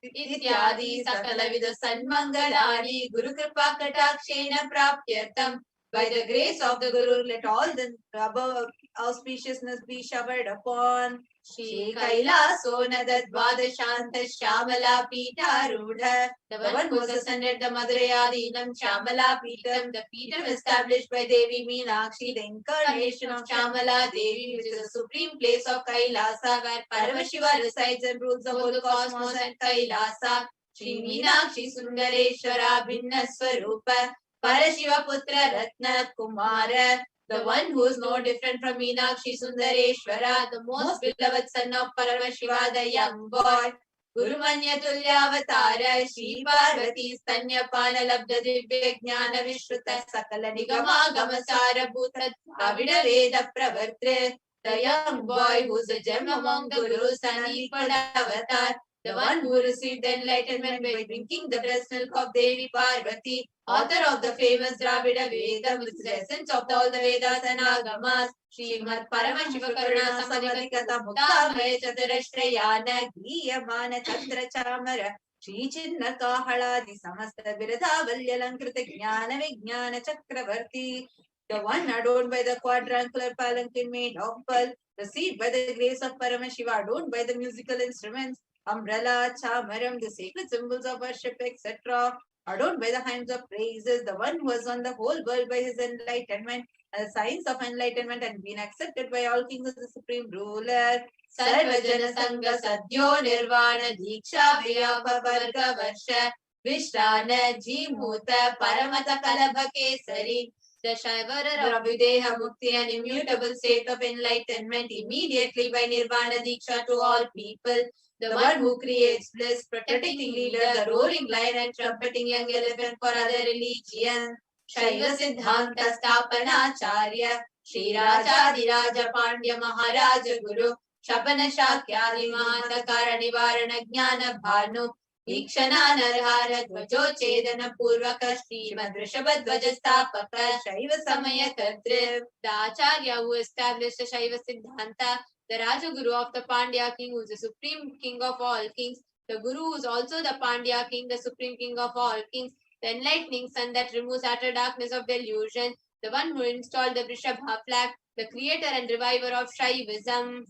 Ityadi Sakala Vida Sanmangalani Guru Kripa Katakshena Prapyatam. By the grace of the Guru, let all the above auspiciousness be showered upon. Shri Kailaso Nadadvadashanta Shamala Pita Rudha. The one who has ascended the Madarayadinam Shamala Pitam, the Pitam established by Devi Meenakshi, the incarnation of Shamala Devi, which is the supreme place of Kailasa, where Paramashiva resides and rules the whole cosmos and Kailasa. Shri Meenakshi Sundareshwara Bhinna Swarupa, Parashiva Putra Ratna Kumara. The one who is no different from Meenakshi Sundareshwara, the most beloved son of Paramashiva, the young boy. Gurumanya Tulyavatara, Shri Parvati Stanya Pana Labda Divya Jnana Vishruta Sakala Nigama Gamasara Bhuta Avida Veda Pravartre. The young boy who's a gem among the Gurus and equal avatar. The one who received the enlightenment by drinking the breast milk of Devi Parvati, author of the famous Dravida Vedam, which is the essence of all the Vedas and Agamas. Srimad Paramashiva Karuna Samadikata Muktamaya Chaturashrayana Giyamana Chandra Chamara Shri Chinna Kahaladi Samasta Viradha Valyalankrita Jnana Vijnana Chakravarti. The one adorned by the quadrangular palanquin made of pearl, received by the grace of Paramashiva, adorned by the musical instruments, umbrella, chamaram, the sacred symbols of worship, etc., adorned by the hymns of praises, the one who has won the whole world by his enlightenment, and the science of enlightenment, and been accepted by all kings as the supreme ruler. Sarvajana Sangha Sadhyo Nirvana Diksha Vyapa Varga Varsha Vishrana Jimuta Paramata Kalabha Kesari. The Shaivara Ravideha Mukti, an immutable state of enlightenment immediately by Nirvana Diksha to all people. The one who creates bliss, protecting leader, the roaring lion and trumpeting young elephant for other religions. Shaiva Siddhanta Sthapanacharya, Shri Rajadiraja Pandya Maharaja Guru, Shapana Shakyadi Mahatakara Nivarana Jnana Bhanu, Ikshana Narhara Dvajo Chedana Purvaka Srimad Rishabhadvaja Sthapaka Shaiva Samaya Kadriv. The Acharya who established the Shaiva Siddhanta, the Rajaguru of the Pandya king, who is the supreme king of all kings, The Guru is also the Pandya king, the supreme king of all kings, the enlightening sun that removes utter darkness of delusion, the one who installed the Vrishabha flag, the creator and reviver of Shaivism.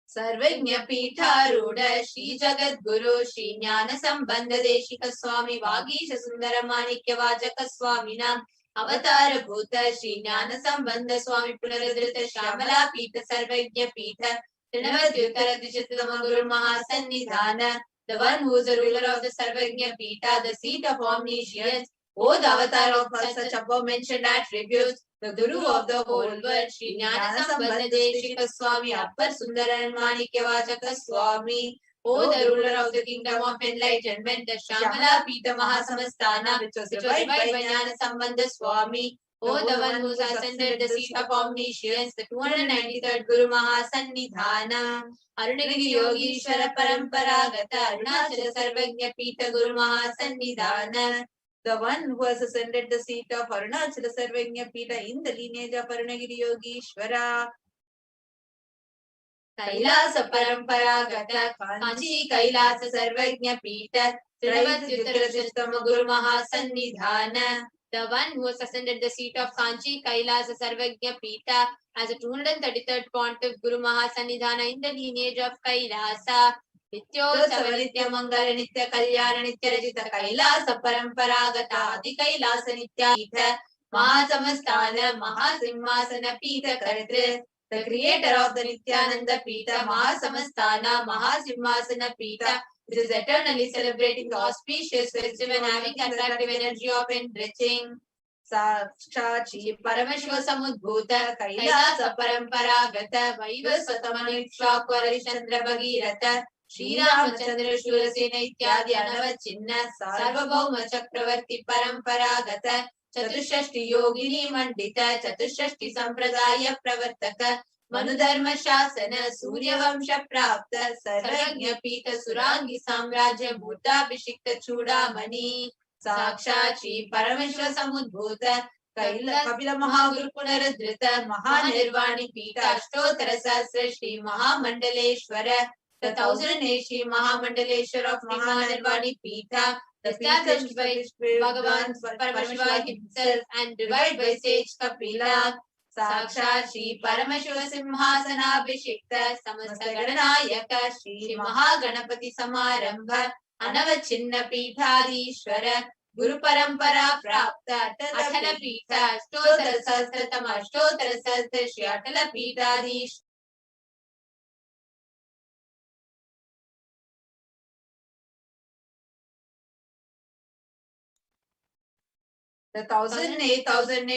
Sarvajna Pitharuda Shri Jagat Guru Shri Jnana Sambandha Deshika Swami Vagisha Sundara Manikya Vajaka Swami Nam Avatara Bhuta Shri Jnana Sambandha Swami Punaradrita Shamala Pitha Sarvajna Pitha Trinavadyuttara Dishitama Guru Mahasannidhana, the one who is the ruler of the Sarvajna Pitha, the seat of omniscience, O the avatar of such above mentioned attributes, the Guru of the whole world, Shri Jnana Sambandha Deshika Swami, Appar Sundara and Manikya Vajaka Swami, O the ruler of the kingdom of enlightenment, the Shamala Pitha Mahasamastana, which was revived by Jnana Sambandha Swami, O the one who has ascended the seat of omniscience, the 293rd Guru Mahasannidhana, Arunagiri Yogishwara Paramparagata, Arunachala Sarvajna Pitha Guru Mahasannidhana, the one who has ascended the seat of Arunachala Sarvajna Pitha in the lineage of Arunagiri Yogishwara. Kailasa Paramparagata, Kanchi Kailasa Sarvajna Pitha, Trinavadyuttara Guru Mahasannidhana, the one who has ascended the seat of Kanchi Kailasa Sarvajna Pitha as a 233rd pontiff Guru Mahasannidhana in the lineage of Kailasa. Nityosava Nitya Mangala Nitya Kalyana Nitya Rajita Kailasa Paramparagata Adi Kailasa Nitya Pitha Mahasamastana Mahasimhasana Pitha Kartre, the creator of the Nityananda Pitha Mahasamastana Mahasimhasana Pitha, which is eternally celebrating the auspicious festival and having attractive energy of enriching. Sakshachi Paramashivoham Udbhuta Kailasa Paramparagata Vaivasvatamanikshakwara Chandra Bhagirata Shri Ramachandra Shurasena Ityadi Anavachinna Sarvabhauma Chakravarti Paramparagata Chatushashti Yogini Mandita Chatushashti Sampradaya Pravartaka Manudharma Shasana Surya Vamsha Prapta Sarvajna Pitha Surangi Samrajya Bhuta Abhishikta Chudamani Sakshat Shri Parameshwara Udbhuta Kaila Kapila Mahaguru Punaradrita Mahanirvani Pitha Ashtotara Sahasra Shri Mahamandaleshwara, the 1008 Shri Mahamandaleshwara of Mahanirvani Pitha, established by Bhagavan Paramashiva himself and revived by sage Kapila. Sakshat Shri Paramashiva Simhasana Abhishikta Samasta Gadanayaka Shri Mahaganapati Samarambha Anavachinna Pithadishwara Guru Parampara Prapta Atala Pitha Ashtotara Sahasratama Ashtotara Sahasra Shri Atala Pithadishwara. The 1008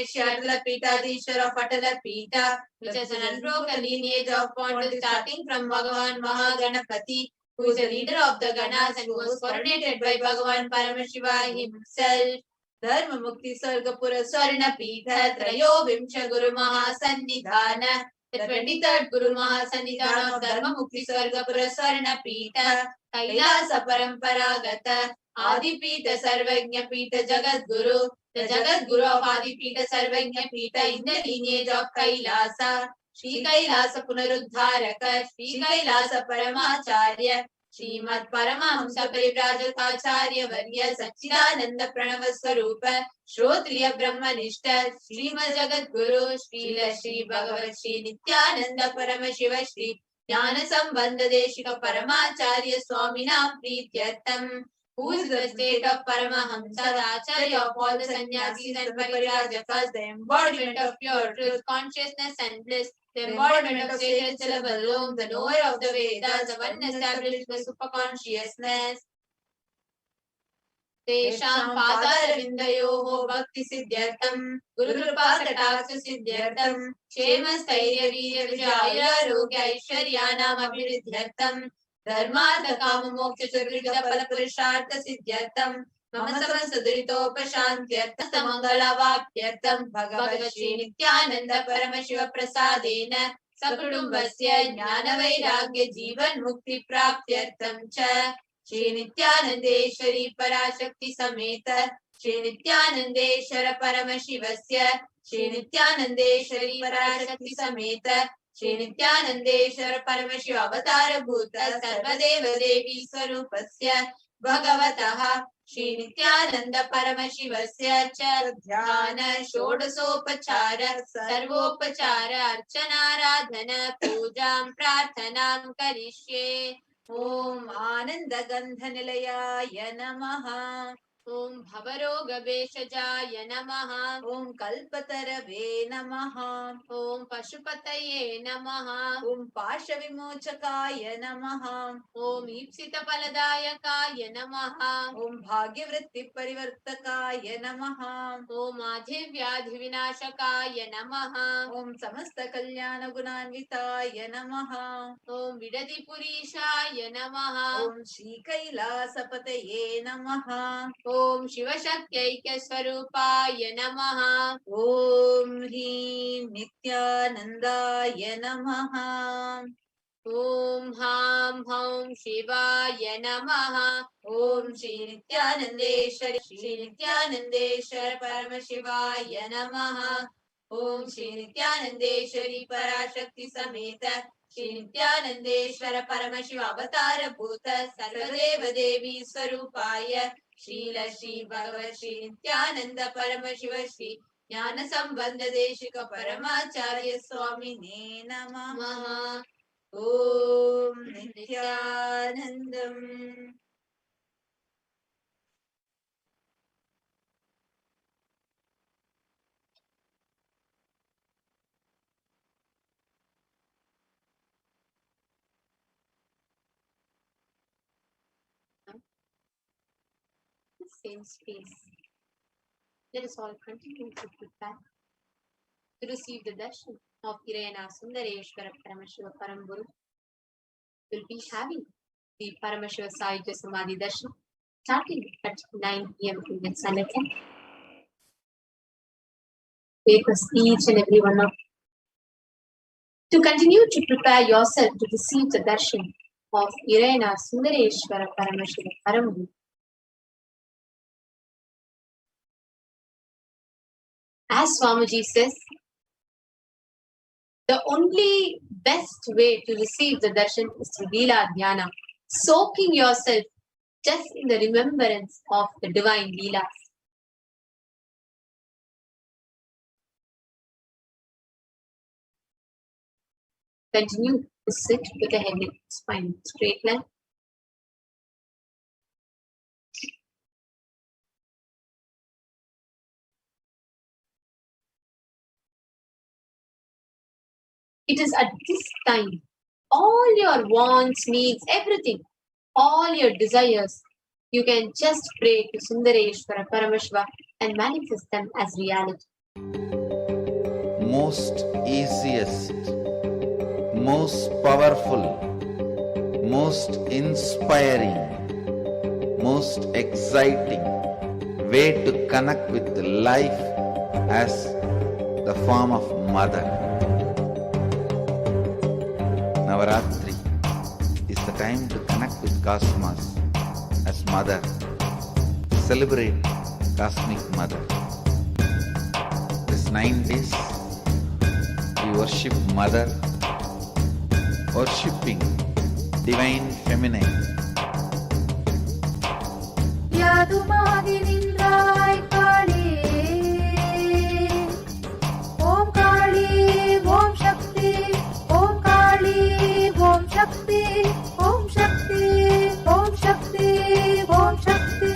Shri Atala Pithadishwara of Atala Pitha, which is an unbroken lineage of pontiffs starting from Bhagavan Mahaganapati, who is the leader of the Ganas and who was coronated by Bhagavan Paramashiva himself. Dharma Mukti Sargapura Swarna Pitha Trayo Vimsha Guru Mahasannidhana, the 23rd Guru Mahasannidhana of Dharma Mukti Sargapura Swarna Pitha, Kailasa Paramparagata, Adipita Sarvajna Pitha Jagat Guru, the Jagat Guru of Adipita Sarvajna Pitha in the lineage of Kailasa, Shri Kailasa Punaruddharaka, Shri Kailasa Paramacharya, Srimad Paramahamsa Parivrajatacharya Varya Satchidananda Pranava Swarupa, Shrotriya Brahmanishta, Srimad Jagat Guru, Srila Shri Bhagavat Shri Nithyananda Paramashiva Shri Jnana Sambandha Deshika Paramacharya Swaminam Prityartham, who is the state of Paramahamsa, the Acharya of all the sannyasis and parirajakas, the embodiment of pure truth, consciousness and bliss, the embodiment of sacred syllable alone, the knower of the Vedas, the one established by superconsciousness. Tesham Padaravindayoho Bhakti Siddhyartham, Guru Kripa Kataksa Siddhyartham, Shema Stairya Virya Vijaya Rogya Aishwaryanam Abhiridhyartham, Dharmartha Kama Moksha Chaturvida Pala Purushartha Siddhyartham, Mama Samasta Duritopashantyartham Mangala Vapyartham, Bhagavat Shri Nithyananda Paramashiva Prasadena, Sakutumbasya Jnana Vairagya Jivan Mukti Praptyartham Cha, Shri Nithyanandeshwari Parashakti Sameta, Shri Nithyanandeshwara Paramashivasya, Shri Nithyanandeshwari Parashakti Sameta, Shri नित्यानंदेश्वर Paramshiva अवतार भूत सर्वदेव देवी स्वरूपस्य भगवतः श्री नित्यानंद परमशिवस्य च ध्यान षोडशोपचार सर्वोपचार अर्चनाराधन पूजां प्रार्थनां करिष्ये। ओम आनंद गंध निलयाय नमः। ओम भवरोग भेषजाय नमः। ओम कल्पतरवे नमः। ओम पशुपतये नमः। ओम पाश विमोचकाय नमः। ओम ईप्सित फलदायकाय नमः। ओम भाग्यवृत्ति परिवर्तकाय नमः। ओम आधि व्याधि विनाशकाय नमः। ओम समस्त कल्याण गुणान्विताय नमः। ओम विडदि पुरीशाय नमः। ओम श्री कैलासपतये नमः। ओम शिवशक्त्यैक्य स्वरूपाय नमः। ओम ह्रीं नित्यानंदाय नमः। ओम हां हौं शिवाय नमः। ओम श्री नित्यानंदेश्वर परमशिवाय नमः। ओम श्री नित्यानंदेश्वरी पराशक्ति समेत श्री नित्यानंदेश्वर परमशिव अवतार भूत सर्वदेव देवी स्वरूपाय श्रील श्री भगवत श्री नित्यानंद परमशिव श्री ज्ञान संबंध देशिक परमाचार्य स्वामिने नमः। ओम Nityanandam. Same space. Let us all continue to prepare to receive the darshan of Irayana Sundareshwara Paramashiva Paramburu. We'll be having the Paramashiva Sahitya Samadhi darshan starting at 9 p.m. Indian Standard Time. Request each and every one of to continue to prepare yourself to receive the darshan of Irayana Sundareshwara Paramashiva Paramburu. As Swamiji says, the only best way to receive the darshan is through Leela Dhyana, soaking yourself just in the remembrance of the divine Leelas. Continue to sit with the head and spine straight line. It is at this time, all your wants, needs, everything, all your desires, you can just pray to Sundareshwara Paramashiva and manifest them as reality. Most easiest, most powerful, most inspiring, most exciting way to connect with life as the form of mother. Navaratri is the time to connect with Cosmos as Mother. Celebrate Cosmic Mother. This 9 days, we worship Mother, worshipping Divine Feminine. Yadumagi nindrai Kali, Om Kali, Om Shakti, Om Kali, Om Shakti, Om Shakti, Om Shakti, Om Shakti.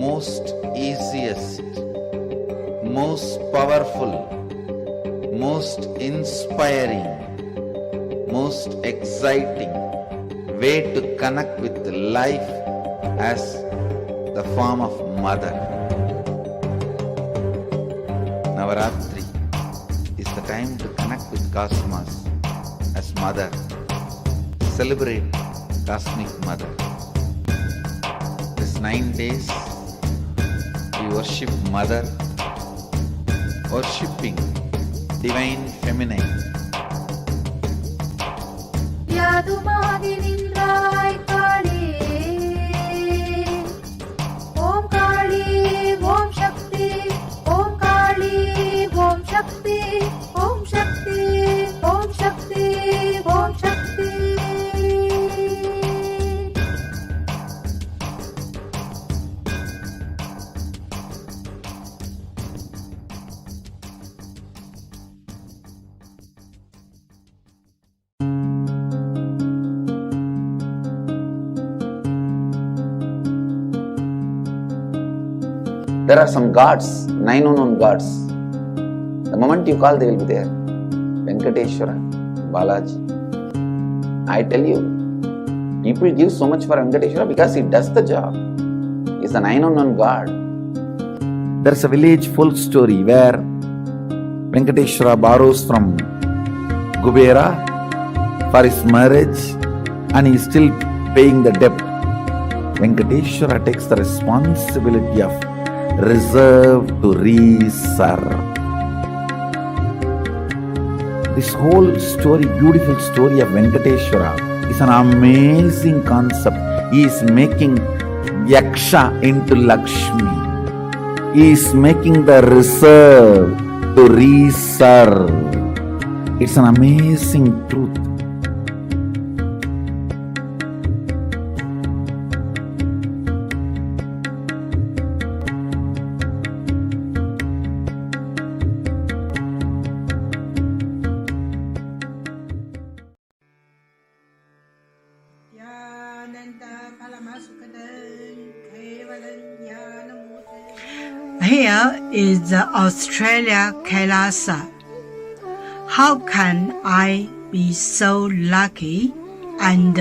Most easiest, most powerful, most inspiring, most exciting way to connect with life as the form of Mother. Navaratri is the time to connect with Cosmos as Mother. Celebrate Cosmic Mother. This 9 days, we worship Mother, worshipping Divine Feminine. யாதுமாகி நின்றாய் காளி ஓம் காளி ஓம் சக்தி ஓம் காளி ஓம் சக்தி ஓம் சக்தி ஓம் சக்தி ஓம் சக்தி. There are some gods, 9 unknown gods. The moment you call, they will be there. Venkateshwara, Balaji. I tell you, people give so much for Venkateshwara because he does the job. He's the 9 unknown god. There's a village folk story where Venkateshwara borrows from Kubera for his marriage and he is still paying the debt. Venkateshwara takes the responsibility of reserve to reserve. This whole story, beautiful story of Venkateshwara is an amazing concept. He is making Yaksha into Lakshmi. He is making the reserve to reserve. It's an amazing truth. Here is the Australia Kailasa. How can I be so lucky and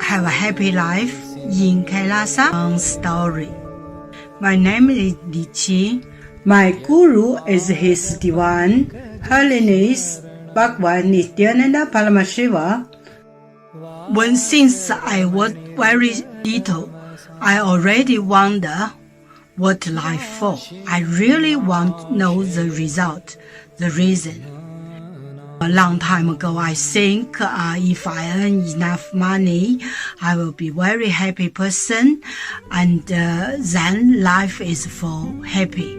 have a happy life in Kailasa? Long story. My name is Li Qi. My guru is His Divine Holiness Bhagwan Nithyananda Paramashivam. Since I was very little, I already wonder what life for. I really want to know the result, the reason. A long time ago, I think if I earn enough money, I will be very happy person, and then life is for happy.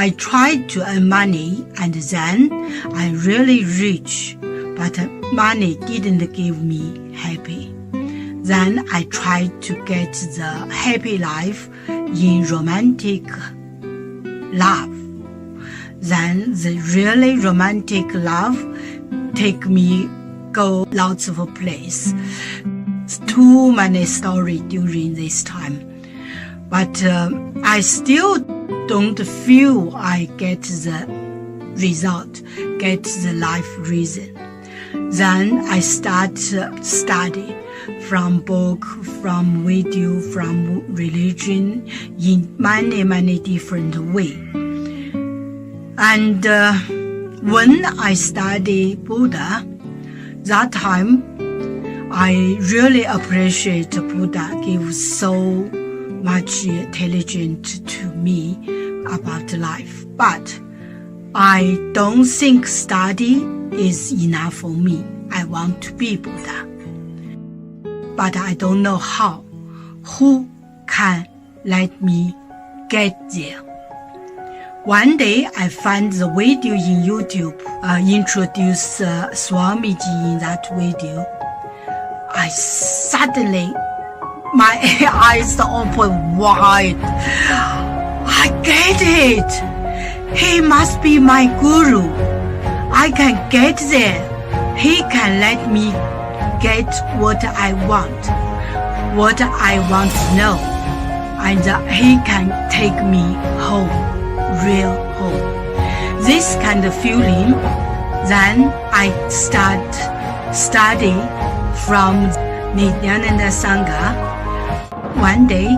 I tried to earn money, and then I really rich, but money didn't give me happy. Then I tried to get the happy life in romantic love. Then the really romantic love take me go lots of place. Too many stories during this time. But I still don't feel I get the result, get the life reason. Then I start study from book, from video, from religion in many different ways. And when I study Buddha, that time I really appreciate Buddha gives so much intelligence to me about life. But I don't think study is enough for me. I want to be Buddha. But I don't know how. Who can let me get there? One day I found the video in YouTube, introduce Swamiji in that video. I suddenly, my eyes open wide. I get it. He must be my guru. I can get there. He can let me get what I want to know, and he can take me home, real home. This kind of feeling, then I start study from Nithyananda Sangha. One day,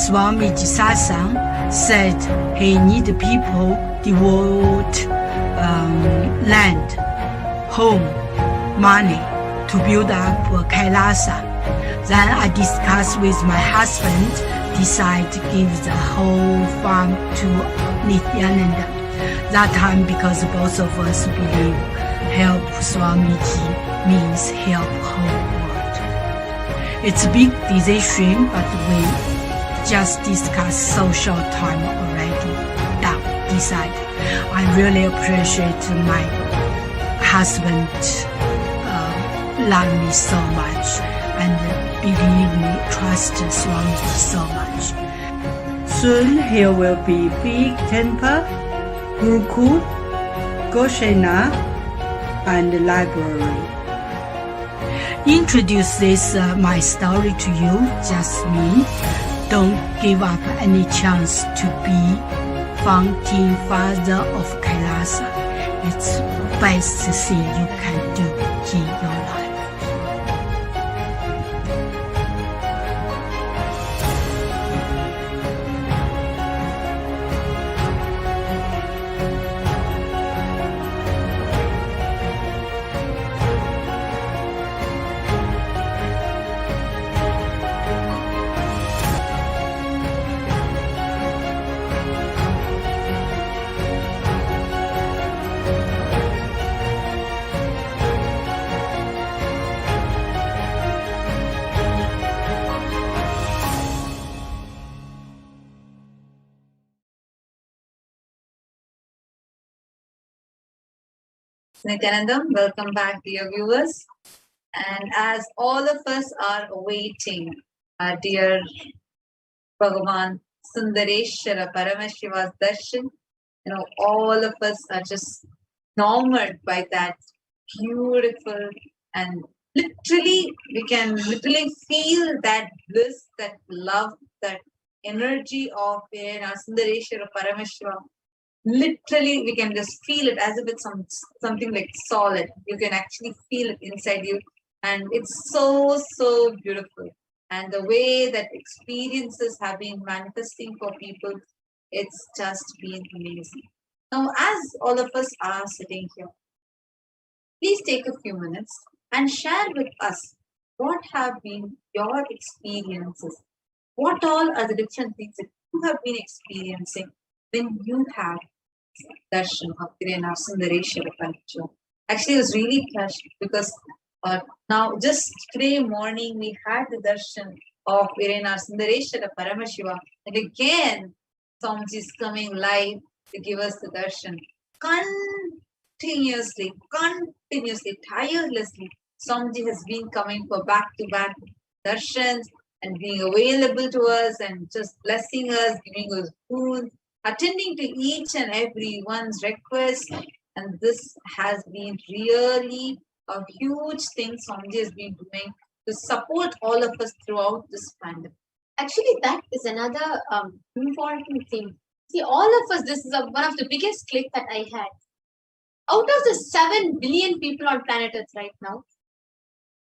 Swamiji Satsang said he need people devote land, home, money to build up Kailasa. Then I discussed with my husband, decide to give the whole farm to Nithyananda. That time, because both of us believe help Swamiji means help whole world. It's a big decision, but we just discussed so short time already. Done, decide. I really appreciate my husband love me so much and believe me, trust Swamiji so much. Soon here will be big temple, Gurukul, Goshena, and library. Introduce this my story to you, just me. Don't give up any chance to be founding father of Kailasa. It's best thing you can do in your life. Nithyanandam, welcome back, dear viewers. And as all of us are awaiting our dear Bhagavan Sundareshwara Paramashiva's darshan, all of us are just enamored by that beautiful and literally, we can literally feel that bliss, that love, that energy of our Sundareshwara Paramashiva. Literally, we can just feel it as if it's something like solid. You can actually feel it inside you. And it's so, so beautiful. And the way that experiences have been manifesting for people, it's just been amazing. Now, as all of us are sitting here, please take a few minutes and share with us what have been your experiences. What all are the different things that you have been experiencing when you have darshan of Kirena Sundareshwara Paramashivam. Actually, I was really touched because now just today morning we had the darshan of Kirena Sundareshwara Paramashivam, and again Swamiji is coming live to give us the darshan continuously, tirelessly. Swamiji has been coming for back-to-back darshans and being available to us and just blessing us, giving us food, attending to each and every one's request. And this has been really a huge thing Swamiji has been doing to support all of us throughout this pandemic. Actually, that is another important thing. See, all of us, this is one of the biggest click that I had. Out of the 7 billion people on planet Earth right now,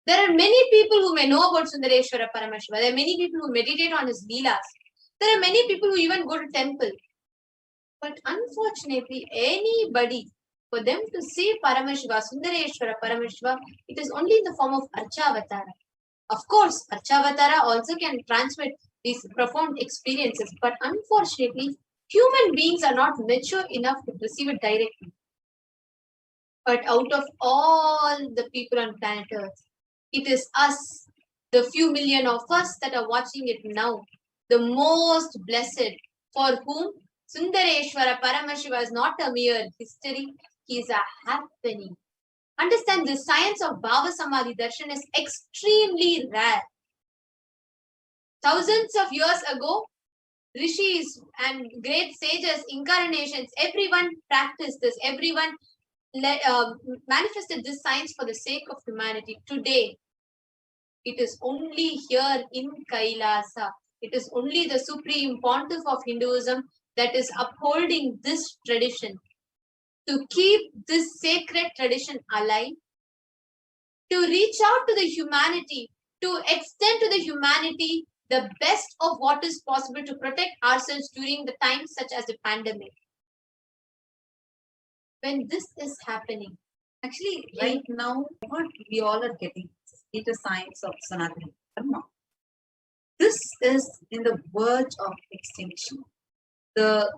there are many people who may know about Sundareshwara Paramashiva. There are many people who meditate on his leelas. There are many people who even go to temple. But unfortunately, anybody, for them to see Paramashiva, Sundareshwara Paramashiva, it is only in the form of Archavatara. Of course, Archavatara also can transmit these profound experiences, but unfortunately, human beings are not mature enough to receive it directly. But out of all the people on planet Earth, it is us, the few million of us that are watching it now, the most blessed, for whom Sundareshwara Paramashiva is not a mere history, he is a happening. Understand, the science of Bhava Samadhi Darshan is extremely rare. Thousands of years ago, rishis and great sages, incarnations, everyone practiced this, everyone manifested this science for the sake of humanity. Today, it is only here in Kailasa, it is only the Supreme Pontiff of Hinduism that is upholding this tradition, to keep this sacred tradition alive, to reach out to the humanity, to extend to the humanity the best of what is possible to protect ourselves during the times such as the pandemic. When this is happening, actually, right now, what we all are getting is the science of Sanatana Dharma. this is in the verge of extinction. The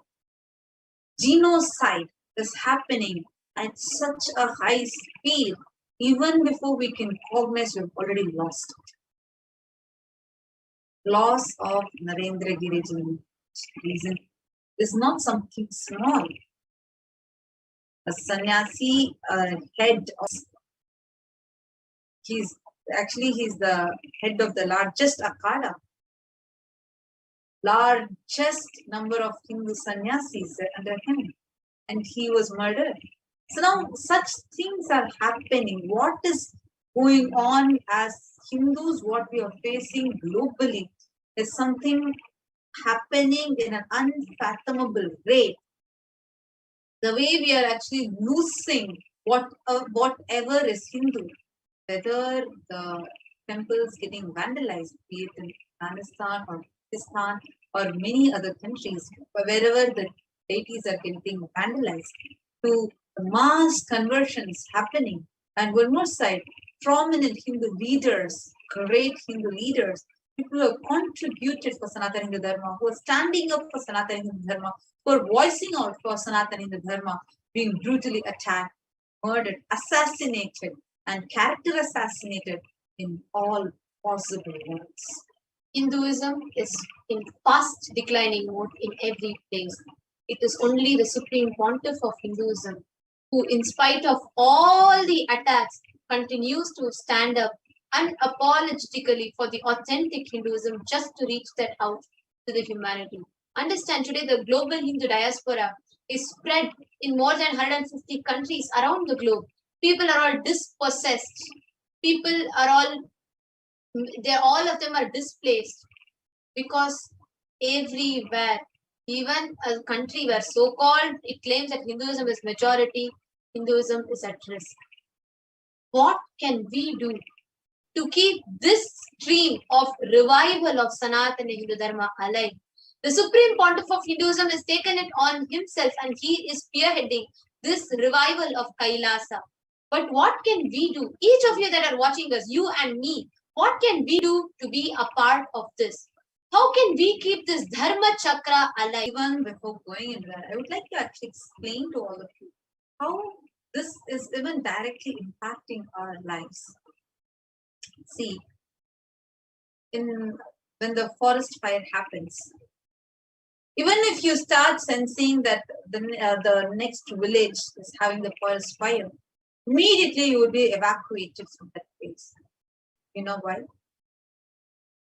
genocide is happening at such a high speed, even before we can cognize we've already lost it. Loss of Narendra Giri's reason is not something small. A sannyasi head of, he's the head of the largest akhada, largest number of Hindu sannyasis under him, and he was murdered. So now such things are happening. What is going on as Hindus, what we are facing globally is something happening in an unfathomable rate. The way we are actually losing whatever is Hindu, whether the temples getting vandalized, be it in Afghanistan or Pakistan or many other countries, wherever the deities are getting vandalized, to mass conversions happening. And one more side, prominent Hindu leaders, great Hindu leaders, people who have contributed for Sanatana Hindu Dharma, who are standing up for Sanatana Hindu Dharma, who are voicing out for Sanatana Hindu Dharma, being brutally attacked, murdered, assassinated, and character assassinated in all possible ways. Hinduism is in fast declining mode in every place. It is only the Supreme Pontiff of Hinduism who, in spite of all the attacks, continues to stand up unapologetically for the authentic Hinduism just to reach that out to the humanity. Understand, today the global Hindu diaspora is spread in more than 150 countries around the globe. People are all dispossessed. People are all of them are displaced because everywhere, even a country where so-called it claims that Hinduism is majority, Hinduism is at risk. What can we do to keep this stream of revival of Sanatana Hindu Dharma alive? The Supreme Pontiff of Hinduism has taken it on himself and he is spearheading this revival of Kailasa. But what can we do? Each of you that are watching us, you and me, what can we do to be a part of this? How can we keep this Dharma Chakra alive? Even before going into that, I would like to actually explain to all of you how this is even directly impacting our lives. See, when the forest fire happens, even if you start sensing that the next village is having the forest fire, immediately you will be evacuated from that place. You know why?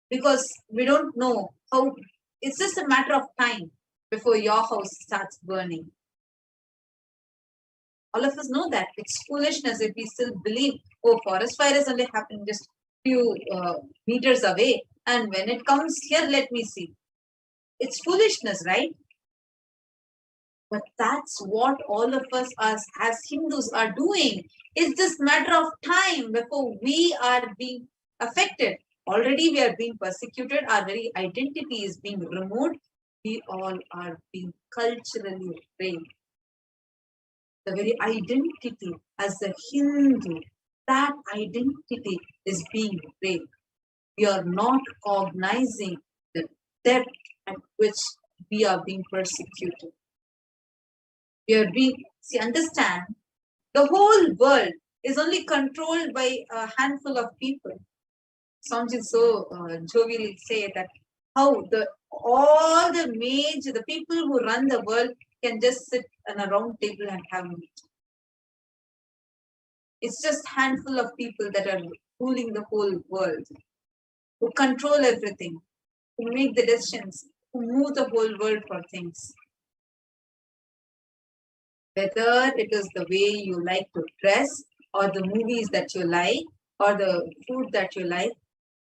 Because we don't know how, it's just a matter of time before your house starts burning. All of us know that. It's foolishness if we still believe, oh, forest fire is only happening just few meters away. And when it comes here, let me see. It's foolishness, right? But that's what all of us as Hindus are doing. It's just matter of time before we are being affected. Already we are being persecuted. Our very identity is being removed. We all are being culturally raped. The very identity as a Hindu, that identity is being raped. We are not cognizing the depth at which we are being persecuted. We are being, understand, the whole world is only controlled by a handful of people. Swamiji so jovially say that how all the people who run the world can just sit on a round table and have meat. It's just handful of people that are ruling the whole world, who control everything, who make the decisions, who move the whole world for things. Whether it is the way you like to dress, or the movies that you like, or the food that you like,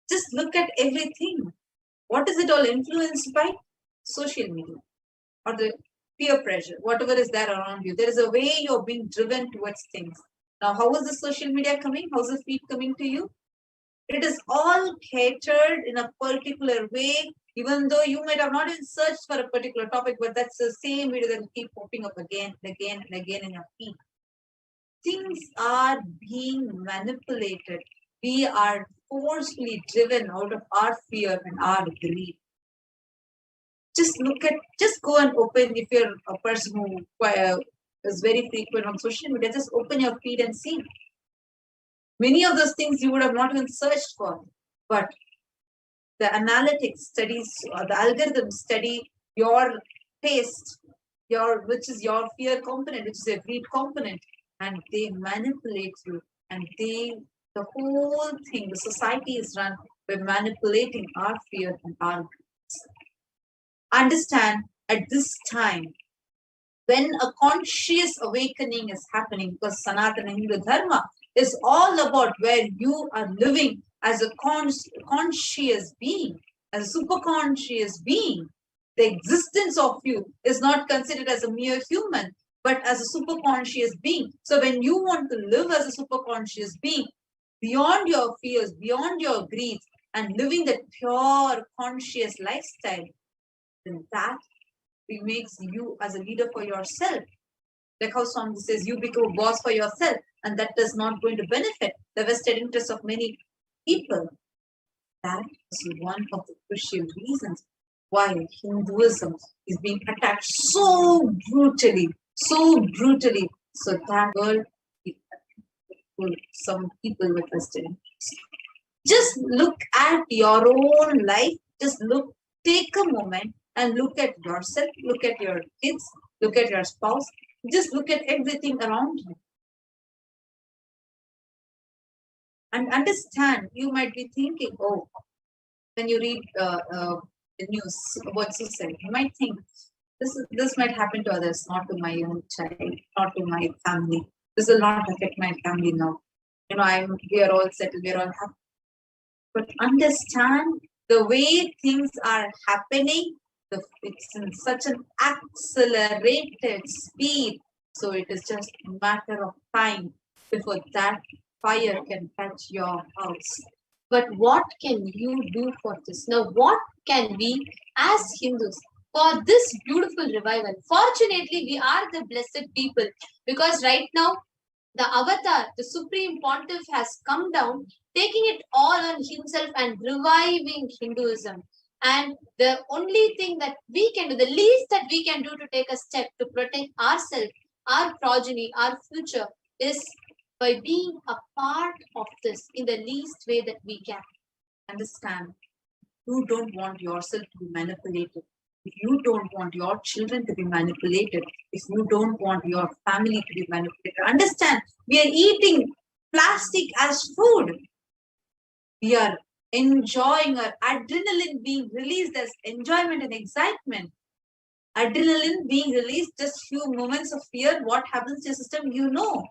just look at everything. What is it all influenced by? Social media, or the peer pressure, whatever is there around you. There is a way you're being driven towards things. Now, how is the social media coming? How's the feed coming to you? It is all catered in a particular way, even though you might have not even searched for a particular topic, but that's the same video that will keep popping up again and again and again in your feed. Things are being manipulated we are forcefully driven out of our fear and our greed. Just go and open, if you're a person who is very frequent on social media, just open your feed and see. Many of those things you would have not even searched for, but the analytics studies, or the algorithms study your taste, which is your fear component, which is your greed component, and they manipulate you. And the whole thing, the society is run by manipulating our fear and our greed. Understand, at this time, when a conscious awakening is happening, because Sanatana Hindu Dharma is all about where you are living as a conscious being, as a superconscious being. The existence of you is not considered as a mere human, but as a superconscious being. So when you want to live as a superconscious being, beyond your fears, beyond your greed, and living that pure conscious lifestyle, then that makes you as a leader for yourself. Like how Swami says, you become a boss for yourself, and that is not going to benefit the vested interests of many people. That is one of the crucial reasons why Hinduism is being attacked so brutally. So that world, some people with vested interests. Just look at your own life. Take a moment and look at yourself, look at your kids, look at your spouse, just look at everything around you. And understand, you might be thinking, oh, when you read the news about suicide, you might think, this might happen to others, not to my own child, not to my family. This will not affect my family now. We are all settled, we are all happy. But understand, the way things are happening, it's in such an accelerated speed. So it is just a matter of time before that fire can touch your house. But what can you do for this? Now, what can we as Hindus for this beautiful revival? Fortunately, we are the blessed people, because right now the avatar, the supreme pontiff, has come down, taking it all on himself and reviving Hinduism. And the only thing that we can do, the least that we can do to take a step to protect ourselves, our progeny, our future, is by being a part of this in the least way that we can. Understand, you don't want yourself to be manipulated. If you don't want your children to be manipulated, if you don't want your family to be manipulated, understand, we are eating plastic as food. We are enjoying our adrenaline being released as enjoyment and excitement. Adrenaline being released, just few moments of fear, what happens to your system, you know.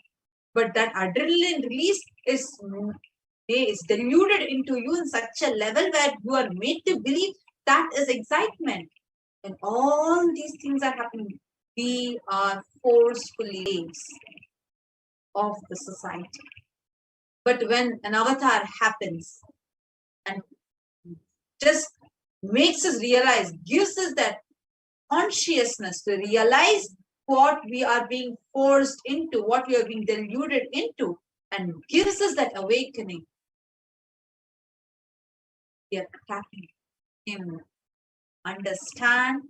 But that adrenaline release is diluted into you in such a level where you are made to believe that is excitement. And all these things are happening. We are forcefully slaves of the society. But when an avatar happens and just makes us realize, gives us that consciousness to realize what we are being forced into, what we are being deluded into, and gives us that awakening, we are attacking him. Understand,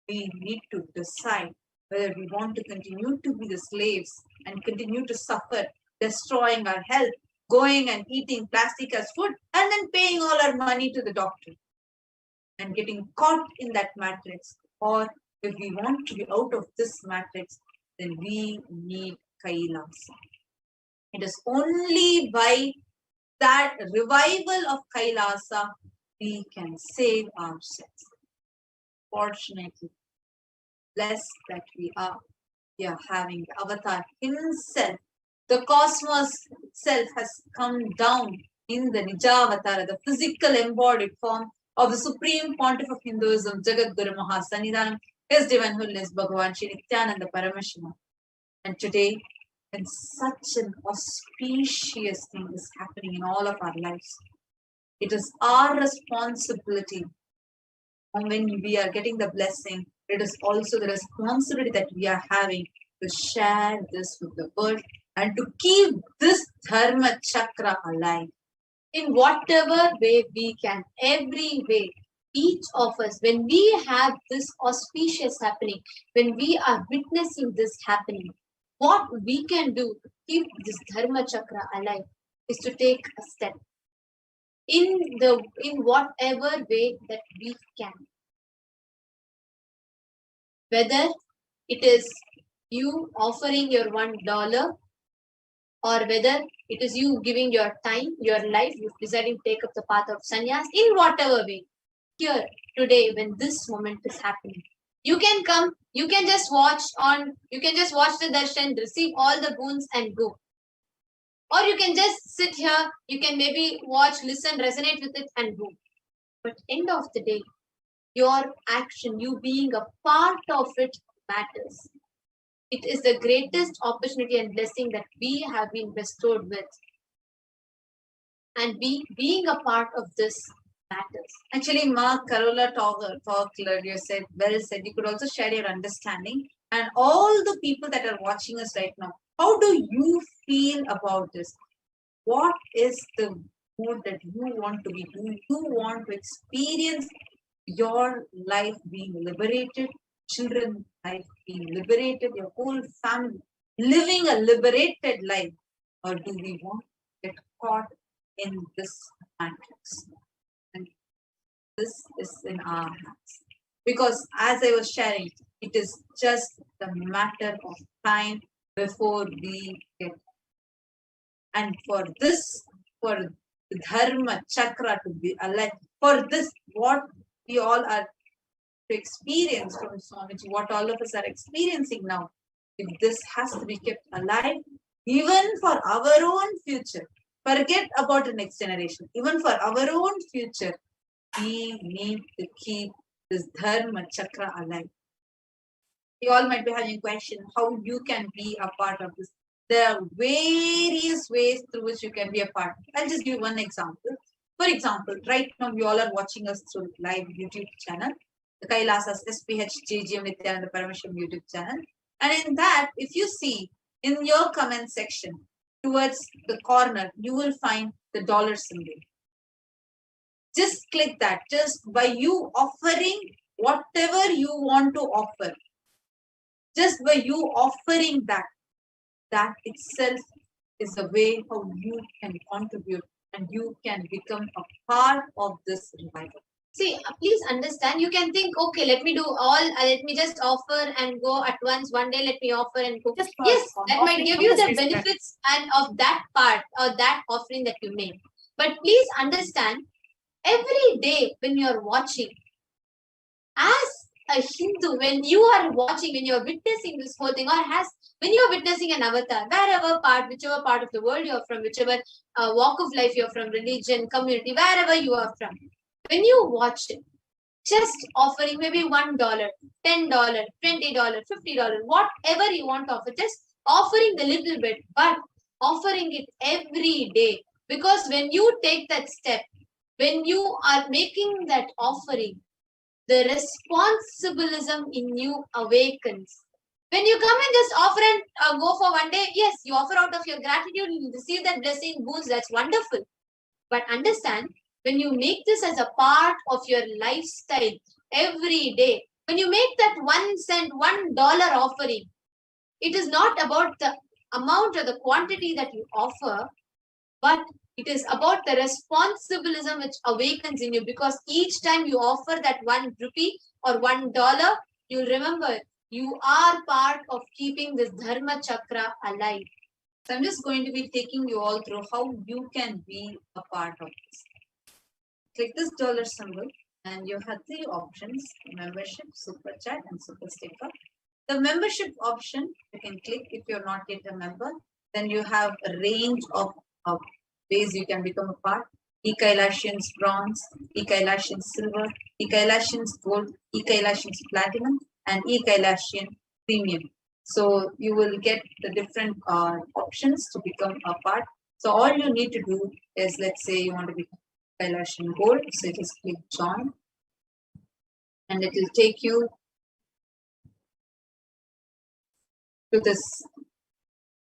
we need to decide whether we want to continue to be the slaves and continue to suffer, destroying our health, going and eating plastic as food, and then paying all our money to the doctor and getting caught in that matrix. Or if we want to be out of this matrix, then we need Kailasa. It is only by that revival of Kailasa we can save ourselves. Fortunately, blessed that we are having the avatar himself. The cosmos itself has come down in the Nijavatara, the physical embodied form of the Supreme Pontiff of Hinduism, Jagat Guru Mahasannidhanam, His Divine Holiness Bhagavan Shri Nithyananda Paramashivam. And today, when such an auspicious thing is happening in all of our lives, it is our responsibility. And when we are getting the blessing, it is also the responsibility that we are having to share this with the world and to keep this Dharma Chakra alive in whatever way we can, every way. Each of us, when we have this auspicious happening, when we are witnessing this happening, what we can do to keep this Dharma Chakra alive is to take a step in whatever way that we can. Whether it is you offering your $1, or whether it is you giving your time, your life, you deciding to take up the path of sannyas, in whatever way. Here, today, when this moment is happening, you can come, you can just watch the darshan, receive all the boons and go. Or you can just sit here, you can maybe watch, listen, resonate with it and go. But end of the day, your action, you being a part of it matters. It is the greatest opportunity and blessing that we have been bestowed with. And being a part of this matters. Actually, Mark Carola talked earlier, well said. You could also share your understanding. And all the people that are watching us right now, how do you feel about this? What is the mood that you want to be? Do you want to experience your life being liberated, children's life being liberated, your whole family living a liberated life? Or do we want to get caught in this matrix? And this is in our hands. Because as I was sharing, it is just a matter of time before we get. And for the Dharma Chakra to be alive, for this, what we all are to experience from Swamiji, what all of us are experiencing now, if this has to be kept alive, even for our own future, forget about the next generation, even for our own future, we need to keep this Dharma Chakra alive. You all might be having a question, how you can be a part of this. There are various ways through which you can be a part. I'll just give one example. For example, right now you all are watching us through live YouTube channel, the Kailasa's HDH Nithyananda Paramashivam YouTube channel. And in that, if you see in your comment section towards the corner, you will find the dollar symbol. Just click that. Just by you offering whatever you want to offer, just by you offering that itself is a way how you can contribute and you can become a part of this revival. See, please understand, you can think, okay, let me just offer and go at once, one day let me offer and go. Yes, that might give you the benefits and of that part or that offering that you make. But please understand, every day when you are watching, as a Hindu, when you are watching, when you are witnessing this whole thing, or when you are witnessing an avatar, whichever part of the world you are from, whichever walk of life you are from, religion, community, wherever you are from, when you watch it, just offering maybe $1, $10, $20, $50, whatever you want to offer, just offering a little bit, but offering it every day. Because when you take that step, when you are making that offering, the responsibilism in you awakens. When you come and just offer and go for one day, yes, you offer out of your gratitude, you receive that blessing, boost, that's wonderful. But understand, when you make this as a part of your lifestyle every day, when you make that 1 cent, $1 offering, it is not about the amount or the quantity that you offer, but it is about the responsibilism which awakens in you, because each time you offer that 1 rupee or $1, you remember you are part of keeping this Dharma Chakra alive. So I'm just going to be taking you all through how you can be a part of this. Click this dollar symbol and you have 3 options: membership, super chat and super sticker. The membership option you can click if you're not yet a member. Then you have a range of ways you can become a part: E-Kailashians bronze, E-Kailashians silver, E-Kailashians gold, E-Kailashians platinum and E-Kailashian premium. So you will get the different options to become a part. So all you need to do is, let's say you want to become Kailashian gold, so just click join and it will take you to this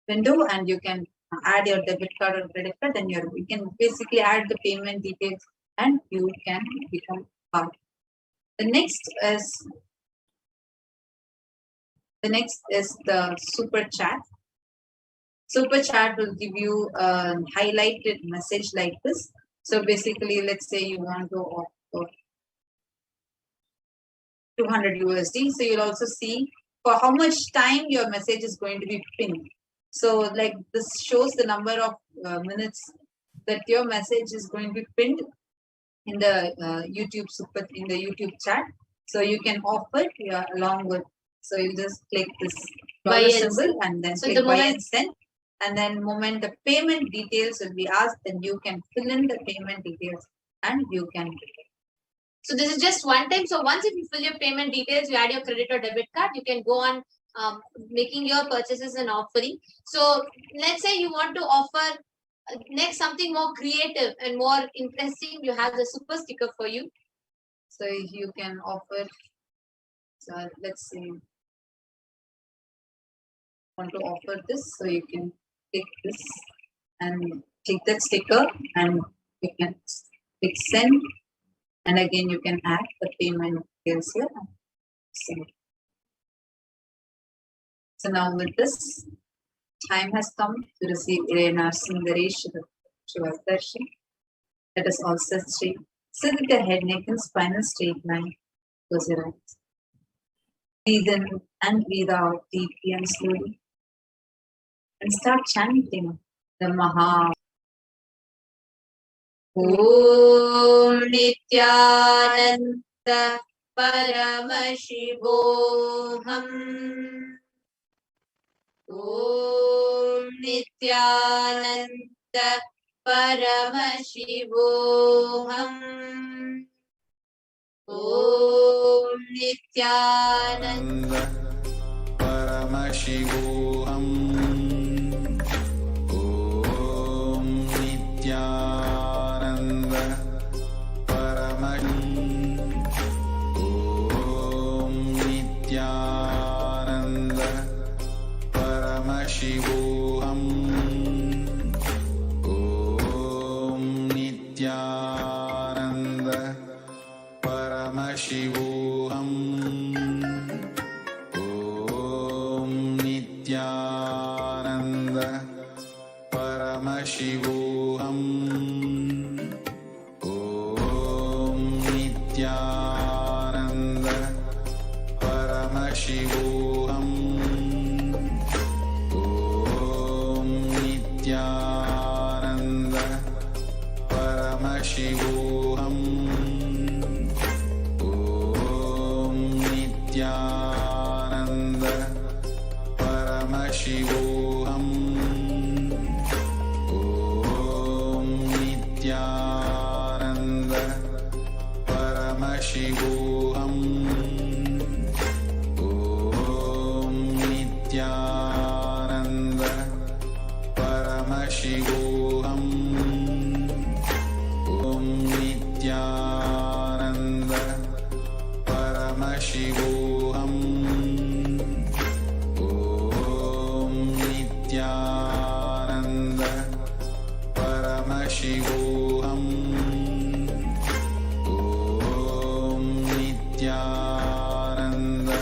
window, and you can add your debit card or credit card. Then you can basically add the payment details, and you can become part. The next is the super chat. Super chat will give you a highlighted message like this. So basically, let's say you want to offer 200 USD. So you'll also see for how much time your message is going to be pinned. So like this shows the number of minutes that your message is going to be pinned in the YouTube chat. So you can offer along with. So you just click this dollar symbol and then click buy and send. And then moment the payment details will be asked, then you can fill in the payment details and you can. So this is just one time. So once if you fill your payment details, you add your credit or debit card, you can go on making your purchases and offering. So let's say you want to offer next something more creative and more interesting. You have the super sticker for you. So you can offer. So let's say want to offer this, so you can take this and take that sticker and you can click send, and again you can add the payment details here. So now with this, time has come to receive our Sundareshwara darshan. Let us all sit straight. Sit with your head, neck and spinal straight line. Close your eyes. Breathe in and breathe out deeply and slowly. And start chanting the Maha. Om Nithyananda Paramashivoham. Om Nithyananda Paramashivoham. Om Nithyananda Paramashivoham. Paramashivoham. Om Nithyananda Paramashivoham. Om Nithyananda Paramashivoham. Om Nithyananda Paramashivoham. Nithyananda Paramashivoham. Om Nithyananda Paramashivoham. Om Nithyananda Paramashivoham. Om Nithyananda Paramashivoham. Om Nithyananda Paramashivoham. Om Nithyananda Paramashivoham. Om Nithyananda Paramashivoham. Nithyananda Paramashivoham. Om Nithyananda Paramashivoham. Om Nithyananda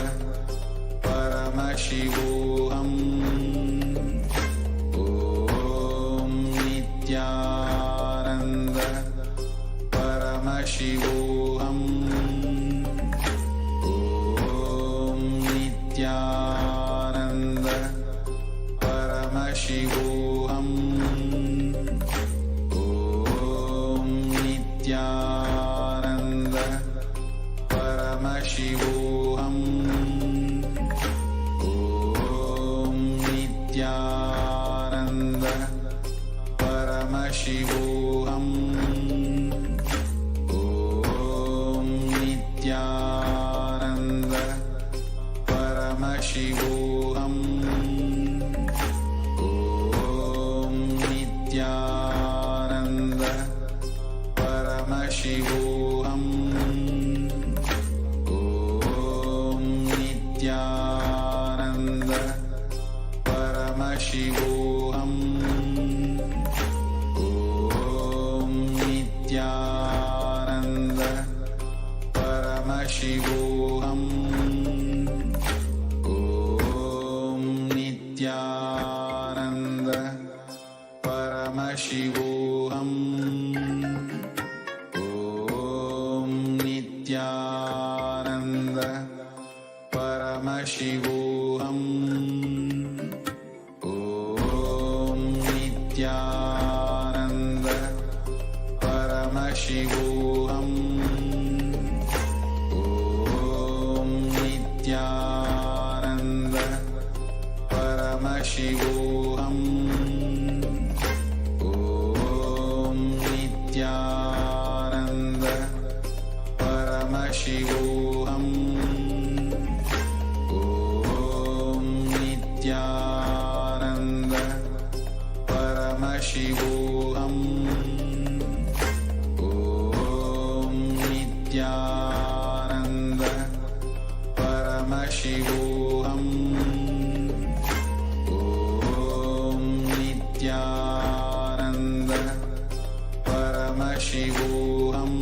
Paramashivoham. Om Nithyananda Paramashivoham. Om Nithyananda Paramashivoham. Om Nithyananda Paramashivoham. Om Nithyananda Paramashivoham. Paramashivoham. Om Nithyananda Paramashivoham. Om Nithyananda Paramashivoham. Om Nithyananda Paramashivoham. Om Nithyananda Paramashivoham. Om Nithyananda Paramashivoham. Om Nithyananda Paramashivoham. Om Nithyananda Paramashivoham. Om Nithyananda Paramashivoham.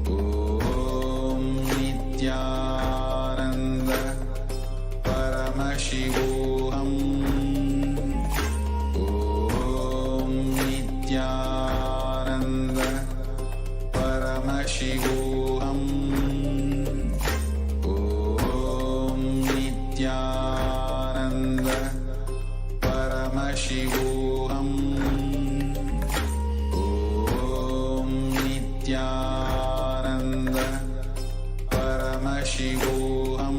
Om Nithyananda Paramashivoham. Om Nithyananda Paramashivoham. Om Nithyananda Paramashivoham. Om Nithyananda Paramashivoham.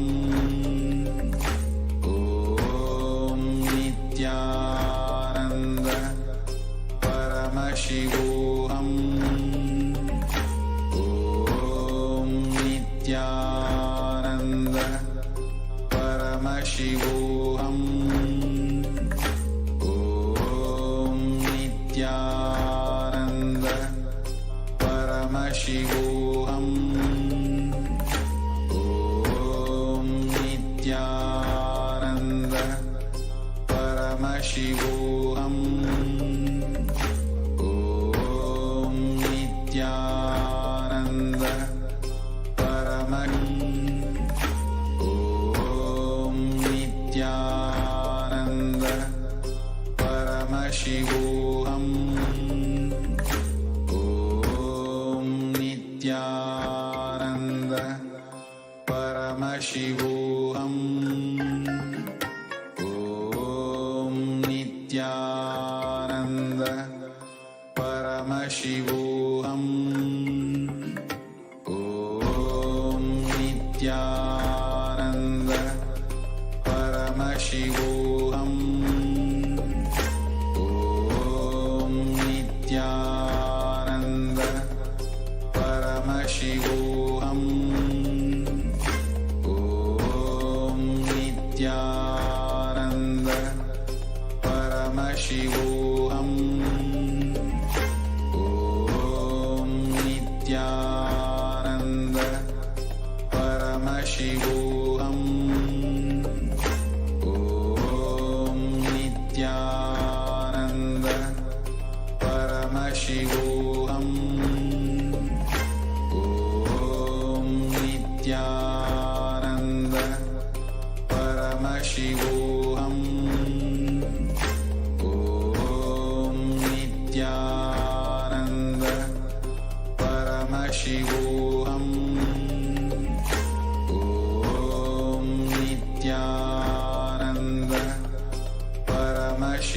Om Nithyananda Paramashivoham. Om Nithyananda Paramashivoham. Om Nithyananda Paramashivoham. Om Nithyananda Om Nithyananda Paramashivoham. Om Nithyananda Paramashivoham. Om Nithyananda Paramashivoham. Om Nithyananda Paramashivoham. Om Nithyananda Paramashivoham. Om Nithyananda Paramashivoham. Om Nithyananda Paramashivoham. Om Nithyananda Paramashivoham. Om Nithyananda Paramashivoham. Om Nithyananda Paramashivoham. Om Nithyananda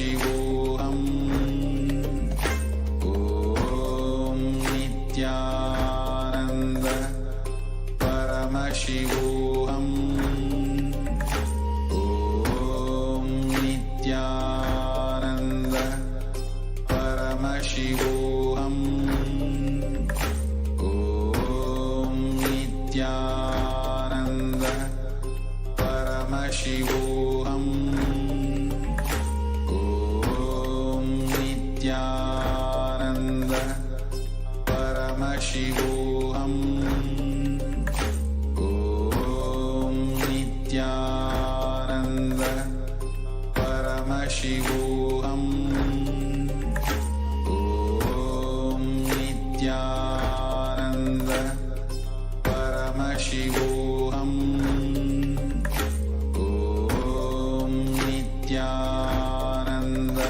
Paramashivoham. Om Nithyananda Paramashivoham. Om Nithyananda Paramashivoham. Om Nithyananda Paramashivoham. Om Nithyananda Paramashivoham. Om Nithyananda Paramashivoham. Om Nithyananda Paramashivoham. Om Nithyananda